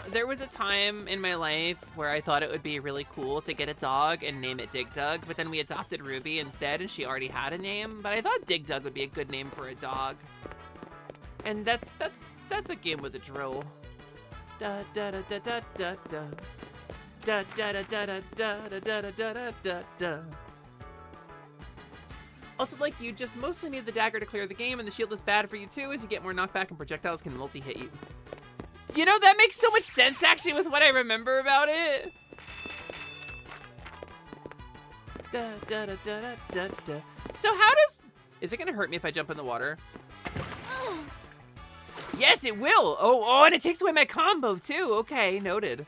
there was a time in my life where I thought it would be really cool to get a dog and name it Dig Dug, but then we adopted Ruby instead and she already had a name, but I thought Dig Dug would be a good name for a dog. And that's a game with a drill. Da da da da da da da. Da da da da da da da da da da da. Also, like you, just mostly need the dagger to clear the game, and the shield is bad for you too, as you get more knockback and projectiles can multi-hit you. You know, that makes so much sense, actually, with what I remember about it. Da, da, da, da, da, da, da. So how does... Is it gonna hurt me if I jump in the water? Yes, it will. Oh, and it takes away my combo too. Okay, noted.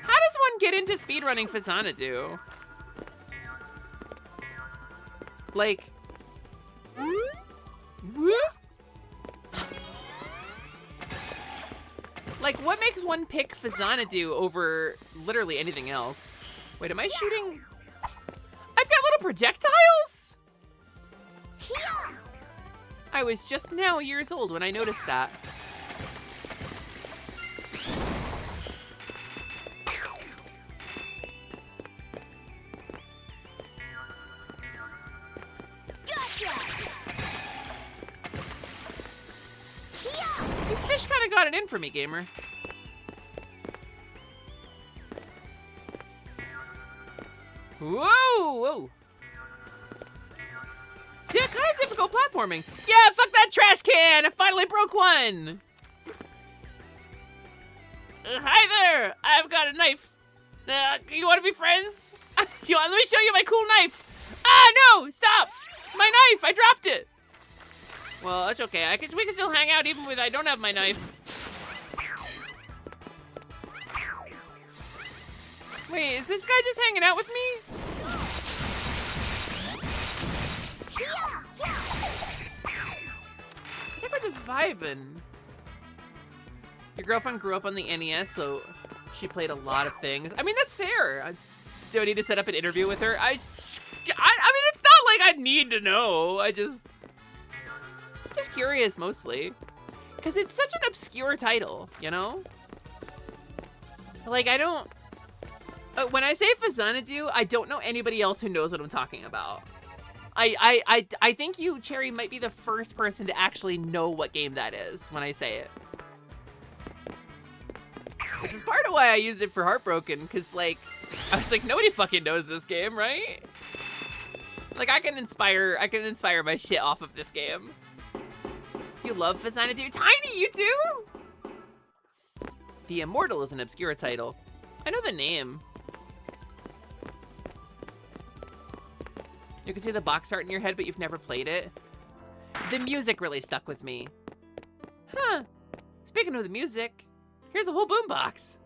How does one get into speedrunning Fazanadu? Like, what makes one pick Fazanadu over literally anything else? Wait, am I shooting? I've got little projectiles? I was just now years old when I noticed that. This fish kind of got it in for me, gamer. Whoa, whoa. See, kind of difficult platforming. Yeah, fuck that trash can! I finally broke one! Hi there! I've got a knife. You want to be friends? Let me show you my cool knife. Ah, no! Stop! My knife! I dropped it! Well, that's okay. We can still hang out even with I don't have my knife. Wait, is this guy just hanging out with me? I think we're just vibing. Your girlfriend grew up on the NES, so she played a lot of things. I mean, that's fair. Do I need to set up an interview with her? I mean, it's not like I need to know. Just curious mostly. Because it's such an obscure title, you know? Like, I don't... when I say Fazanadu, I don't know anybody else who knows what I'm talking about. I think you, Cherry, might be the first person to actually know what game that is when I say it. Which is part of why I used it for Heartbroken, because, like, I was like, nobody fucking knows this game, right? Like, I can inspire my shit off of this game. You love Fazanadu? Tiny, you do? The Immortal is an obscure title. I know the name. You can see the box art in your head, but you've never played it. The music really stuck with me. Huh. Speaking of the music, here's a whole boombox.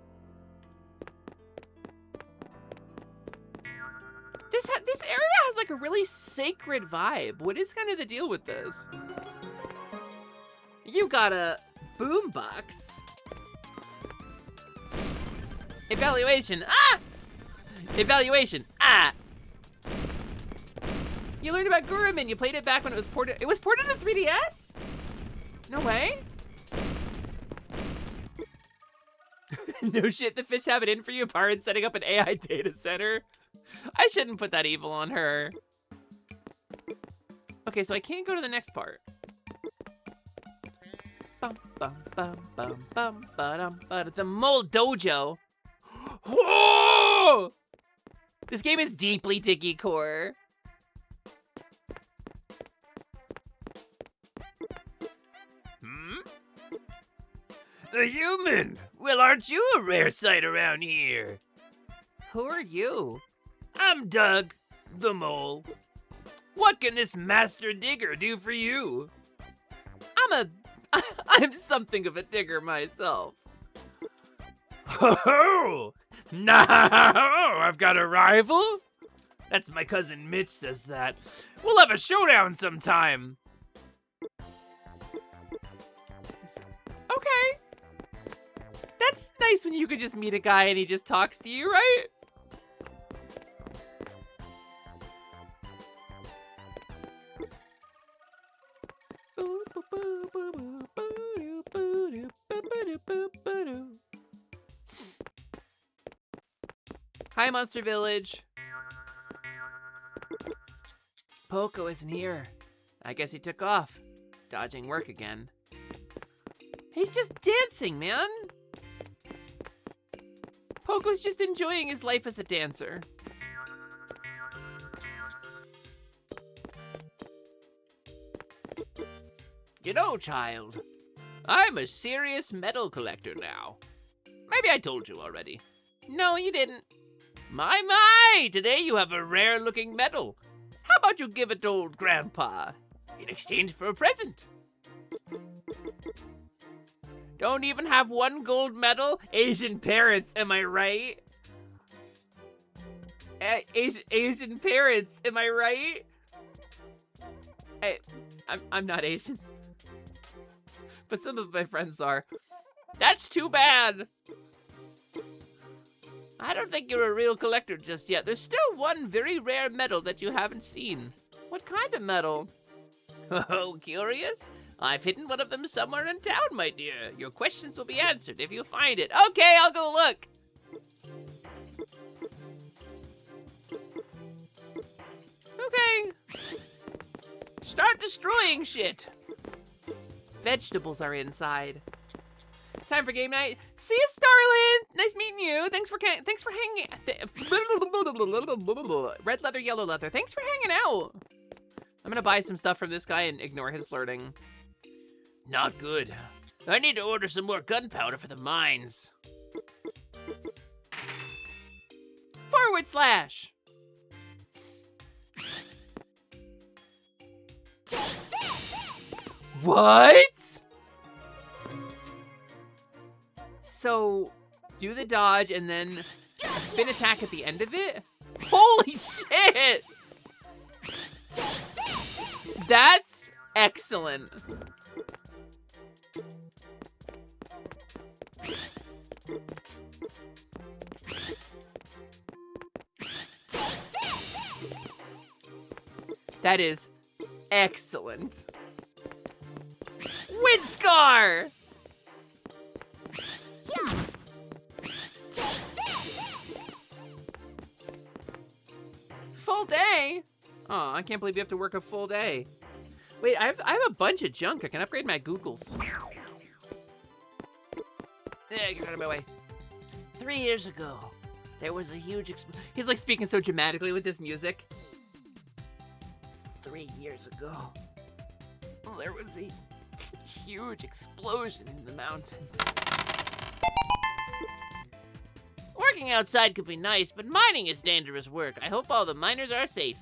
This area has like a really sacred vibe. What is kind of the deal with this? You got a boombox. Evaluation. Ah! Evaluation. Ah! You learned about Gurumin. You played it back when it was ported. It was ported to 3DS? No way. No shit, the fish have it in for you, Baron setting up an AI data center. I shouldn't put that evil on her. Okay, so I can't go to the next part. Bum, bum, bum, bum, bum, ba-dum, ba-dum. The Mole Dojo. Whoa! This game is deeply Diggy core. A human? Well, aren't you a rare sight around here? Who are you? I'm Doug, the mole. What can this master digger do for you? I'm something of a digger myself. Oh, no, I've got a rival? That's my cousin Mitch says that. We'll have a showdown sometime. Okay. That's nice when you could just meet a guy and he just talks to you, right? Hi, Monster Village. Poco isn't here. I guess he took off, dodging work again. He's just dancing, man. Poco's just enjoying his life as a dancer. You know, child, I'm a serious medal collector now. Maybe I told you already. No, you didn't. My, today you have a rare-looking medal. How about you give it to old Grandpa? in exchange for a present. Don't even have one gold medal? Asian parents, am I right? Asian parents, am I right? I'm not Asian. But some of my friends are. That's too bad. I don't think you're a real collector just yet. There's still one very rare medal that you haven't seen. What kind of medal? Oh, curious? I've hidden one of them somewhere in town, my dear. Your questions will be answered if you find it. Okay, I'll go look. Okay. Start destroying shit. Vegetables are inside. Time for game night. See you, Starlin. Nice meeting you. Thanks for hanging. Red leather, yellow leather. Thanks for hanging out. I'm gonna buy some stuff from this guy and ignore his flirting. Not good. I need to order some more gunpowder for the mines. // What? So, do the dodge and then a spin attack at the end of it? Holy shit! That's excellent. That is excellent. Wind Scar! Full day? Oh, I can't believe you have to work a full day. Wait, I have a bunch of junk. I can upgrade my Googles. Yeah, get out of my way. 3 years ago, there was a huge He's like speaking so dramatically with this music. 3 years ago, there was a huge explosion in the mountains. Working outside could be nice, but mining is dangerous work. I hope all the miners are safe.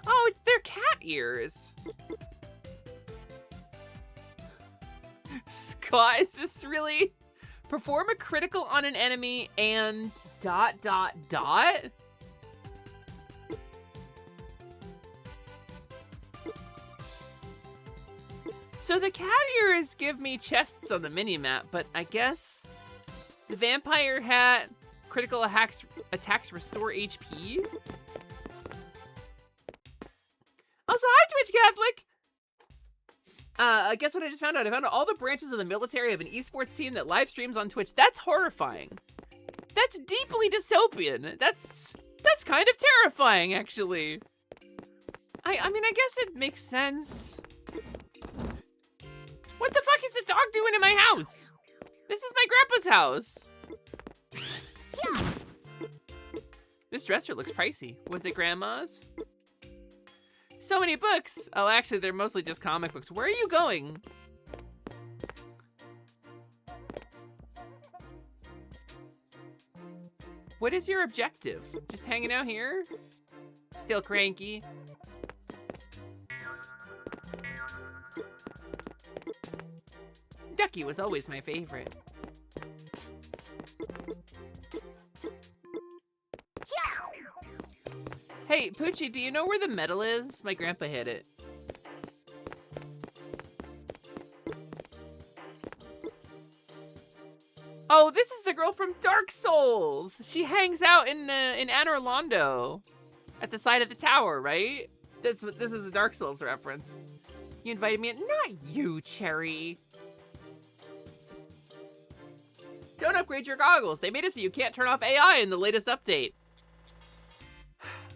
Oh, they're cat ears. Scott, is this really? Perform a critical on an enemy and ... So the cat ears give me chests on the mini-map, but I guess the vampire hat, critical attacks restore HP. Also, hi Twitch Catholic! Guess what I just found out? I found out all the branches of the military have an esports team that live streams on Twitch. That's horrifying. That's deeply dystopian. That's kind of terrifying, actually. I mean, I guess it makes sense. What the fuck is this dog doing in my house? This is my grandpa's house. Yeah. This dresser looks pricey. Was it grandma's? So many books. Oh, actually, they're mostly just comic books. Where are you going? What is your objective? Just hanging out here? Still cranky? Ducky was always my favorite. Hey, Poochie, do you know where the medal is? My grandpa hid it. Oh, this is the girl from Dark Souls. She hangs out in Anor Londo, at the side of the tower, right? This is a Dark Souls reference. You invited me in. Not you, Cherry. Don't upgrade your goggles. They made it so you can't turn off AI in the latest update.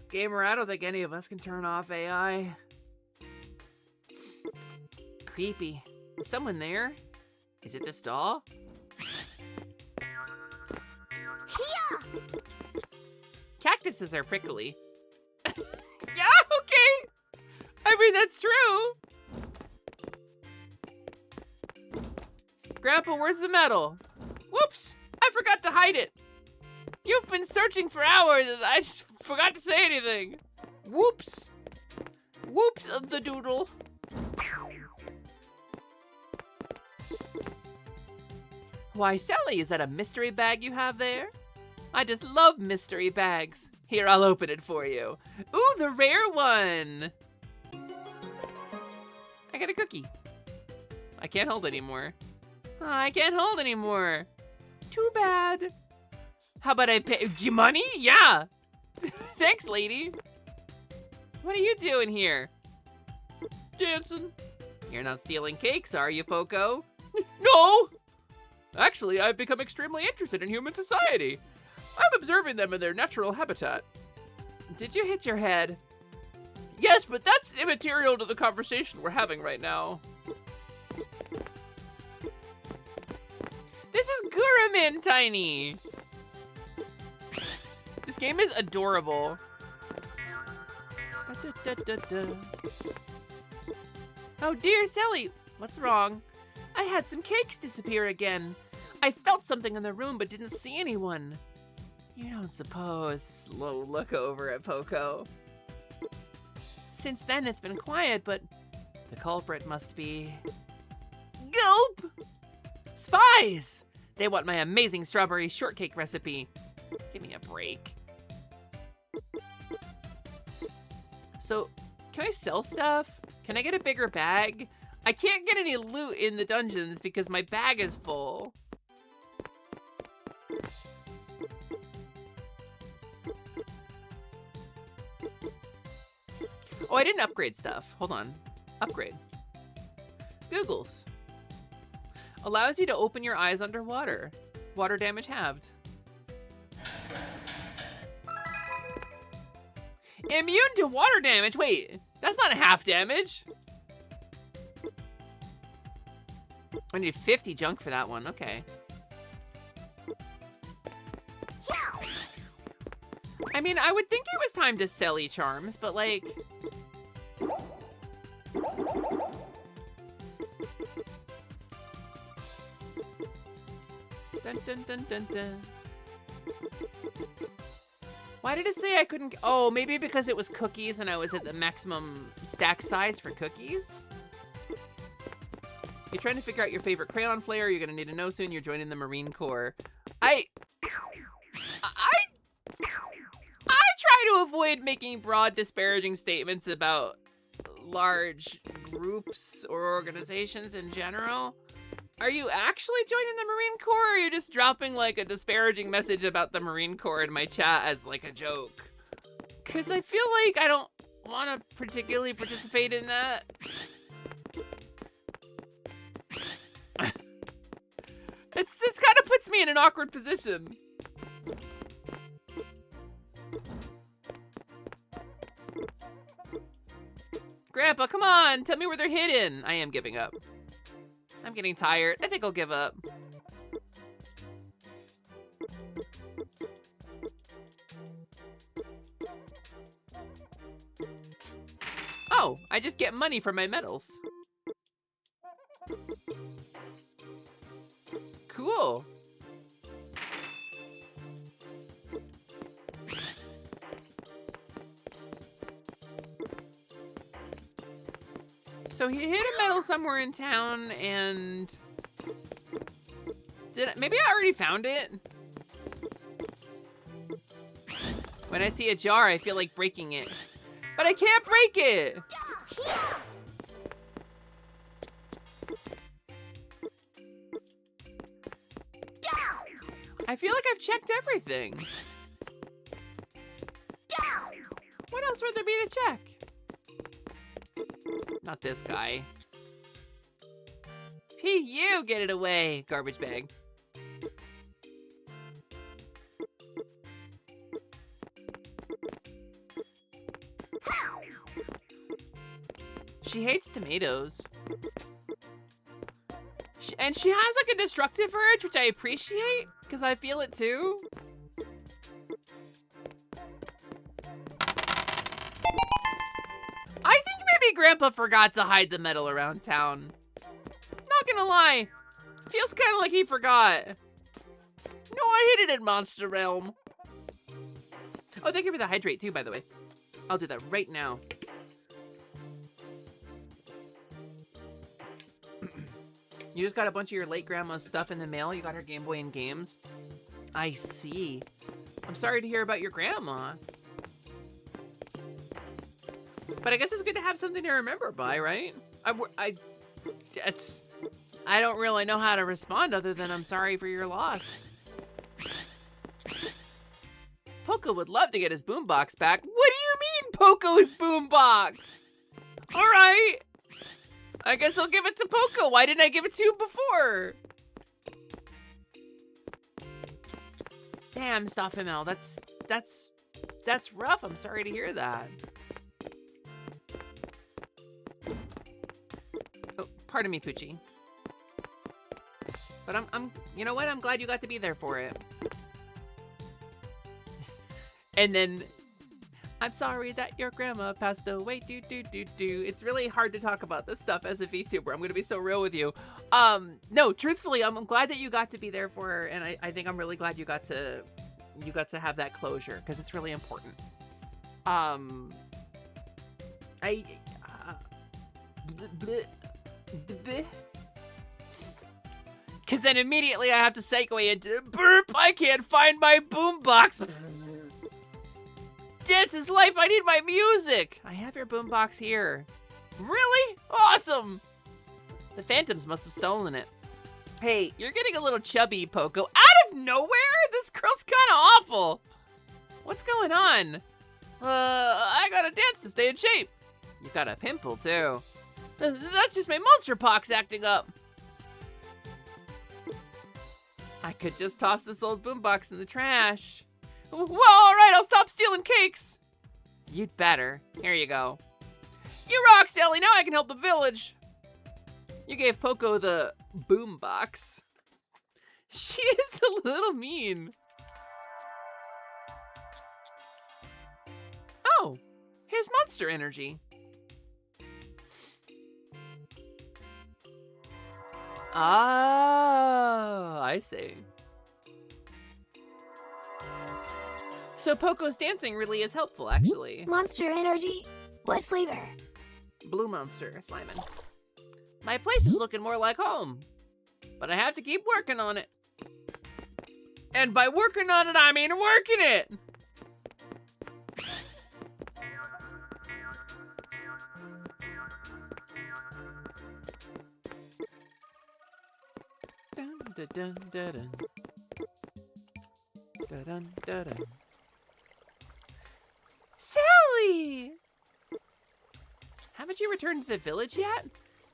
Gamer, I don't think any of us can turn off AI. Creepy. Is someone there? Is it this doll? Cactuses are prickly. Yeah, okay. I mean, that's true. Grandpa, where's the medal? Whoops, I forgot to hide it. You've been searching for hours and I just forgot to say anything. Whoops. Whoops, the doodle. Why, Sally, is that a mystery bag you have there? I just love mystery bags. Here, I'll open it for you. Ooh, the rare one. I got a cookie. I can't hold anymore. I can't hold anymore. Too bad. How about I pay you money? Yeah. Thanks, lady. What are you doing here? Dancing. You're not stealing cakes, are you, Poco? No. Actually, I've become extremely interested in human society. I'm observing them in their natural habitat. Did you hit your head? Yes, but that's immaterial to the conversation we're having right now. This is Guramin, Tiny. This game is adorable. Oh dear, Sally. What's wrong? I had some cakes disappear again. I felt something in the room but didn't see anyone. You don't suppose. Slow look over at Poco. Since then it's been quiet, but the culprit must be... Gulp! Spies! They want my amazing strawberry shortcake recipe. Give me a break. So, can I sell stuff? Can I get a bigger bag? I can't get any loot in the dungeons because my bag is full. Oh, I didn't upgrade stuff. Hold on. Upgrade. Googles. Allows you to open your eyes underwater. Water damage halved. Immune to water damage? Wait, that's not half damage. I need 50 junk for that one. Okay. I mean, I would think it was time to sell charms, but like... Dun, dun, dun, dun, dun. Why did it say I couldn't... Oh, maybe because it was cookies and I was at the maximum stack size for cookies? You're trying to figure out your favorite crayon flavor. You're going to need to know soon. You're joining the Marine Corps. I try to avoid making broad, disparaging statements about large groups or organizations in general. Are you actually joining the Marine Corps, or are you just dropping like a disparaging message about the Marine Corps in my chat as like a joke? Because I feel like I don't want to particularly participate in that. It's kind of puts me in an awkward position. Grandpa, come on, tell me where they're hidden. I am giving up. I'm getting tired. I think I'll give up. Oh, I just get money for my medals. Cool. So he hit a medal somewhere in town, and maybe I already found it? When I see a jar, I feel like breaking it, but I can't break it. I feel like I've checked everything. What else would there be to check? Not this guy. You get it away, garbage bag. She hates tomatoes. And she has like a destructive urge, which I appreciate, because I feel it too. I think maybe Grandpa forgot to hide the medal around town. Not gonna lie, feels kind of like he forgot. No, I hid it in Monster Realm. Oh, thank you for the hydrate too, by the way. I'll do that right now. You just got a bunch of your late grandma's stuff in the mail. You got her Game Boy and games. I see. I'm sorry to hear about your grandma. But I guess it's good to have something to remember by, right? I don't really know how to respond other than I'm sorry for your loss. Poco would love to get his boombox back. What do you mean, Poco's boombox? All right. I guess I'll give it to Poco. Why didn't I give it to you before? Damn, Stuff ML. That's rough. I'm sorry to hear that. Oh, pardon me, Poochie. But I'm you know what? I'm glad you got to be there for it. And then, I'm sorry that your grandma passed away. It's really hard to talk about this stuff as a VTuber. I'm gonna be so real with you. No, truthfully, I'm glad that you got to be there for her, and I think I'm really glad you got to have that closure because it's really important. Because then immediately I have to segue into burp. I can't find my boombox. Dance is life. I need my music. I have your boombox here. Really? Awesome. The Phantoms must have stolen it. Hey, you're getting a little chubby, Poco. Out of nowhere? This girl's kind of awful. What's going on? I gotta dance to stay in shape. You got a pimple, too. That's just my monster pox acting up. I could just toss this old boombox in the trash. Well, all right, I'll stop stealing cakes. You'd better. Here you go. You rock, Sally. Now I can help the village. You gave Poco the boombox. She is a little mean. Oh, his monster energy. Ah, I see. So Poco's dancing really is helpful, actually. Monster energy? What flavor? Blue Monster, Slimin'. My place is looking more like home, but I have to keep working on it. And by working on it, I mean working it! Dun, dun, dun, dun, dun. Dun, dun, dun, dun. Sally! Haven't you returned to the village yet?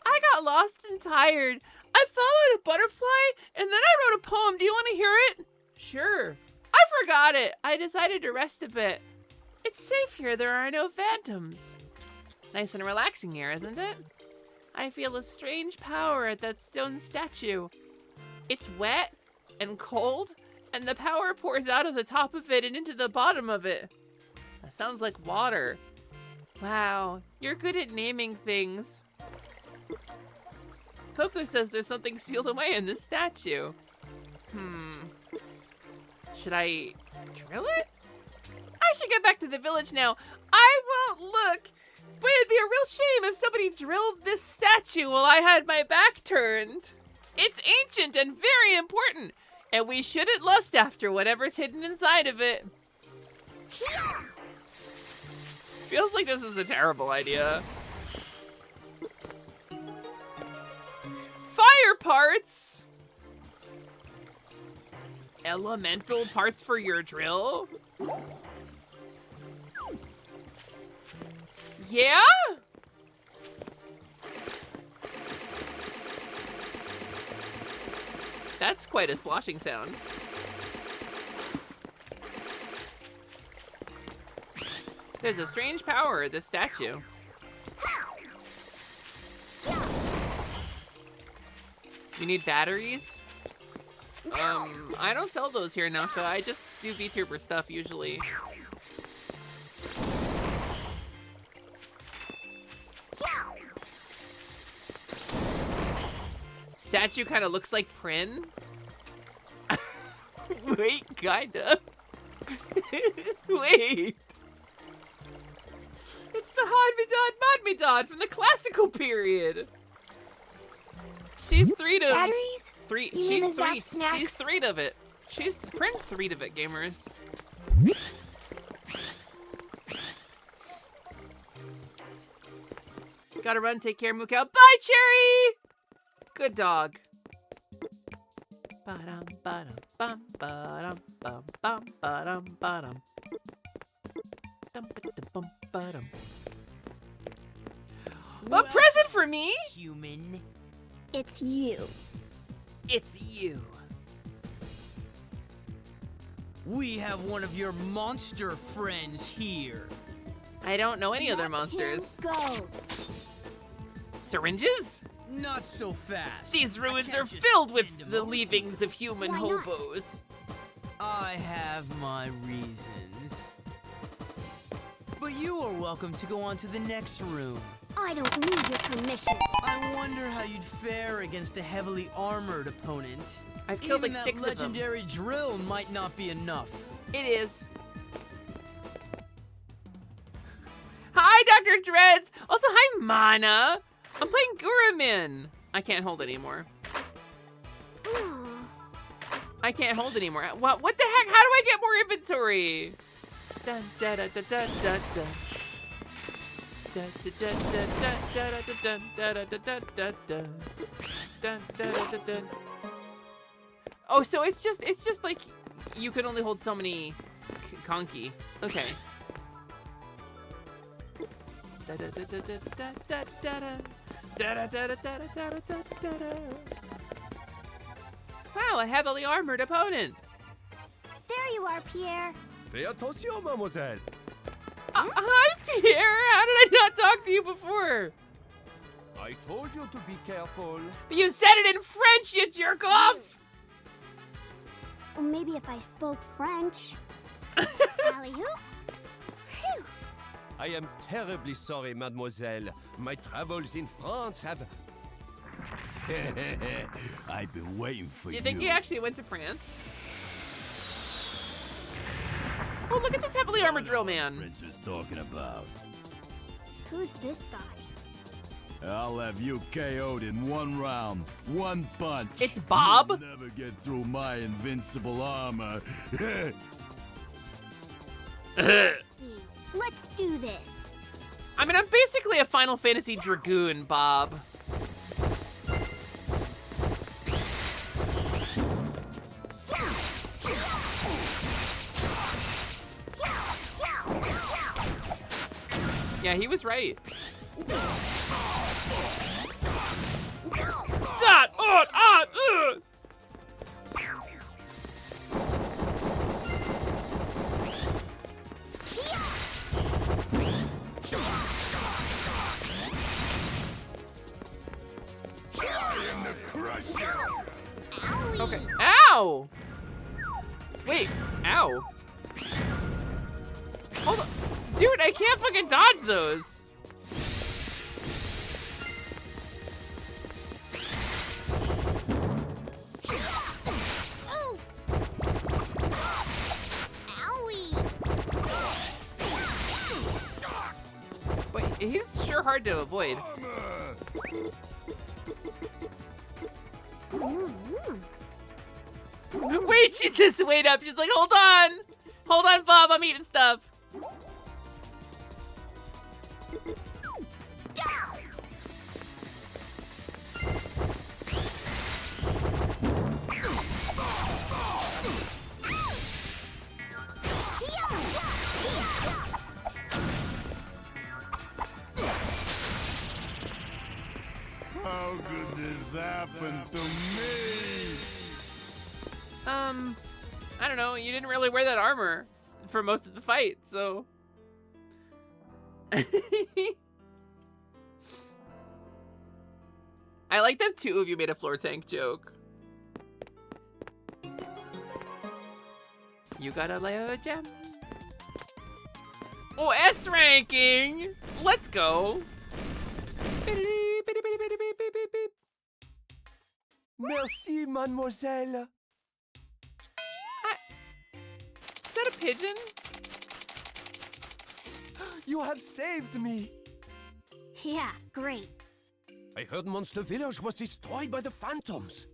I got lost and tired. I followed a butterfly and then I wrote a poem. Do you want to hear it? Sure. I forgot it. I decided to rest a bit. It's safe here. There are no phantoms. Nice and relaxing here, isn't it? I feel a strange power at that stone statue. It's wet and cold, and the power pours out of the top of it and into the bottom of it. That sounds like water. Wow, you're good at naming things. Poco says there's something sealed away in this statue. Should I drill it? I should get back to the village now. I won't look, but it'd be a real shame if somebody drilled this statue while I had my back turned. It's ancient and very important, and we shouldn't lust after whatever's hidden inside of it. Feels like this is a terrible idea. Fire parts? Elemental parts for your drill? Yeah? That's quite a splashing sound. There's a strange power at this statue. You need batteries? I don't sell those here, Naka. I just do VTuber stuff usually. Statue kind of looks like Prin. Wait, kinda. Wait. It's the Hodmedod Modmedod from the classical period. She's three to Batteries? three. You mean She's the Zap three. snacks? She's three of it. She's Prince three of it, gamers. Gotta run. Take care, Mukau. Bye, Cherry. Good dog. Ba-dum, ba-dum, bum, ba-dum, bum, bum, ba-dum, ba-dum. Dum, ba-dum, ba-dum. A present for me? Human. It's you. It's you. We have one of your monster friends here. I don't know any other monsters. Go. Syringes? Not so fast. These ruins are can't just filled with hand 'em the over to leavings of human Why not? hobos. I have my reasons. But you are welcome to go on to the next room. I don't need your permission. I wonder how you'd fare against a heavily armored opponent. I've killed Even like that 6 of them. legendary drill might not be enough. It is. Hi, Dr. Dreads. Also, hi, Mana. I'm playing Gurumin. I can't hold anymore. I can't hold anymore. What the heck? How do I get more inventory? Dun, da, da, da, da, da, da. Dun, da, da, da, da, da, da, da, da, da, da, da, da. Dun, da, da, da, da. Oh, so it's just like you can only hold so many conky. Okay. Da, da, da, da, da, da, da, da, da. Da, da, da, da, da, da, da, da, da. Wow, a heavily armored opponent. There you are, Pierre. Fais attention, mademoiselle. Hi, Pierre. How did I not talk to you before? I told you to be careful. But you said it in French, you jerk off. Or maybe if I spoke French. Alley-oop. Phew. I am terribly sorry, mademoiselle. My travels in France have... I've been waiting for Do you. you think he actually went to France? Oh, look at this heavily armored drill man. Prince was talking about. Who's this guy? I'll have you KO'd in one round, one punch. It's Bob? You'll never get through my invincible armor. Let's see. Let's do this. I mean, I'm basically a Final Fantasy Dragoon, Bob. Yeah, he was right. Okay. Ow! Wait, ow. Hold on. Dude, I can't fucking dodge those. Wait, he's sure hard to avoid. Wait, she says wait up. She's like, hold on. Hold on, Bob, I'm eating stuff. How could this happen to me? I don't know. You didn't really wear that armor for most of the fight, so. I like that two of you made a floor tank joke. You got a Leo gem? Oh, S ranking! Let's go! Merci, mademoiselle. Is that a pigeon? You have saved me. Yeah, great. I heard Monster Village was destroyed by the phantoms.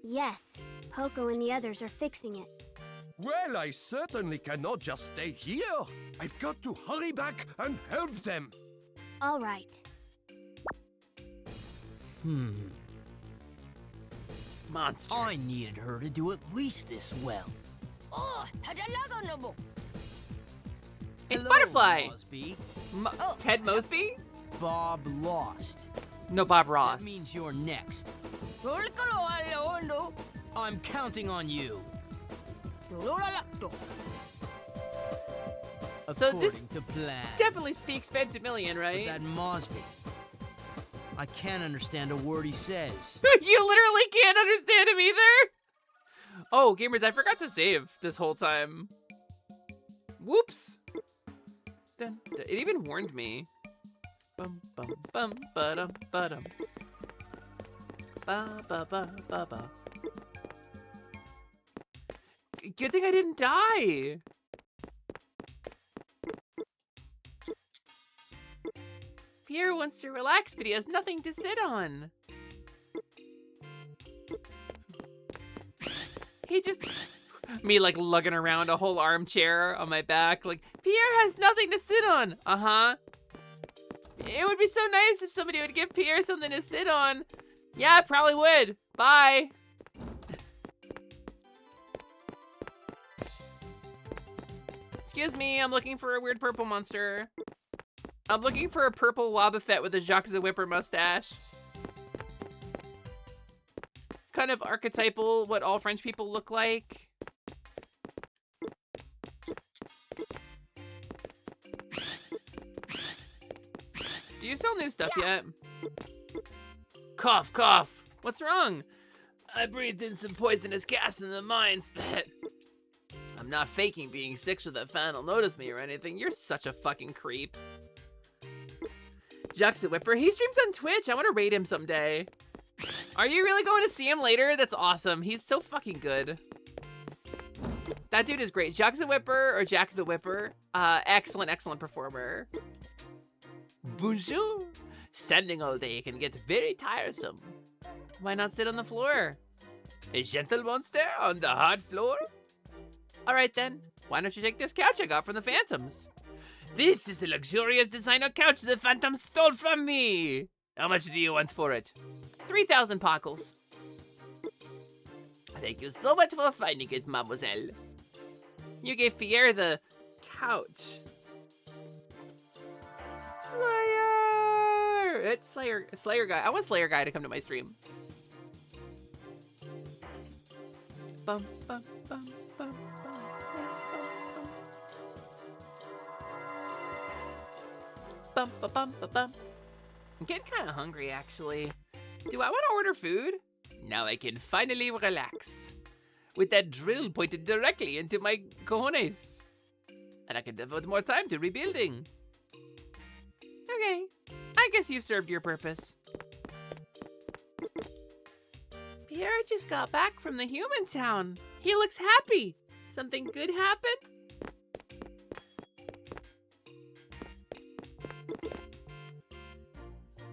Yes, Poco and the others are fixing it. Well, I certainly cannot just stay here. I've got to hurry back and help them. All right. Monsters. I needed her to do at least this well. Oh, It's Hello, Butterfly. Mosby. Ted Mosby? Bob lost. No, Bob Ross. That means you're next. I'm counting on you. So this According to plan. definitely speaks Ventimillion, But right? that Mosby. I can't understand a word he says. You literally can't understand him either? Oh, gamers, I forgot to save this whole time. Whoops. Dun, dun. It even warned me. Bum bum bum ba-dum ba-dum. Ba ba ba ba ba. Good thing I didn't die. Pierre wants to relax, but he has nothing to sit on. He just... Me, like, lugging around a whole armchair on my back. Like, Pierre has nothing to sit on. Uh-huh. It would be so nice if somebody would give Pierre something to sit on. Yeah, probably would. Bye. Excuse me, I'm looking for a weird purple monster. I'm looking for a purple Wobbuffet with a Jacques the Whipper mustache. Kind of archetypal, what all French people look like. Do you sell new stuff yet? Cough, cough. What's wrong? I breathed in some poisonous gas in the mines, but I'm not faking being sick so that fan will notice me or anything. You're such a fucking creep. Jacques the Whipper, he streams on Twitch. I want to raid him someday. Are you really going to see him later? That's awesome. He's so fucking good. That dude is great. Jacques the Whipper or Jack the Whipper. Excellent, excellent performer. Bonjour. Standing all day can get very tiresome. Why not sit on the floor? A gentle monster on the hard floor? Alright then, why don't you take this couch I got from the Phantoms? This is a luxurious designer couch the Phantoms stole from me! How much do you want for it? 3,000 pockles. Thank you so much for finding it, mademoiselle. You gave Pierre the couch. Slayer! It's Slayer Guy. I want Slayer Guy to come to my stream. Bum, bum, bum, bum, bum, bum, bum, bum, bum. I'm getting kind of hungry, actually. Do I want to order food? Now I can finally relax. With that drill pointed directly into my cojones. And I can devote more time to rebuilding. Okay, I guess you've served your purpose. Pierre just got back from the human town. He looks happy. Something good happened?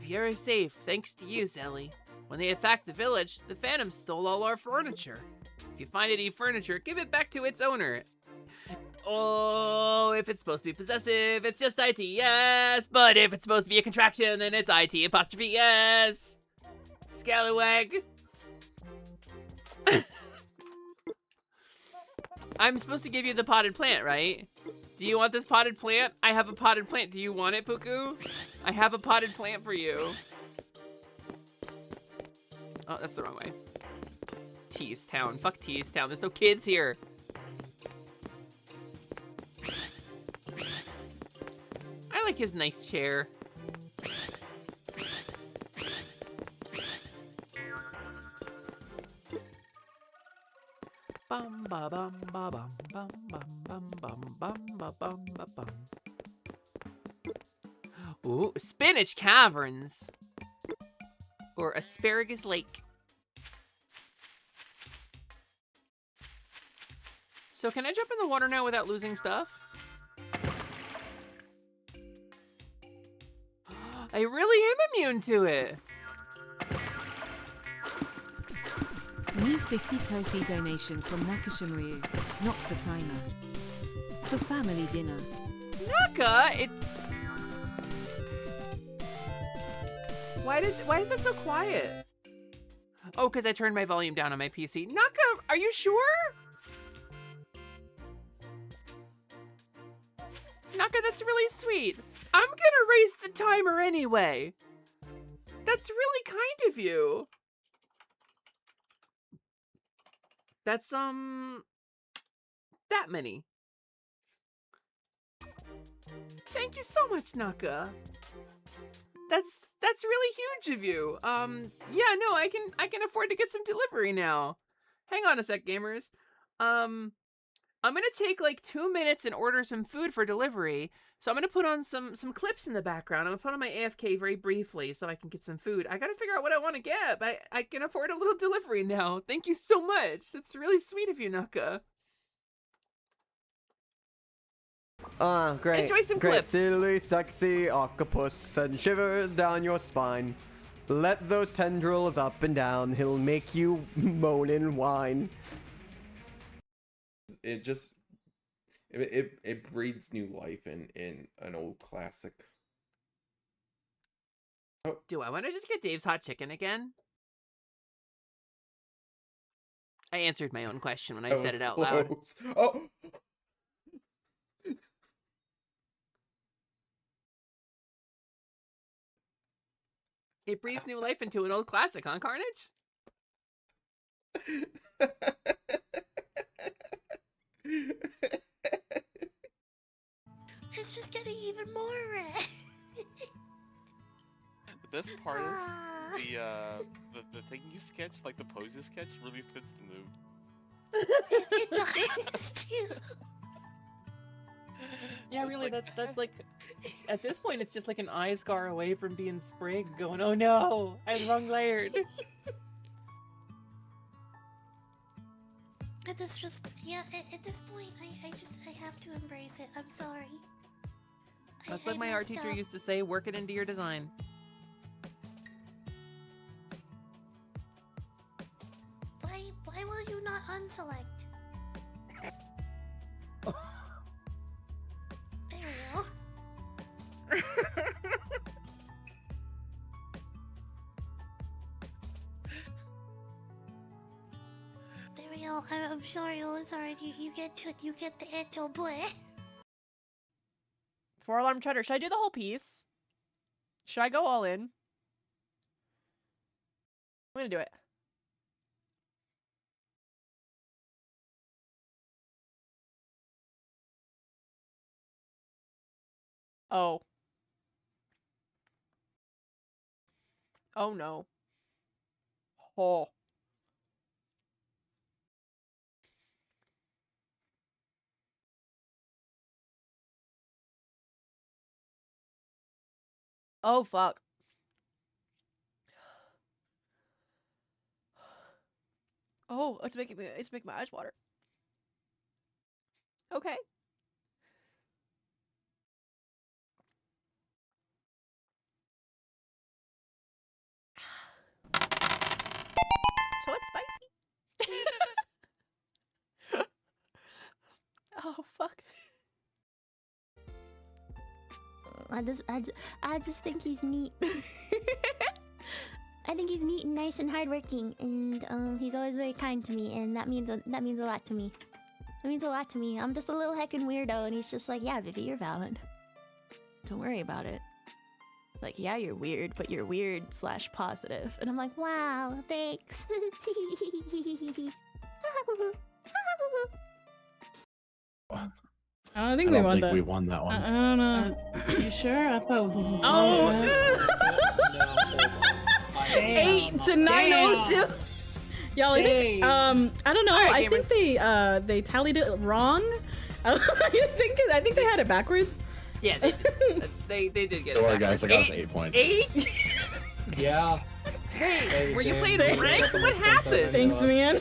Pierre is safe, thanks to you, Sally. When they attacked the village, the Phantoms stole all our furniture. If you find any furniture, give it back to its owner. Oh, if it's supposed to be possessive, it's just IT, yes. But if it's supposed to be a contraction, then it's IT apostrophe, yes. Scallywag. I'm supposed to give you the potted plant, right? Do you want this potted plant? I have a potted plant. Do you want it, Puku? I have a potted plant for you. Oh, that's the wrong way. Tease Town. Fuck Tease Town. There's no kids here. I like his nice chair. Bum ba bum ba bum bum bum bum bum bum ba bum ba bum. Ooh, Spinach Caverns. Or Asparagus Lake. So can I jump in the water now without losing stuff? I really am immune to it. New 50 Ko-fi donation from Nakashimryu. Not for timer. For family dinner. Naka, Why is it so quiet? Oh, because I turned my volume down on my PC. Naka, are you sure? Naka, that's really sweet. I'm gonna raise the timer anyway. That's really kind of you. That's, that many. Thank you so much, Naka. That's really huge of you. Yeah, no, I can afford to get some delivery now. Hang on a sec, gamers. I'm gonna take like 2 minutes and order some food for delivery. So I'm gonna put on some clips in the background. I'm gonna put on my AFK very briefly so I can get some food. I gotta figure out what I want to get, but I can afford a little delivery now. Thank you so much. That's really sweet of you, Naka. Great. Enjoy some great, clips. Silly, sexy octopus send shivers down your spine. Let those tendrils up and down. He'll make you moan and whine. It just it breathes new life in an old classic. Oh. Do I want to just get Dave's hot chicken again? I answered my own question when I said it out loud. Oh. It breathes new life into an old classic, huh, Carnage? It's just getting even more red. The best part is the thing you sketch, like the pose you sketch, really fits the mood. It does too. Yeah, really, that's like, at this point, it's just like an eye scar away from being Sprig going, oh no, I'm wrong layered. At this point, I have to embrace it. I'm sorry. That's like my art teacher used to say, work it into your design. Why will you not unselect? There we go. There we go. I'm sorry, Lizard. You get the actual play. 4-alarm cheddar. Should I do the whole piece? Should I go all in? I'm gonna do it. Oh. Oh no. Oh. Oh fuck. Oh, it's making my eyes water. Okay. So it's spicy. Oh fuck. I just think he's neat. I think he's neat and nice and hardworking, and he's always very kind to me, and that means a lot to me. It means a lot to me. I'm just a little heckin' weirdo, and he's just like, yeah, Vivi, you're valid. Don't worry about it. Like, yeah, you're weird, but you're weird / positive. And I'm like, wow, thanks. I don't think we won that one. I don't know. You sure? I thought it was a little Oh! 8 to 902. Y'all, I think, I don't know. Right, I think they tallied it wrong. I think they had it backwards. Yeah, they did get it. Don't worry, guys. I got us 8 8 points. 8? Yeah. Hey, were you playing ranked? What happened? Thanks, man.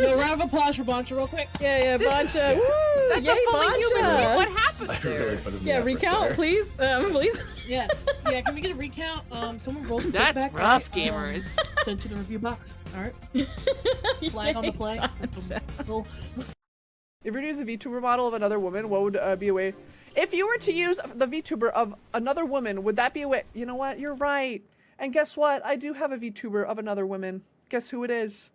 Yo, round of applause for Boncha real quick. Yeah, Boncha. Woo! That's Yay, a fully human Boncha. tweet. What happened there? Yeah, recount, please. Please. Yeah, can we get a recount? Someone roll the That's back, rough, right? gamers. Send to the review box. Alright. Flag on the play. Cool. If you're to use a VTuber model of another woman, what would be a way? If you were to use the VTuber of another woman, would that be a way? You know what? You're right. And guess what? I do have a VTuber of another woman. Guess who it is?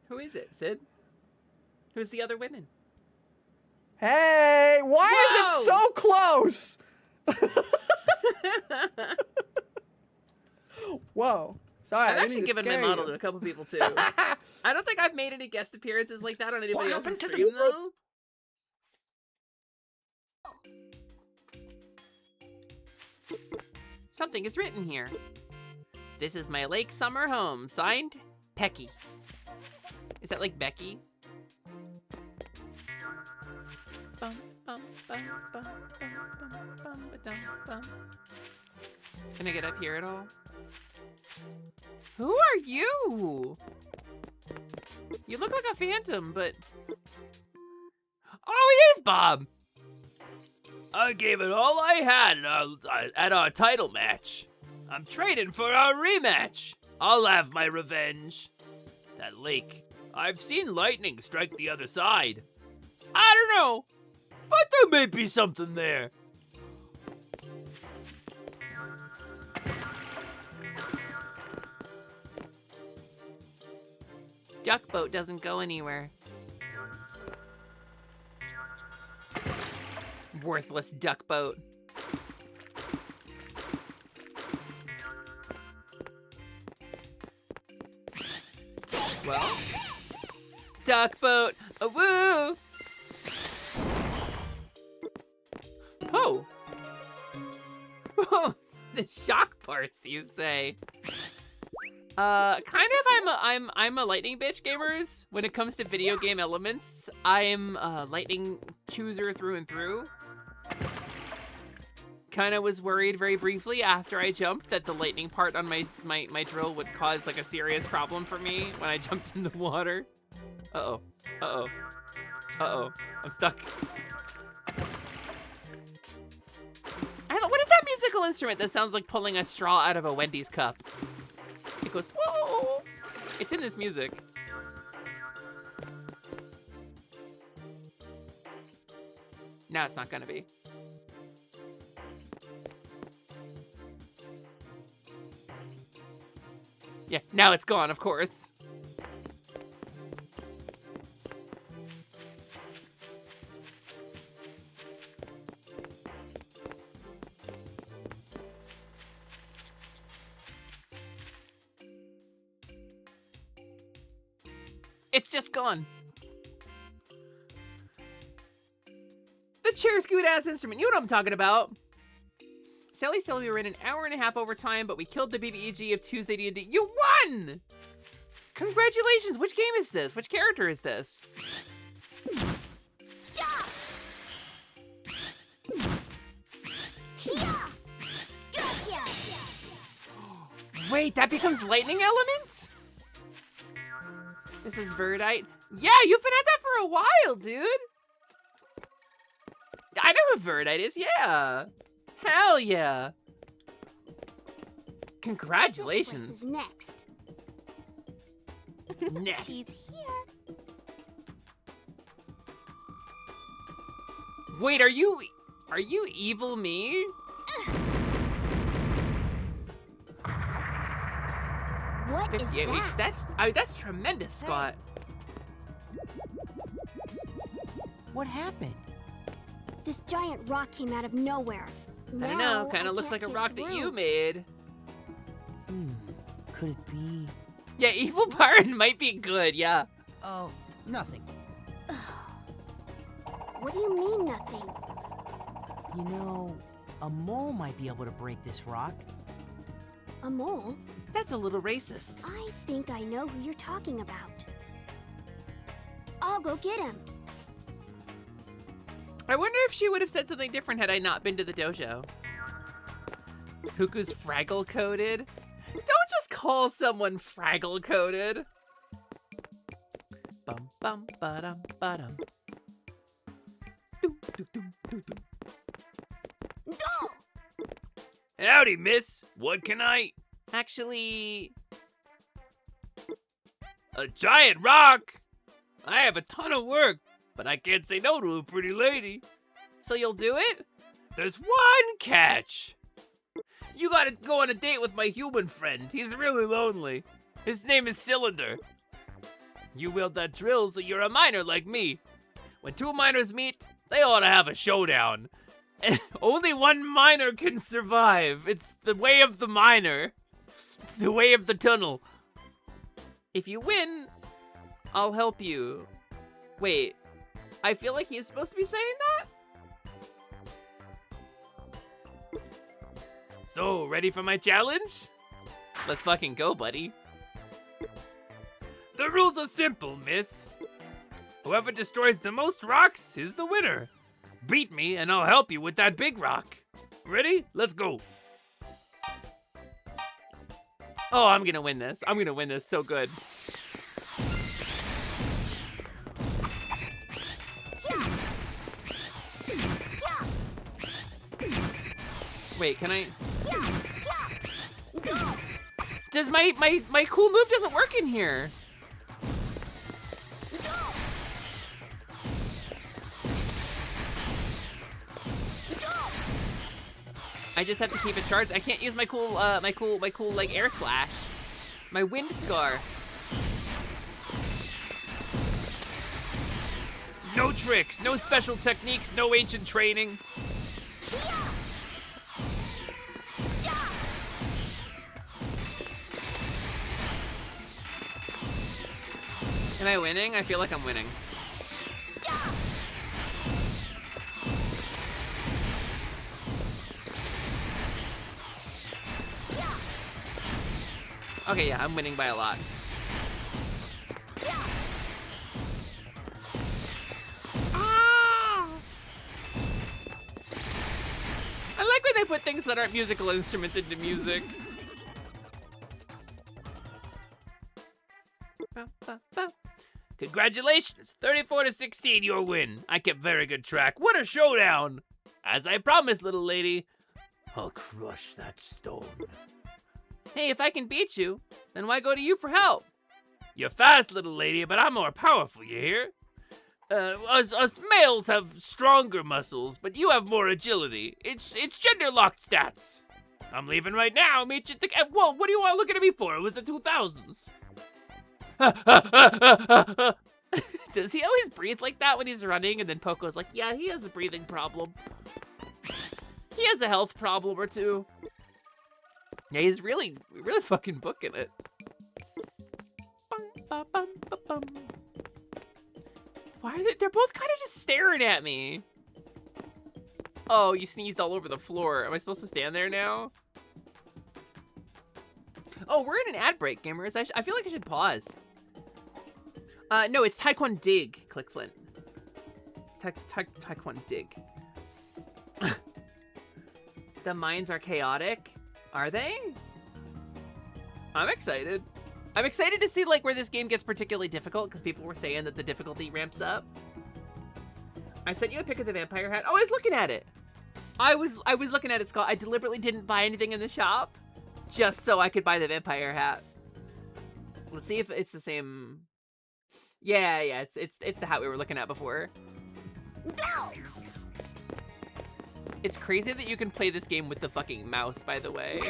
Who is it, Sid? Who's the other women? Hey, why is it so close? Whoa. Sorry, I've I actually didn't mean to given my scare model you. to a couple people too. I don't think I've made any guest appearances like that on anybody else's happened to the stream though. Something is written here. This is my lake summer home. Signed, Pecky. Is that like Becky? Bum, bum, bum, bum, bum, bum, bum, bum. Can I get up here at all? Who are you? You look like a phantom, but... Oh, it is Bob! I gave it all I had at our title match. I'm trading for our rematch. I'll have my revenge. That lake. I've seen lightning strike the other side. I don't know, but there may be something there. Duck boat doesn't go anywhere. Worthless duck boat. Well, duck boat, a woo! Oh! The shock parts, you say? Kind of. I'm a lightning bitch, gamers. When it comes to video game elements, I'm a lightning chooser through and through. Kind of was worried very briefly after I jumped that the lightning part on my drill would cause like a serious problem for me when I jumped in the water. Uh-oh. Uh-oh. Uh-oh. I'm stuck. What is that musical instrument that sounds like pulling a straw out of a Wendy's cup? It goes, whoa! It's in this music. Now it's not gonna be. Yeah, now it's gone, of course. It's just gone. The chair scoot ass instrument. You know what I'm talking about. Sally we were in an hour and a half overtime, but we killed the BBEG of Tuesday D&D. You won! Congratulations. Which game is this? Which character is this? Wait, that becomes lightning element? This is Verdite. Yeah, you've been at that for a while, dude. I know who Verdite is, yeah. Hell yeah. Congratulations. This is next. Next. She's here. Wait, are you evil me? What is 58 weeks. that? That's tremendous, Scott. What happened? This giant rock came out of nowhere. I don't know. Kind of looks like a rock that you made. Could it be? Yeah, evil Byron might be good. Yeah. Oh, nothing. What do you mean nothing? You know, a mole might be able to break this rock. A mole? That's a little racist. I think I know who you're talking about. I'll go get him. I wonder if she would have said something different had I not been to the dojo. Cuckoo's Fraggle coded. Don't just call someone Fraggle coded. Bum bum ba-dum ba-dum. Doom, doom, doom, doom, doom. Howdy, miss. What can I... Actually... A giant rock? I have a ton of work, but I can't say no to a pretty lady. So you'll do it? There's one catch. You gotta go on a date with my human friend. He's really lonely. His name is Cylinder. You wield that drill, so you're a miner like me. When two miners meet, they ought to have a showdown. And only one miner can survive. It's the way of the miner. It's the way of the tunnel. If you win, I'll help you. Wait, I feel like he's supposed to be saying that? So, ready for my challenge? Let's fucking go, buddy. The rules are simple, miss. Whoever destroys the most rocks is the winner. Beat me and I'll help you with that big rock. Ready? Let's go. Oh, I'm gonna win this. I'm gonna win this so good. Wait, can I... Does my cool move doesn't work in here? I just have to keep it charged. I can't use my cool like air slash. My wind scar. No tricks, no special techniques, no ancient training. Am I winning? I feel like I'm winning. Okay, yeah, I'm winning by a lot. I like when they put things that aren't musical instruments into music. Congratulations, 34-16, your win. I kept very good track. What a showdown! As I promised, little lady, I'll crush that stone. Hey, if I can beat you, then why go to you for help? You're fast, little lady, but I'm more powerful, you hear? Us males have stronger muscles, but you have more agility. It's gender-locked stats. I'm leaving right now. Meet you at the... Whoa, what do you want looking at me for? It was the 2000s. Does he always breathe like that when he's running? And then Poco's like, yeah, he has a breathing problem. He has a health problem or two. Yeah, he's really fucking booking it. Why are they? They're both kind of just staring at me. Oh, you sneezed all over the floor. Am I supposed to stand there now? Oh, we're in an ad break, gamers. I feel like I should pause. No, it's Taekwon Dig, Click Flint. Taekwon Dig. The mines are chaotic. Are they? I'm excited. I'm excited to see like where this game gets particularly difficult because people were saying that the difficulty ramps up. I sent you a pic of the vampire hat. Oh, I was looking at it. I was looking at its skull. I deliberately didn't buy anything in the shop just so I could buy the vampire hat. Let's see if it's the same. Yeah, it's the hat we were looking at before. It's crazy that you can play this game with the fucking mouse, by the way.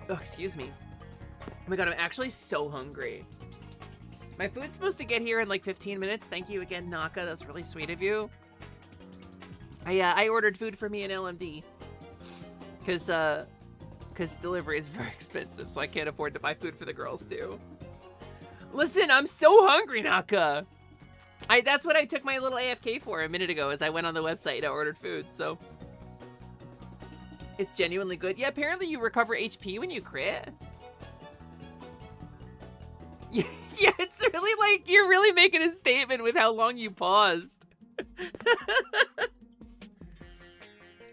Oh, excuse me. Oh my god, I'm actually so hungry. My food's supposed to get here in like 15 minutes. Thank you again, Naka. That's really sweet of you. I ordered food for me in LMD. Because delivery is very expensive, so I can't afford to buy food for the girls too. Listen, I'm so hungry, Naka. That's what I took my little AFK for a minute ago, as I went on the website and I ordered food, so. It's genuinely good. Yeah, apparently you recover HP when you crit. Yeah, it's really like, you're really making a statement with how long you paused.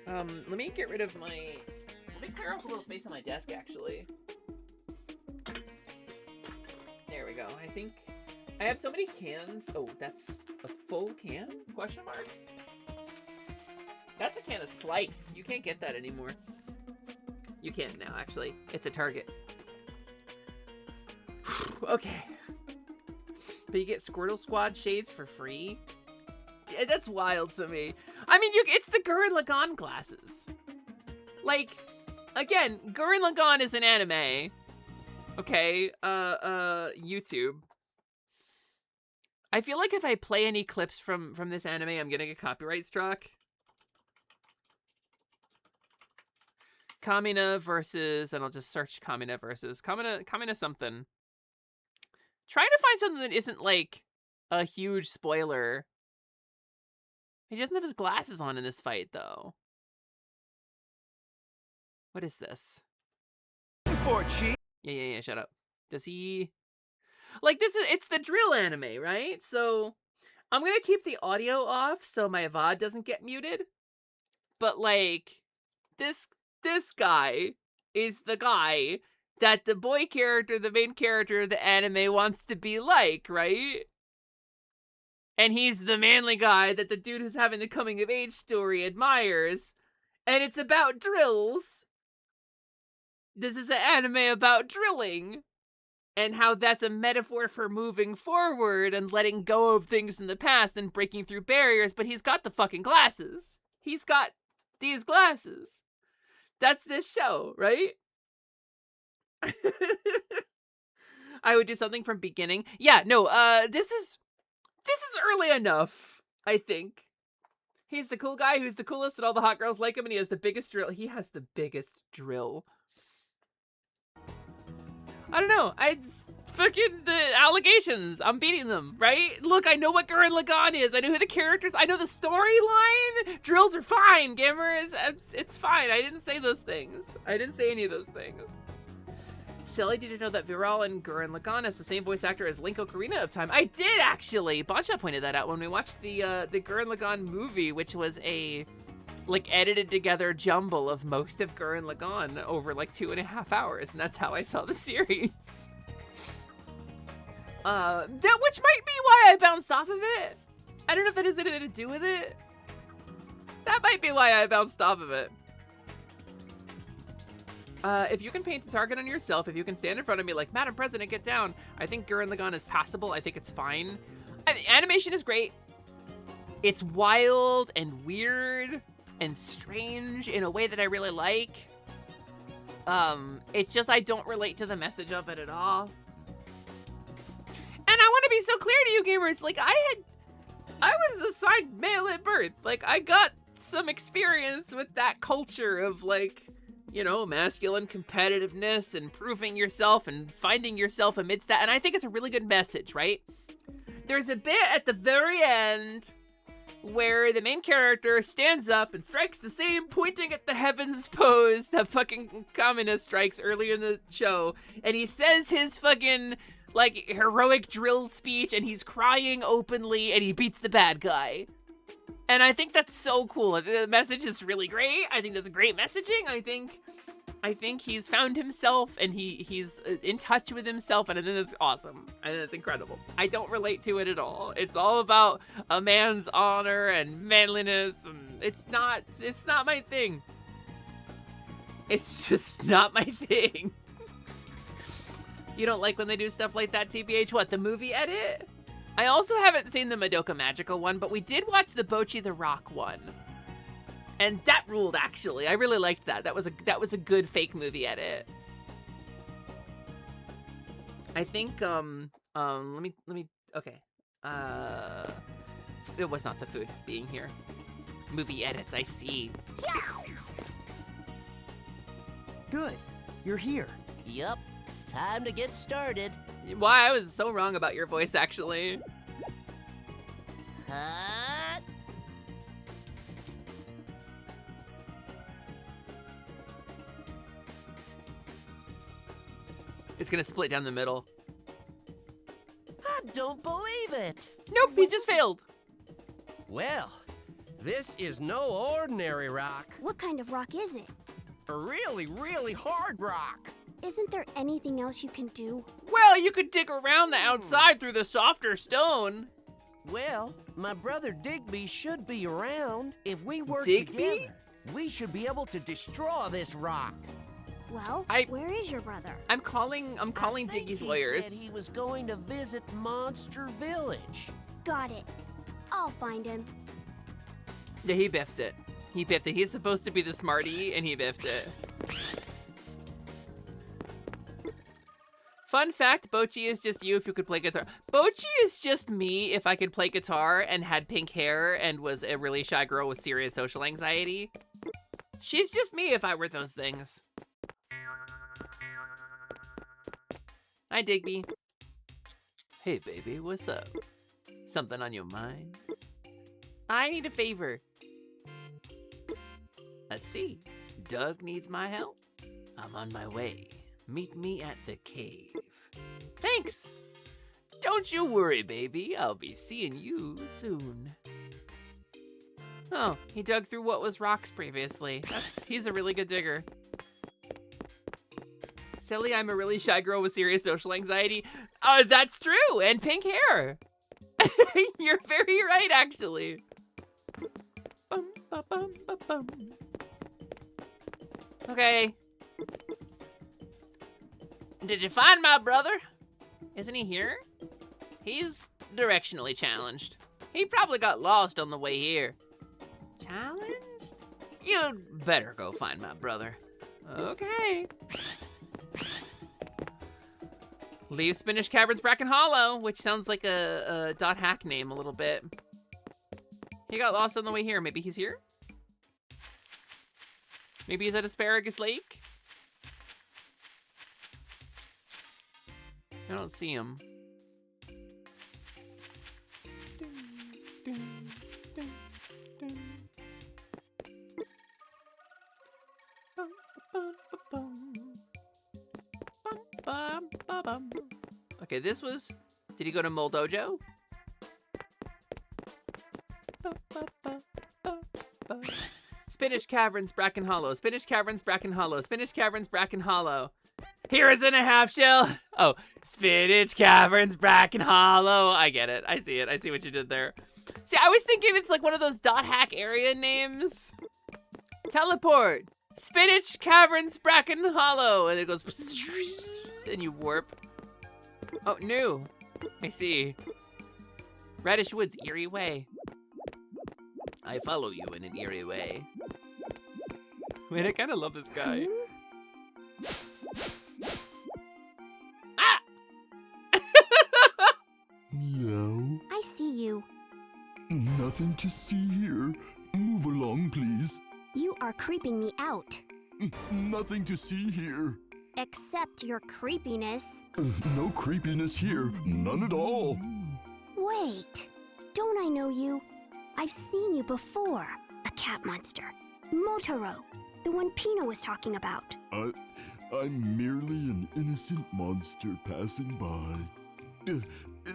Let me get rid of my... Let me clear off a little space on my desk, actually. we go. I think I have so many cans. Oh, that's a full can? Question mark? That's a can of Slice. You can't get that anymore. You can now, actually. It's a Target. Okay. But you get Squirtle Squad shades for free? That's wild to me. I mean, it's the Gurren Lagann glasses. Like, again, Gurren Lagann is an anime. Okay, YouTube. I feel like if I play any clips from this anime, I'm gonna get copyright struck. Kamina versus, and I'll just search Kamina versus Kamina something. Trying to find something that isn't like a huge spoiler. He doesn't have his glasses on in this fight, though. What is this? Yeah, shut up. Does he... Like, it's the drill anime, right? So, I'm gonna keep the audio off so my VOD doesn't get muted. But, like, this guy is the guy that the boy character, the main character of the anime wants to be like, right? And he's the manly guy that the dude who's having the coming-of-age story admires. And it's about drills. This is an anime about drilling. And how that's a metaphor for moving forward and letting go of things in the past and breaking through barriers. But he's got the fucking glasses. He's got these glasses. That's this show, right? I would do something from beginning. Yeah, no, this is early enough, I think. He's the cool guy who's the coolest and all the hot girls like him and he has the biggest drill. He has the biggest drill. I don't know. Fucking the allegations. I'm beating them, right? Look, I know what Gurren Lagann is. I know who the characters. I know the storyline. Drills are fine, gamers. It's fine. I didn't say those things. I didn't say any of those things. Silly, did you know that Viral and Gurren Lagann is the same voice actor as Link Ocarina of Time? I did, actually. Bancha pointed that out when we watched the Gurren Lagann movie, which was a... like edited together jumble of most of Gurren Lagann over like 2.5 hours, and that's how I saw the series. Which might be why I bounced off of it. I don't know if that has anything to do with it. That might be why I bounced off of it. If you can paint a target on yourself, if you can stand in front of me like, Madam President, get down. I think Gurren Lagann is passable. I think it's fine. Animation is great. It's wild and weird and strange in a way that I really like. It's just I don't relate to the message of it at all. And I want to be so clear to you gamers, like I was assigned male at birth. Like I got some experience with that culture of like, you know, masculine competitiveness and proving yourself and finding yourself amidst that. And I think it's a really good message, right? There's a bit at the very end where the main character stands up and strikes the same pointing at the heavens pose that fucking Kamina strikes earlier in the show. And he says his fucking, like, heroic drill speech and he's crying openly and he beats the bad guy. And I think that's so cool. The message is really great. I think that's great messaging. I think he's found himself and he's in touch with himself, and I think that's awesome. I think that's incredible. I don't relate to it at all. It's all about a man's honor and manliness, and it's not my thing. It's just not my thing. You don't like when they do stuff like that, TBH? What, the movie edit? I also haven't seen the Madoka Magica one, but we did watch the Bocchi the Rock one. And that ruled, actually. I really liked that. That was a good fake movie edit. I think let me okay. It was not the food being here. Movie edits, I see. Yeah. Good. You're here. Yup. Time to get started. Why, I was so wrong about your voice, actually. It's gonna split down the middle. I don't believe it. Nope, he just failed. Well, this is no ordinary rock. What kind of rock is it? A really, really hard rock. Isn't there anything else you can do? Well, you could dig around the outside through the softer stone. Well, my brother Digby should be around. If we work Digby? together, we should be able to destroy this rock. Well, where is your brother? I'm calling Diggy's lawyers. He said he was going to visit Monster Village. Got it. I'll find him. Yeah, he biffed it. He biffed it. He's supposed to be the smarty, and he biffed it. Fun fact, Bochi is just you if you could play guitar. Bochi is just me if I could play guitar and had pink hair and was a really shy girl with serious social anxiety. She's just me if I were those things. Hi, Digby. Hey, baby, what's up? Something on your mind? I need a favor. I see. Doug needs my help. I'm on my way. Meet me at the cave. Thanks! Don't you worry, baby. I'll be seeing you soon. Oh, he dug through what was rocks previously. He's a really good digger. Silly, I'm a really shy girl with serious social anxiety. That's true, and pink hair. You're very right, actually. Bum, ba, bum, ba, bum. Okay. Did you find my brother? Isn't he here? He's directionally challenged. He probably got lost on the way here. Challenged? You'd better go find my brother. Okay. Leave Spanish Caverns Bracken Hollow, which sounds like a .hack name a little bit. He got lost on the way here. Maybe he's here? Maybe he's at Asparagus Lake? I don't see him. Okay, this was... Did he go to Moldojo? Spinach Caverns, Bracken Hollow. Spinach Caverns, Bracken Hollow. Spinach Caverns, Bracken Hollow. Here is in a half shell. Oh, Spinach Caverns, Bracken Hollow. I get it. I see it. I see what you did there. See, I was thinking it's like one of those .hack area names. Teleport. Spinach Caverns, Bracken Hollow. And it goes... And you warp. Oh, new. I see. Radish Woods, eerie way. I follow you in an eerie way. Man, I kind of love this guy. Meow. I see you. Nothing to see here. Move along, please. You are creeping me out. Nothing to see here. Except your creepiness. No creepiness here. None at all. Wait. Don't I know you? I've seen you before. A cat monster. Motaro. The one Pino was talking about. I'm merely an innocent monster passing by.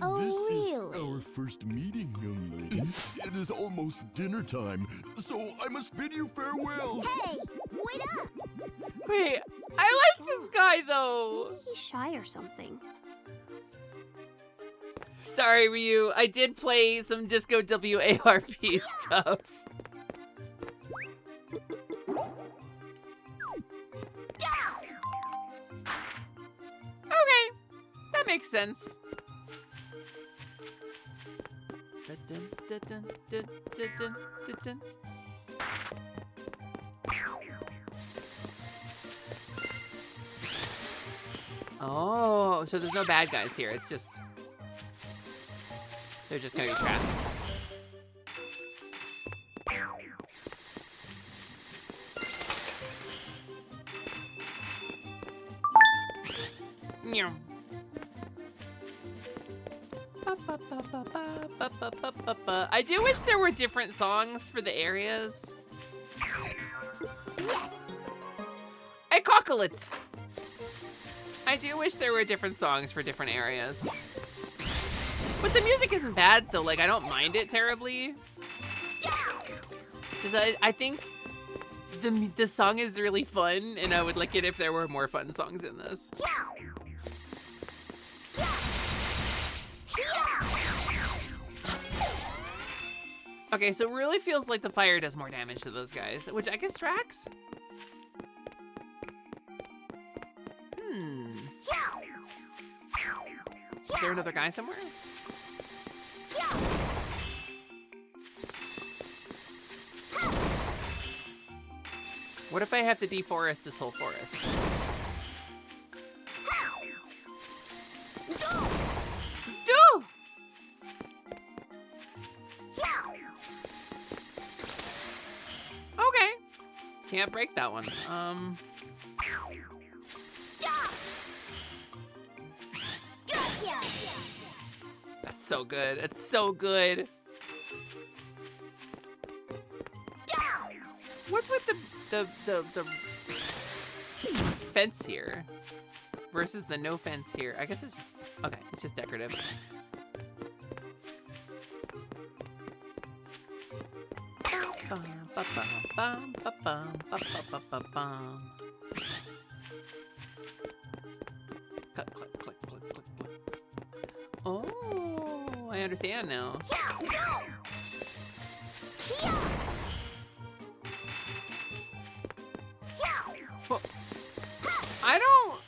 Oh, this really? is our first meeting, young lady. It is almost dinner time, so I must bid you farewell. Hey, wait up! Wait, I like this guy though. Maybe he's shy or something. Sorry, Ryu. I did play some Disco WARP stuff. Okay, that makes sense. Oh, so there's no bad guys here. It's just... They're just gonna be traps. Meow. I do wish there were different songs for the areas. Yes. I cockle it. I do wish there were different songs for different areas. But the music isn't bad, so like I don't mind it terribly. Because I think the song is really fun, and I would like it if there were more fun songs in this. Okay, so it really feels like the fire does more damage to those guys, which I guess tracks. Is there another guy somewhere? What if I have to deforest this whole forest? Do! Okay. Can't break that one. That's so good. It's so good. What's with the fence here versus the no fence here? I guess it's just, okay, it's just decorative. Click, click, click, click, click, click. Oh, I understand now. Well, I don't...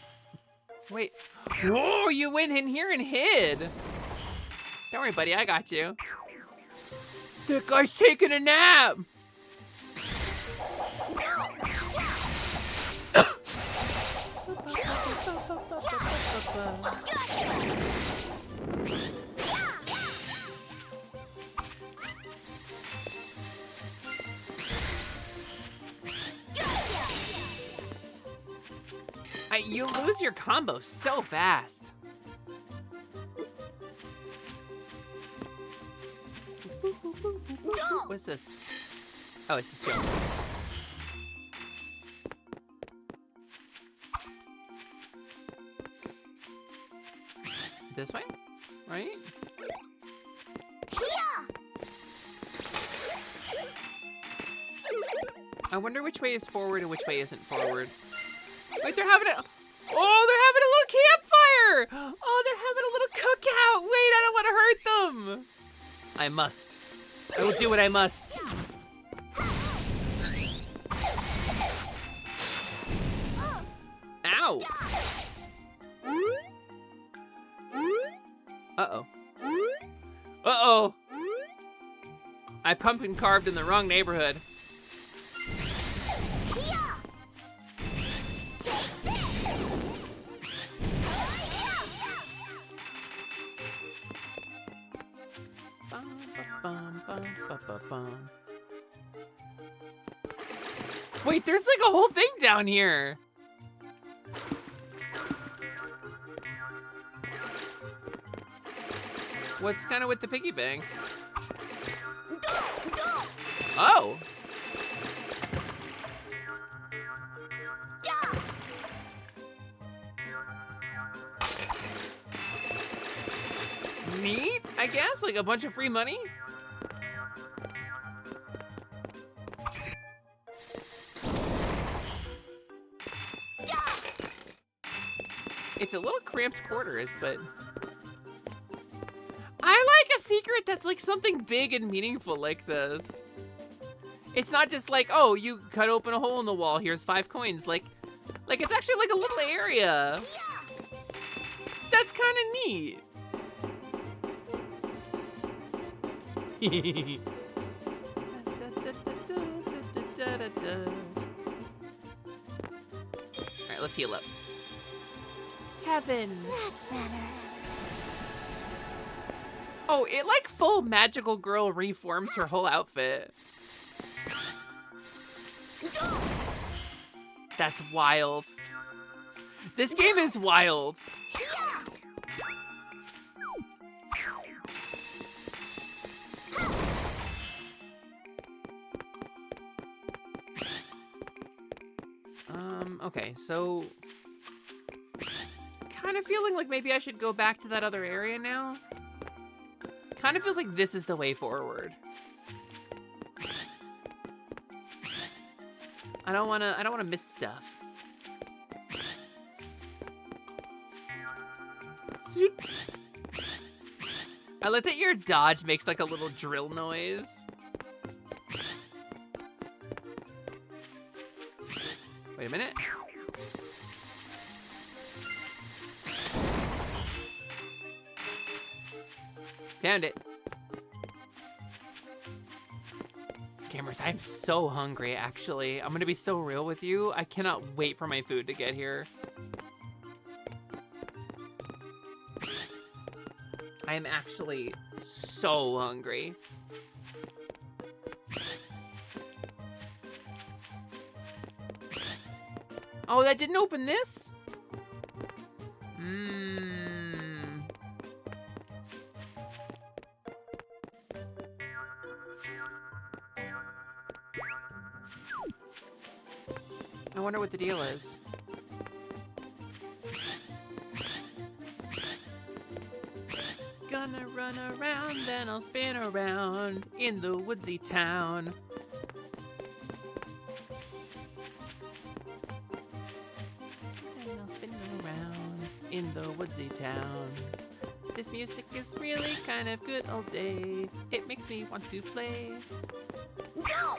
Wait. Whoa, you went in here and hid. Don't worry, buddy, I got you. That guy's taking a nap. You lose your combo so fast. What's this? Oh, it's just jump. This way? Right? I wonder which way is forward and which way isn't forward. Wait, they're having a... Oh, they're having a little campfire! Oh, they're having a little cookout! Wait, I don't want to hurt them! I must. I will do what I must. Ow! Uh-oh. Uh-oh! I pumpkin carved in the wrong neighborhood. Wait, there's like a whole thing down here. What's kind of with the piggy bank? Oh. Neat, I guess, like a bunch of free money. It's a little cramped quarters, but I like a secret that's like something big and meaningful like this. It's not just like, oh, you cut open a hole in the wall, here's 5 coins. Like it's actually like a little area. That's kind of neat. All right, let's heal up. Heaven. That's better. Oh, it like full magical girl reforms her whole outfit. That's wild. This game is wild. Okay, so kind of feeling like maybe I should go back to that other area now. Kind of feels like this is the way forward. I don't wanna miss stuff. I like that your dodge makes like a little drill noise. Wait a minute. Found it. Gamers, I'm so hungry, actually. I'm gonna be so real with you. I cannot wait for my food to get here. I am actually so hungry. Oh, that didn't open this? I wonder what the deal is. Gonna run around, then I'll spin around in the woodsy town. And I'll spin around in the woodsy town. This music is really kind of good all day. It makes me want to play. Go!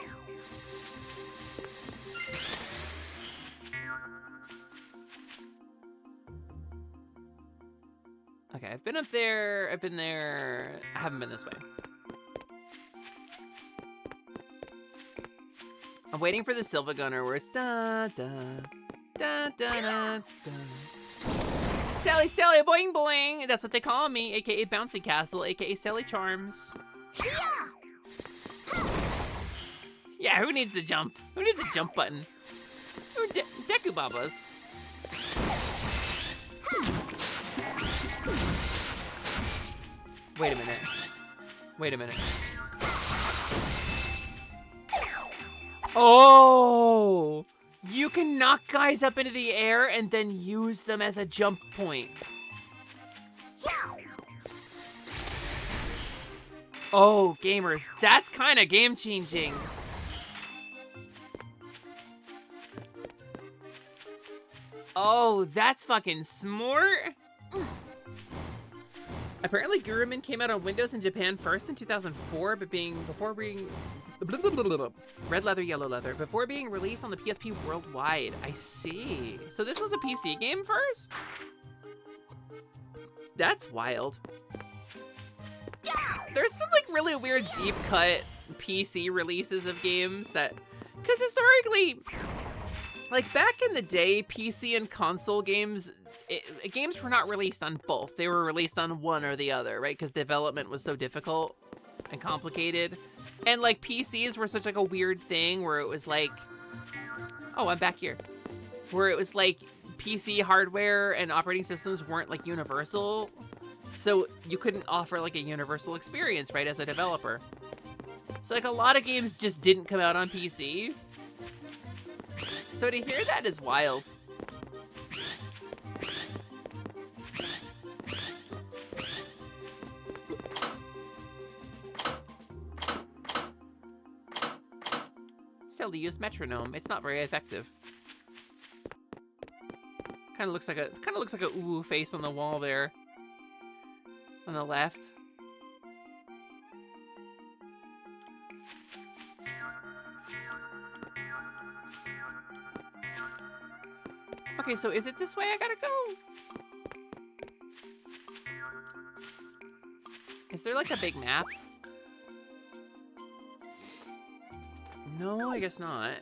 Okay, I've been up there, I've been there, I haven't been this way. I'm waiting for the Silva Gunner where it's da da da da da da. Sally, Sally, boing boing! That's what they call me, aka Bouncy Castle, aka Sally Charms. Yeah, who needs the jump? Who needs a jump button? Who Deku Babas? Wait a minute. Wait a minute. Oh! You can knock guys up into the air and then use them as a jump point. Oh, gamers, that's kind of game-changing. Oh, that's fucking smart. Apparently, Gurumin came out on Windows in Japan first in 2004, but before being red leather, yellow leather, before being released on the PSP worldwide. I see. So this was a PC game first? That's wild. There's some like really weird deep cut PC releases of games that, because historically, like back in the day, PC and console games, games were not released on both. They were released on one or the other, right? Because development was so difficult and complicated. And like PCs were such like a weird thing where it was like, oh, I'm back here. Where it was like PC hardware and operating systems weren't like universal. So you couldn't offer like a universal experience, right, as a developer. So like a lot of games just didn't come out on PC. So to hear that is wild. Still to use metronome. It's not very effective. Kind of looks like a ooh face on the wall there. On the left. Okay, so is it this way I gotta go? Is there like a big map? No, I guess not.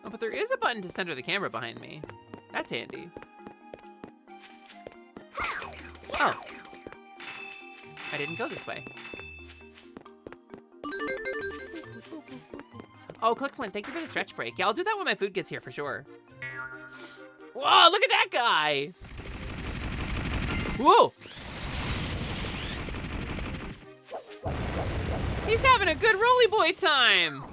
Oh, but there is a button to center the camera behind me. That's handy. Oh. I didn't go this way. Oh, Clickflint, thank you for the stretch break. Yeah, I'll do that when my food gets here for sure. Whoa, look at that guy! Whoa! He's having a good roly boy time!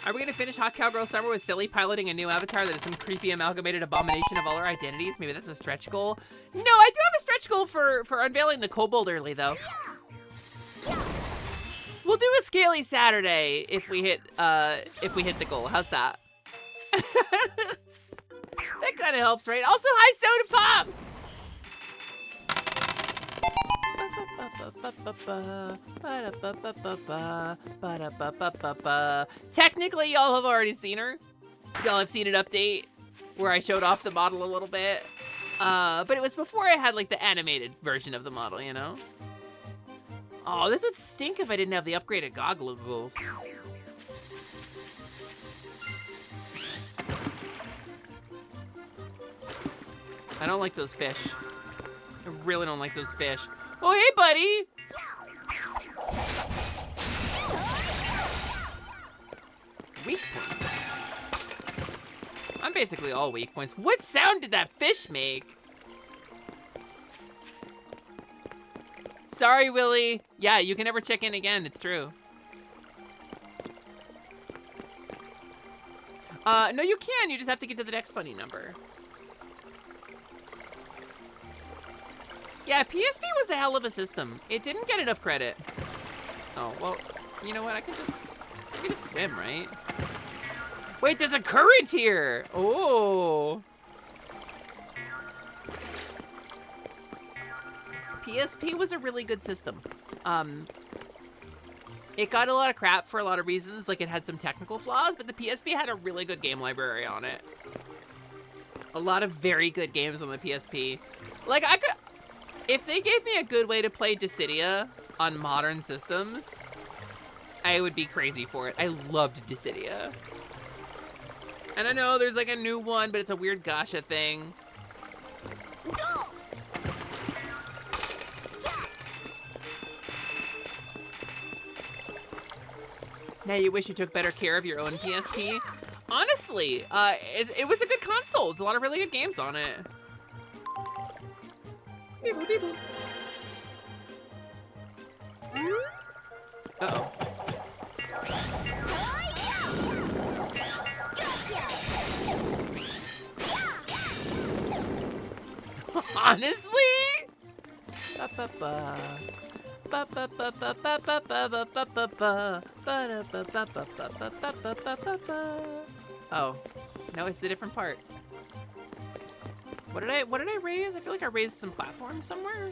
I Are we gonna finish Hot Cowgirl Summer with Silly piloting a new avatar that is some creepy amalgamated abomination of all our identities? Maybe that's a stretch goal. No, I do have a stretch goal for unveiling the kobold early though. We'll do a Scaly Saturday if we hit the goal. How's that? That kind of helps, right? Also, hi Soda Pop. Technically, y'all have already seen her. Y'all have seen an update where I showed off the model a little bit. But it was before I had like the animated version of the model, you know? Oh, this would stink if I didn't have the upgraded goggles. I don't like those fish. I really don't like those fish. Oh, hey, buddy! Weak point. I'm basically all weak points. What sound did that fish make? Sorry, Willie. Yeah, you can never check in again. It's true. No, you can. You just have to get to the next funny number. Yeah, PSP was a hell of a system. It didn't get enough credit. Oh, well, you know what? I can just swim, right? Wait, there's a current here. Oh. PSP was a really good system. It got a lot of crap for a lot of reasons, like it had some technical flaws, but the PSP had a really good game library on it. A lot of very good games on the PSP. Like, if they gave me a good way to play Dissidia on modern systems, I would be crazy for it. I loved Dissidia. And I know there's like a new one, but it's a weird gacha thing. Now you wish you took better care of your own PSP? Honestly, it was a good console. There's a lot of really good games on it. Beep-boop, beep-boop. Uh-oh. Honestly? Ba-ba-ba. Oh, no, it's a different part. What did I raise? I feel like I raised some platforms somewhere.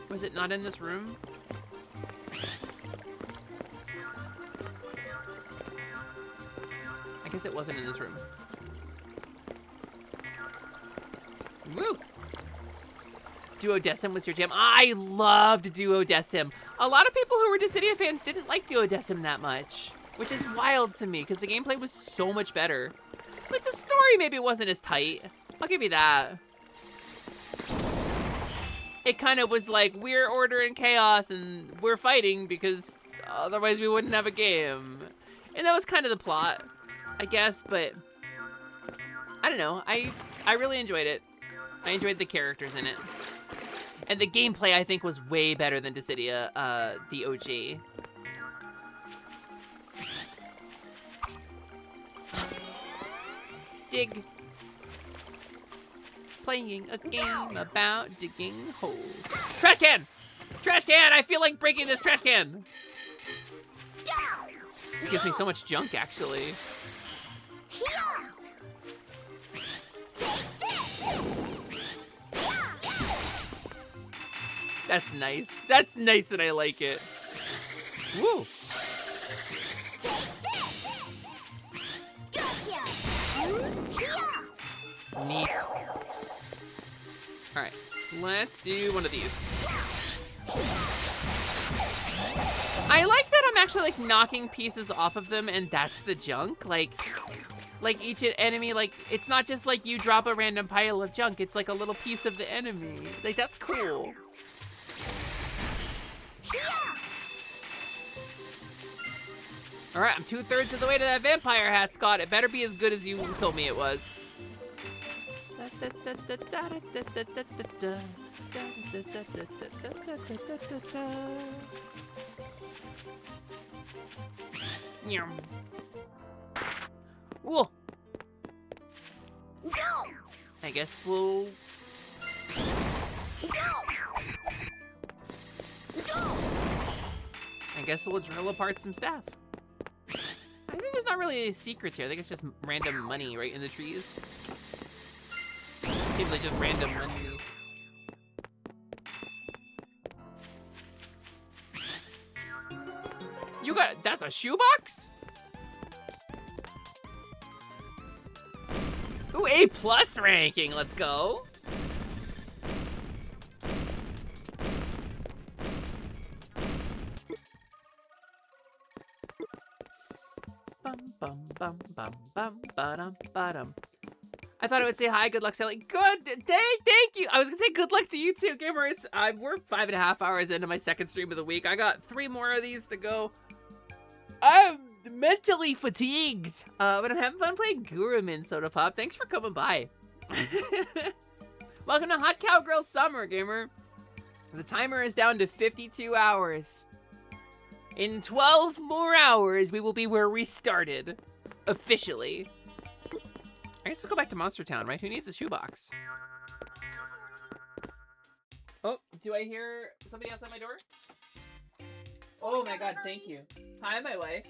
Was it not in this room? I guess it wasn't in this room. Woo! Duodecim was your jam. I loved Duodecim. A lot of people who were Dissidia fans didn't like Duodecim that much, which is wild to me because the gameplay was so much better. Like, the story maybe wasn't as tight. I'll give you that. It kind of was like, we're order and chaos and we're fighting because otherwise we wouldn't have a game. And that was kind of the plot, I guess, but I don't know. I really enjoyed it. I enjoyed the characters in it. And the gameplay, I think, was way better than Dissidia, the OG. Dig. Playing a game about digging holes. Trash can! Trash can! I feel like breaking this trash can! It gives me so much junk, actually. That's nice. That's nice and I like it. Woo! Neat. Alright, let's do one of these. I like that I'm actually like knocking pieces off of them and that's the junk. Like each enemy, like, it's not just like you drop a random pile of junk, it's like a little piece of the enemy. Like, that's cool. Alright, I'm 2/3 of the way to that vampire hat, Scott. It better be as good as you told me it was. Ooh. I guess we'll... I guess we'll drill apart some stuff. I think there's not really any secrets here. I think it's just random money right in the trees. Seems like just random money. You got... That's a shoebox? Ooh, A+ ranking. Let's go. I thought I would say hi, good luck, Sally. Good, thank you. I was gonna say good luck to you too, Gamer. We're 5.5 hours into my second stream of the week. I got 3 more of these to go. I'm mentally fatigued, but I'm having fun playing Gurumin Soda Pop. Thanks for coming by. Welcome to Hot Cowgirl Summer, Gamer. The timer is down to 52 hours. In 12 more hours, we will be where we started. Officially. I guess let's go back to Monster Town, right? Who needs a shoebox? Oh, do I hear somebody outside my door? Oh my god, thank you. Hi, my wife.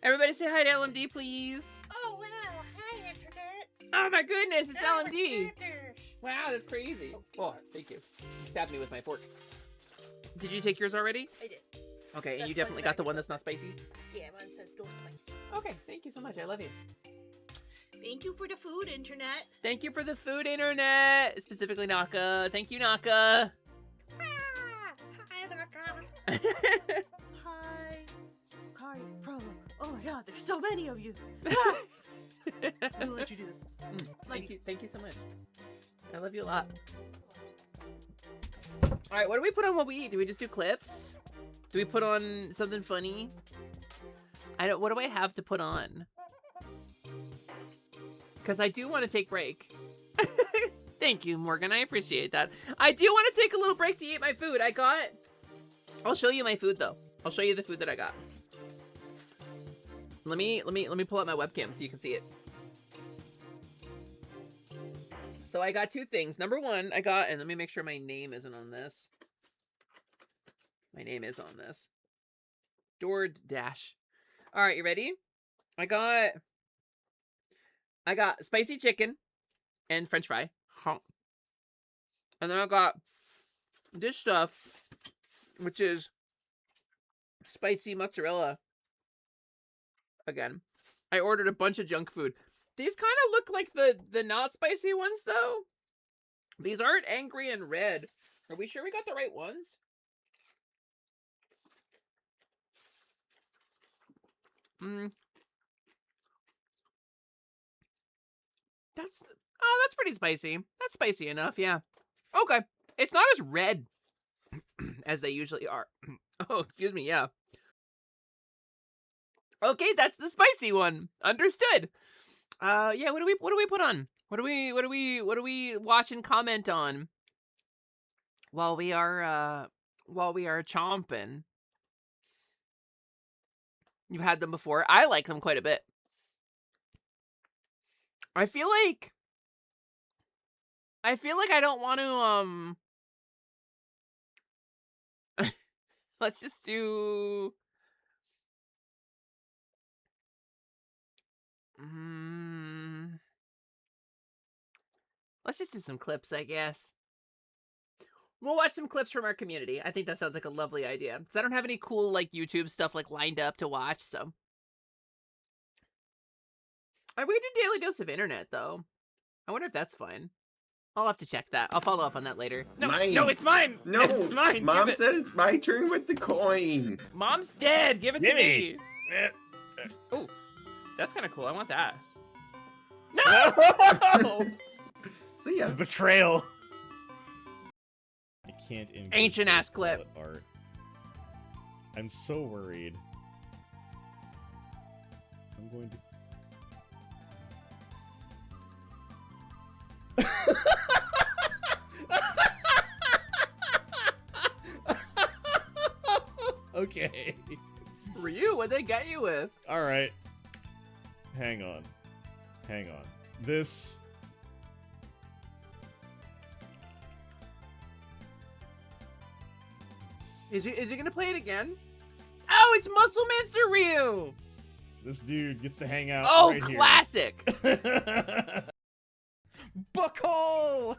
Everybody say hi to LMD, please. Oh wow, hi internet. Oh my goodness, it's Oh, LMD. it's Sanders. Wow, that's crazy. Oh, thank you. You stabbed me with my fork. Did you take yours already? I did. Okay, and That's you definitely one got the one that's not spicy? Yeah, mine says no spice. Okay, thank you so much. I love you. Thank you for the food, internet. Thank you for the food, internet. Specifically, Naka. Thank you, Naka. Hi, Naka. Hi. Cardi, Pro. Oh my god, there's so many of you. I'm gonna let you do this. Thank you. Thank you so much. I love you a lot. All right, what do we put on what we eat? Do we just do clips? Do we put on something funny? What do I have to put on? Because I do want to take break. Thank you, Morgan. I appreciate that. I do want to take a little break to eat my food. I'll show you my food though. I'll show you the food that I got. Let me pull out my webcam so you can see it. So I got 2 things. Number 1, and let me make sure my name isn't on this. My name is on this. DoorDash. All right, you ready? I got spicy chicken and French fry. And then I got this stuff, which is spicy mozzarella. Again, I ordered a bunch of junk food. These kind of look like the not spicy ones, though. These aren't angry and red. Are we sure we got the right ones? That's pretty spicy. That's spicy enough, yeah. Okay. It's not as red as they usually are. Oh, excuse me, yeah. Okay, that's the spicy one. Understood. Yeah, what do we put on? What do we watch and comment on while we are chomping? You've had them before. I like them quite a bit. I feel like I don't want to let's just do let's just do some clips, I guess. We'll watch some clips from our community. I think that sounds like a lovely idea. Because I don't have any cool, like, YouTube stuff, like, lined up to watch, so. We could do Daily Dose of Internet, though. I wonder if that's fun. I'll have to check that. I'll follow up on that later. No, Mine. no, it's mine! No, it's mine! Mom Give it. said it's my turn with the coin. Mom's dead! Give it to Gimme. me! Oh, that's kind of cool. I want that. No! See ya. Betrayal. I can't Ancient ass clip. Art. I'm so worried. I'm going to. Okay. Ryu, what'd they get you with? All right. Hang on. Hang on. This... Is he gonna play it again? Oh, it's Muscle Man Ryu! This dude gets to hang out Oh, right here. classic! Buckle!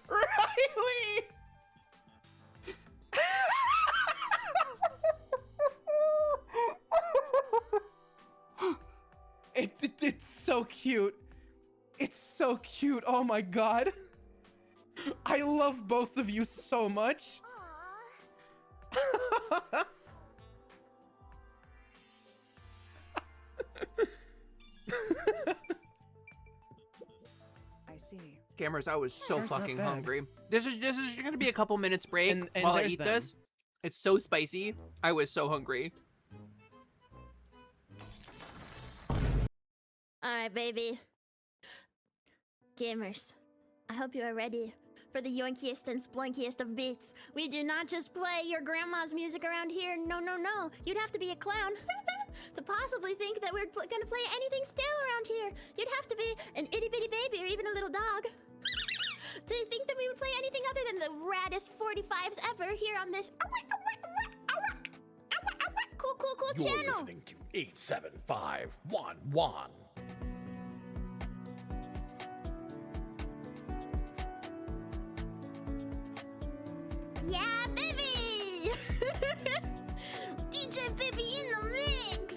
Riley! It's so cute. It's so cute. Oh my god. I love both of you so much. I see. Gamers, I was so That's not fucking bad. hungry. This is gonna be a couple minutes break And while I there's eat them. this. It's so spicy. I was so hungry. Alright, baby. Gamers, I hope you are ready for the yoinkiest and splunkiest of beats. We do not just play your grandma's music around here. No, no, no. You'd have to be a clown to possibly think that we're gonna play anything stale around here. You'd have to be an itty bitty baby or even a little dog to think that we would play anything other than the raddest 45s ever here on this cool You're channel. listening to 87511. Yeah, baby! DJ Baby in the mix!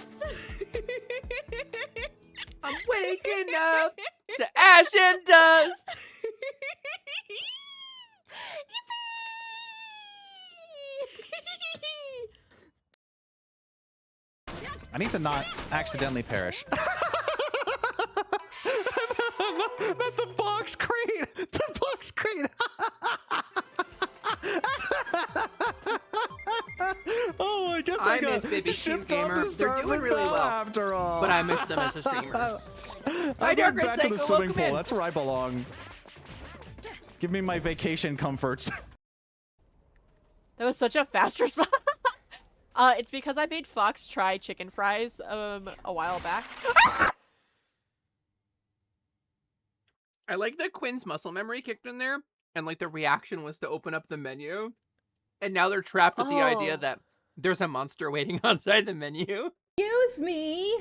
I'm waking up to ash and dust. I need to not accidentally perish. I'm at the box crate! The box crate! Oh, I guess I got miss Baby shipped Cute off Gamer. to They're Starboard doing really Bell well. after all. But I miss them as a streamer. Hi, I'm going Dark Red back to Psycho, the swimming welcome pool. in. That's where I belong. Give me my vacation comforts. That was such a fast response. It's because I made Fox try chicken fries a while back. I like that Quinn's muscle memory kicked in there, and like the reaction was to open up the menu, and now they're trapped with the idea Oh. that there's a monster waiting outside the menu. Excuse me,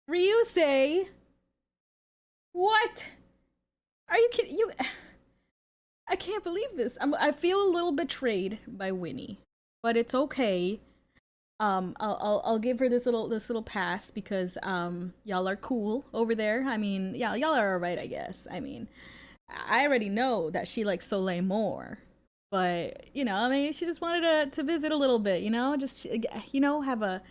Ryusei. What? Are you kidding? I can't believe this. I feel a little betrayed by Winnie, but it's okay. I'll give her this little pass because y'all are cool over there. I mean, yeah, y'all are alright, I guess. I mean, I already know that she likes Soleil more, but you know, I mean, she just wanted to visit a little bit, you know, just have a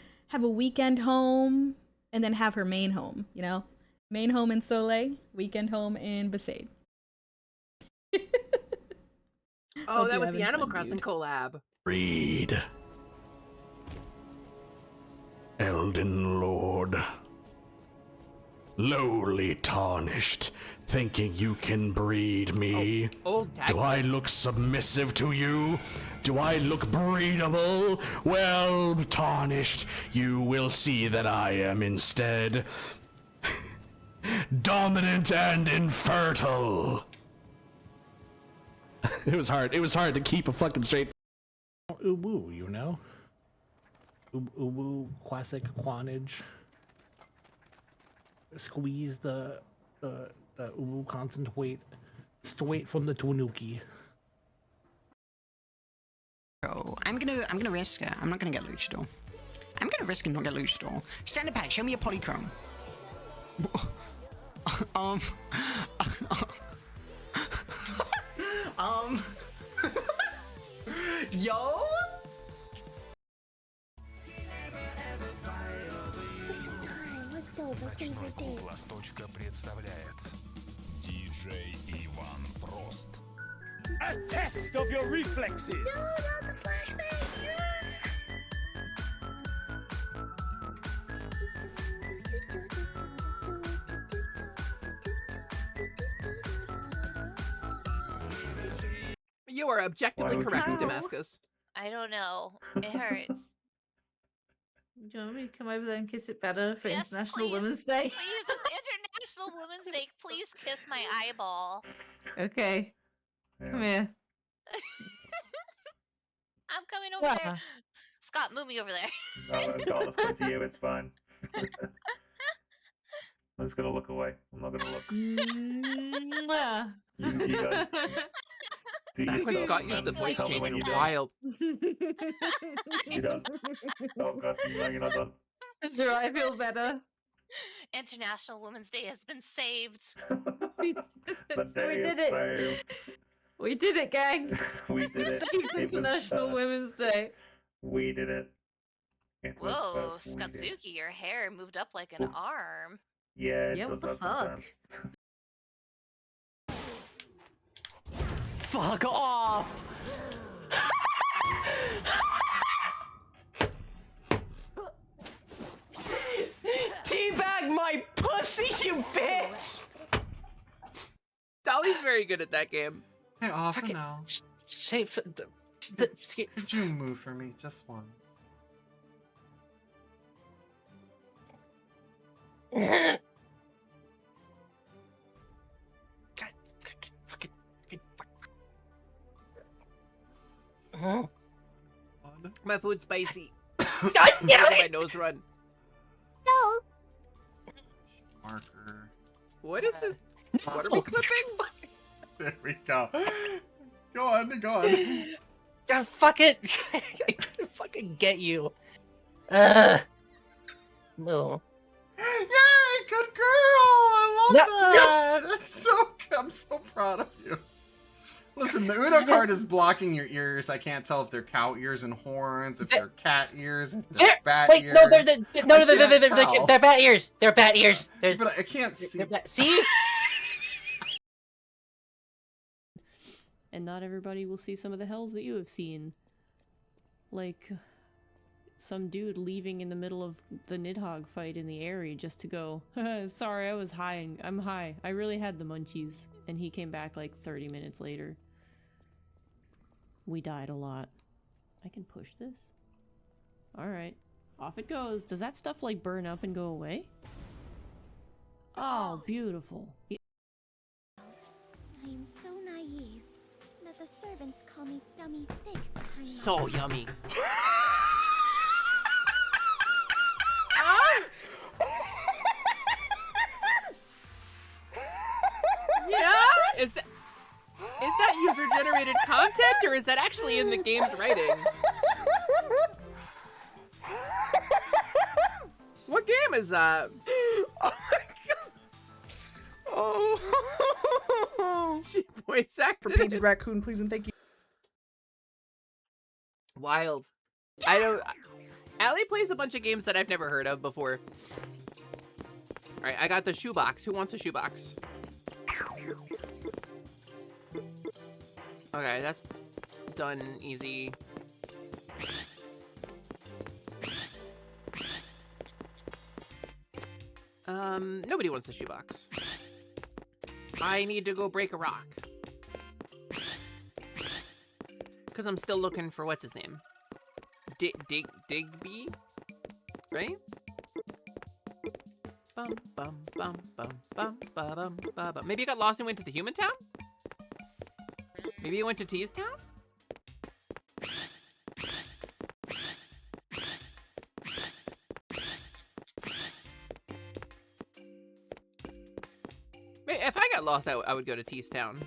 weekend home and then have her main home, you know, main home in Soleil, weekend home in Besaid. Oh, Hope that you're was the having Animal fun, Crossing dude. collab. Read. Elden Lord. Lowly tarnished, thinking you can breed me. Old Do I look submissive to you? Do I look breedable? Well, tarnished, you will see that I am instead dominant and infertile. It was hard. It was hard to keep a fucking straight. Uwu, you know? Uwu, classic quanage. Squeeze the Uwu concentrate straight from the Tanuki. Bro, I'm gonna risk it. I'm not gonna get luchador. I'm gonna risk and not get luchador. Center pack, show me a polychrome. Yo. Let's go. Let's do the thing. Ласточка представляет DJ Иван Фрост. A test of your reflexes. No, not the flashbang. You are objectively Why would you correct, do this? Damascus. I don't know. It hurts. Do you want me to come over there and kiss it better for Yes, International please. Women's Day? Please, it's International Women's Day. Please kiss my eyeball. Okay. Come here. I'm coming over Yeah. there. Scott, move me over there. No, let's come to you. It's fine. I'm just gonna look away. I'm not gonna look. Mwah. You guys. Do Back when stuff Scott and used the then voice tell me change, when it was you're wild. You done? Oh god, no, you're not done. Do I feel better? International Women's Day has been saved. The day We is did it. saved. We did it, gang. We did it. Saved It was International us. Women's Day. We did it. It was Whoa, us. We did. Skatsuki, your hair moved up like an arm. Yeah, it Yeah, does what that the fuck? sometimes. Fuck off! Teabag my pussy, you bitch! Dolly's very good at that game. Hey, off now. Could you move for me just once? My food's spicy. God I'm damn making my it! nose run. No. Marker. What is this? What are we clipping? There we go. Go on, go on. God, fuck it! I couldn't fucking get you. No. Yay, good girl! I love that! That's so, I'm so proud of you. Listen, the Uno card is blocking your ears. I can't tell if they're cow ears and horns, if they're cat ears, if they're bat Wait, ears. no, they're bat ears. They're bat ears. But I can't see. See? And not everybody will see some of the hells that you have seen. Like, some dude leaving in the middle of the Nidhogg fight in the area just to go, sorry, I was high, I'm high. I really had the munchies. And he came back like 30 minutes later. We died a lot. I can push this? Alright. Off it goes. Does that stuff like burn up and go away? Oh, beautiful. I am so naive that the servants call me dummy thick behind So my back. yummy. Yeah? Is that user generated content or is that actually in the game's writing? What game is that? Oh, she voice acted for Painted Raccoon, please and thank you. Wild. I don't. Allie plays a bunch of games that I've never heard of before. All right, I got the shoebox. Who wants a shoebox? Okay, that's done easy. Nobody wants the shoebox. I need to go break a rock. Because I'm still looking for what's his name? Digby? Right? Bum bum bum bum bum bum bum bum. Maybe he got lost and went to the human town? Maybe he went to Tease Town? If I got lost, I would go to Tease Town.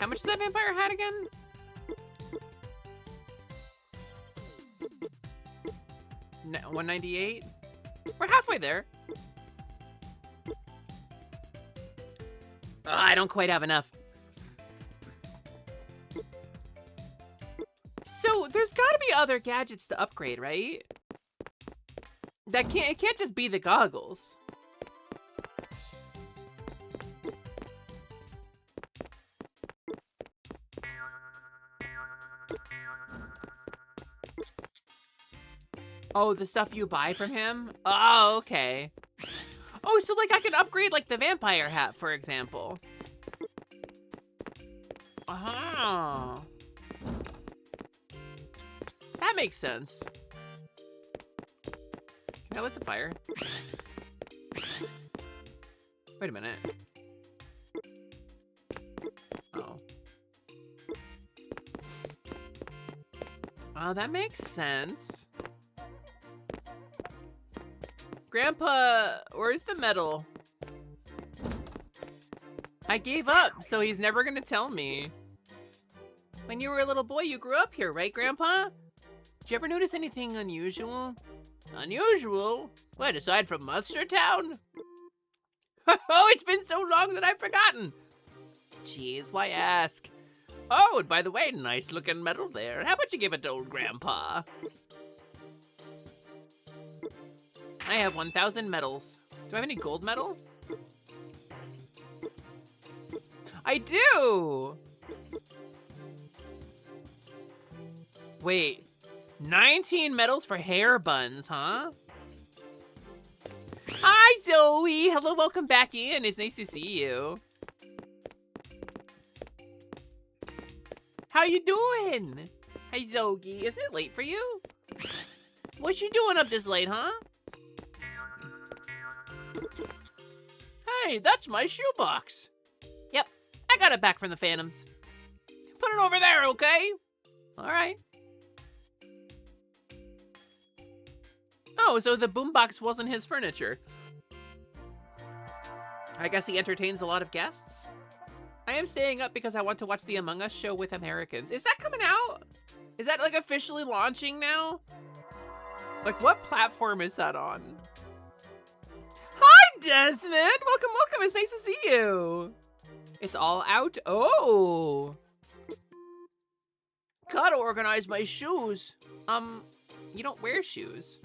How much does that vampire hat again? No, 198? We're halfway there. I don't quite have enough. So there's gotta be other gadgets to upgrade, right? It can't just be the goggles. Oh, the stuff you buy from him? Oh, okay. Oh, so like I could upgrade like the vampire hat, for example. Oh. That makes sense. Can I lit the fire? Wait a minute. Oh. Oh, that makes sense. Grandpa, where's the medal? I gave up, so he's never gonna tell me. When you were a little boy, you grew up here, right, Grandpa? Did you ever notice anything unusual? Unusual? What, aside from Monster Town? Oh, it's been so long that I've forgotten. Jeez, why ask? Oh, and by the way, nice looking medal there. How about you give it to old Grandpa? I have 1,000 medals. Do I have any gold medal? I do! Wait, 19 medals for hair buns, huh? Hi, Zoe! Hello, welcome back in. It's nice to see you. How you doing? Hey, Zoe. Isn't it late for you? What you doing up this late, huh? Hey, that's my shoebox. Yep, I got it back from the Phantoms. Put it over there, okay? All right. Oh, so the boombox wasn't his furniture. I guess he entertains a lot of guests. I am staying up because I want to watch the Among Us show with Americans. Is that coming out? Is that like officially launching now? Like what platform is that on? Hi, Desmond! Welcome, welcome. It's nice to see you. It's all out. Oh. Gotta organize my shoes. You don't wear shoes.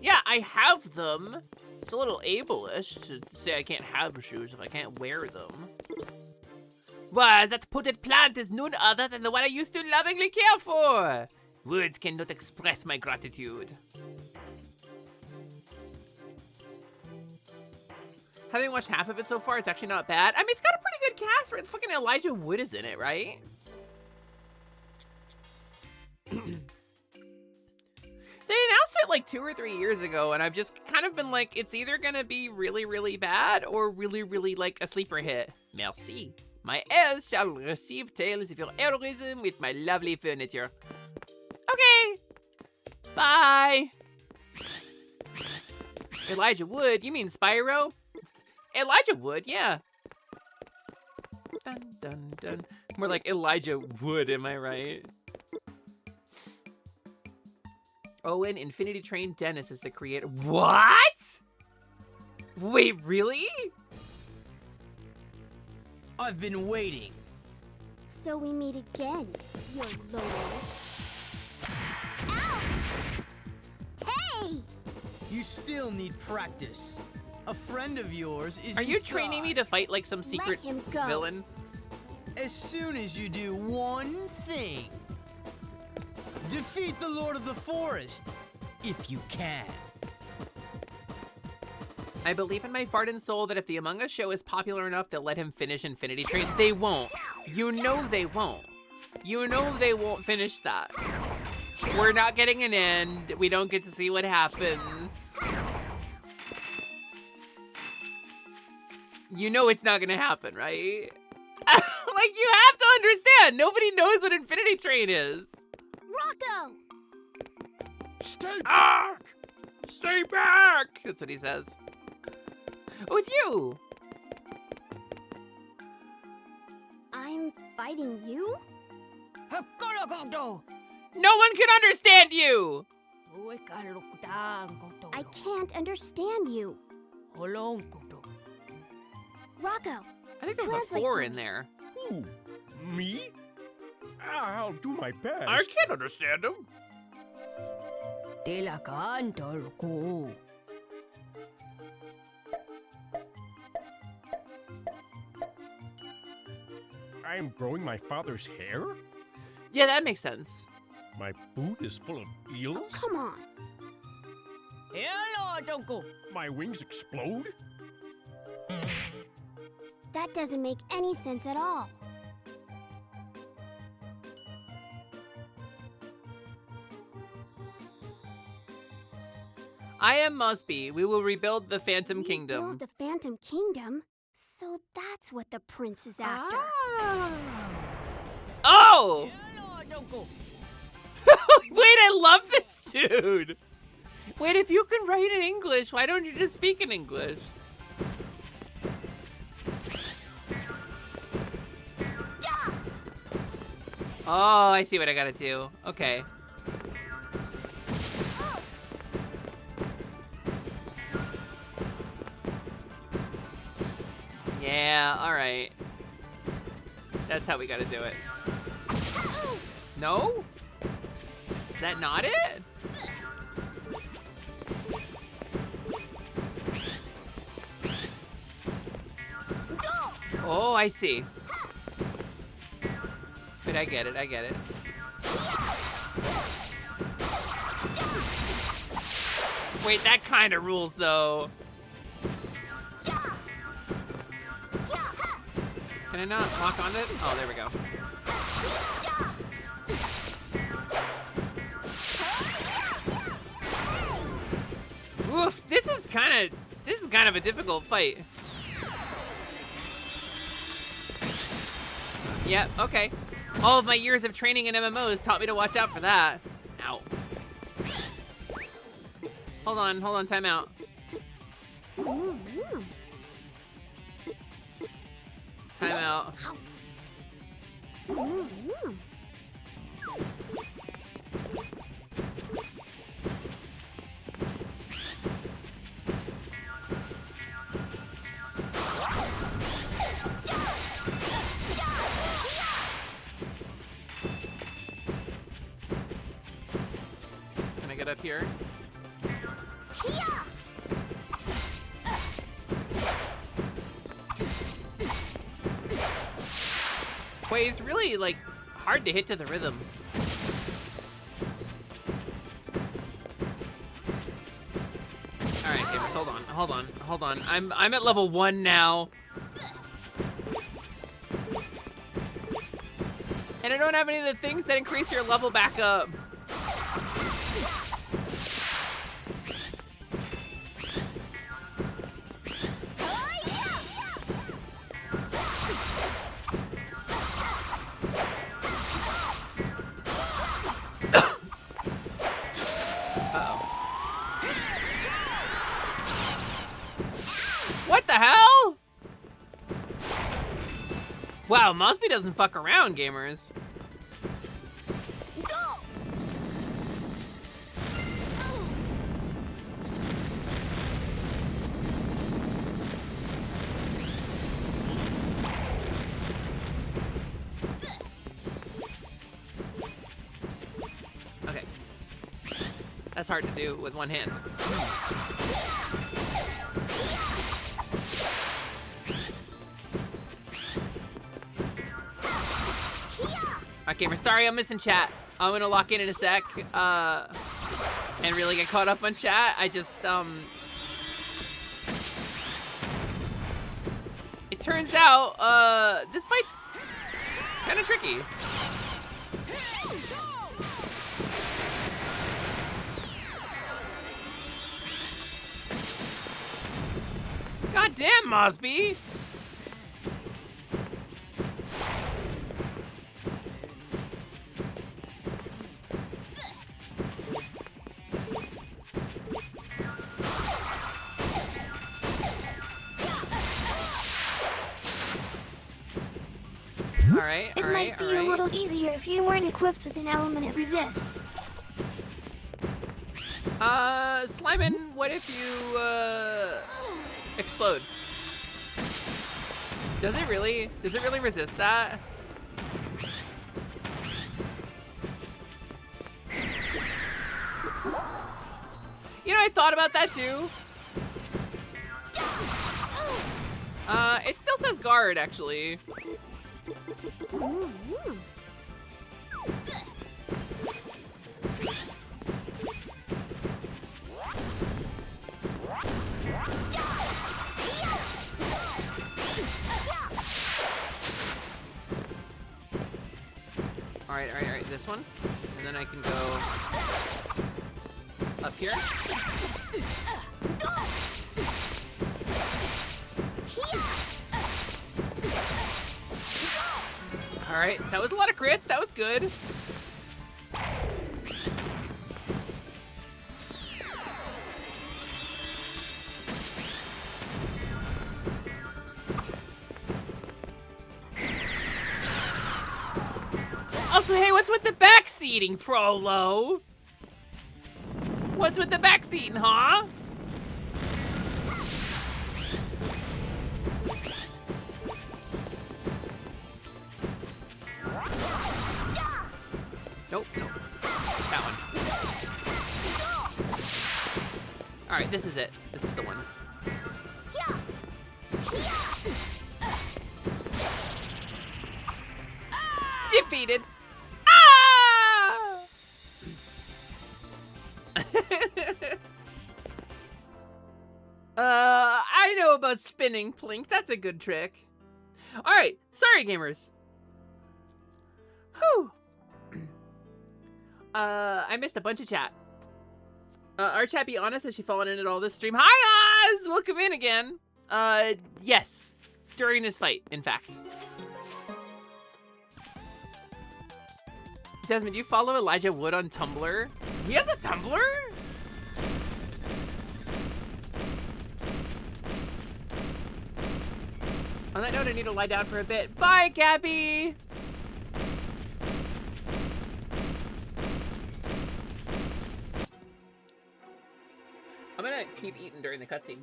Yeah, I have them. It's a little ableist to say I can't have shoes if I can't wear them. Why, that potted plant is none other than the one I used to lovingly care for. Words cannot express my gratitude. Having watched half of it so far, it's actually not bad. I mean, it's got a pretty good cast, right? Fucking Elijah Wood is in it, right? They announced it like 2 or 3 years ago, and I've just kind of been like, it's either gonna be really, really bad or really, really like a sleeper hit. Merci. My heirs shall receive tales of your heroism with my lovely furniture. Okay. Bye. Elijah Wood? You mean Spyro? Elijah Wood, yeah. Dun, dun, dun. More like Elijah Wood, am I right? Owen Infinity Train Dennis is the creator. What? Wait, really? I've been waiting. So we meet again, you lowers. Hey! You still need practice. A friend of yours is Are you training me to fight like some secret him go. villain? As soon as you do one thing. Defeat the Lord of the Forest, if you can. I believe in my fart and soul that if the Among Us show is popular enough, they'll let him finish Infinity Train. They won't. You know they won't. You know they won't finish that. We're not getting an end. We don't get to see what happens. You know it's not gonna happen, right? Like, you have to understand. Nobody knows what Infinity Train is. Rocco! Stay back! Stay back! That's what he says. Oh, it's you! I'm fighting you? No one can understand you! I can't understand you. Rocco, I think there was a translate 4 for in me. there. Who? Me? I'll do my best. I can't understand him. I'm growing my father's hair? Yeah, that makes sense. My boot is full of eels? Come on. My wings explode? That doesn't make any sense at all. I am Mosby. We will rebuild the Phantom Kingdom. Rebuild the Phantom Kingdom? So that's what the prince is after. Oh! Wait, I love this dude. Wait, if you can write in English, why don't you just speak in English? Oh, I see what I gotta do. Okay. Yeah, alright. That's how we gotta do it. No? Is that not it? Oh, I see. But I get it, I get it. Wait, that kind of rules, though. Can I not lock on it? Oh, there we go. Oof, this is kind of a difficult fight. Yep, okay. All of my years of training in MMOs taught me to watch out for that. Ow. Hold on, time out. Time out. Can I get up here? Wait, it's really, like, hard to hit to the rhythm. Alright, gamers, hold on. I'm at level 1 now. And I don't have any of the things that increase your level back up. What the hell? Wow, Mosby doesn't fuck around, gamers. Okay. That's hard to do with one hand. Okay, we're sorry I'm missing chat. I'm gonna lock in a sec, and really get caught up on chat. I just, it turns out, this fight's kind of tricky. God damn, Mosby! It might be a little easier if you weren't equipped with an element it resists. Slimin, what if you, explode? Does it really resist that? You know, I thought about that too. It still says guard, actually. All right. This one, and then I can go up here. All right, that was a lot of crits. That was good. Also, hey, what's with the backseating, Prolo? What's with the backseating, huh? Nope. That one. All right, this is it. This is the one. Defeated. I know about spinning Plink. That's a good trick. All right, sorry gamers. Whew. I missed a bunch of chat. Our chat, be honest, has she fallen in at all this stream? Hi, Oz! Welcome in again. Yes. During this fight, in fact. Desmond, you follow Elijah Wood on Tumblr? He has a Tumblr? On that note, I need to lie down for a bit. Bye, Gabby! I'm gonna keep eating during the cutscene.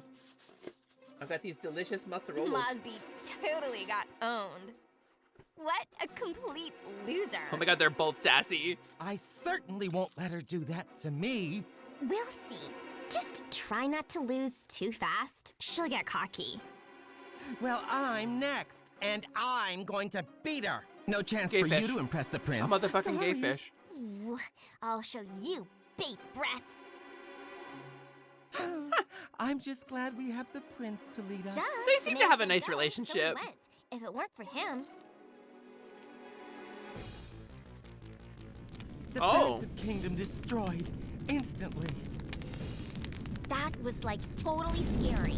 I've got these delicious mozzarella. Mosby totally got owned. What a complete loser. Oh my god, they're both sassy. I certainly won't let her do that to me. We'll see. Just try not to lose too fast. She'll get cocky. Well, I'm next, and I'm going to beat her. No chance Gay for fish. you to impress the prince. A motherfucking gay fish. Ooh, I'll show you bait breath. I'm just glad we have the prince to lead us. Duh, They seem to have a nice so relationship. we went. If it weren't for him. The Oh. Phantom Kingdom destroyed instantly. That was like totally scary.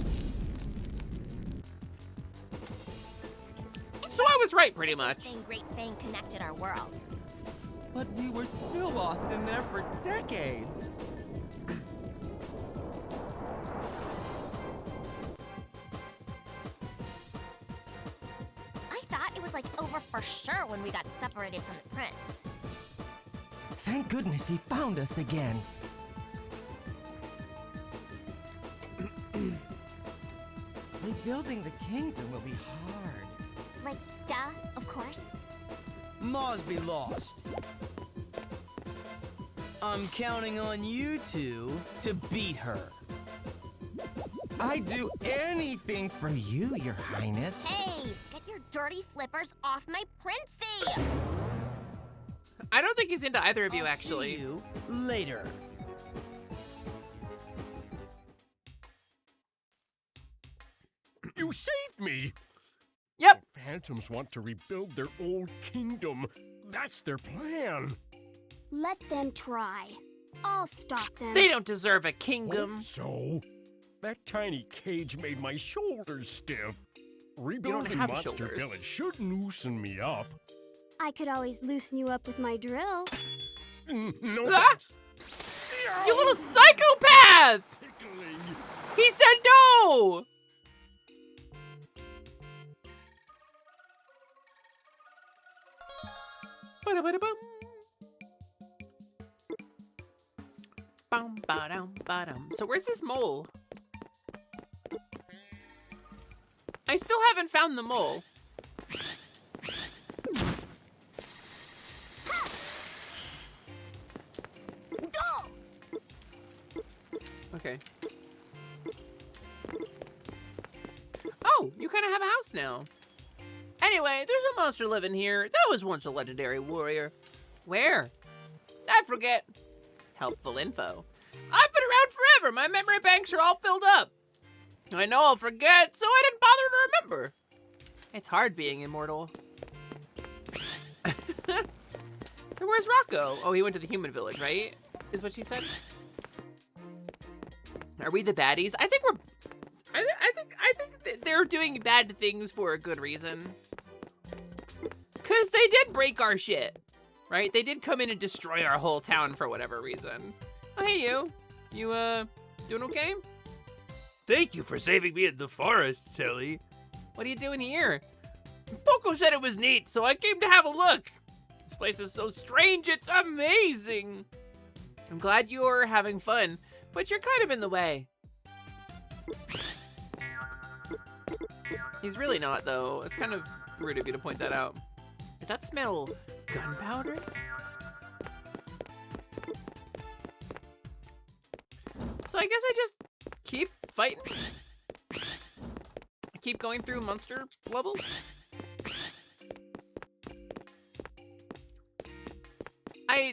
So I was right, pretty much. Great thing connected our worlds. But we were still lost in there for decades. I thought it was like over for sure when we got separated from the prince. Thank goodness he found us again. Rebuilding the kingdom will be hard. Like, duh, of course. Mosby lost. I'm counting on you two to beat her. I'd do anything for you, Your Highness. Hey, get your dirty flippers off my princey! I don't think he's into either of you, I'll actually. see you later. You saved me! Yep. The Phantoms want to rebuild their old kingdom. That's their plan. Let them try. I'll stop them. They don't deserve a kingdom. Hope so. That tiny cage made my shoulders stiff. Rebuilding have Monster shoulders. Village should loosen me up. I could always loosen you up with my drill. No Ah! thanks. You little psychopath! He said no! Ba-da-ba-da-bum. Bum, ba-dum, ba-dum. So where's this mole? I still haven't found the mole. Okay. Oh, you kind of have a house now. Anyway, there's a monster living here. That was once a legendary warrior. Where? I forget. Helpful info. I've been around forever. My memory banks are all filled up. I know I'll forget, so I didn't bother to remember. It's hard being immortal. And where's Rocco? Oh, he went to the human village, right? Is what she said. Are we the baddies? I think we're. I think they're doing bad things for a good reason. Cause they did break our shit, right? They did come in and destroy our whole town for whatever reason. Oh, hey you. You doing okay? Thank you for saving me in the forest, Tilly. What are you doing here? Poco said it was neat, so I came to have a look. This place is so strange, it's amazing. I'm glad you're having fun, but you're kind of in the way. He's really not, though. It's kind of rude of you to point that out. Does that smell gunpowder? So I guess I just keep fighting. I keep going through monster levels.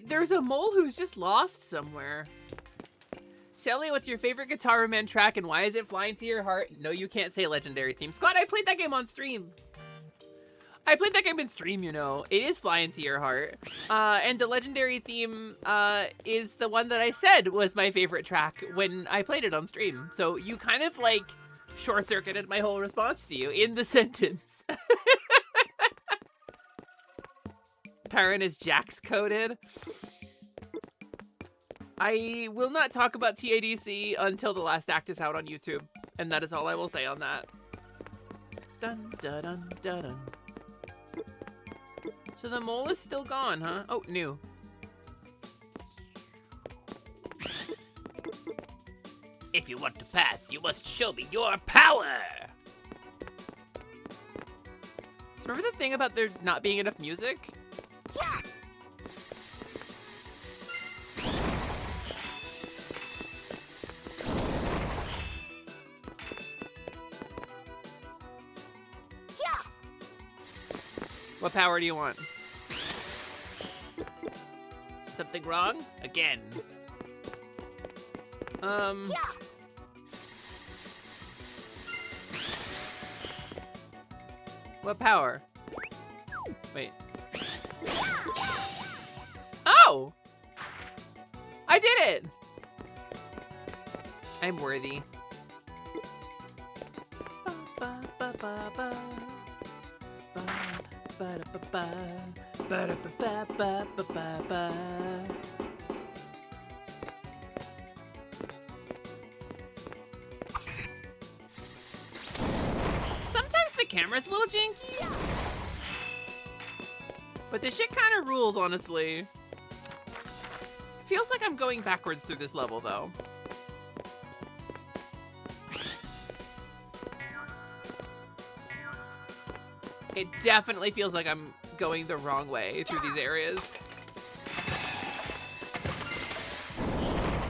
There's a mole who's just lost somewhere. Shelly, what's your favorite Guitar Man track and why is it flying to your heart? No, you can't say Legendary theme. Scott, I played that game on stream. I played that game in stream, you know. It is flying to your heart. And the Legendary theme is the one that I said was my favorite track when I played it on stream. So you kind of like short-circuited my whole response to you in the sentence. Perrin is Jax coded. I will not talk about TADC until the last act is out on YouTube. And that is all I will say on that. Dun, dun, dun, dun, dun. So the mole is still gone, huh? Oh, new. If you want to pass, you must show me your power. So remember the thing about there not being enough music? Yeah. What power do you want? Something wrong? Again. Yeah. What power? Wait. Oh! I did it! I'm worthy. Sometimes the camera's a little janky, but the shit kind of rules, honestly. Feels like I'm going backwards through this level, though. It definitely feels like I'm going the wrong way through these areas.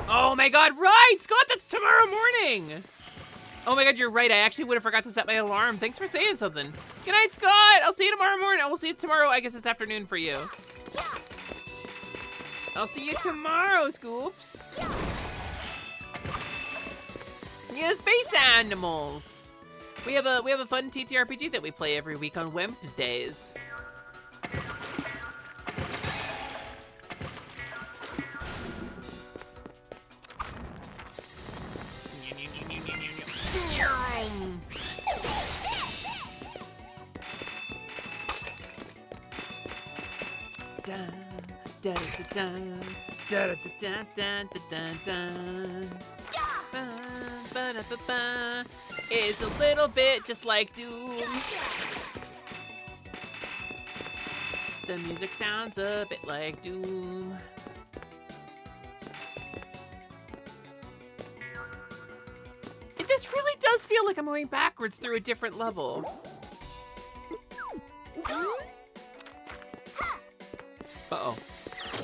Oh my god, right! Scott, that's tomorrow morning! Oh my god, you're right. I actually would have forgot to set my alarm. Thanks for saying something. Good night, Scott! I'll see you tomorrow morning. I will see you tomorrow. I guess it's afternoon for you. I'll see you tomorrow, Scoops. Yeah, space animals. We have a fun TTRPG that we play every week on Wednesdays. It's a little bit just like Doom. The music sounds a bit like Doom. This really does feel like I'm going backwards through a different level. Uh-oh.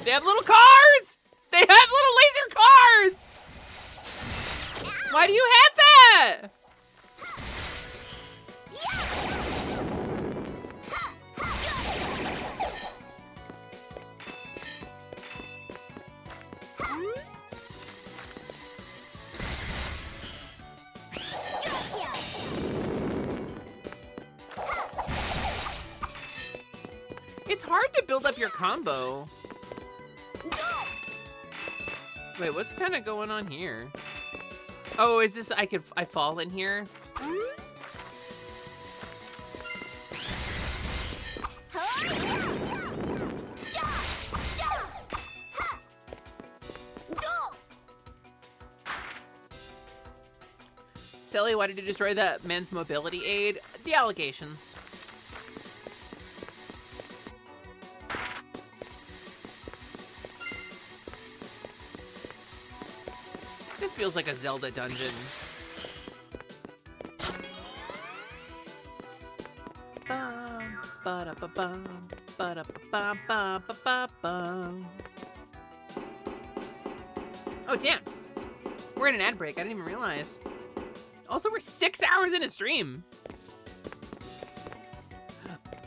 They have little cars! They have little laser cars! Why do you have that? It's hard to build up your combo. Wait, what's kind of going on here? Oh, is this, I fall in here? Silly, why did you destroy that men's mobility aid? The allegations. This feels like a Zelda dungeon. Oh, damn. We're in an ad break. I didn't even realize. Also, we're 6 hours in a stream.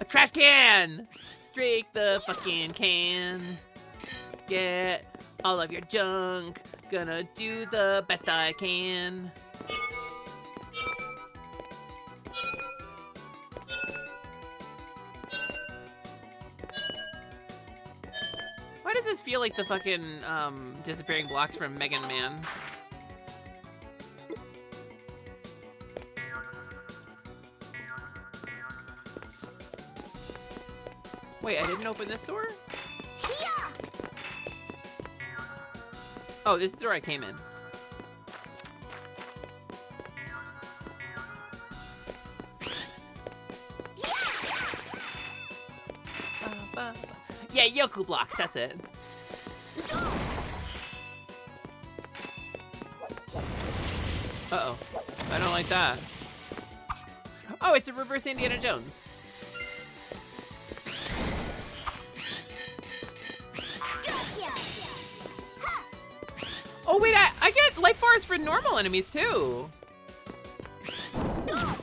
A trash can! Drink the fucking can. Get all of your junk. Gonna do the best I can. Why does this feel like the fucking disappearing blocks from Mega Man? Wait, I didn't open this door? Oh, this is the door I came in. Yeah, Yoku blocks, that's it. Uh-oh. I don't like that. Oh, it's a reverse Indiana Jones. Oh wait, I get life bars for normal enemies too.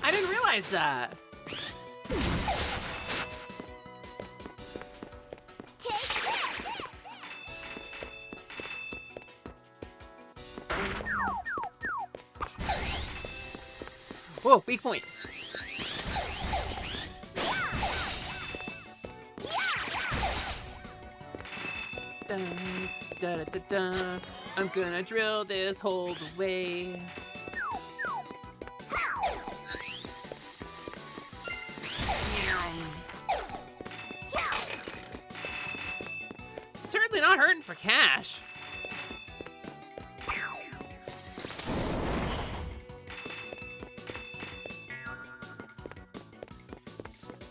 I didn't realize that. Whoa, weak point. Dun, da, da, da, da. I'm gonna drill this hole the way. Certainly not hurting for cash.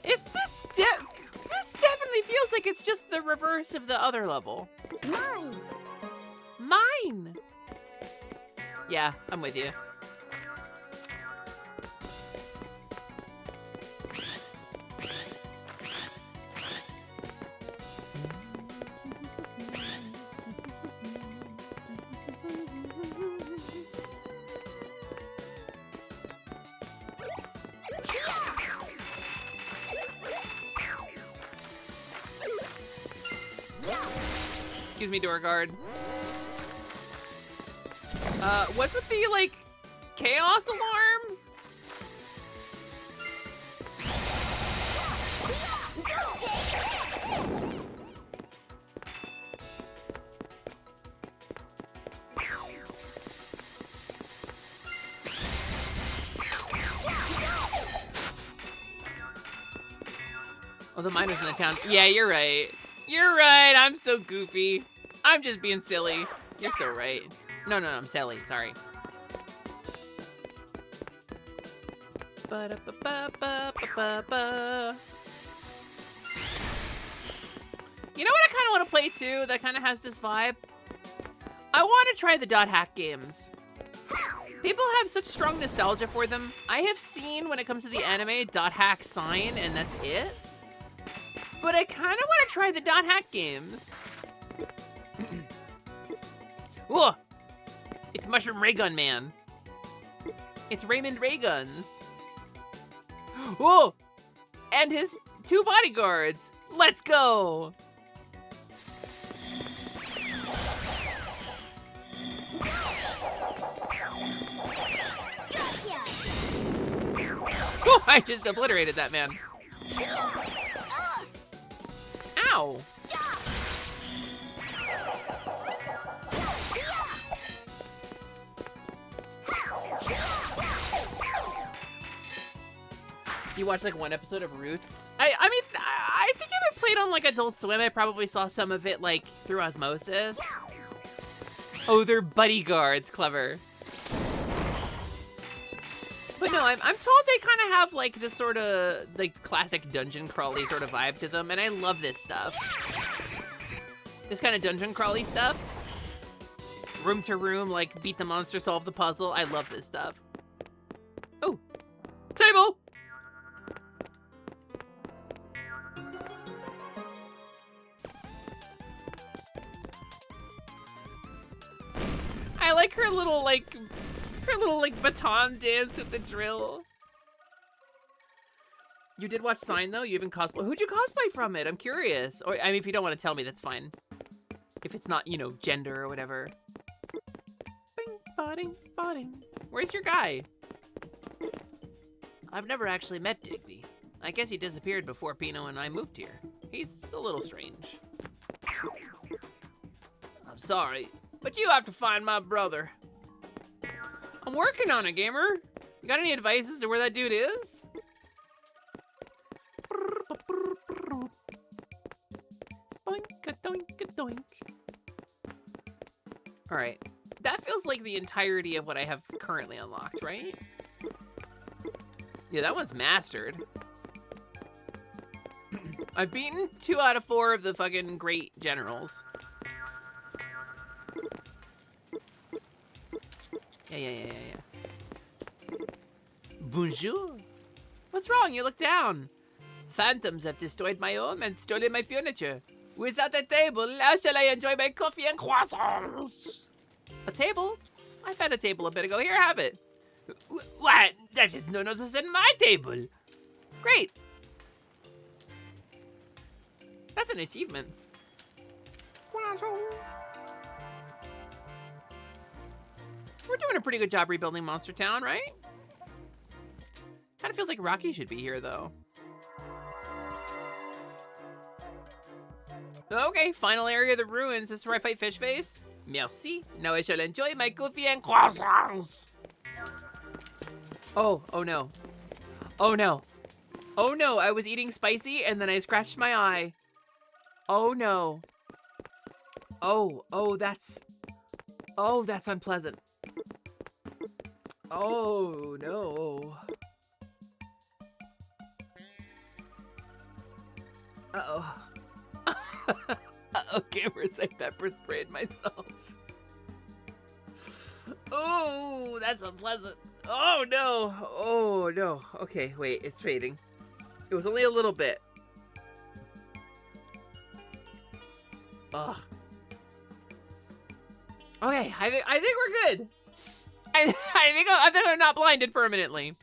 This definitely feels like it's just the reverse of the other level. Mine. Mine. Yeah, I'm with you. Excuse me, door guard. What's with the, like, chaos alarm? Oh, the miner's in the town. Yeah, you're right. You're right, I'm so goofy. I'm just being silly. You're so right. No, I'm silly, sorry. Ba-da-ba-ba-ba-ba-ba. You know what I kind of want to play too that kind of has this vibe? I want to try the dot hack games. People have such strong nostalgia for them. I have seen, when it comes to the anime, dot hack sign, and that's it. But I kind of want to try the dot hack games. Whoa! It's Mushroom Raygun Man. It's Raymond Rayguns. Whoa! And his 2 bodyguards. Let's go! Oh, I just obliterated that man. Ow! You watched like one episode of Roots? I mean, I think if it played on like Adult Swim, I probably saw some of it like through osmosis. Oh, they're bodyguards. Clever. But no, I'm told they kind of have like this sort of like classic dungeon crawly sort of vibe to them, and I love this stuff. This kind of dungeon crawly stuff. Room to room, like beat the monster, solve the puzzle. I love this stuff. Oh, table! I like her little like baton dance with the drill. You did watch Sign though? You even cosplay? Who'd you cosplay from it? I'm curious. Or I mean, if you don't want to tell me, that's fine. If it's not, you know, gender or whatever. Bing, botting, botting. Where's your guy? I've never actually met Digby. I guess he disappeared before Pino and I moved here. He's a little strange. I'm sorry, but you have to find my brother. I'm working on it, gamer. You got any advice as to where that dude is? Boink-a-doink-a-doink. All right, that feels like the entirety of what I have currently unlocked, right? Yeah, that one's mastered. I've beaten 2 out of 4 of the fucking great generals. Yeah. Bonjour. What's wrong? You look down. Phantoms have destroyed my home and stolen my furniture. Without a table, how shall I enjoy my coffee and croissants? A table? I found a table a bit ago. Here, have it. What? That is none other than my table. Great. That's an achievement. We're doing a pretty good job rebuilding Monster Town, right? Kind of feels like Rocky should be here, though. Okay, final area of the ruins. This is where I fight Fish Face. Merci. Now I shall enjoy my coffee and croissants. Oh no. Oh no. Oh no, I was eating spicy and then I scratched my eye. Oh no. Oh, that's unpleasant. Oh no. Uh-oh. Gamers, I pepper sprayed myself. Oh, that's unpleasant. Oh no. Oh no. Okay, wait, it's fading. It was only a little bit. Ugh. Okay, I think we're good. I think I'm not blinded permanently.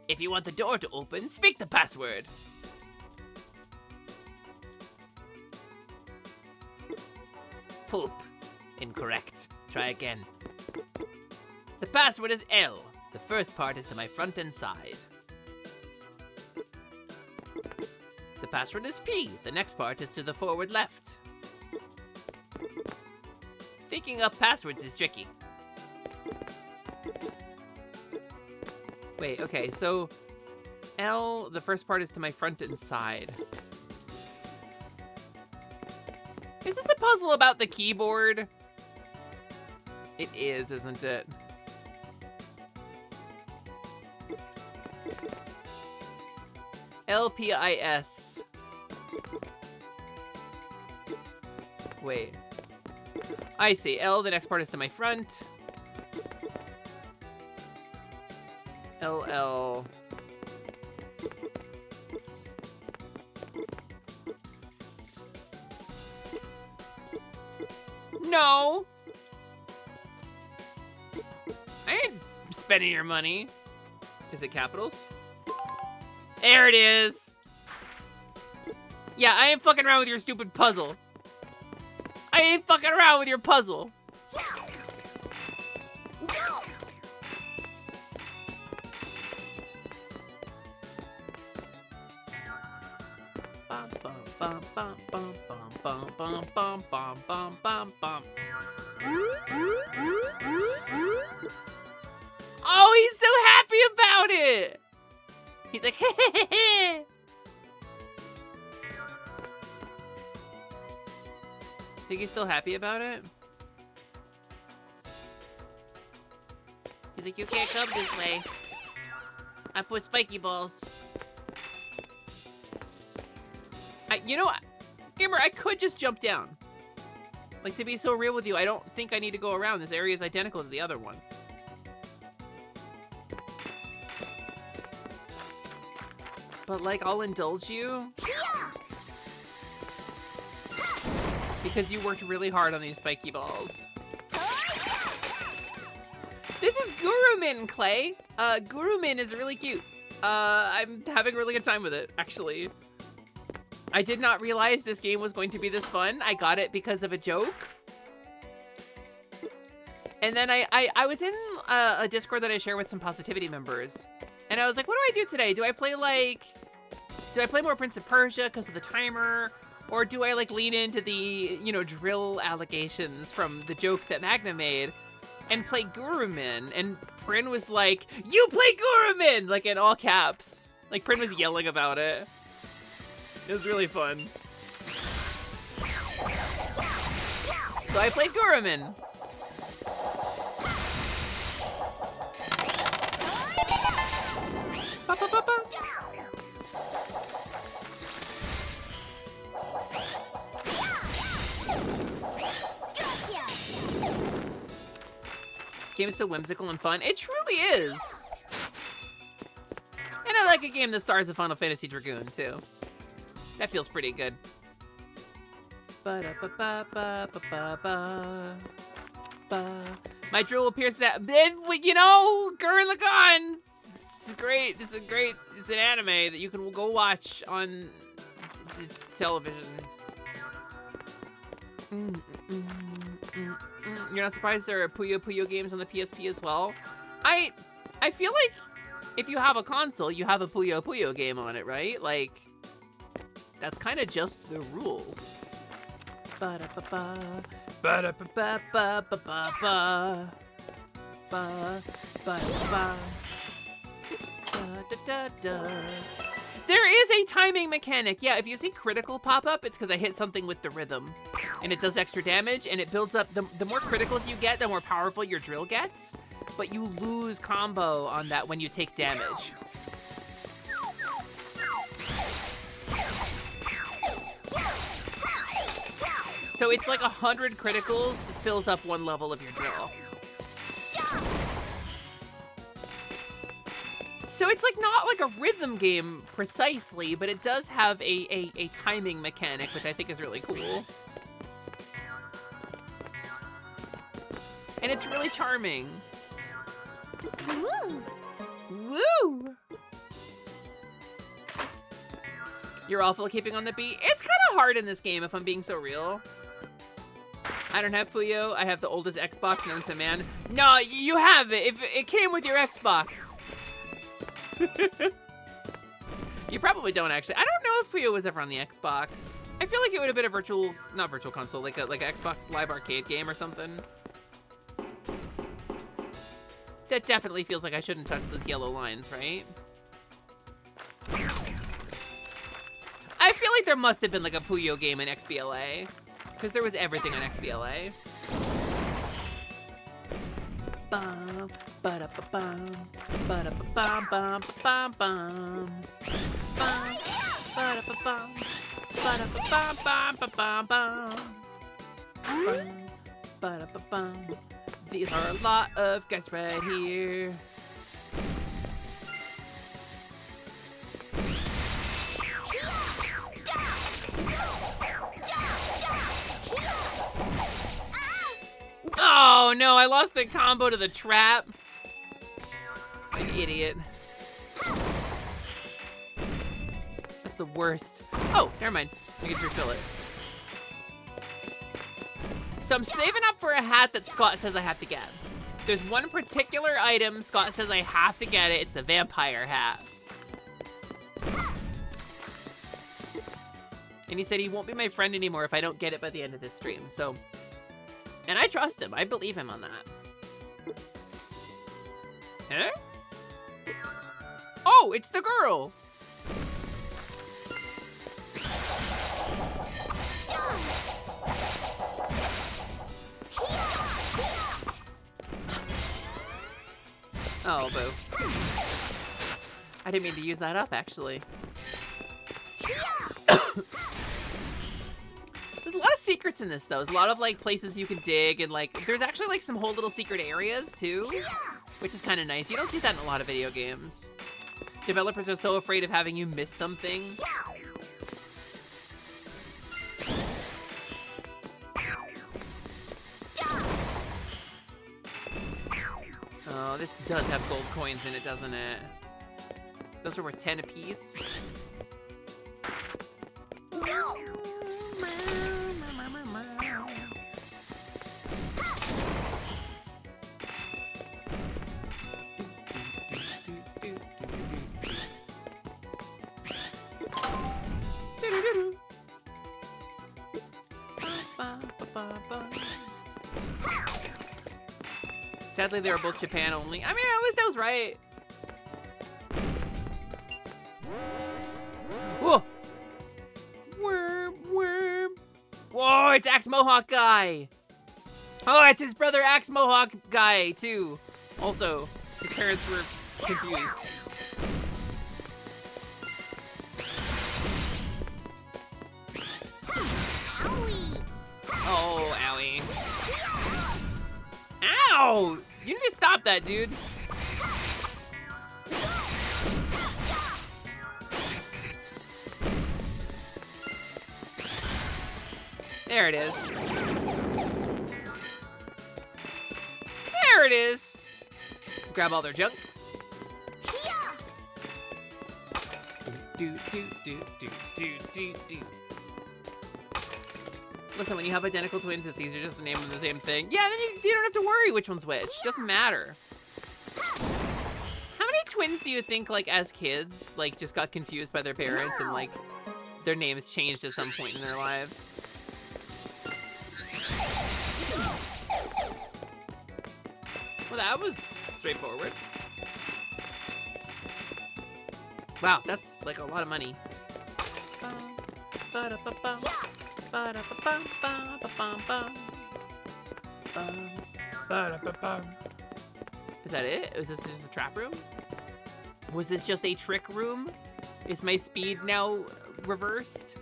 If you want the door to open, speak the password. Poop. Incorrect. Try again. The password is L. The first part is to my front and side. The password is P. The next part is to the forward left. Thinking up passwords is tricky. Wait, okay, so L, the first part is to my front and side. Is this a puzzle about the keyboard? It is, isn't it? LPIS. Wait. I see. L, the next part is to my front. LL. No! I ain't spending your money. Is it capitals? There it is! Yeah, I ain't fucking around with your stupid puzzle. I ain't fucking around with your puzzle. Oh, he's so happy about it! He's like, hey. Think he's still happy about it? He's like, you can't come this way. I put spiky balls. You know what? Gamer, I could just jump down. Like, to be so real with you, I don't think I need to go around. This area is identical to the other one. But, like, I'll indulge you. Because you worked really hard on these spiky balls. This is Gurumin, Clay. Gurumin is really cute. I'm having a really good time with it, actually. I did not realize this game was going to be this fun. I got it because of a joke. And then I was in a Discord that I share with some Positivity members. And I was like, what do I do today? Do I play more Prince of Persia because of the timer? Or do I like lean into the, you know, drill allegations from the joke that Magna made and play Gurumin? And Prin was like, you play Gurumin! Like in all caps. Like Prin was yelling about it. It was really fun. So I played Gurumin. Ba, ba, ba, ba. Game is so whimsical and fun. It truly is. And I like a game that stars a Final Fantasy Dragoon, too. That feels pretty good. My drill appears that, you know, Gurren Lagann. It's great. This is great. It's an anime that you can go watch on the television. You're not surprised there are Puyo Puyo games on the PSP as well? I feel like if you have a console, you have a Puyo Puyo game on it, right? Like, that's kind of just the rules. Ba-da-ba-ba. Ba-da-ba-ba-ba-ba-ba. Ba-ba-ba. Da-da-da-da. There is a timing mechanic. Yeah, if you see critical pop up, it's because I hit something with the rhythm. And it does extra damage, and it builds up. The more criticals you get, the more powerful your drill gets. But you lose combo on that when you take damage. So it's like 100 criticals fills up one level of your drill. So it's like not like a rhythm game precisely, but it does have a timing mechanic, which I think is really cool. And it's really charming. Woo! Woo! You're awful at keeping on the beat. It's kind of hard in this game, if I'm being so real. I don't have Puyo. I have the oldest Xbox known to man. No, you have it. If it came with your Xbox. You probably don't actually. I don't know if Puyo was ever on the Xbox. I feel like it would have been a not virtual console, like an Xbox Live Arcade game or something. That definitely feels like I shouldn't touch those yellow lines, right? I feel like there must have been like a Puyo game in XBLA, because there was everything on XBLA. Bum, ba-da-ba-bum, ba-da-ba-bum, bum, bum, bum, bum, ba-da-ba-bum, ba-da-ba-bum, bum, bum, bum, bum, ba-da-ba-bum. These are a lot of guys right here. Oh no, I lost the combo to the trap. An idiot. That's the worst. Oh, never mind. I can refill it. So I'm saving up for a hat that Scott says I have to get. There's one particular item Scott says I have to get it. It's the vampire hat. And he said he won't be my friend anymore if I don't get it by the end of this stream, so... And I trust him. I believe him on that. Huh? Oh, it's the girl. Oh, boo. I didn't mean to use that up, actually. There's a lot of secrets in this, though. There's a lot of, like, places you can dig, and, like, there's actually, like, some whole little secret areas, too, which is kind of nice. You don't see that in a lot of video games. Developers are so afraid of having you miss something. Oh, this does have gold coins in it, doesn't it? Those are worth 10 apiece. Sadly, they were both Japan only. I mean, at least I was right. Whoa! Worm. Whoa, it's Axe Mohawk guy. Oh, it's his brother Axe Mohawk guy, too. Also, his parents were confused. Oh, owie. Ow! You need to stop that, dude. There it is. There it is. Grab all their junk. Do. Listen, when you have identical twins, it's easier just to name them the same thing. Yeah, then you don't have to worry which one's which. Doesn't matter. How many twins do you think, like, as kids, like, just got confused by their parents and, like, their names changed at some point in their lives? Well, that was straightforward. Wow, that's, like, a lot of money. Is that it? Is this just a trap room? Was this just a trick room? Is my speed now reversed?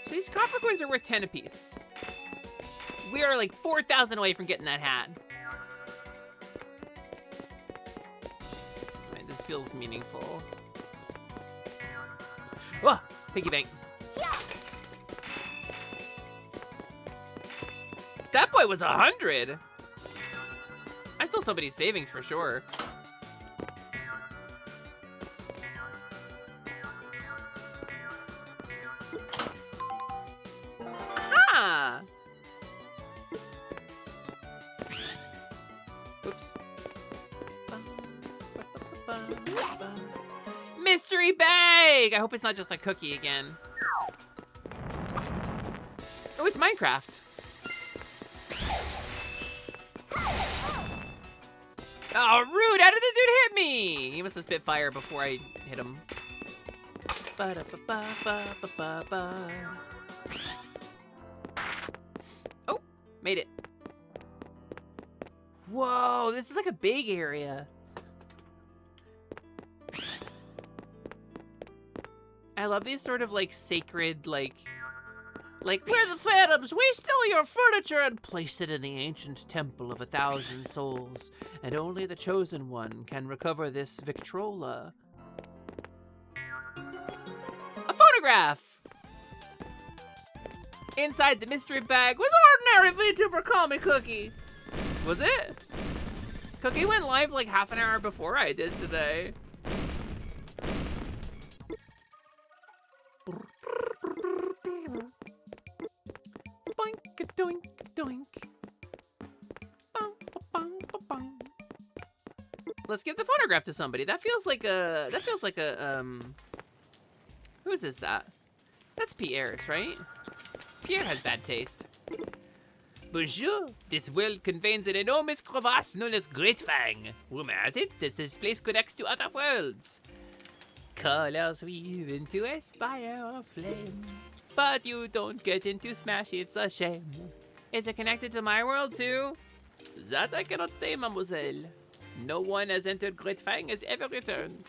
So these copper coins are worth 10 apiece. We are like 4,000 away from getting that hat. Right, this feels meaningful. Whoa! Piggy bank. That boy was 100. I stole somebody's savings for sure. Aha! Oops. Mystery bag! I hope it's not just a cookie again. Oh, it's Minecraft. Oh, rude! How did the dude hit me? He must have spit fire before I hit him. Oh, made it. Whoa, this is like a big area. I love these sort of like sacred, like we're the phantoms, we steal your furniture and place it in the ancient temple of 1,000 souls, and only the chosen one can recover this Victrola. A phonograph! Inside the mystery bag was ordinary VTuber Call Me Cookie. Was it? Cookie went live like half an hour before I did today. Boink, doink, doink. Bum, bum, bum, bum. Let's give the phonograph to somebody. That feels like a, whose is that? That's Pierre's, right? Pierre has bad taste. Bonjour. This world contains an enormous crevasse known as Great Fang. Rumor has it that this place connects to other worlds. Colors weave into a spiral of flame. But you don't get in to smash, it's a shame. Is it connected to my world too? That I cannot say, mademoiselle. No one has entered Great Fang has ever returned.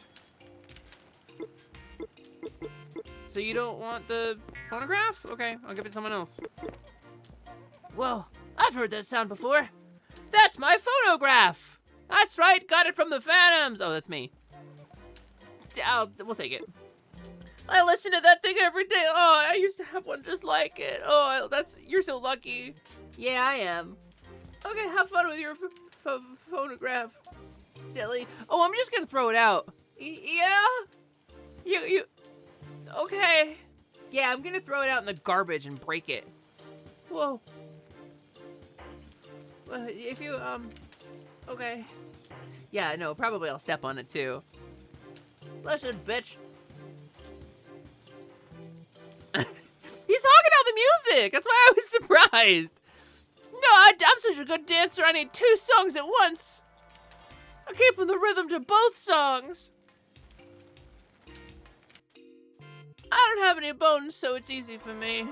So you don't want the phonograph? Okay, I'll give it to someone else. Whoa, I've heard that sound before. That's my phonograph! That's right, got it from the Phantoms! Oh, that's me. We'll take it. I listen to that thing every day. Oh, I used to have one just like it. Oh, you're so lucky. Yeah, I am. Okay, have fun with your phonograph, silly. Oh, I'm just gonna throw it out. Yeah? You, okay. Yeah, I'm gonna throw it out in the garbage and break it. Whoa. If you, okay. Yeah, no, probably I'll step on it too. Listen, bitch. He's hogging out the music. That's why I was surprised. No, I'm such a good dancer. I need 2 songs at once. I'm keeping the rhythm to both songs. I don't have any bones, so it's easy for me.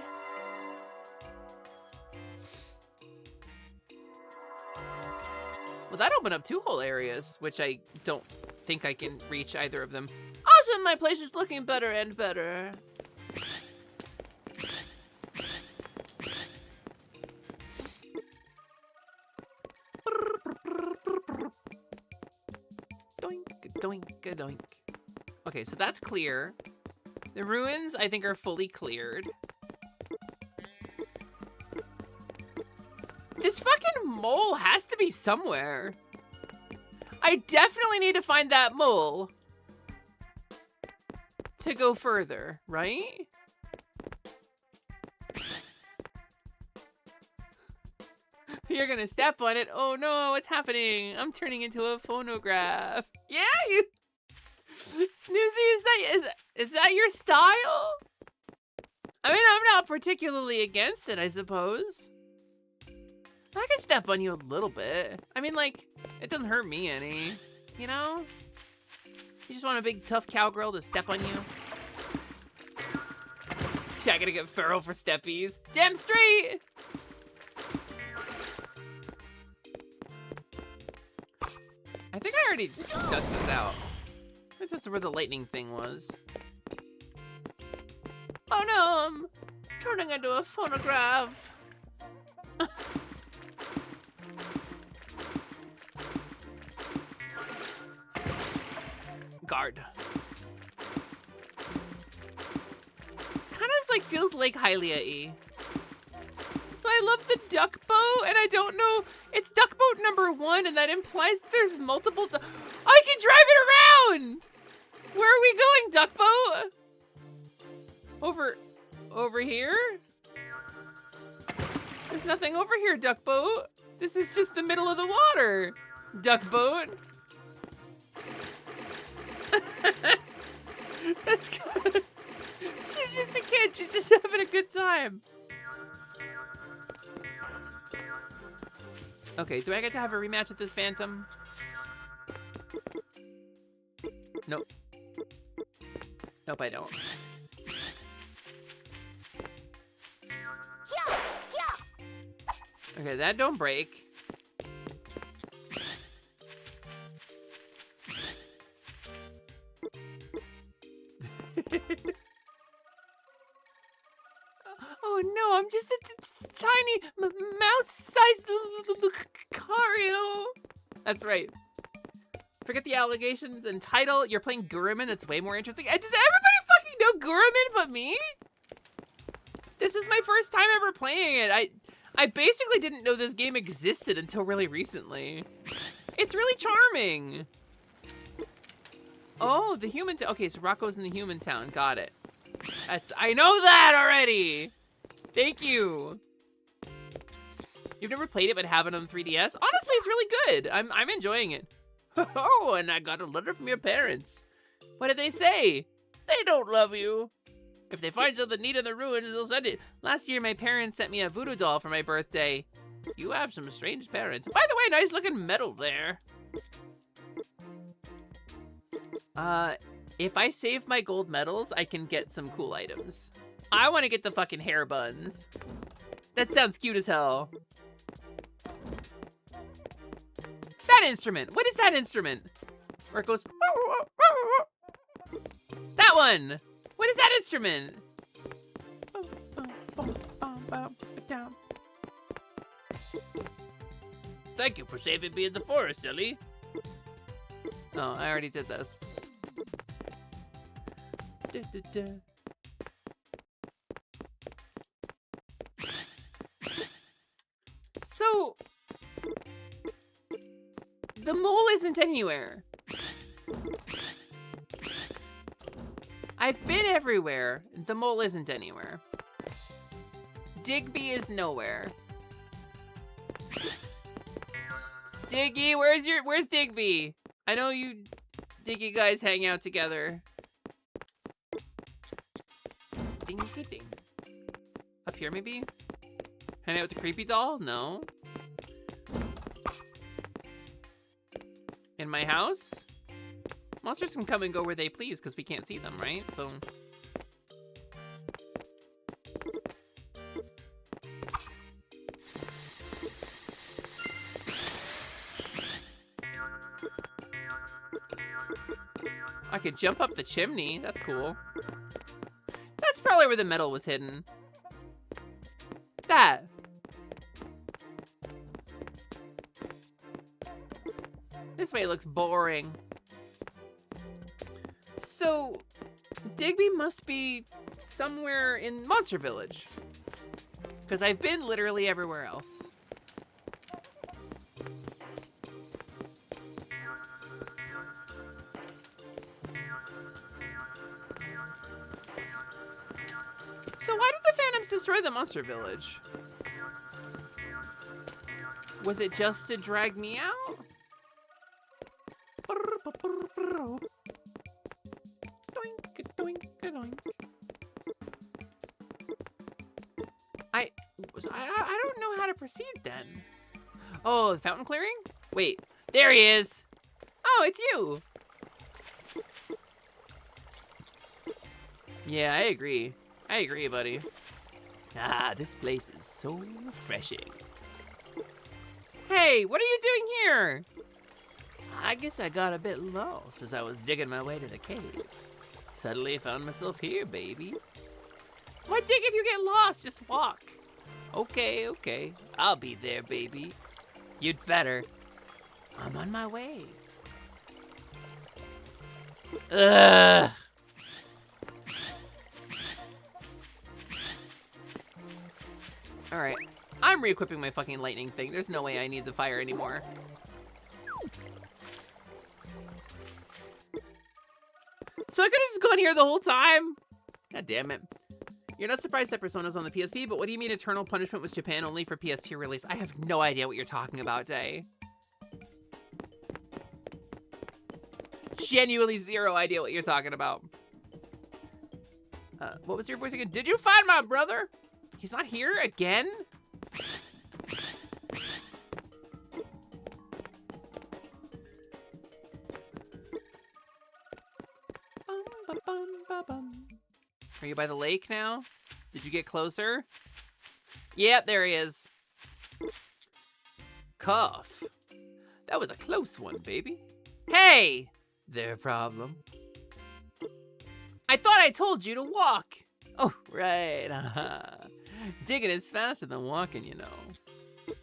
Well, that opened up 2 whole areas, which I don't think I can reach either of them. Awesome, my place is looking better and better. Doink, doink. Okay, so that's clear. The ruins, I think, are fully cleared. This fucking mole has to be somewhere. I definitely need to find that mole to go further, right? You're gonna step on it. Oh no, what's happening? I'm turning into a phonograph. Yeah, you... Snoozy, is that your style? I mean, I'm not particularly against it, I suppose. I can step on you a little bit. I mean, like, it doesn't hurt me any, you know? You just want a big, tough cowgirl to step on you? Yeah, I gotta get feral for steppies. Damn straight! I think I already dug this out. That's just where the lightning thing was. Oh no, I'm turning into a phonograph. Guard. It's kind of like feels like Hylia-y. So I love the duck boat, and I don't know. It's duck boat number 1, and that implies there's multiple. I can drive it around. Where are we going, duck boat? Over here? There's nothing over here, duck boat. This is just the middle of the water, duck boat. That's good. She's just a kid. She's just having a good time. Okay, do I get to have a rematch with this phantom? Nope. Nope, I don't. Okay, that don't break. Oh no, I'm just a tiny mouse-sized Lucario. That's right. Forget the allegations and title. You're playing Gurumin. It's way more interesting. Does everybody fucking know Gurumin but me? This is my first time ever playing it. I basically didn't know this game existed until really recently. It's really charming. Oh, the human town. Okay, so Rocco's in the human town. Got it. I know that already. Thank you. You've never played it but have it on 3DS? Honestly, it's really good. I'm enjoying it. Oh, and I got a letter from your parents. What did they say? They don't love you. If they find something neat in the ruins, they'll send it. Last year, my parents sent me a voodoo doll for my birthday. You have some strange parents. By the way, nice looking medal there. If I save my gold medals, I can get some cool items. I want to get the fucking hair buns. That sounds cute as hell. That instrument. What is that instrument? Where it goes. That one. What is that instrument? Thank you for saving me in the forest, Ellie. Oh, I already did this. So, the mole isn't anywhere. I've been everywhere. The mole isn't anywhere. Digby is nowhere. Diggy, where's Digby? I know you Diggy guys hang out together. Dinky ding. Up here maybe? Hang out with the creepy doll? No. In my house? Monsters can come and go where they please because we can't see them, right? So... I could jump up the chimney. That's cool. That's probably where the metal was hidden. That. This way looks boring. So, Digby must be somewhere in Monster Village. Because I've been literally everywhere else. So why did the Phantoms destroy the Monster Village? Was it just to drag me out? I don't know how to proceed then. Oh, the fountain clearing? Wait, there he is. Oh, it's you. Yeah, I agree. I agree, buddy. Ah, this place is so refreshing. Hey, what are you doing here? I guess I got a bit lost as I was digging my way to the cave. Suddenly found myself here, baby. Why dig if you get lost? Just walk. Okay, okay. I'll be there, baby. You'd better. I'm on my way. Ugh. Alright. I'm re-equipping my fucking lightning thing. There's no way I need the fire anymore. So I could've just gone here the whole time? God damn it. You're not surprised that Persona's on the PSP, but what do you mean Eternal Punishment was Japan only for PSP release? I have no idea what you're talking about, Day. Genuinely zero idea what you're talking about. What was your voice again? Did you find my brother? He's not here again? Are you by the lake now? Did you get closer? Yep, there he is. Cough. That was a close one, baby. Hey! Their problem. I thought I told you to walk. Oh, right. Digging is faster than walking, you know.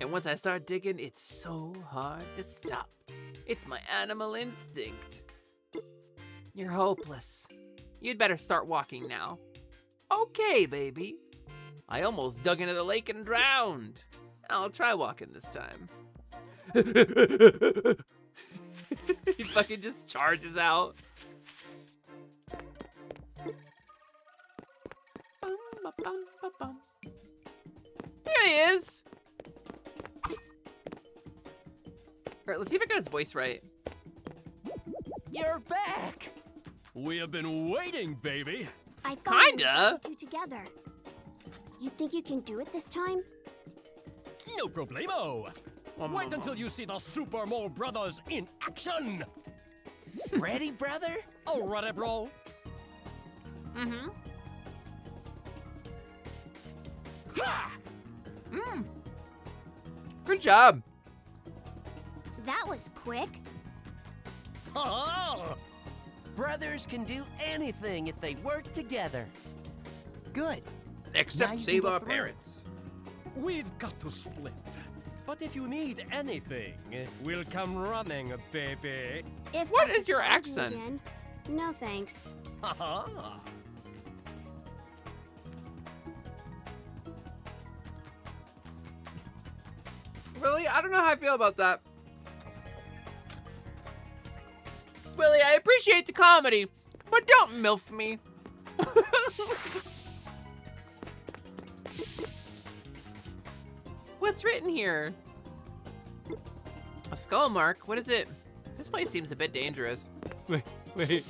And once I start digging, it's so hard to stop. It's my animal instinct. You're hopeless. You'd better start walking now. Okay, baby. I almost dug into the lake and drowned. I'll try walking this time. He fucking just charges out. There he is. Alright, let's see if I got his voice right. You're back! We have been waiting, baby. I thought Kinda. we two together. You think you can do it this time? No problemo. Wait until you see the Super Mole Brothers in action. Ready, brother? Alright, bro. Mm-hmm. Good job. That was quick. Oh! Brothers can do anything if they work together. Good. Now Except you can save get our through. parents. We've got to split. But if you need anything, we'll come running, baby. If What I is could your argue accent? again. No thanks. Ha-ha. Willie, I don't know how I feel about that. Willie, I appreciate the comedy, but don't MILF me. What's written here? A skull mark? What is it? This place seems a bit dangerous. Wait.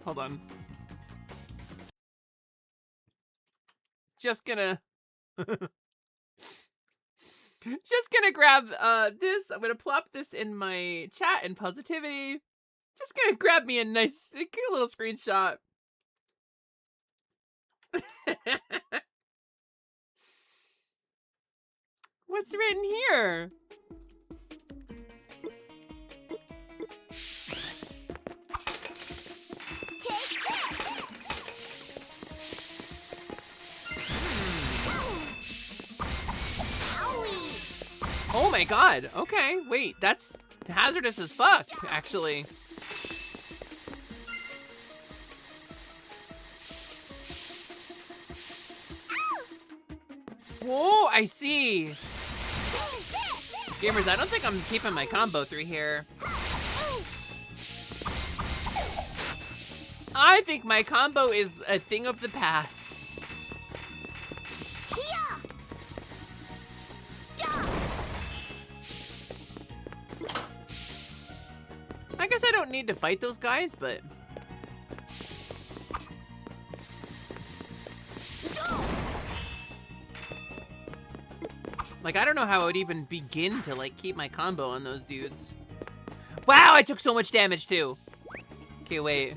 Hold on. Just gonna... Just gonna grab this. I'm gonna plop this in my chat and positivity. Just gonna grab me a nice little screenshot. What's written here? Oh my god. Okay, wait, that's hazardous as fuck, actually. Whoa, I see. Gamers, I don't think I'm keeping my combo through here. I think my combo is a thing of the past. I guess I don't need to fight those guys, but... Like, I don't know how I would even begin to, like, keep my combo on those dudes. Wow, I took so much damage, too. Okay, wait.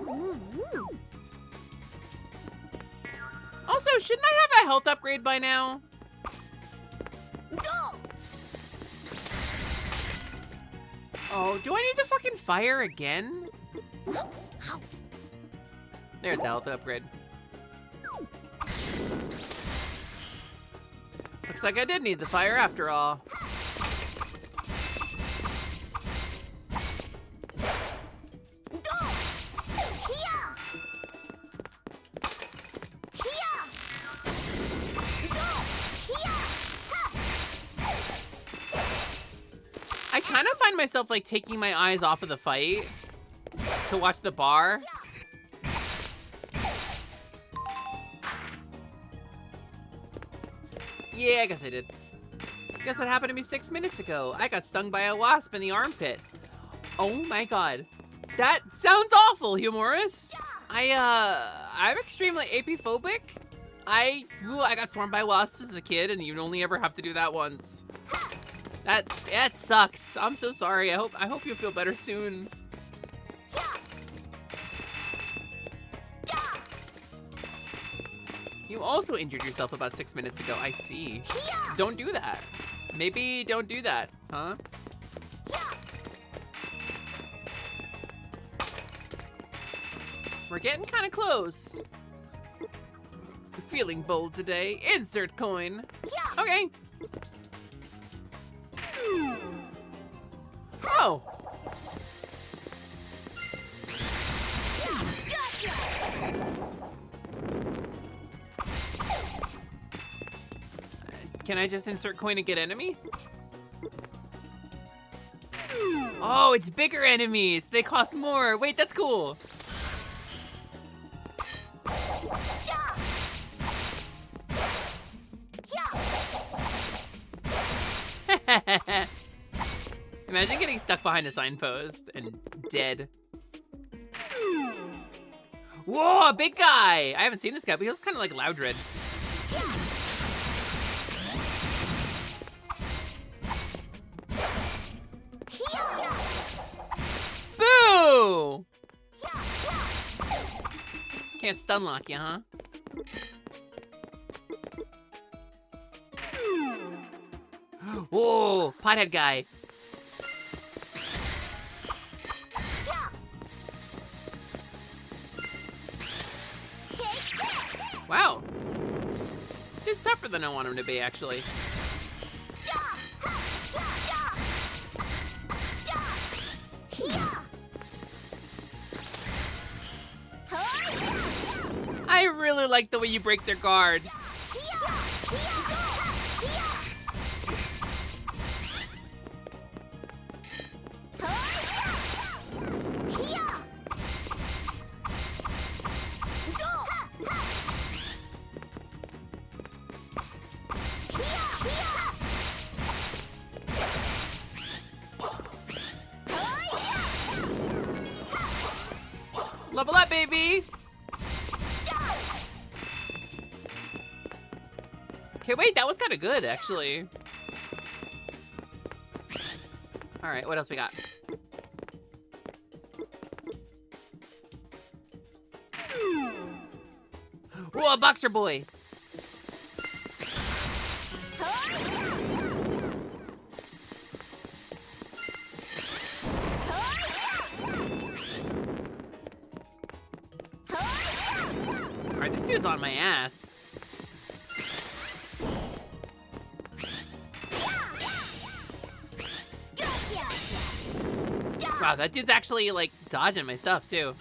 Also, shouldn't I have a health upgrade by now? Oh, do I need the fucking fire again? There's the health upgrade. Looks like I did need the fire after all. I kind of find myself like taking my eyes off of the fight to watch the bar. Yeah, I guess I did. Guess what happened to me 6 minutes ago? I got stung by a wasp in the armpit. Oh my god. That sounds awful, Humorous. I'm extremely apophobic. I got swarmed by wasps as a kid, and you only ever have to do that once. That sucks. I'm so sorry. I hope you feel better soon. You also injured yourself about 6 minutes ago. I see. Don't do that. Maybe don't do that, huh? We're getting kind of close. Feeling bold today. Insert coin. Okay. Oh. Can I just insert coin to get enemy? Oh, it's bigger enemies. They cost more. Wait, that's cool. Imagine getting stuck behind a signpost and dead. Whoa, a big guy! I haven't seen this guy, but he looks kind of like Loudred. Whoa! Can't stun lock you, huh? Whoa! Pothead guy. Wow. He's tougher than I want him to be, actually. I really like the way you break their guard. Level up, baby! Okay, wait, that was kind of good, actually. All right, what else we got? Whoa, boxer boy! All right, this dude's on my ass. Wow, that dude's actually, like, dodging my stuff, too.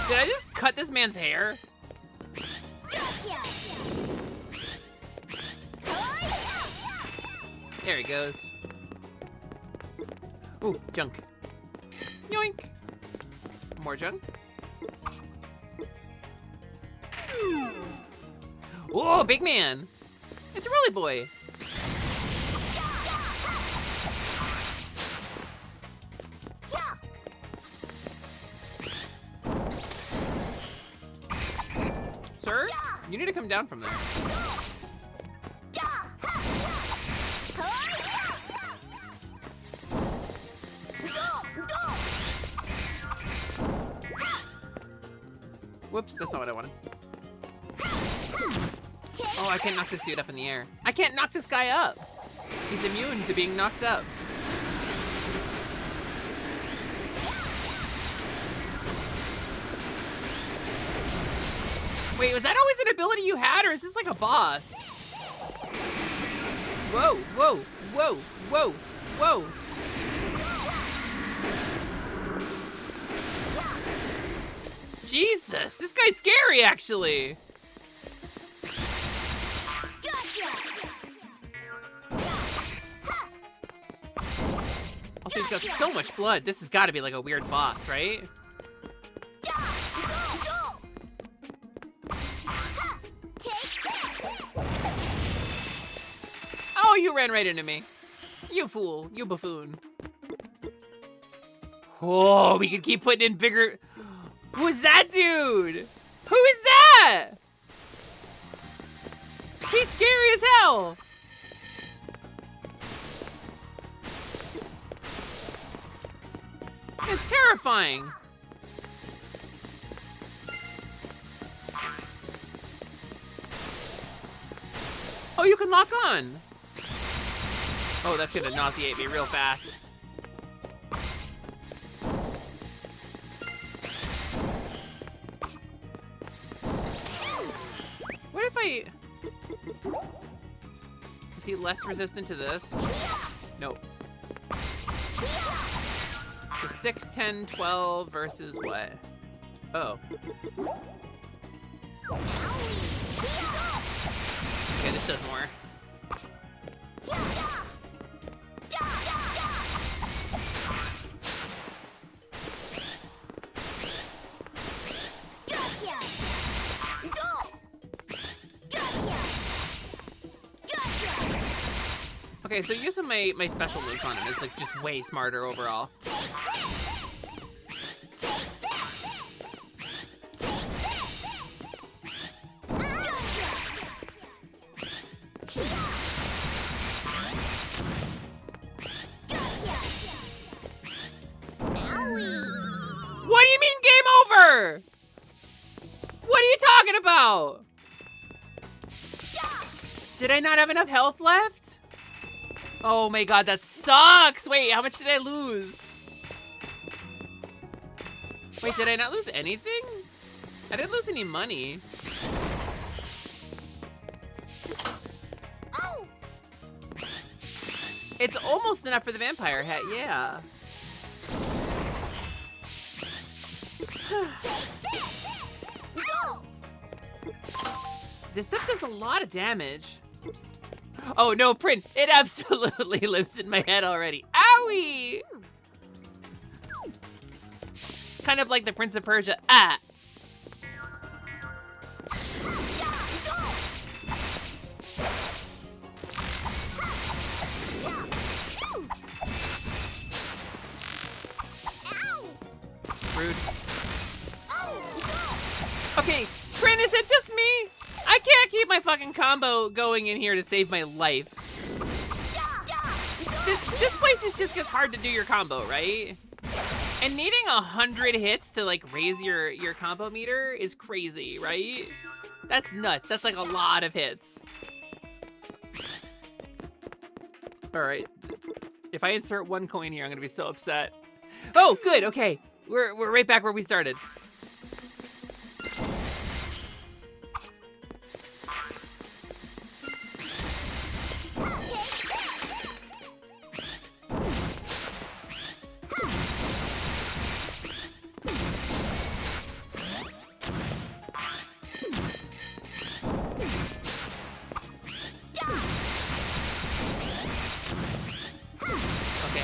Did I just cut this man's hair? There he goes. Ooh, junk. Yoink. More junk. Whoa, big man. It's a Rolly Boy. Sir, you need to come down from there. Whoops, that's not what I wanted. Oh, I can't knock this dude up in the air. I can't knock this guy up. He's immune to being knocked up. Wait, was that always an ability you had, or is this like a boss? Whoa, whoa, whoa, whoa, whoa. Jesus, this guy's scary, actually. Also, he's got so much blood. This has got to be like a weird boss, right? Oh, you ran right into me. You fool. You buffoon. Whoa, we can keep putting in bigger... Who's that dude? Who is that? He's scary as hell. It's terrifying. Oh, you can lock on. Oh, that's gonna nauseate me real fast. What if I... Is he less resistant to this? Nope. So 6, 10, 12 versus what? Oh. Okay, this does more. Okay, so using my special moves on him is like just way smarter overall. out. Did I not have enough health left? Oh my god, that sucks. Wait, how much did I lose? Wait, did I not lose anything? I didn't lose any money. Oh! It's almost enough for the vampire hat, yeah. This stuff does a lot of damage. Oh no, Prin, it absolutely lives in my head already. Owie! Kind of like the Prince of Persia. Ah! Rude. Okay, Prin, is it just me? I can't keep my fucking combo going in here to save my life. This place just gets hard to do your combo, right? And needing 100 hits to like raise your combo meter is crazy, right? That's nuts. That's like a lot of hits. All right. If I insert 1 coin here, I'm gonna be so upset. Oh, good. Okay, we're right back where we started.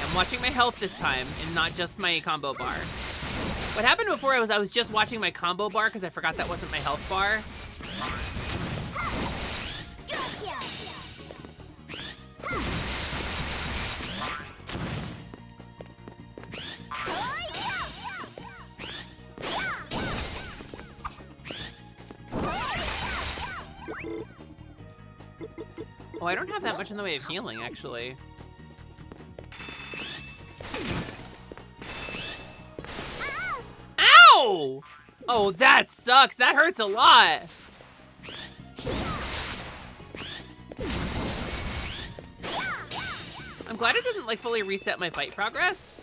I'm watching my health this time and not just my combo bar. What happened before I was just watching my combo bar because I forgot that wasn't my health bar. Oh, I don't have that much in the way of healing, actually. Ow! Oh, that sucks. That hurts a lot. I'm glad it doesn't like fully reset my fight progress.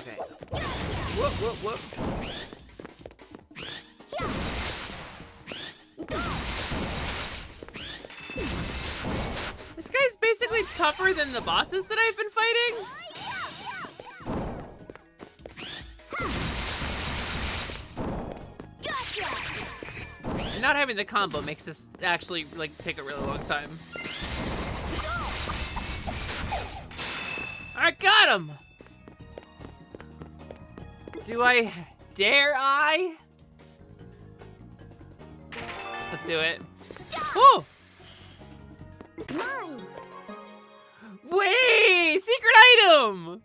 Okay. Whoop, whoop, whoop. This guy's basically tougher than the bosses that I've been fighting. And not having the combo makes this actually like take a really long time. I got him! Do I dare I? Let's do it. Oh! Wait! Secret item!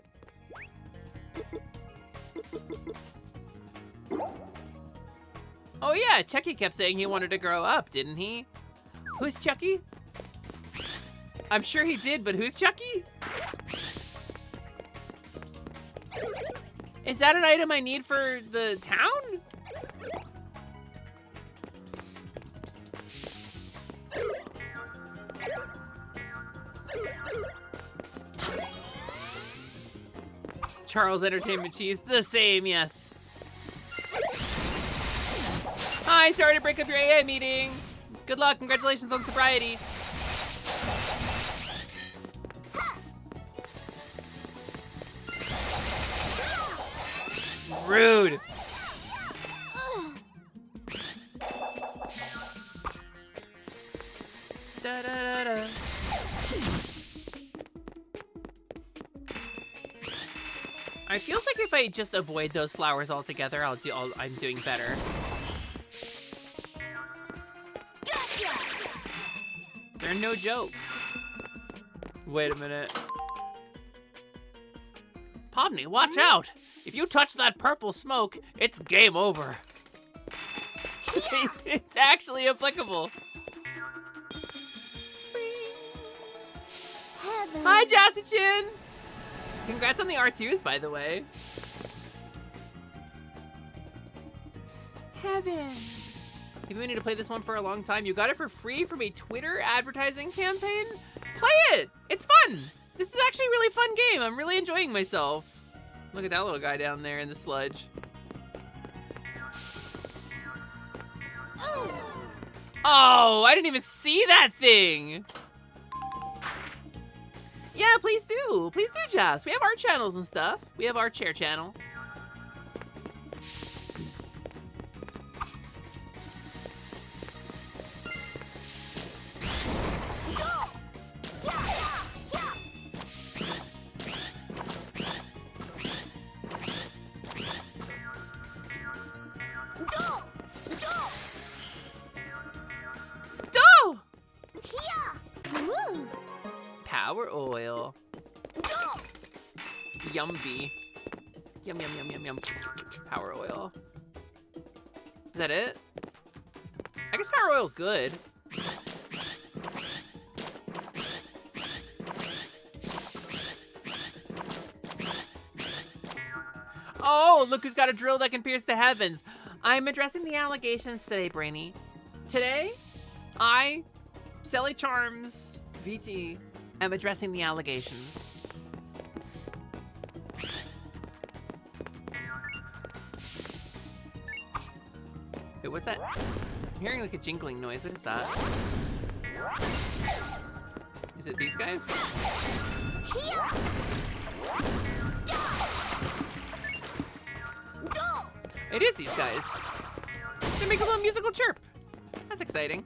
Oh yeah, Chucky kept saying he wanted to grow up, didn't he? Who's Chucky? I'm sure he did, but who's Chucky? Is that an item I need for the town? Charles Entertainment Cheese, the same, yes. Hi, sorry to break up your AA meeting. Good luck, congratulations on sobriety. Rude. Da, da, da, da. It feels like if I just avoid those flowers altogether, I'm doing better. They're no joke. Wait a minute. Pomni, watch out! If you touch that purple smoke, it's game over. It's actually applicable. Heaven. Hi, Jassy-chin! Congrats on the R2s, by the way. Heaven. You've been meaning to play this one for a long time. You got it for free from a Twitter advertising campaign? Play it! It's fun! This is actually a really fun game. I'm really enjoying myself. Look at that little guy down there in the sludge. Oh, I didn't even see that thing! Yeah, please do. Please do, Jazz. We have art channels and stuff. We have our chair channel. Power oil. Yumby. Yum, yum, yum, yum, yum. Power oil. Is that it? I guess power oil's good. Oh, look who's got a drill that can pierce the heavens. I'm addressing the allegations today, Brainy. Today, I, Sally Charms, VT, am addressing the allegations. Wait, what's that? I'm hearing like a jingling noise. What is that? Is it these guys? It is these guys. They make a little musical chirp. That's exciting.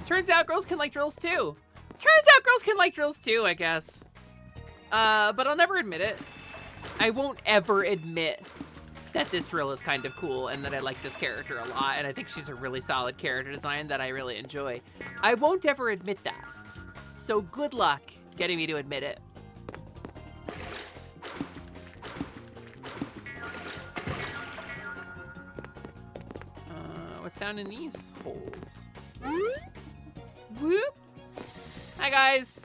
Turns out girls can like drills too. Turns out girls can like drills too, I guess. But I'll never admit it. I won't ever admit that this drill is kind of cool and that I like this character a lot and I think she's a really solid character design that I really enjoy. I won't ever admit that. So good luck getting me to admit it. What's down in these holes? Whoop. Hi, guys.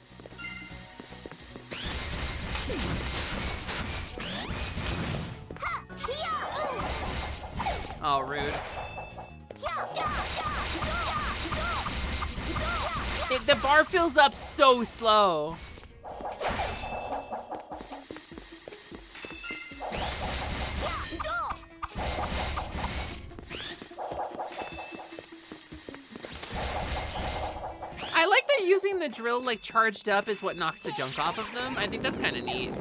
Oh, rude. The bar fills up so slow. I like that using the drill like charged up is what knocks the junk off of them. I think that's kind of neat.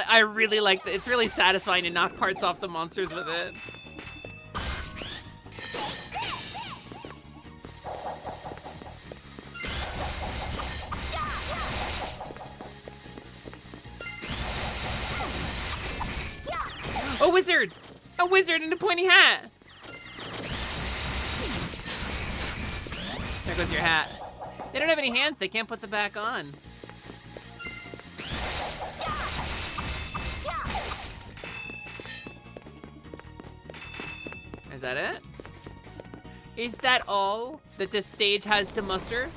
I really like that. It's really satisfying to knock parts off the monsters with it. A wizard! A wizard in a pointy hat! There goes your hat. They don't have any hands, they can't put them back on. Is that it? Is that all that this stage has to muster?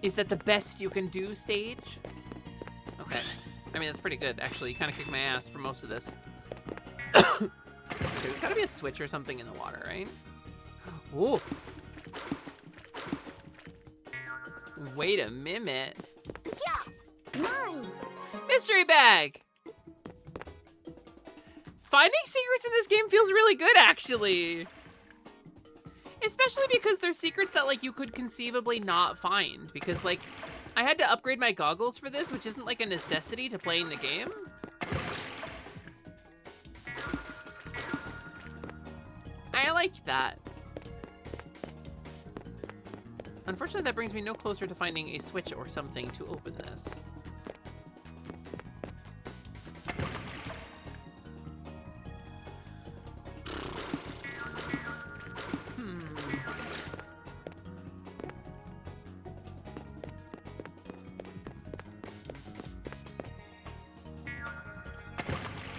Is that the best you can do, stage? Okay. I mean, that's pretty good, actually. You kind of kicked my ass for most of this. Okay, there's gotta be a switch or something in the water, right? Ooh. Wait a minute. Yeah, mine. Mystery bag! Finding secrets in this game feels really good, actually. Especially because they're secrets that, like, you could conceivably not find. Because, like, I had to upgrade my goggles for this, which isn't, like, a necessity to playing the game. I like that. Unfortunately, that brings me no closer to finding a switch or something to open this.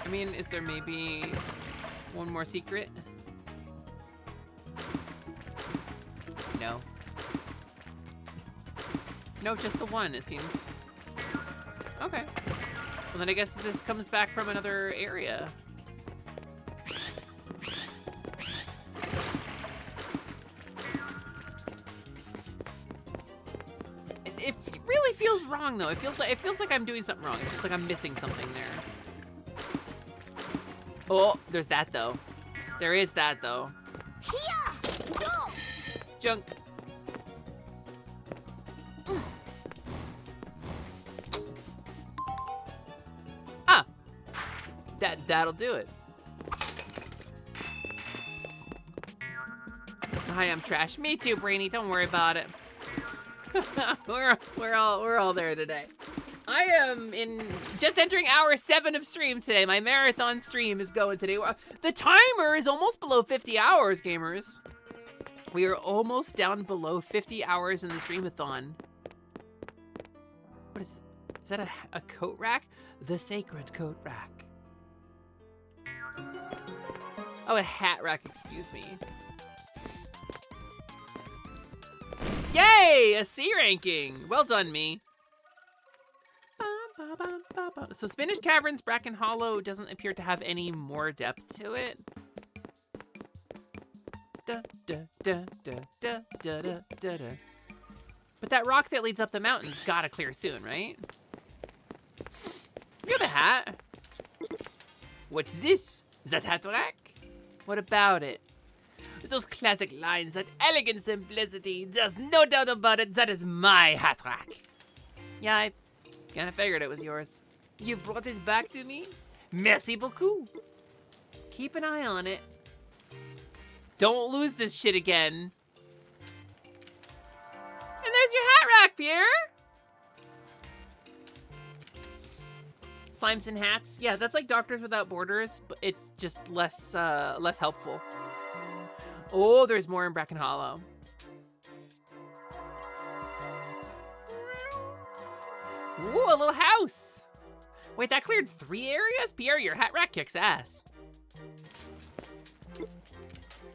I mean, is there maybe one more secret? No. No, just the one, it seems. Okay. Well, then I guess this comes back from another area. It really feels wrong, though. It feels like I'm doing something wrong. It feels like I'm missing something there. Oh, there's that, though. There is that, though. Junk. Ah! That'll do it. Hi, I'm trash. Me too, Brainy. Don't worry about it. we're all there today. I am just entering hour 7 of stream today. My marathon stream is going today. The timer is almost below 50 hours, gamers. We are almost down below 50 hours in the streamathon. What is that a coat rack? The sacred coat rack. Oh, a hat rack, excuse me. Yay! A C ranking! Well done, me. So Spanish Caverns, Bracken Hollow doesn't appear to have any more depth to it. But that rock that leads up the mountain's gotta clear soon, right? You have a hat. What's this? That hat rack? What about it? Those classic lines, that elegant simplicity. There's no doubt about it. That is my hat rack. Yeah, I kind of figured it was yours. You brought it back to me? Merci beaucoup. Keep an eye on it. Don't lose this shit again. And there's your hat rack, Pierre. Slimes and hats. Yeah, that's like Doctors Without Borders, but it's just less helpful. Oh, there's more in Bracken Hollow. Ooh, a little house. Wait, that cleared 3 areas? Pierre, your hat rack kicks ass.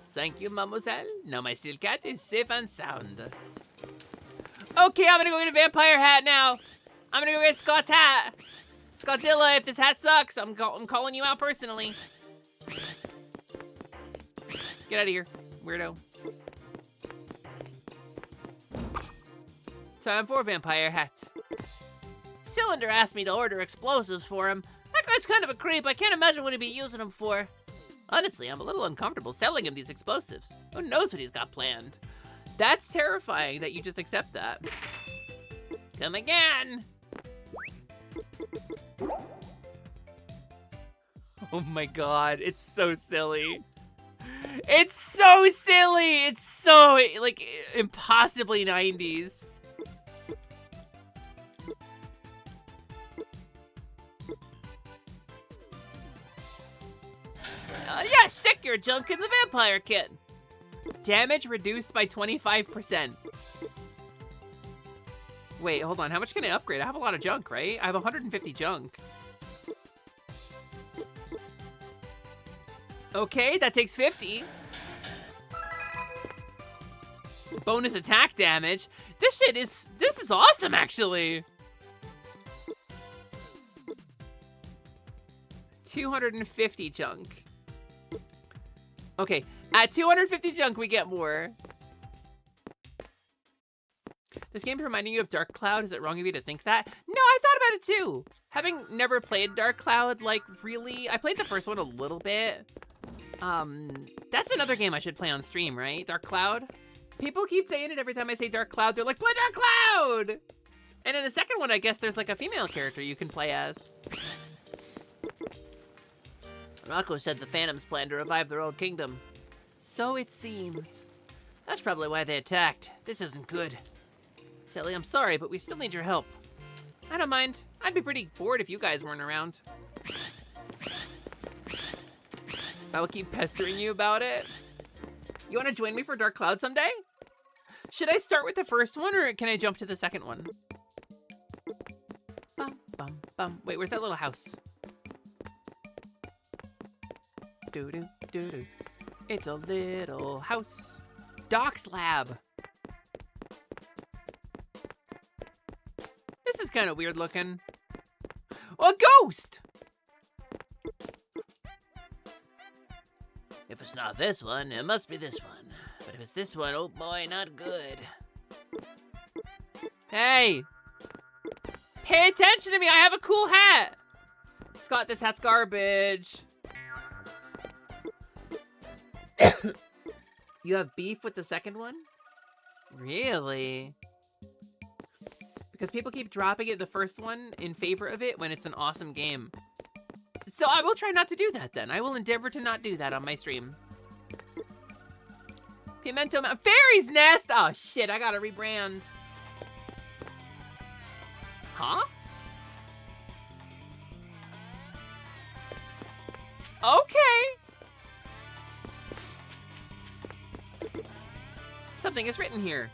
Thank you, mademoiselle. Now my steel cat is safe and sound. Okay, I'm gonna go get a vampire hat now. I'm gonna go get Scott's hat. Scottzilla, if this hat sucks, I'm calling you out personally. Get out of here, weirdo. Time for a vampire hat. Cylinder asked me to order explosives for him. That guy's kind of a creep. I can't imagine what he'd be using them for. Honestly, I'm a little uncomfortable selling him these explosives. Who knows what he's got planned? That's terrifying that you just accept that. Come again. Oh my god, it's so silly. It's so silly. It's so, like, impossibly 90s. Yeah, stick your junk in the vampire kit. Damage reduced by 25%. Wait, hold on. How much can I upgrade? I have a lot of junk, right? I have 150 junk. Okay, that takes 50. Bonus attack damage. This is awesome, actually. 250 junk. Okay, at 250 junk, we get more. This game reminding you of Dark Cloud? Is it wrong of you to think that? No, I thought about it too. Having never played Dark Cloud, like, really, I played the first one a little bit. That's another game I should play on stream, right? Dark Cloud? People keep saying it every time I say Dark Cloud. They're like, play Dark Cloud! And in the second one, I guess there's like a female character you can play as. Rocco said the Phantoms plan to revive their old kingdom. So it seems. That's probably why they attacked. This isn't good. Sally, I'm sorry, but we still need your help. I don't mind. I'd be pretty bored if you guys weren't around. I will keep pestering you about it. You want to join me for Dark Cloud someday? Should I start with the first one, or can I jump to the second one? Bum, bum, bum. Wait, where's that little house? doo doo doo. It's a little house. Doc's lab. This is kind of weird looking. A ghost! If it's not this one, it must be this one. But if it's this one, oh boy, not good. Hey! Pay attention to me, I have a cool hat! Scott, this hat's garbage. You have beef with the second one? Really? Because people keep dropping it the first one in favor of it when it's an awesome game. So I will try not to do that then. I will endeavor to not do that on my stream. Pimento Fairy's Nest! Oh shit, I gotta rebrand. Huh? Okay. Something is written here.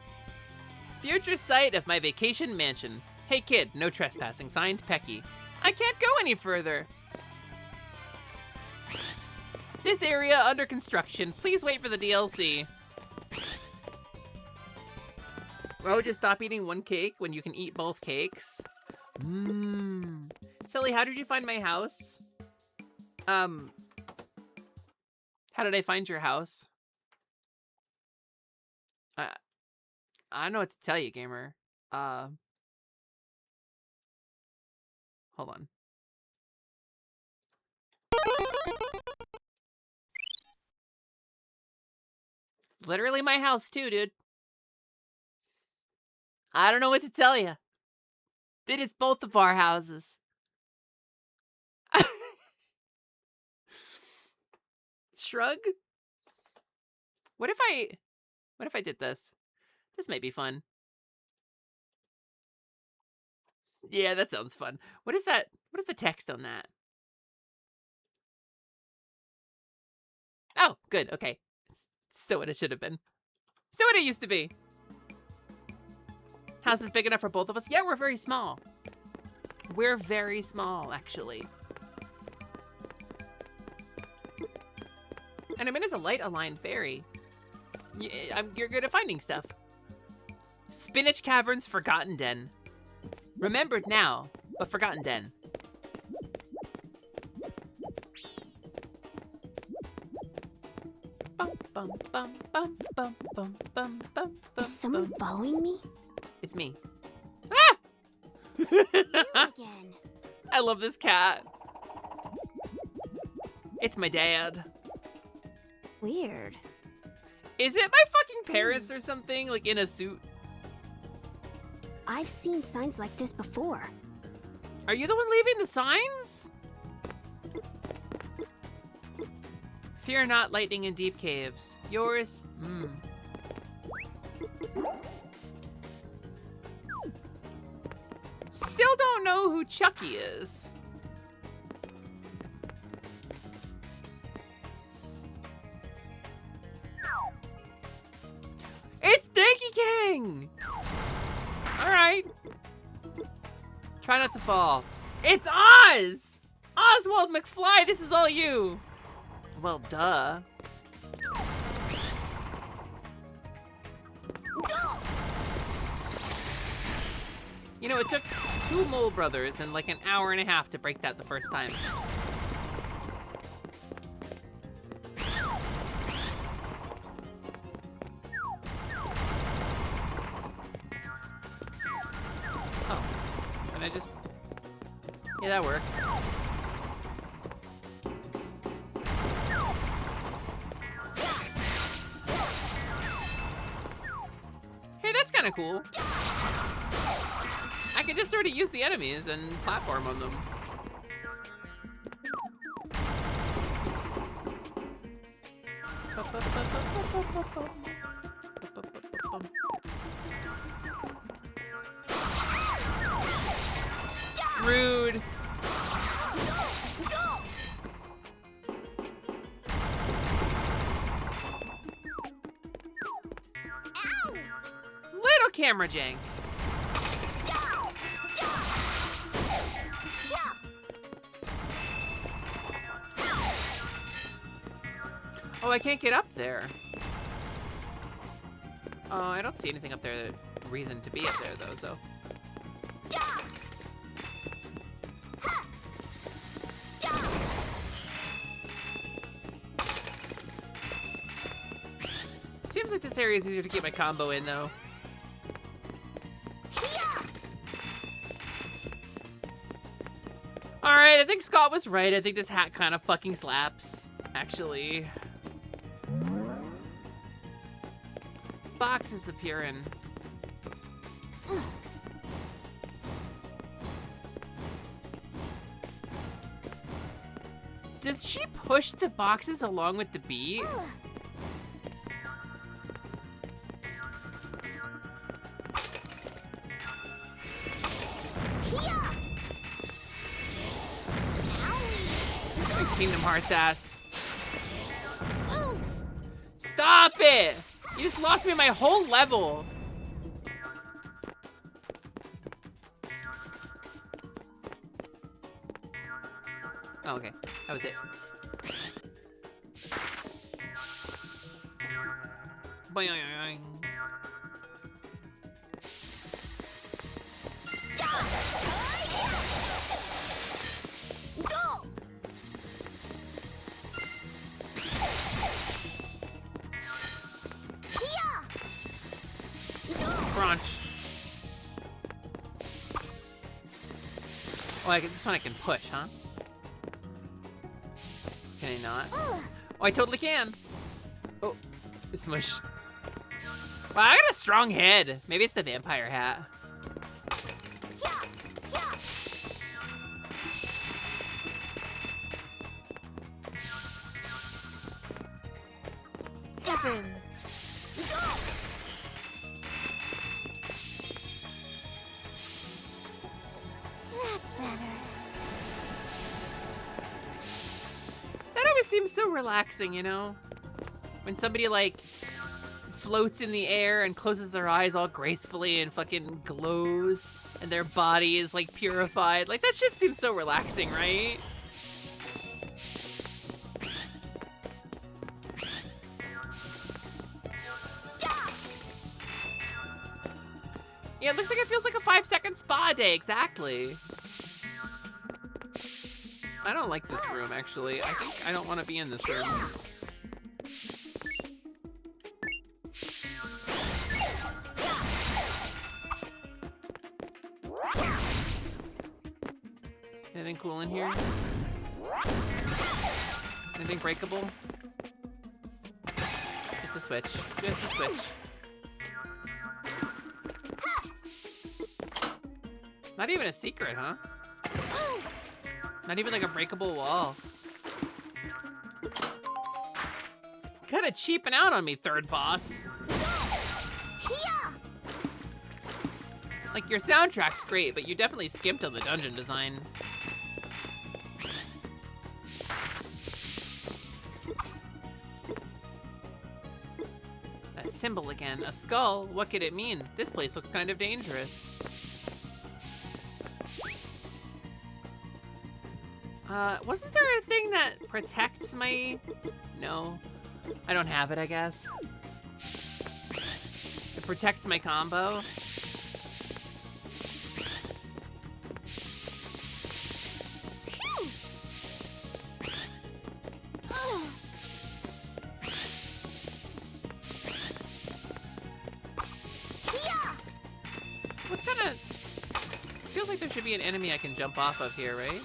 Future site of my vacation mansion. Hey kid, no trespassing. Signed, Pecky. I can't go any further. This area under construction. Please wait for the DLC. Oh, just stop eating one cake when you can eat both cakes. Silly, how did you find my house? How did I find your house? I don't know what to tell you, gamer. Hold on. Literally my house too, dude. I don't know what to tell you. Dude, it's both of our houses. Shrug? What if I did this? This may be fun. Yeah, that sounds fun. What is that? What is the text on that? Oh, good. Okay. It's still what it should have been. Still what it used to be. House is big enough for both of us? Yeah, we're very small. We're very small, actually. And I mean, as a light-aligned fairy, you're good at finding stuff. Spinach Caverns Forgotten Den. Remembered now, but Forgotten Den. Is someone following me? It's me. Ah! Again. I love this cat. It's my dad. Weird. Is it my fucking parents or something? Like in a suit? I've seen signs like this before. Are you the one leaving the signs? Fear not lightning in deep caves. Yours? Still don't know who Chucky is. It's Dinky King! Alright. Try not to fall. It's Oz! Oswald McFly, this is all you. Well, duh. You know, it took 2 Mole Brothers and like an hour and a half to break that the first time. Oh, and I just... Yeah, that works. Hey, that's kind of cool. I can just sort of use the enemies and platform on them. Rude. Little camera jank. Oh, I can't get up there. Oh, I don't see anything up there. Reason to be up there though, so. Seems like this area is easier to get my combo in though. Alright, I think Scott was right. I think this hat kind of fucking slaps, actually. Boxes appearing. Does she push the boxes along with the beat? Like Kingdom Hearts ass. Stop it! You just lost me my whole level. Oh, okay. That was it. Boing. Crunch. Oh, this one I can push, huh? Can I not? Oh, I totally can. Oh, it's smush. Wow, I got a strong head. Maybe it's the vampire hat. Devin. That's better. That always seems so relaxing, you know? When somebody, like, floats in the air and closes their eyes all gracefully and fucking glows, and their body is, like, purified. Like, that shit seems so relaxing, right? Yeah, it looks like it feels like a 5-second spa day, exactly. I don't like this room, actually. I think I don't want to be in this room. Anything cool in here? Anything breakable? Just a switch. Just a switch. Not even a secret, huh? Not even like a breakable wall. Kinda cheaping out on me, third boss. Like, your soundtrack's great, but you definitely skimped on the dungeon design. That symbol again. A skull? What could it mean? This place looks kind of dangerous. Wasn't there a thing that protects my... No. I don't have it, I guess. It protects my combo. What's kinda... Feels like there should be an enemy I can jump off of here, right?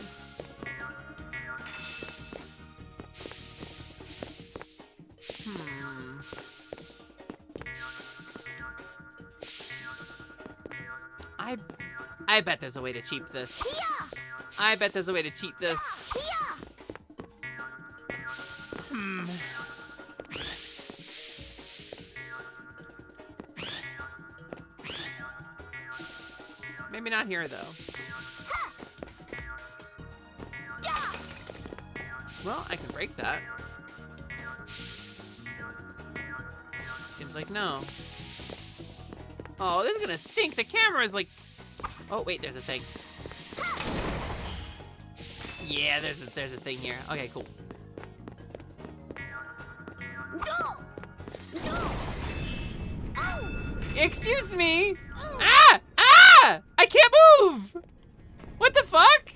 I bet there's a way to cheat this. I bet there's a way to cheat this. Maybe not here, though. Well, I can break that. Seems like no. Oh, this is gonna stink. The camera is like... Oh, wait, there's a thing. Yeah, there's a thing here. Okay, cool. Excuse me. Ah! Ah! I can't move. What the fuck?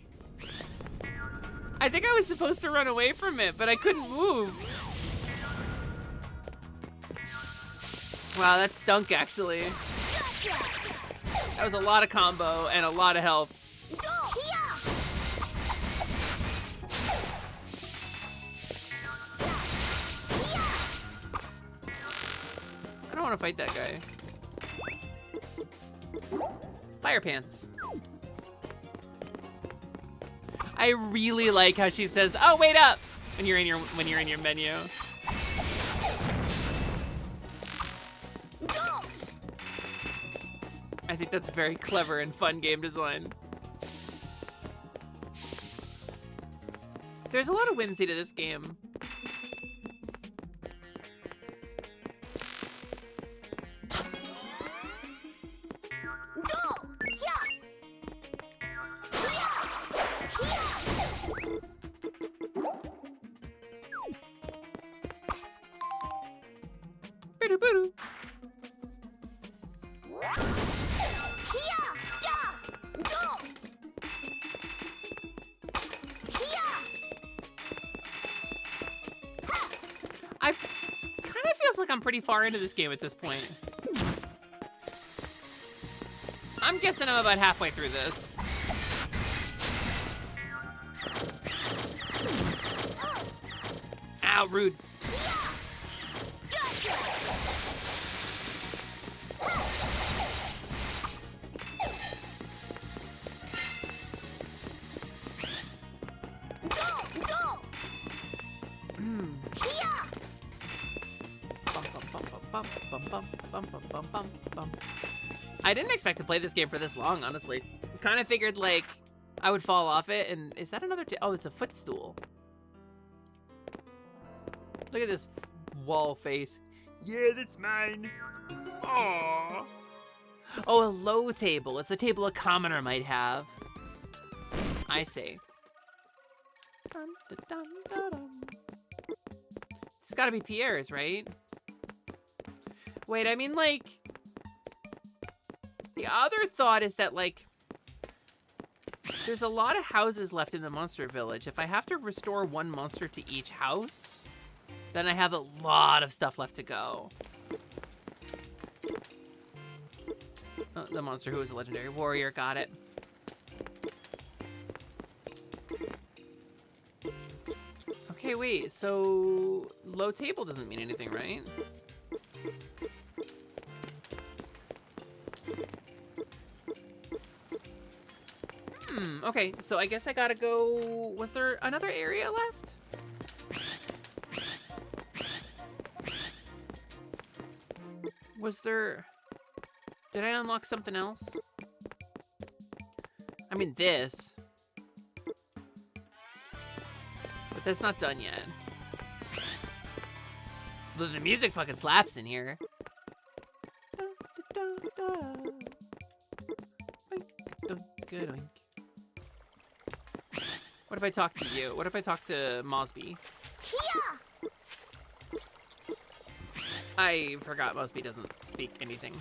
I think I was supposed to run away from it, but I couldn't move. Wow, that stunk actually. That was a lot of combo and a lot of health. I don't want to fight that guy. Fire pants. I really like how she says, "Oh, wait up," when you're in your menu. I think that's very clever and fun game design. There's a lot of whimsy to this game. Boo-doo-boo-doo. I kind of feels like I'm pretty far into this game at this point. I'm guessing I'm about halfway through this. Ow, rude. I didn't expect to play this game for this long, honestly. Kind of figured, like, I would fall off it, and is that another oh, it's a footstool. Look at this wall face. Yeah, that's mine. Aww. Oh, a low table. It's a table a commoner might have. I see. Dun, dun, dun, dun, dun. It's gotta be Pierre's, right? Wait, I mean, like... The other thought is that, like, there's a lot of houses left in the monster village. If I have to restore one monster to each house, then I have a lot of stuff left to go. Oh, the monster who is a legendary warrior, got it. Okay, wait, so low table doesn't mean anything, right? Okay, so I guess I gotta go... Was there another area left? Was there... Did I unlock something else? I mean, this. But that's not done yet. The music fucking slaps in here. What if I talk to you? What if I talk to Mosby? I forgot Mosby doesn't speak anything.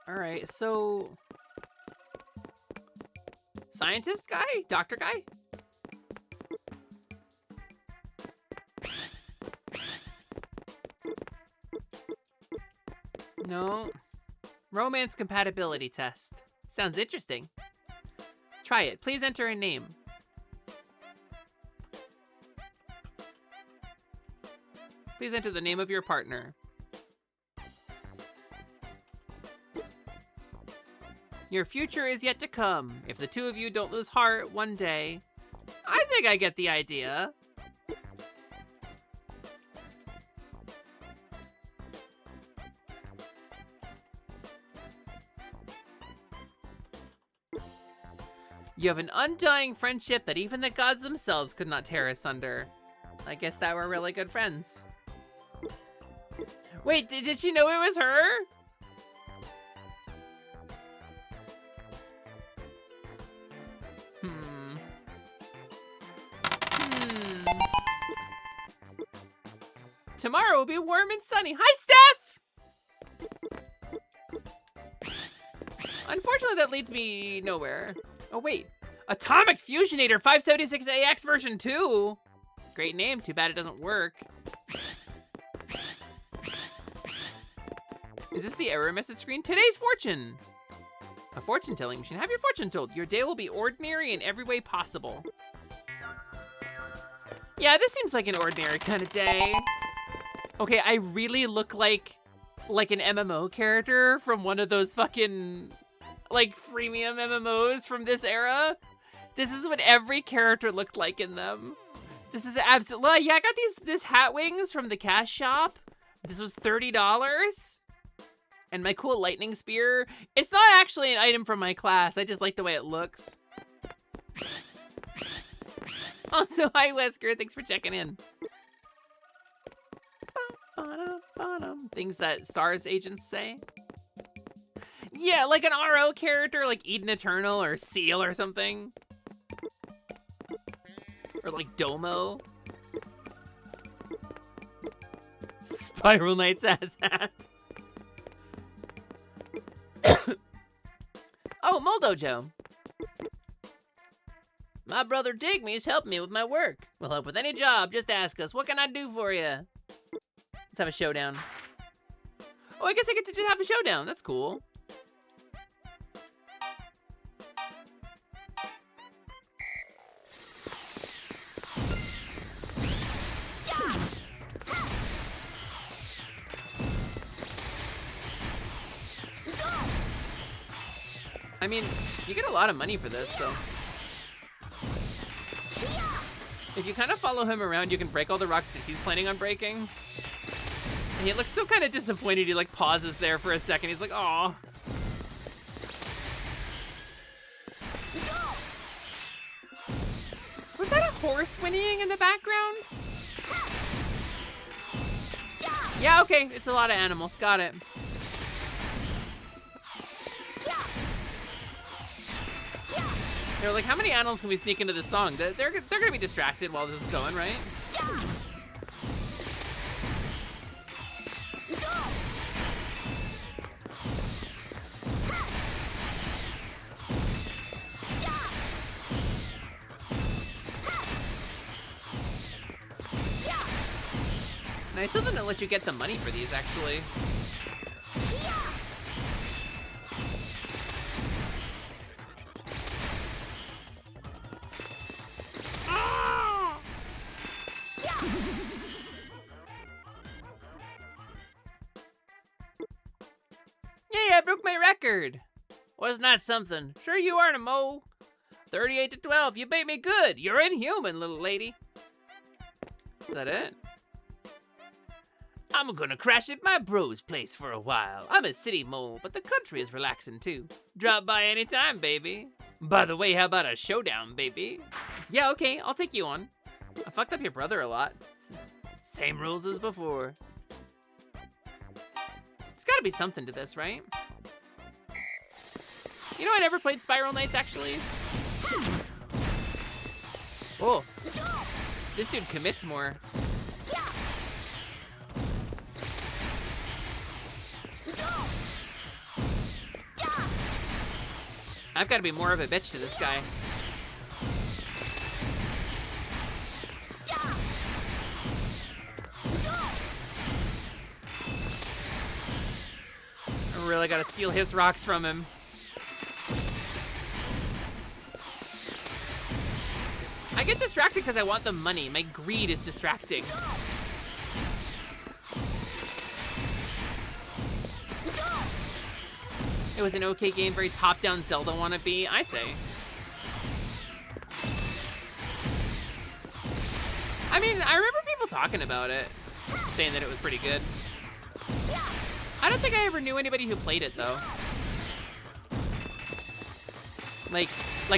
Alright, so... Scientist guy? Doctor guy? No. Romance compatibility test. Sounds interesting. Try it. Please enter a name. Please enter the name of your partner. Your future is yet to come. If the two of you don't lose heart one day... I think I get the idea. You have an undying friendship that even the gods themselves could not tear asunder. I guess that we're really good friends. Wait, did she know it was her? Tomorrow will be warm and sunny. Hi, Steph! Unfortunately, that leads me nowhere. Oh, wait. Atomic Fusionator 576AX version 2. Great name. Too bad it doesn't work. Is this the error message screen? Today's fortune. A fortune-telling machine. Have your fortune told. Your day will be ordinary in every way possible. Yeah, this seems like an ordinary kind of day. Okay, I really look like an MMO character from one of those fucking, like, freemium MMOs from this era. This is what every character looked like in them. This is absolutely, yeah, I got this hat wings from the cash shop. This was $30. And my cool lightning spear, it's not actually an item from my class. I just like the way it looks. Also, hi Wesker, thanks for checking in. Things that STARS agents say. Yeah, like an RO character, like Eden Eternal or Seal or something. Or like Domo. Spiral Knight's ass hat. Oh, Moldojo. My brother Digme is helping me with my work. We'll help with any job, just ask us. What can I do for you? Let's have a showdown. Oh, I guess I get to just have a showdown. That's cool. I mean, you get a lot of money for this, so. If you kind of follow him around, you can break all the rocks that he's planning on breaking. And he looks so kind of disappointed. He like pauses there for a second. He's like, "Aw." Was that a horse whinnying in the background? Yeah, okay. It's a lot of animals. Got it. They're like, how many animals can we sneak into this song? They're gonna be distracted while this is going, right? And I still didn't let you get the money for these, actually. I broke my record. Wasn't that something? Sure you aren't a mole. 38 to 12. You beat me good. You're inhuman, little lady. Is that it? I'm gonna crash at my bro's place for a while. I'm a city mole, but the country is relaxing too. Drop by anytime, baby. By the way, how about a showdown, baby? Yeah, okay, I'll take you on. I fucked up your brother a lot. Same rules as before. There's gotta be something to this, right? You know, I never played Spiral Knights, actually. Oh. This dude commits more. I've got to be more of a bitch to this guy. I really got to steal his rocks from him. I get distracted because I want the money. My greed is distracting. It was an okay game, very top-down Zelda wannabe, I say. I mean, I remember people talking about it, saying that it was pretty good. I don't think I ever knew anybody who played it, though. Like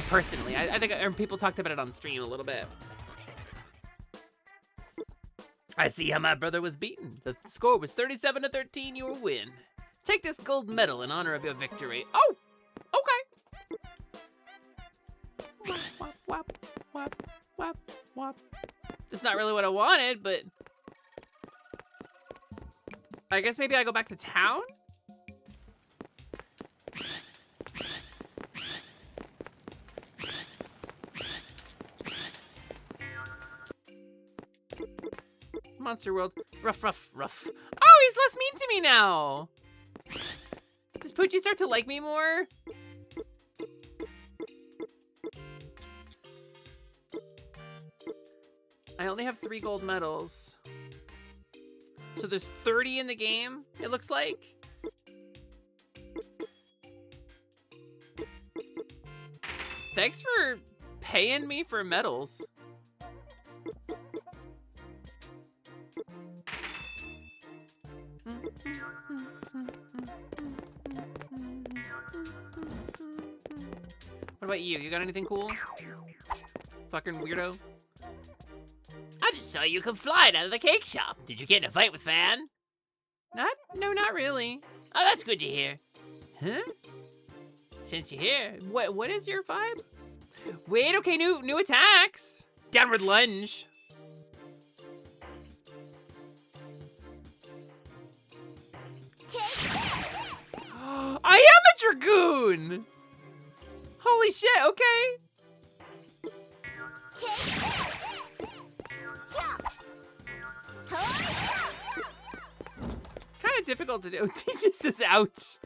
personally. I think people talked about it on stream a little bit. I see how my brother was beaten. The score was 37 to 13, your win. Take this gold medal in honor of your victory. Oh, okay. Wop, wop, wop, wop, wop. That's not really what I wanted, but I guess maybe I go back to town? Monster World. Ruff, ruff, ruff. Oh, he's less mean to me now. Does Poochie start to like me more? I only have 3 gold medals. So there's 30 in the game, it looks like. Thanks for paying me for medals. What about you? You got anything cool? Fucking weirdo. I just saw you come flying out of the cake shop. Did you get in a fight with Fan? No, not really. Oh, that's good to hear. Huh? Since you're here, what is your vibe? Wait, okay, new attacks. Downward lunge. I am a dragoon! Holy shit, okay. Kind of difficult to do. He just says ouch.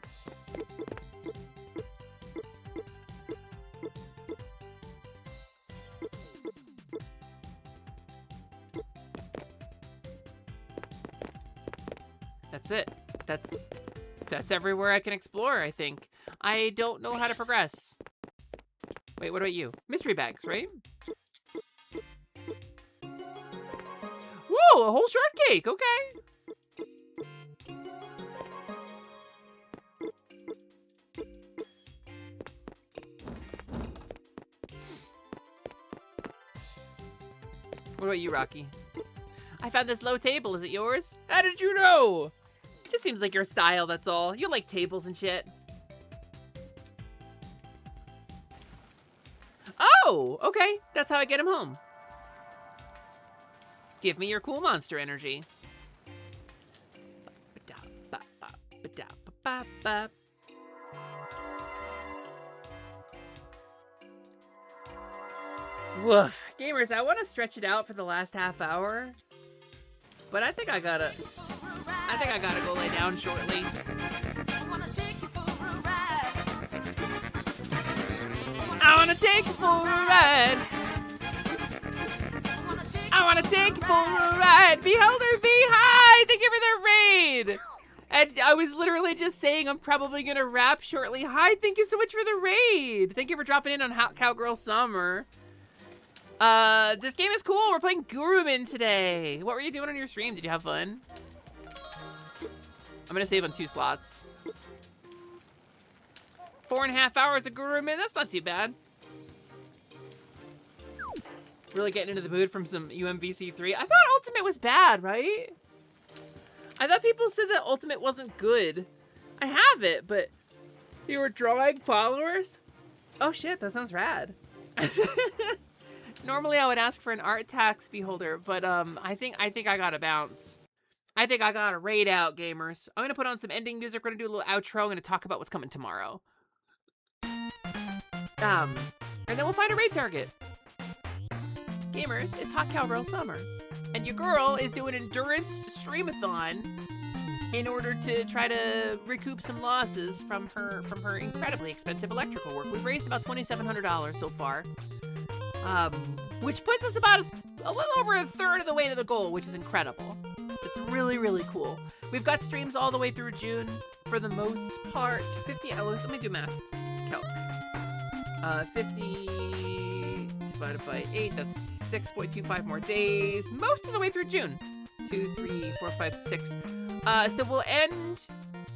That's it. That's everywhere I can explore, I think. I don't know how to progress. Wait, what about you? Mystery bags, right? Whoa, a whole shortcake, okay. What about you, Rocky? I found this low table. Is it yours? How did you know? Just seems like your style, that's all. You like tables and shit. Oh, okay. That's how I get him home. Give me your cool monster energy. Woof. Gamers, I want to stretch it out for the last half hour, but I think I gotta go lay down shortly. I wanna take you for a ride. I wanna take you for a ride. Beholder V, hi! Thank you for the raid. And I was literally just saying I'm probably gonna rap shortly. Hi, thank you so much for the raid. Thank you for dropping in on Cowgirl Summer. This game is cool. We're playing Gurumin today. What were you doing on your stream? Did you have fun? I'm gonna save on 2 slots. 4.5 hours of Gurumin. That's not too bad. Really getting into the mood from some UMVC3. I thought Ultimate was bad, right? I thought people said that Ultimate wasn't good. I have it, but you were drawing followers? Oh shit, that sounds rad. Normally I would ask for an art tax beholder, but I think I gotta bounce. I think I gotta raid out, gamers. I'm gonna put on some ending music. We're gonna do a little outro. I'm gonna talk about what's coming tomorrow. And then we'll find a raid target. Gamers, it's Hot Cowgirl Summer, and your girl is doing an endurance streamathon in order to try to recoup some losses from her incredibly expensive electrical work. We've raised about $2,700 so far, which puts us about a little over a third of the way to the goal, which is incredible. It's really, really cool. We've got streams all the way through June for the most part. 50 hours. Let me do math. Calc. 50 divided by 8. That's 6.25 more days. Most of the way through June. 2, 3, 4, 5, 6. So we'll end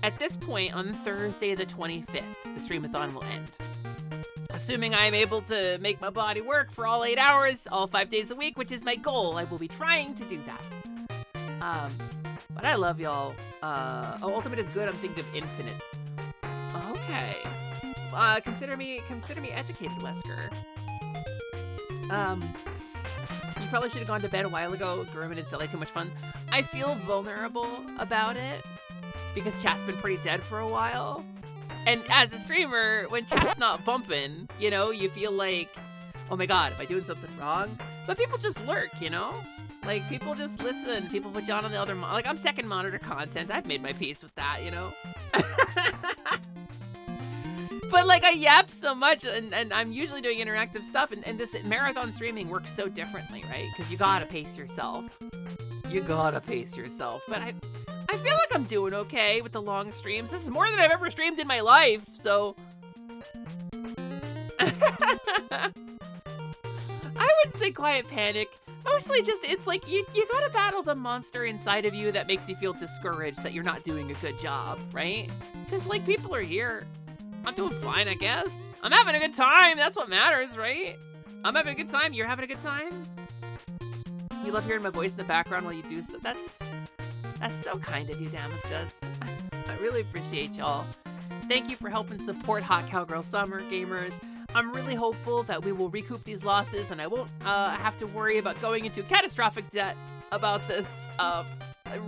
at this point on Thursday the 25th. The streamathon will end. Assuming I'm able to make my body work for all 8 hours, all 5 days a week, which is my goal. I will be trying to do that. But I love y'all. Oh, Ultimate is good. I'm thinking of Infinite. Okay. Consider me educated, Wesker. You probably should have gone to bed a while ago. Gurman and Silly, too much fun. I feel vulnerable about it because chat's been pretty dead for a while. And as a streamer, when chat's not bumping, you know, you feel like, oh my god, am I doing something wrong? But people just lurk, you know? Like, people just listen. People put you on the other, like, I'm second monitor content. I've made my peace with that, you know? But, like, I yap so much, and I'm usually doing interactive stuff, and this marathon streaming works so differently, right? Because you gotta pace yourself. You gotta pace yourself. But I feel like I'm doing okay with the long streams. This is more than I've ever streamed in my life, so... I wouldn't say quiet panic. Mostly just, it's like, you gotta battle the monster inside of you that makes you feel discouraged that you're not doing a good job, right? Because, like, people are here. I'm doing fine, I guess. I'm having a good time. That's what matters, right? I'm having a good time. You're having a good time? You love hearing my voice in the background while you do stuff. That's so kind of you, Damascus. I really appreciate y'all. Thank you for helping support Hot Cowgirl Summer, gamers. I'm really hopeful that we will recoup these losses and I won't have to worry about going into catastrophic debt about this. I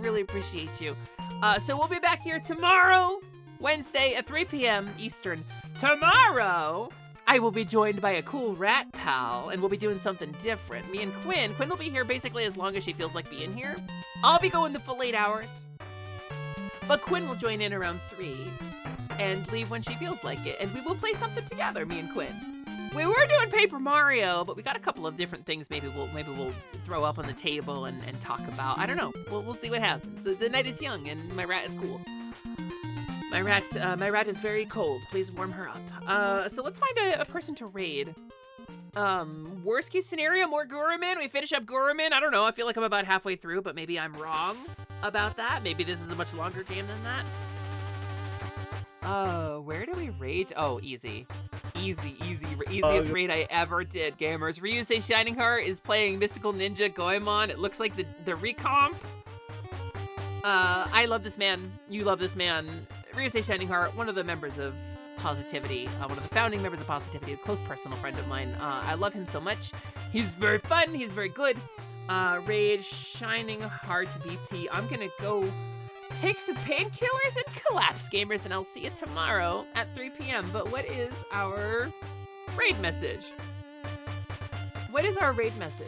really appreciate you. So we'll be back here tomorrow, Wednesday at 3 p.m. Eastern. Tomorrow, I will be joined by a cool rat pal, and we'll be doing something different. Me and Quinn. Quinn will be here basically as long as she feels like being here. I'll be going the full 8 hours. But Quinn will join in around 3 and leave when she feels like it, and we will play something together, me and Quinn. We were doing Paper Mario, but we got a couple of different things maybe we'll throw up on the table and talk about. I don't know. We'll see what happens. The night is young, and my rat is cool. My rat is very cold. Please warm her up. So let's find a person to raid. Worst case scenario, more Gurumin. We finish up Gurumin. I don't know. I feel like I'm about halfway through, but maybe I'm wrong about that. Maybe this is a much longer game than that. Where do we raid? Oh, easy. Easiest raid I ever did, gamers. Ryusei Shining Heart is playing Mystical Ninja Goemon. It looks like the recomp. I love this man. You love this man. Ryusei Shining Heart, one of the members of Positivity, one of the founding members of Positivity, a close personal friend of mine. I love him so much. He's very fun. He's very good. Raid Shining Heart VT. I'm gonna go take some painkillers and collapse, gamers, and I'll see you tomorrow at 3 p.m. But what is our raid message? What is our raid message?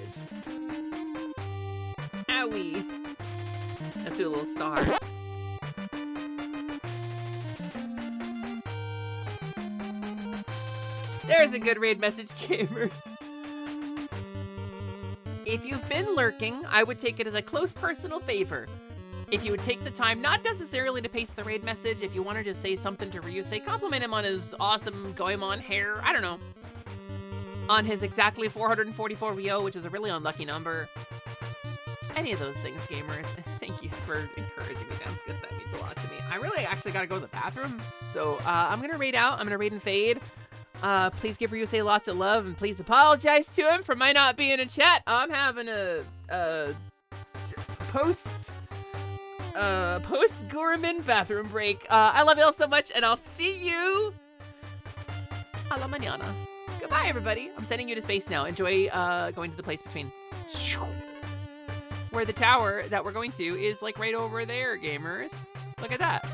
Owie. Let's do a little star. There's a good raid message, gamers. If you've been lurking, I would take it as a close personal favor. If you would take the time, not necessarily to paste the raid message, if you want to just say something to Ryusei, compliment him on his awesome Goemon hair, I don't know. On his exactly 444 Ryo, which is a really unlucky number. Any of those things, gamers. Thank you for encouraging me, Damascus. That means a lot to me. I really actually gotta go to the bathroom. So I'm gonna raid out. I'm gonna raid and fade. Please give Ryusei lots of love, and please apologize to him for my not being in chat. I'm having a post-Gurumin bathroom break. I love you all so much, and I'll see you a la mañana. Goodbye, everybody. I'm sending you to space now. Enjoy going to the place between. Where the tower that we're going to is like right over there, gamers. Look at that.